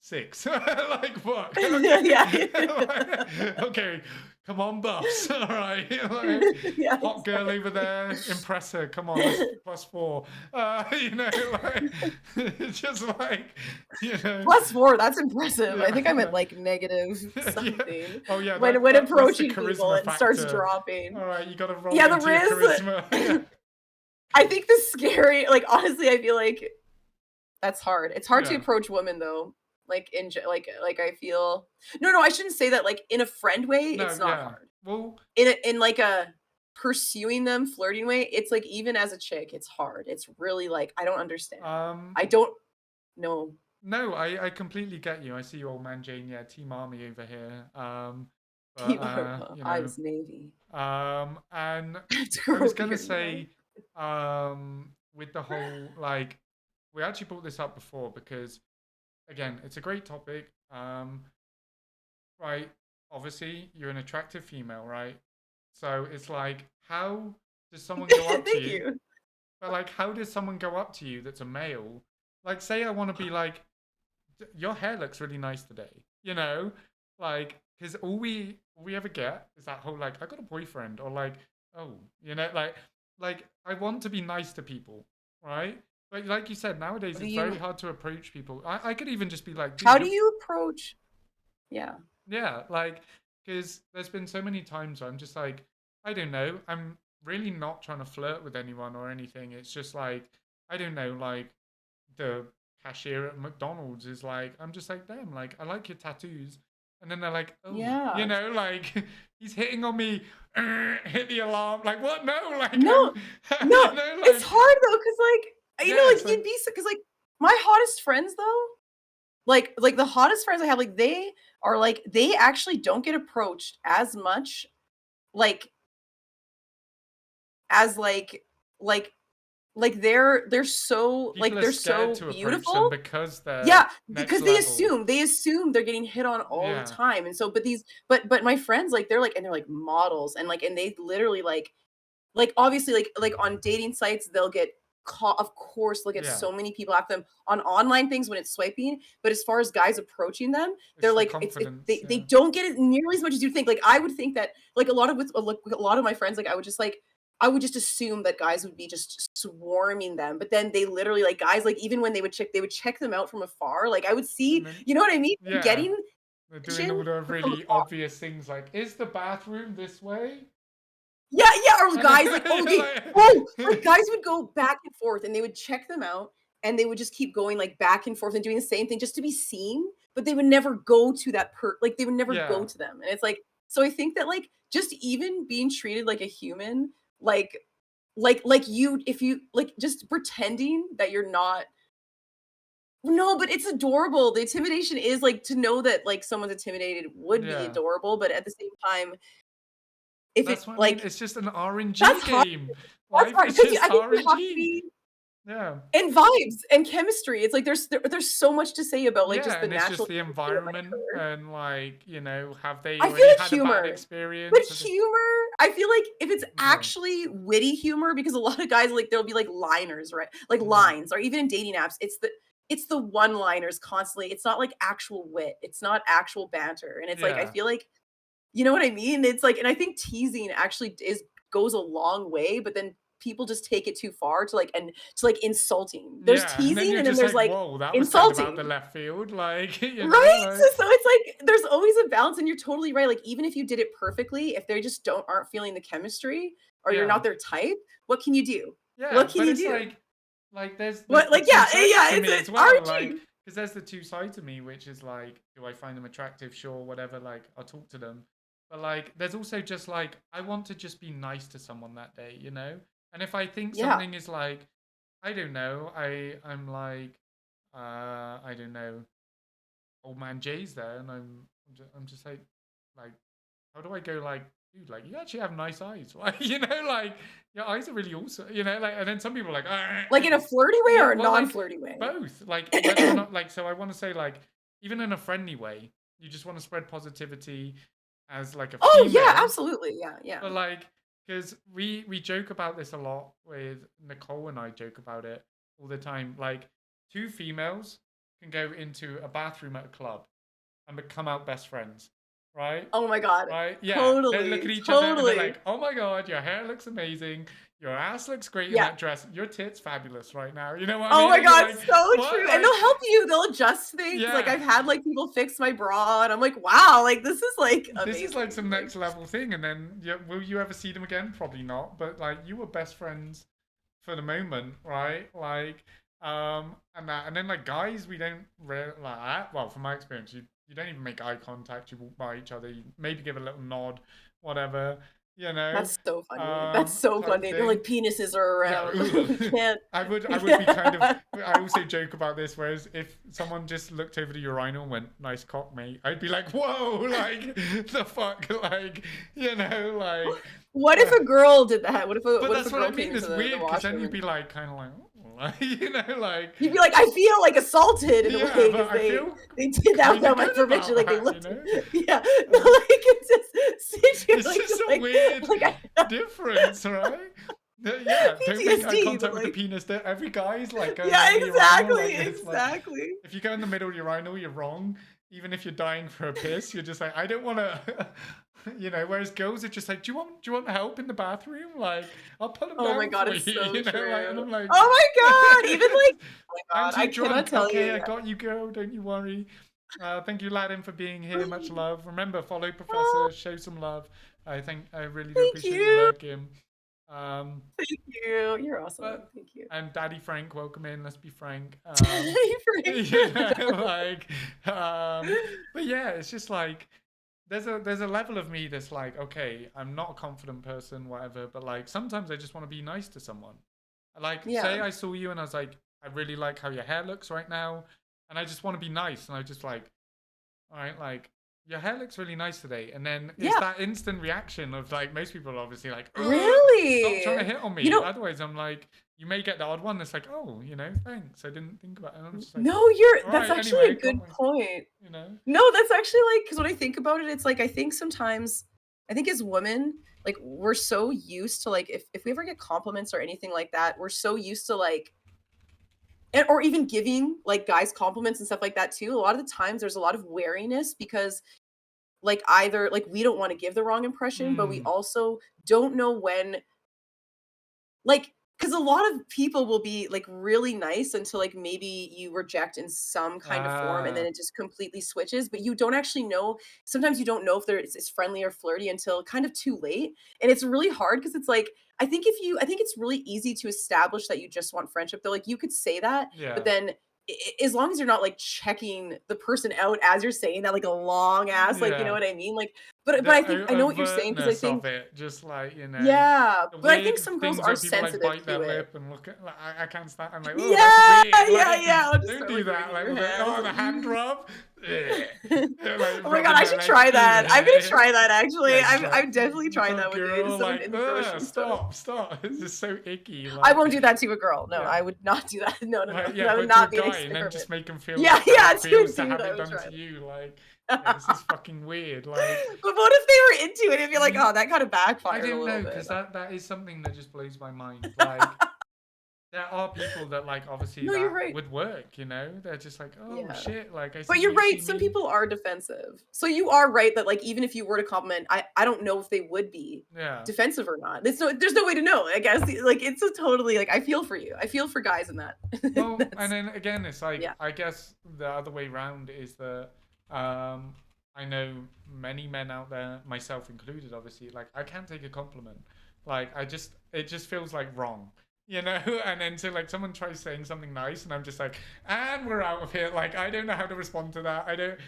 6. Like fuck. Yeah. Okay, okay. Come on, buffs. All right. Like, Yeah, hot girl over there, impress her. Come on, that's +4. You know, like just like you know. +4, that's impressive. I think I'm at Yeah. like negative Yeah. something. Oh yeah, When that's the approaching people, charisma it starts factor. dropping. All right, you got to roll Yeah, the into your charisma. Yeah. Riz. I think the scary, like honestly, I feel like that's hard. It's hard to Yeah. approach women though. Like like I feel no, I shouldn't say that. Like in a friend way, it's No, not yeah. hard. Well, In like a pursuing them, flirting way, it's like even as a chick, it's hard. It's really like I don't understand. um, I don't know. no, I completely get you. I see you, old man Jane. Yeah, Team Army over here. But Team you I know, was Navy. and To I was go gonna here now. say, with the whole like, we actually brought this up before because again, it's a great topic. Right, obviously you're an attractive female, right? So it's like, how does someone go up to Thank you? you. But like, how does someone go up to you that's a male? Like, say I want to be like, your hair looks really nice today. You know, like, because all we ever get is that whole like, I got a boyfriend, or like, oh, you know, like I want to be nice to people, right? But like you said, nowadays What do it's very you hard to approach people. I could even just be like, dude, how do you're you approach yeah. yeah, like, because there's been so many times where I'm just like, I don't know, really not trying to flirt with anyone or anything. It's just like, I don't know, like the cashier at McDonald's is like, I'm just like them, like, I like your tattoos. And then they're like, oh, you Yeah. know, like he's hitting on me, hit the alarm. Like, what? No, like No, I'm, you no, know, it's like, hard though, cause like, yeah, it's like you'd like, be because like my hottest friends though, like the hottest friends I have, like they are like they actually don't get approached as much, like as like they're so people are they're scared so to approach them beautiful. because they're Yeah, next because level. they assume they're getting hit on all the Yeah, time, and so but my friends like they're like and they're like models and like and they literally like obviously like on dating sites they'll get caught, of course they'll get yeah. so many people after them on online things when it's swiping, but as far as guys approaching them, they're It's the like confidence. they Yeah. don't get it nearly as much as you think. Like I would think that like a lot of with like, a lot of my friends, like I would just assume that guys would be just swarming them, but then they literally like guys like even when they would check them out from afar. Like I would And see, then, you know what I mean? yeah, Getting they're doing attention all the from really afar. obvious things like, is the bathroom this way? Yeah, yeah, or And guys like, oh, you're they oh, like like, guys would go back and forth and they would check them out and they would just keep going like back and forth and doing the same thing just to be seen, but they would never go to that like they would never yeah, go to them. And it's like, so I think that like just even being treated like a human, like like you if you like just pretending that you're not. No, but it's adorable. The intimidation is like to know that like someone's intimidated would be yeah. adorable, but at the same time, if it That's what I mean. like It's just an that's RNG hard. game. That's Life hard is because just I think you have to RNG. be Yeah. and vibes and chemistry. It's like there's so much to say about like just Yeah, the and it's natural just the chemistry that might environment occur. and like, you know, have they I feel already like had a bad humor, but experience? humor, I feel like if it's Yeah. actually witty humor, because a lot of guys like there'll be like liners, right? Like Mm. lines, or even in dating apps, it's the one-liners constantly. It's not like actual wit. It's not actual banter. And it's like I Yeah. feel like you know what I mean? It's like and I think teasing actually is goes a long way, but then people just take it too far to like and to like insulting. There's Yeah. And then teasing you're and then just there's like, like whoa, that was kind of out the insulting. left field. Like, you know, Right? like, So it's like there's always a balance and you're totally right. Like even if you did it perfectly, if they just aren't feeling the chemistry or you're yeah. not their type, what can you do? Yeah. What can But you it's do? like there's What the like two sides yeah, to it's me a as well. Like, RG. because there's the two sides to me, which is like, do I find them attractive? Sure, whatever. Like, I'll talk to them. But like, there's also just like, I want to just be nice to someone that day, you know? And if I think Yeah. something is like, I don't know, I'm like, I don't know, old man Jay's there, and I'm just like, how do I go like, dude, like you actually have nice eyes, like you know, like your eyes are really awesome, you know, like, and then some people are like, Like in a flirty way yeah, or a well, like non-flirty way? both, like whether or not, like, so I want to say like, even in a friendly way, you just want to spread positivity as like a Oh yeah, female, absolutely. Yeah, yeah. but like, because we joke about this a lot with Nicole and I joke about it all the time. Like, two females can go into a bathroom at a club and become out best friends, right? Oh my god. Right? Yeah. They look at Totally, each other and they're totally. like, "Oh my god, your hair looks amazing. Your ass looks great in Yeah. that dress. Your tits fabulous right now." You know what I Oh mean? my And you're god, like, so "What?" true, and they'll Like, help you, they'll adjust things, like, yeah. I've had, like, people fix my bra, and I'm like, "Wow, like, this is, like, This is like amazing," some like next level thing, and then yeah, will you ever see them again? Probably not. But like, you were best friends for the moment, right? Like, and that, and then like guys, we don't really like that. Well, from my experience, you don't even make eye contact. You walk by each other, you maybe give a little nod, whatever, you know, that's so funny, that's so type funny, they're thing. like, "Penises are Yeah, around, we can't." I would be kind of. Yeah. I also joke about this. Whereas if someone just looked over the urinal and went, "Nice cock, mate," I'd be like, "Whoa, like the fuck, like you know, like." What if Uh, a girl did that? but What if a that's what I girl came mean. into It's the weird because then washroom you'd and be like, kind of like, oh, like, you know, like, you'd be like, "I feel, like, assaulted in a yeah, way but because I feel they did that kind of without my good permission, about like, they that, you looked." know. Yeah, no, Uh, like, it's just it's just a weird like, difference, right? Yeah, don't make eye PTSD, but, contact with the like penis. Every guy's like going yeah, down the urinal exactly, like this. Like, exactly. if you go in the middle of the urinal, you're wrong. Even if you're dying for a piss, you're just like, I don't want to, you know. Whereas girls are just like, do you want help in the bathroom? Like, I'll put them Oh my down god, for it's you, so you know. Like, and true. I'm like, Oh my god! Even like oh my I'm god, I too cannot drunk. tell Okay, you, I yeah. got you, girl. Don't you worry. Thank you, Aladdin, for being here. Much love. Remember, follow Professor. Show some love. I really do Thank appreciate you you. lurking. Thank you. You're awesome. But Thank you. and Daddy Frank, welcome in. Let's be frank. Frank. You know, like, but yeah, it's just like there's a level of me that's like, okay, I'm not a confident person, whatever, but like sometimes I just want to be nice to someone. Like, say Yeah. I saw you and I was like, I really like how your hair looks right now, and I just want to be nice, and I just like, all right, like your hair looks really nice today, and then it's Yeah. that instant reaction of like most people are obviously like, ugh, stop trying to Really? hit on You me. know, Otherwise, I'm like, you may get the odd one that's like, oh, thanks, I didn't think about it, and I'm just like, no, all that's right, actually a anyway, good got my, point. you know, No, that's actually like, because when I think about it, it's like, I think sometimes, I think as women, like, we're so used to, like, if we ever get compliments or anything like that, we're so used to, like, or even giving, like, guys compliments and stuff like that too. A lot of the times there's a lot of wariness because, like, either, like, we don't want to give the wrong impression, but we mm, also don't know when, like, because a lot of people will be, like, really nice until, like, maybe you reject in some kind of form, and then ah, it just completely switches, but you don't actually know, sometimes you don't know if it's friendly or flirty until kind of too late, and it's really hard because it's like, I think it's really easy to establish that you just want friendship, though, like, you could say that, but yeah, then as long as you're not, like, checking the person out as you're saying that, like, a long ass, like, you know yeah. what I mean? Like, but I The think I know what you're saying because I overtness of think, it, just like, yeah, the but I think weird some girls things are where people like sensitive bite their to it. lip and look at, like, I can't stand. I'm like, oh, that's Yeah, weird. yeah, Like, yeah, I'll just don't start, do like, that. wringing Like, your with hands. the hand rub, ugh. Like Oh my god, rubbing I their should leg. try that. I'm gonna Ugh. try that actually. Like, I'm definitely trying some that one day, girl, someone like, in the grocery store. stop. It's just so icky. I Like, won't do that to a girl. No, yeah. I would not do that. No, no, no. Like, yeah, That would but to a not be an guy, and then experiment. just make him feel Yeah, like how yeah, it to a feels to dude, have I it would done try to that. you. Like, yeah, this is fucking weird. Like, But what if they were into it and be like, you, "Oh, that kinda I backfired a don't little know, bit." because that is something that just blows my mind. Like, there are people that like obviously No, you're that right. would work. They're just like, oh Yeah. shit, like I see But you're you right, see some me. people are defensive. So you are right that, like, even if you were to compliment, I don't know if they would be Yeah. defensive or not. There's no way to know, I guess, like, it's a totally, like, I feel for you. I feel for guys in that. Well, and That's, then again, it's like yeah. I guess the other way round is that um, I know many men out there, myself included, obviously. Like I can't take a compliment. Like it just feels like wrong, And then so like someone tries saying something nice, and I'm just like, and we're out of here. Like I don't know how to respond to that. I don't,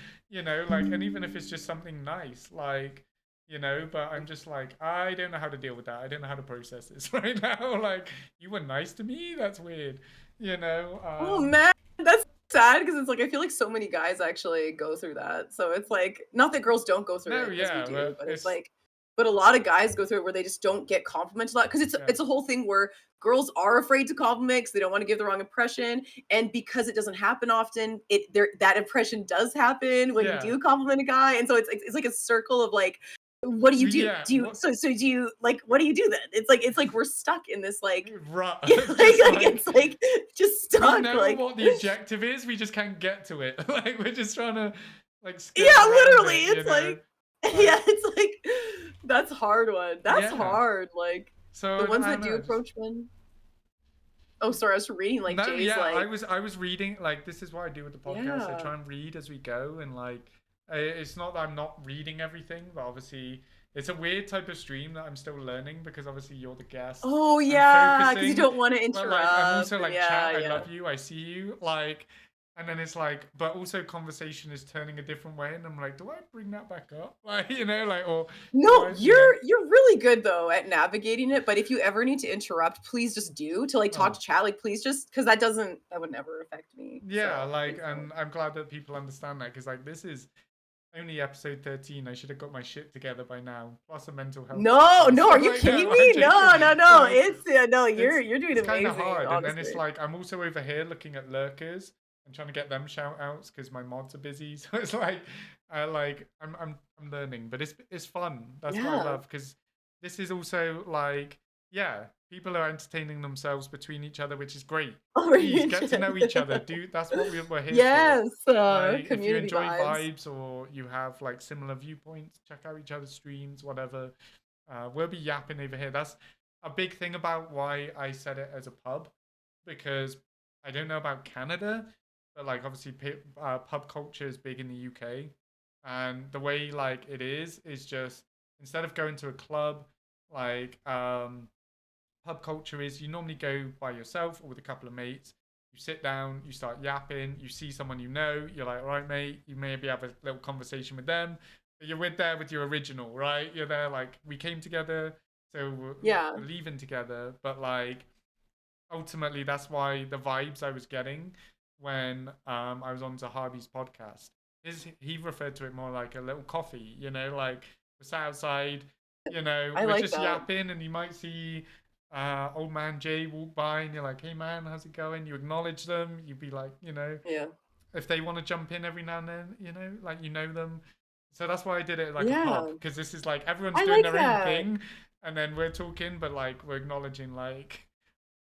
like, and even if it's just something nice, like. But I'm just like, I don't know how to deal with that. I don't know how to process this right now. Like, you were nice to me? That's weird. You know? Oh, man, that's sad because it's like, I feel like so many guys actually go through that. So it's like, not that girls don't go through No, it because we yeah, do, but but it's it's like, but a lot of guys go through it where they just don't get compliments a lot because yeah, it's a whole thing where girls are afraid to compliment 'cause they don't want to give the wrong impression, and because it doesn't happen often, that impression does happen when you yeah, do compliment a guy, and so it's like a circle of like, what do you do? yeah. Do you What so do you, like, what do you do then? It's like we're stuck in this, like, rut yeah, of just it's like like just we stuck, know like, what the objective is. We just can't get to it. Like we're just trying to like skirt yeah, around literally, it. it's like, yeah, Like it's like, that's a hard one. That's yeah. hard, like, So the I ones don't that do know. Just approach men. Oh, sorry, I was reading, like, no, Jay's, yeah. I like, was I was reading, like, this is what I do with the podcast. I yeah. try and read as we go, and like it's not that I'm not reading everything, but obviously it's a weird type of stream that I'm still learning because obviously you're the guest. Oh, I'm yeah, because you focusing, don't wanna but like I'm interrupt, also and like yeah, chat. I yeah. love you. I see you. Like, and then it's like, but also conversation is turning a different way, and I'm like, do I bring that back up? Like, like, or do No, I, you're really good, though, at navigating it, but if you ever need to interrupt, please just do to, like, talk Oh. to chat, like, please just because that would never affect me, Yeah, so like, please don't. and I'm glad that people understand that because, like, this is only episode 13. I should have got my shit together by now. Plus a mental health No, podcast. no, are you Like, no, kidding I'm me? joking. No, no, no. Like, It's no, it's you're doing it's kind of amazing, hard. And then it's honestly. like I'm also over here looking at lurkers and trying to get them shout outs because my mods are busy. So it's like I'm learning, but it's fun. That's what I Yeah. love because this is also like, yeah, people are entertaining themselves between each other, which is great. Oh, Please get to know each other. That's what we're here for. yes, Like, if you community enjoy vibes. vibes or you have like similar viewpoints, check out each other's streams, whatever. We'll be yapping over here. That's a big thing about why I said it as a pub, because I don't know about Canada, but like obviously pub culture is big in the UK, and the way like it is just instead of going to a club, like pub culture is you normally go by yourself or with a couple of mates. You sit down, you start yapping, you see someone you know, you're like, all right, mate, you maybe have a little conversation with them. But you're there with your original, right? You're there like, we came together, so Yeah. we're leaving together. But like, ultimately, that's why the vibes I was getting when I was on Zahabi's podcast is he referred to it more like a little coffee, like we're sat outside, I we're like just that. yapping, and you might see old man Jay walk by, and you're like, hey man, how's it going? You acknowledge them, you'd be like, Yeah. if they want to jump in every now and then, like them. So that's why I did it like a Yeah. pub, because this is like everyone's I doing like their own that. thing, and then we're talking, but like we're acknowledging like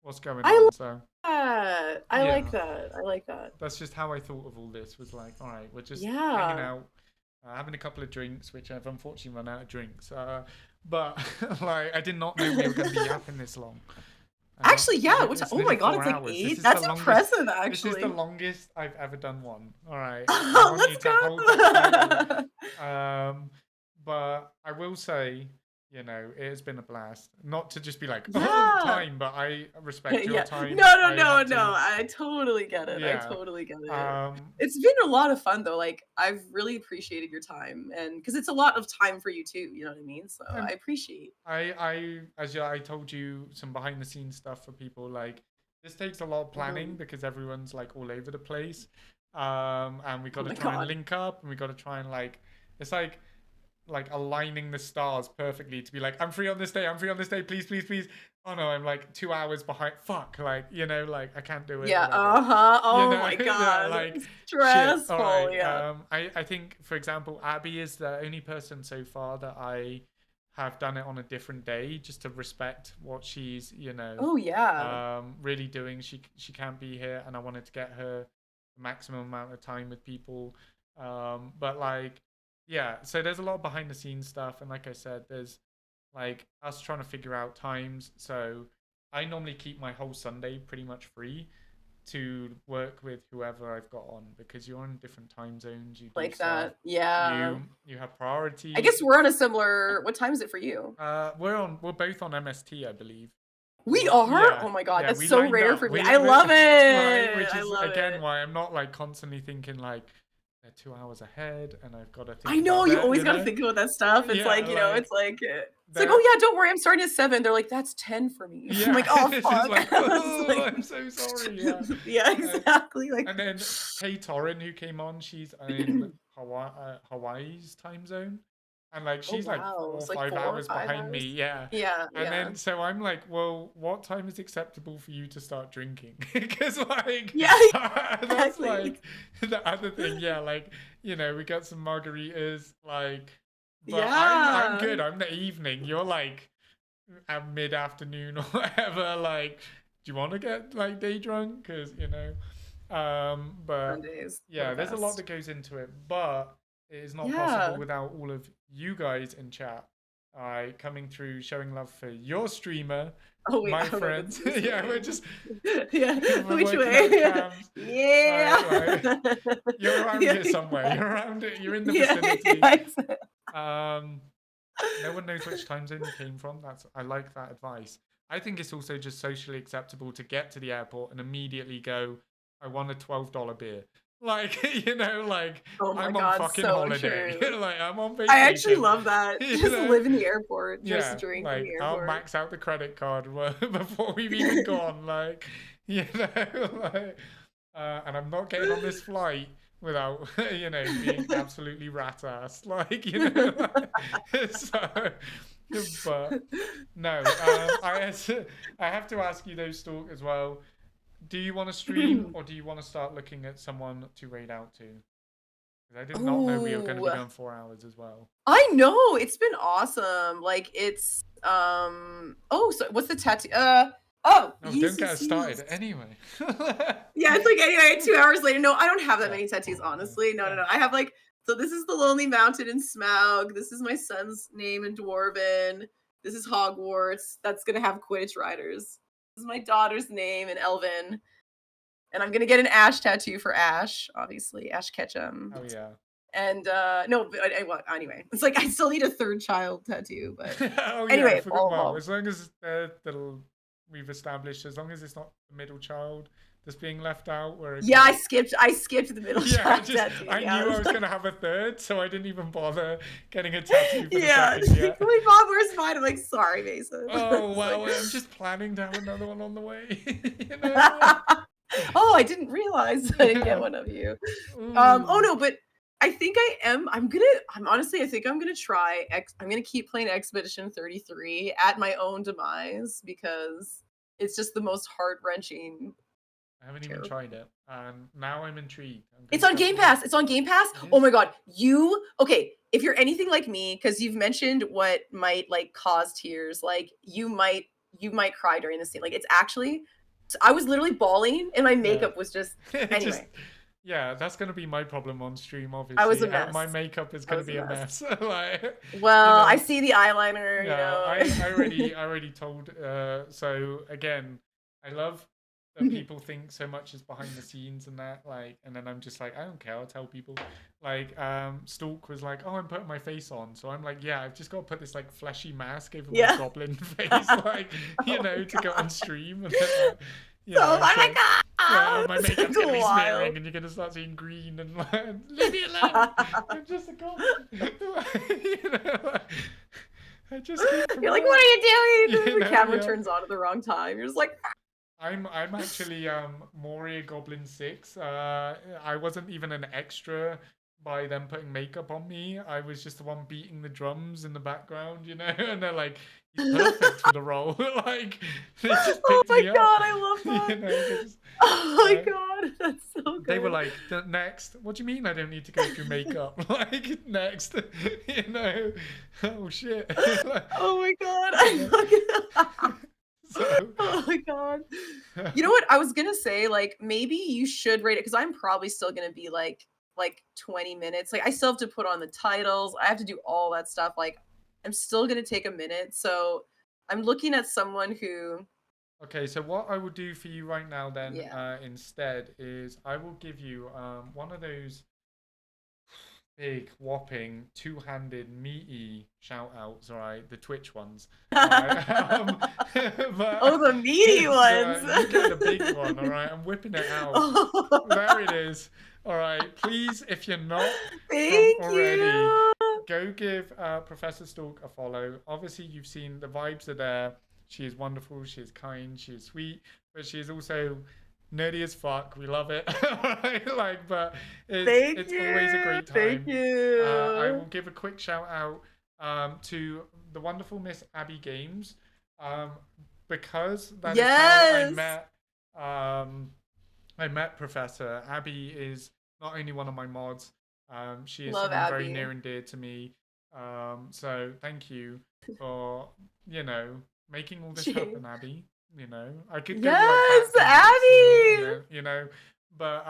what's going I on. like So that. I like yeah, that. I like that. that's just how I thought of all this. Was like, all right, we're just hanging Yeah. out, having a couple of drinks, which I've unfortunately run out of drinks. But like, I did not know we were going to be yapping this long. Actually, yeah. It's Oh my nearly God, four it's like hours. This 8. is the That's longest. impressive, This is the actually. longest I've ever done one. All right, I want you Let's to hold that title. go. But I will say, it has been a blast. Not to just be like, oh, Yeah. time, but I respect your Yeah. time. No, no, I no, have no. to, I totally get it. I yeah. totally get it. Um, It's been a lot of fun though. Like I've really appreciated your time and because it's a lot of time for you too, you know what I mean? So I and appreciate. I told you some behind the scenes stuff for people. Like this takes a lot of planning Mhm. because everyone's like all over the place. And we Oh got to my try and God. link up, and we got to try and it's like aligning the stars perfectly to be like, I'm free on this day, I'm free on this day, please, please, please. Oh no, I'm like 2 hours behind. Fuck, like, like I can't do it, Yeah, whatever. uh-huh. Oh my Yeah, God. like shit. All Stressful. right. Yeah. I think, for example, Abby is the only person so far that I have done it on a different day just to respect what she's, Oh yeah. really doing. She can't be here, and I wanted to get her the maximum amount of time with people. But like, yeah, so there's a lot of behind the scenes stuff, and like I said, there's like us trying to figure out times. So I normally keep my whole Sunday pretty much free to work with whoever I've got on, because you're in different time zones, you do Like stuff, that. Yeah. you have I guess priorities. we're on a similar what time is it for you? We're both on MST, I believe. We are? Yeah, Oh my God, yeah, that's we so lined rare up. for me. I love Right, it. which I is love again it. why I'm not like constantly thinking like they're 2 hours ahead and I've got to I think know about you that, always got to think about that stuff. It's Yeah, like, like it's like, they're "Oh yeah, don't worry, I'm starting at 7." They're like, "That's 10 for me." I'm yeah, like, "Oh it's just fuck." like, It's oh, like I'm so sorry. Yeah, yeah, like, exactly. Like and then K.13, who came on, she's in Hawaii's time zone, and like oh she's like wow. four or It's like five 4 or hours 5 behind me. hours. Yeah, Yeah, and yeah. then so I'm like, well, what time is acceptable for you to start drinking? Because like Yeah, that's exactly. like the other thing. Yeah, like we got some margaritas, like, but I'm Yeah. good. I'm the evening. You're like at mid afternoon or whatever. Like, do you want to get like day drunk? Because but Sundays, the yeah, there's a lot best. that goes into it, but it is not possible Yeah. without all of you guys in chat. Coming through, showing love for your streamer, Oh wait, I my don't know if it's friends. this Yeah, we're way. just Yeah, we're which working out way? cams. Yeah. You're around Yeah, here somewhere. You're exactly. around it. You're in the Yeah, vicinity. yeah, exactly. Um, no one knows which time zone you came from. I like that advice. I think it's also just socially acceptable to get to the airport and immediately go, I want a $12 beer. Like, like Oh my I'm on God, fucking so holiday. true. Like I'm on I actually vacation. love that. You Just know? live in the airport, just Yeah, drink in the like I'll airport. max out the credit card before we've even gone. Like, like, and I'm not getting on this flight without being absolutely rat ass. Like, so. But no, I have to ask you those, Stalk, as well. Do you want to stream or do you want to start looking at someone to raid out to? Because I did not know we were going to be Oh, going 4 hours as well. I know. It's been awesome. Like it's oh, so what's the tattoo? Oh, No, don't get us he's started anyway. yeah, it's like anyway, 2 hours later. No, I don't have that Yeah. many tattoos, honestly. No, no, Yeah. no. I have like so this is the Lonely Mountain in Smaug. This is my son's name in Dwarven. This is Hogwarts. That's gonna have Quidditch Riders. This is my daughter's name in Elven. And I'm gonna get an Ash tattoo for Ash, obviously, Ash Ketchum. Oh yeah. And no, but well, anyway, it's like I still need a third child tattoo, but Oh yeah, I anyway, forgot. Well, all as long as they're little we've established as long as it's not the middle child that's being left out, we're okay. Yeah, I skipped the middle Yeah, child tattoo. I Yeah, knew I was like- gonna have a third, so I didn't even bother getting a tattoo for the yeah. second She's yet. like, Mom, where's mine? I'm like, sorry, Mason. Oh It's well, like- I'm just planning to have another one on the way. You know? Oh, I didn't realize I didn't Yeah. get one of you. Oh Ooh. no, but I think I'm honestly, I think I'm gonna try I'm gonna keep playing Expedition 33 at my own demise because it's just the most heart-wrenching. I haven't even Terrible. tried it, and now I'm intrigued. It's on Game Pass. It's on Game Pass. It Oh is? my god. Okay, if you're anything like me, because you've mentioned what might like cause tears, like you might cry during this scene. Like it's actually I was literally bawling and my makeup was just It anyway. just, yeah, that's gonna be my problem on stream. Obviously, I was a mess. My makeup is I gonna was a be a mess. Like, Well, you I know, see the eyeliner, you yeah, know. I already told. So again, I love that people think so much is behind the scenes and that, like, and then I'm just like, I don't care. I'll tell people. Like, Stalk was like, oh, I'm putting my face on, so I'm like, yeah, I've just got to put this like fleshy mask over my Yeah. goblin face, like, you know, to go on stream and then, like, you So, know, oh my so- god! yeah, my It's makeup's gonna be wild. smearing, and you're gonna start seeing green and like, leave me alone. I'm just a goblin. You know, like, I just keep You're like, what are you doing? You The know, camera yeah. turns on at the wrong time. You're just like, I'm actually Moria Goblin 6. I wasn't even an extra by them putting makeup on me. I was just the one beating the drums in the background, you know, and they're like, he's perfect for the role. Like, they just oh picked my me god, up. I love that. You know, they just, Oh my like, god, that's so good. they were like, next. What do you mean I don't need to go through makeup? Like, next. You know, oh shit. Like, oh my god, I so, oh my god. You know what? I was gonna say, like, maybe you should rate it because I'm probably still gonna be like 20 minutes. Like, I still have to put on the titles. I have to do all that stuff. Like, I'm still gonna take a minute. So I'm looking at someone who. Okay, so what I will do for you right now then, Yeah. instead is I will give you one of those big, whopping, two-handed, meaty shout-outs, all right? The Twitch ones. All right? But, Oh, the meaty yeah, ones. you get the big one, all right? I'm whipping it out. Oh, There it is. All right, please, if you're not thank already, you. go give Professor Stalk a follow. Obviously, you've seen the vibes are there. She is wonderful. She is kind. She is sweet, but she is also nerdy as fuck. We love it. Right? Like, but it's always a great time. Thank you. I will give a quick shout out to the wonderful Miss Abby Games, because that is how I met Professor. Abby is not only one of my mods. She is Love someone very Abby. near and dear to me. So thank you for, you know, making all this happen, Abby. You know, I could go Yes, like Abby! you know, but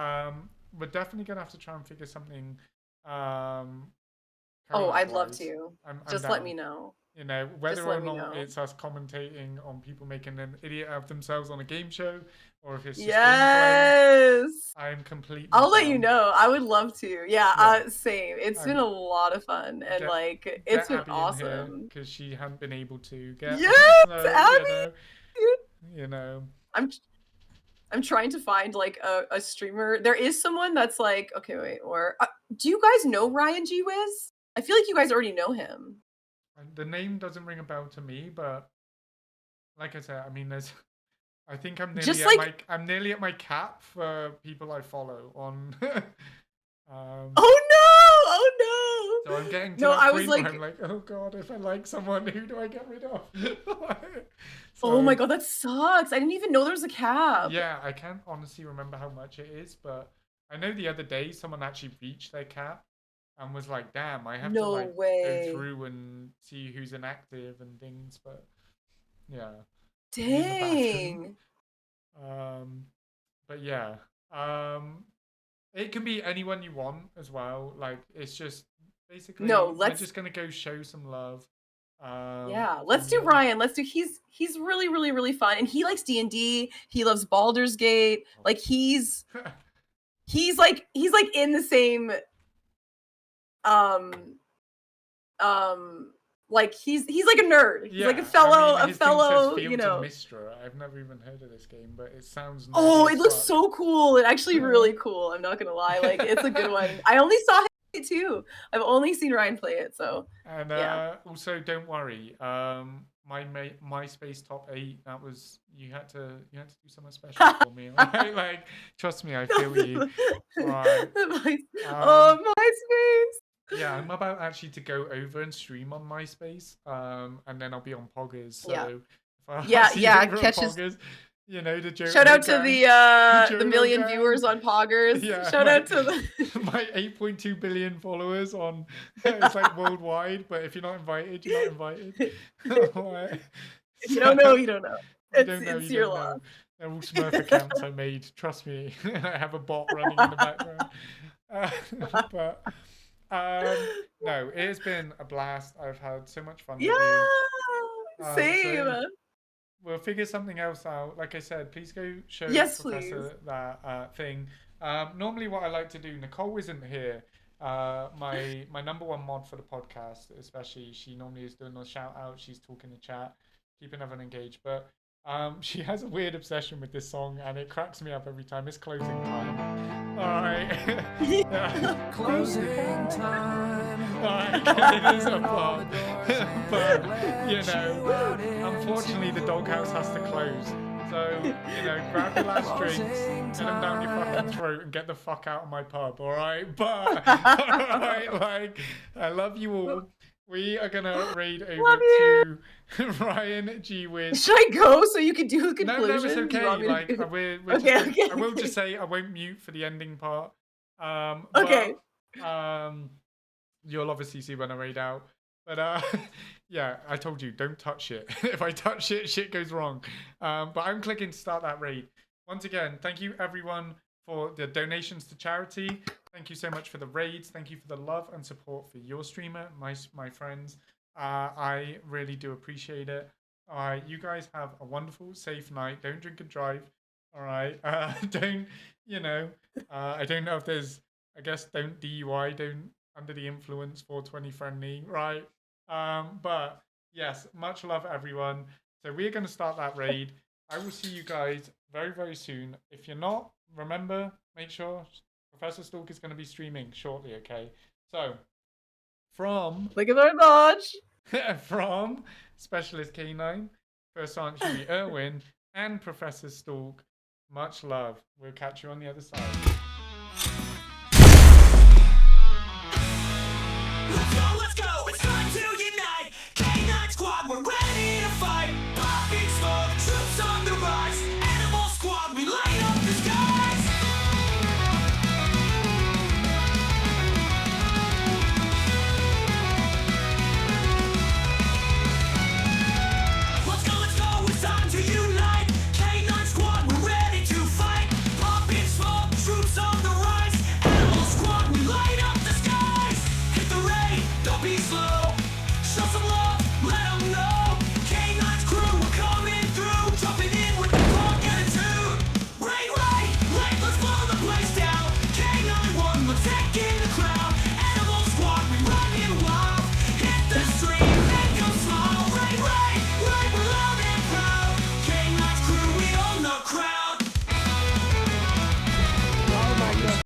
we're definitely gonna have to try and figure something. Oh, I'd love collab-wise. to. I'm Just down. let me know. You know, whether let or me not know. it's us commentating on people making an idiot out of themselves on a game show, or if it's just gameplay, Yes. I'm completely. I'll let you down. know. I would love to. Yeah, Yeah. same. It's I'm- been a lot of fun and Get- like it's been Abby awesome. because she hadn't been able to get. Yes, so, Abby! You know. I'm trying to find like a streamer. There is someone that's like, okay, wait, or do you guys know Ryan G Wiz? I feel like you guys already know him. The name doesn't ring a bell to me, but like I said, I mean, there's. I think I'm nearly Just at like- I'm nearly at my cap for people I follow on. Oh no! Oh no! So I'm getting to No, that I point was where like, I'm like, oh god, if I like someone, who do I get rid of? oh my So, god, that sucks. I didn't even know there was a cap. Yeah, I can't honestly remember how much it is, but I know the other day someone actually reached their cap and was like, damn, I have to No like way. go through and see who's inactive and things, but yeah. Me in the bathroom. Dang. But yeah. It can be anyone you want as well. Like, it's just basically we're let's- just gonna go show some love. Yeah, let's do Ryan. Let's do. He's really really really fun, and he likes D&D. He loves Baldur's Gate. Like he's like in the same like he's like a nerd. He's like a I fellow, mean, his thing says you Fields know. of Mistra. I've never even heard of this game, but it sounds Oh, nerdy it as looks fuck. so cool. It actually really cool. I'm not gonna lie. Like it's a good one. I only saw it too. I've only seen Ryan play it, so And yeah. also, don't worry. My MySpace top 8. That was you had to do something special for me. Right? Like, trust me, I feel you. Right. Oh, MySpace. Yeah, I'm about actually to go over and stream on MySpace. And then I'll be on Poggers. So Yeah. if I Yeah, see yeah, you over on catches- Poggers, you know the joke. Shout out to the Joe million Rogan. viewers on Poggers. Yeah, Shout out to the my 8.2 billion followers on it's like worldwide, but if you're not invited, you're not invited. If you don't know, you don't know. It's your loss. They're all Smurf accounts I made. Trust me, I have a bot running in the background. But no, it has been a blast. I've had so much fun. Yeah, same. So we'll figure something else out. Like I said, please go show Professor that thing. Normally, what I like to do, Nicole isn't here. My number one mod for the podcast, especially, she normally is doing a shout out. She's talking to chat, keeping everyone engaged. But she has a weird obsession with this song, and it cracks me up every time. It's closing time. All right. Yeah. Closing time. It is a plot. But, you know, unfortunately, the Doghouse has to close. So, you know, grab your last drinks, get them down your fucking throat, and get the fuck out of my pub, alright? But, alright, like, I love you all. We are gonna raid over to Ryan G. Wiz. Should I go so you can do a conclusion? No, it's okay. Like, okay. I will just say I won't mute for the ending part. Okay. But, you'll obviously see when I raid out. But yeah, I told you, don't touch it. If I touch it, shit goes wrong. But I'm clicking to start that raid. Once again, thank you everyone for the donations to charity. Thank you so much for the raids. Thank you for the love and support for your streamer, my friends. I really do appreciate it. You guys have a wonderful, safe night. Don't drink and drive. All right. Don't, you know, I don't know if there's, I guess, don't DUI, don't under the influence 420 friendly, right? But yes, much love everyone. So we're going to start that raid. I will see you guys very, very soon. If you're not, remember, make sure Professor Stalk is going to be streaming shortly, okay? So, from... Look at our lodge. From Specialist K9, First Sergeant Huey Irwin, and Professor Stalk, much love. We'll catch you on the other side.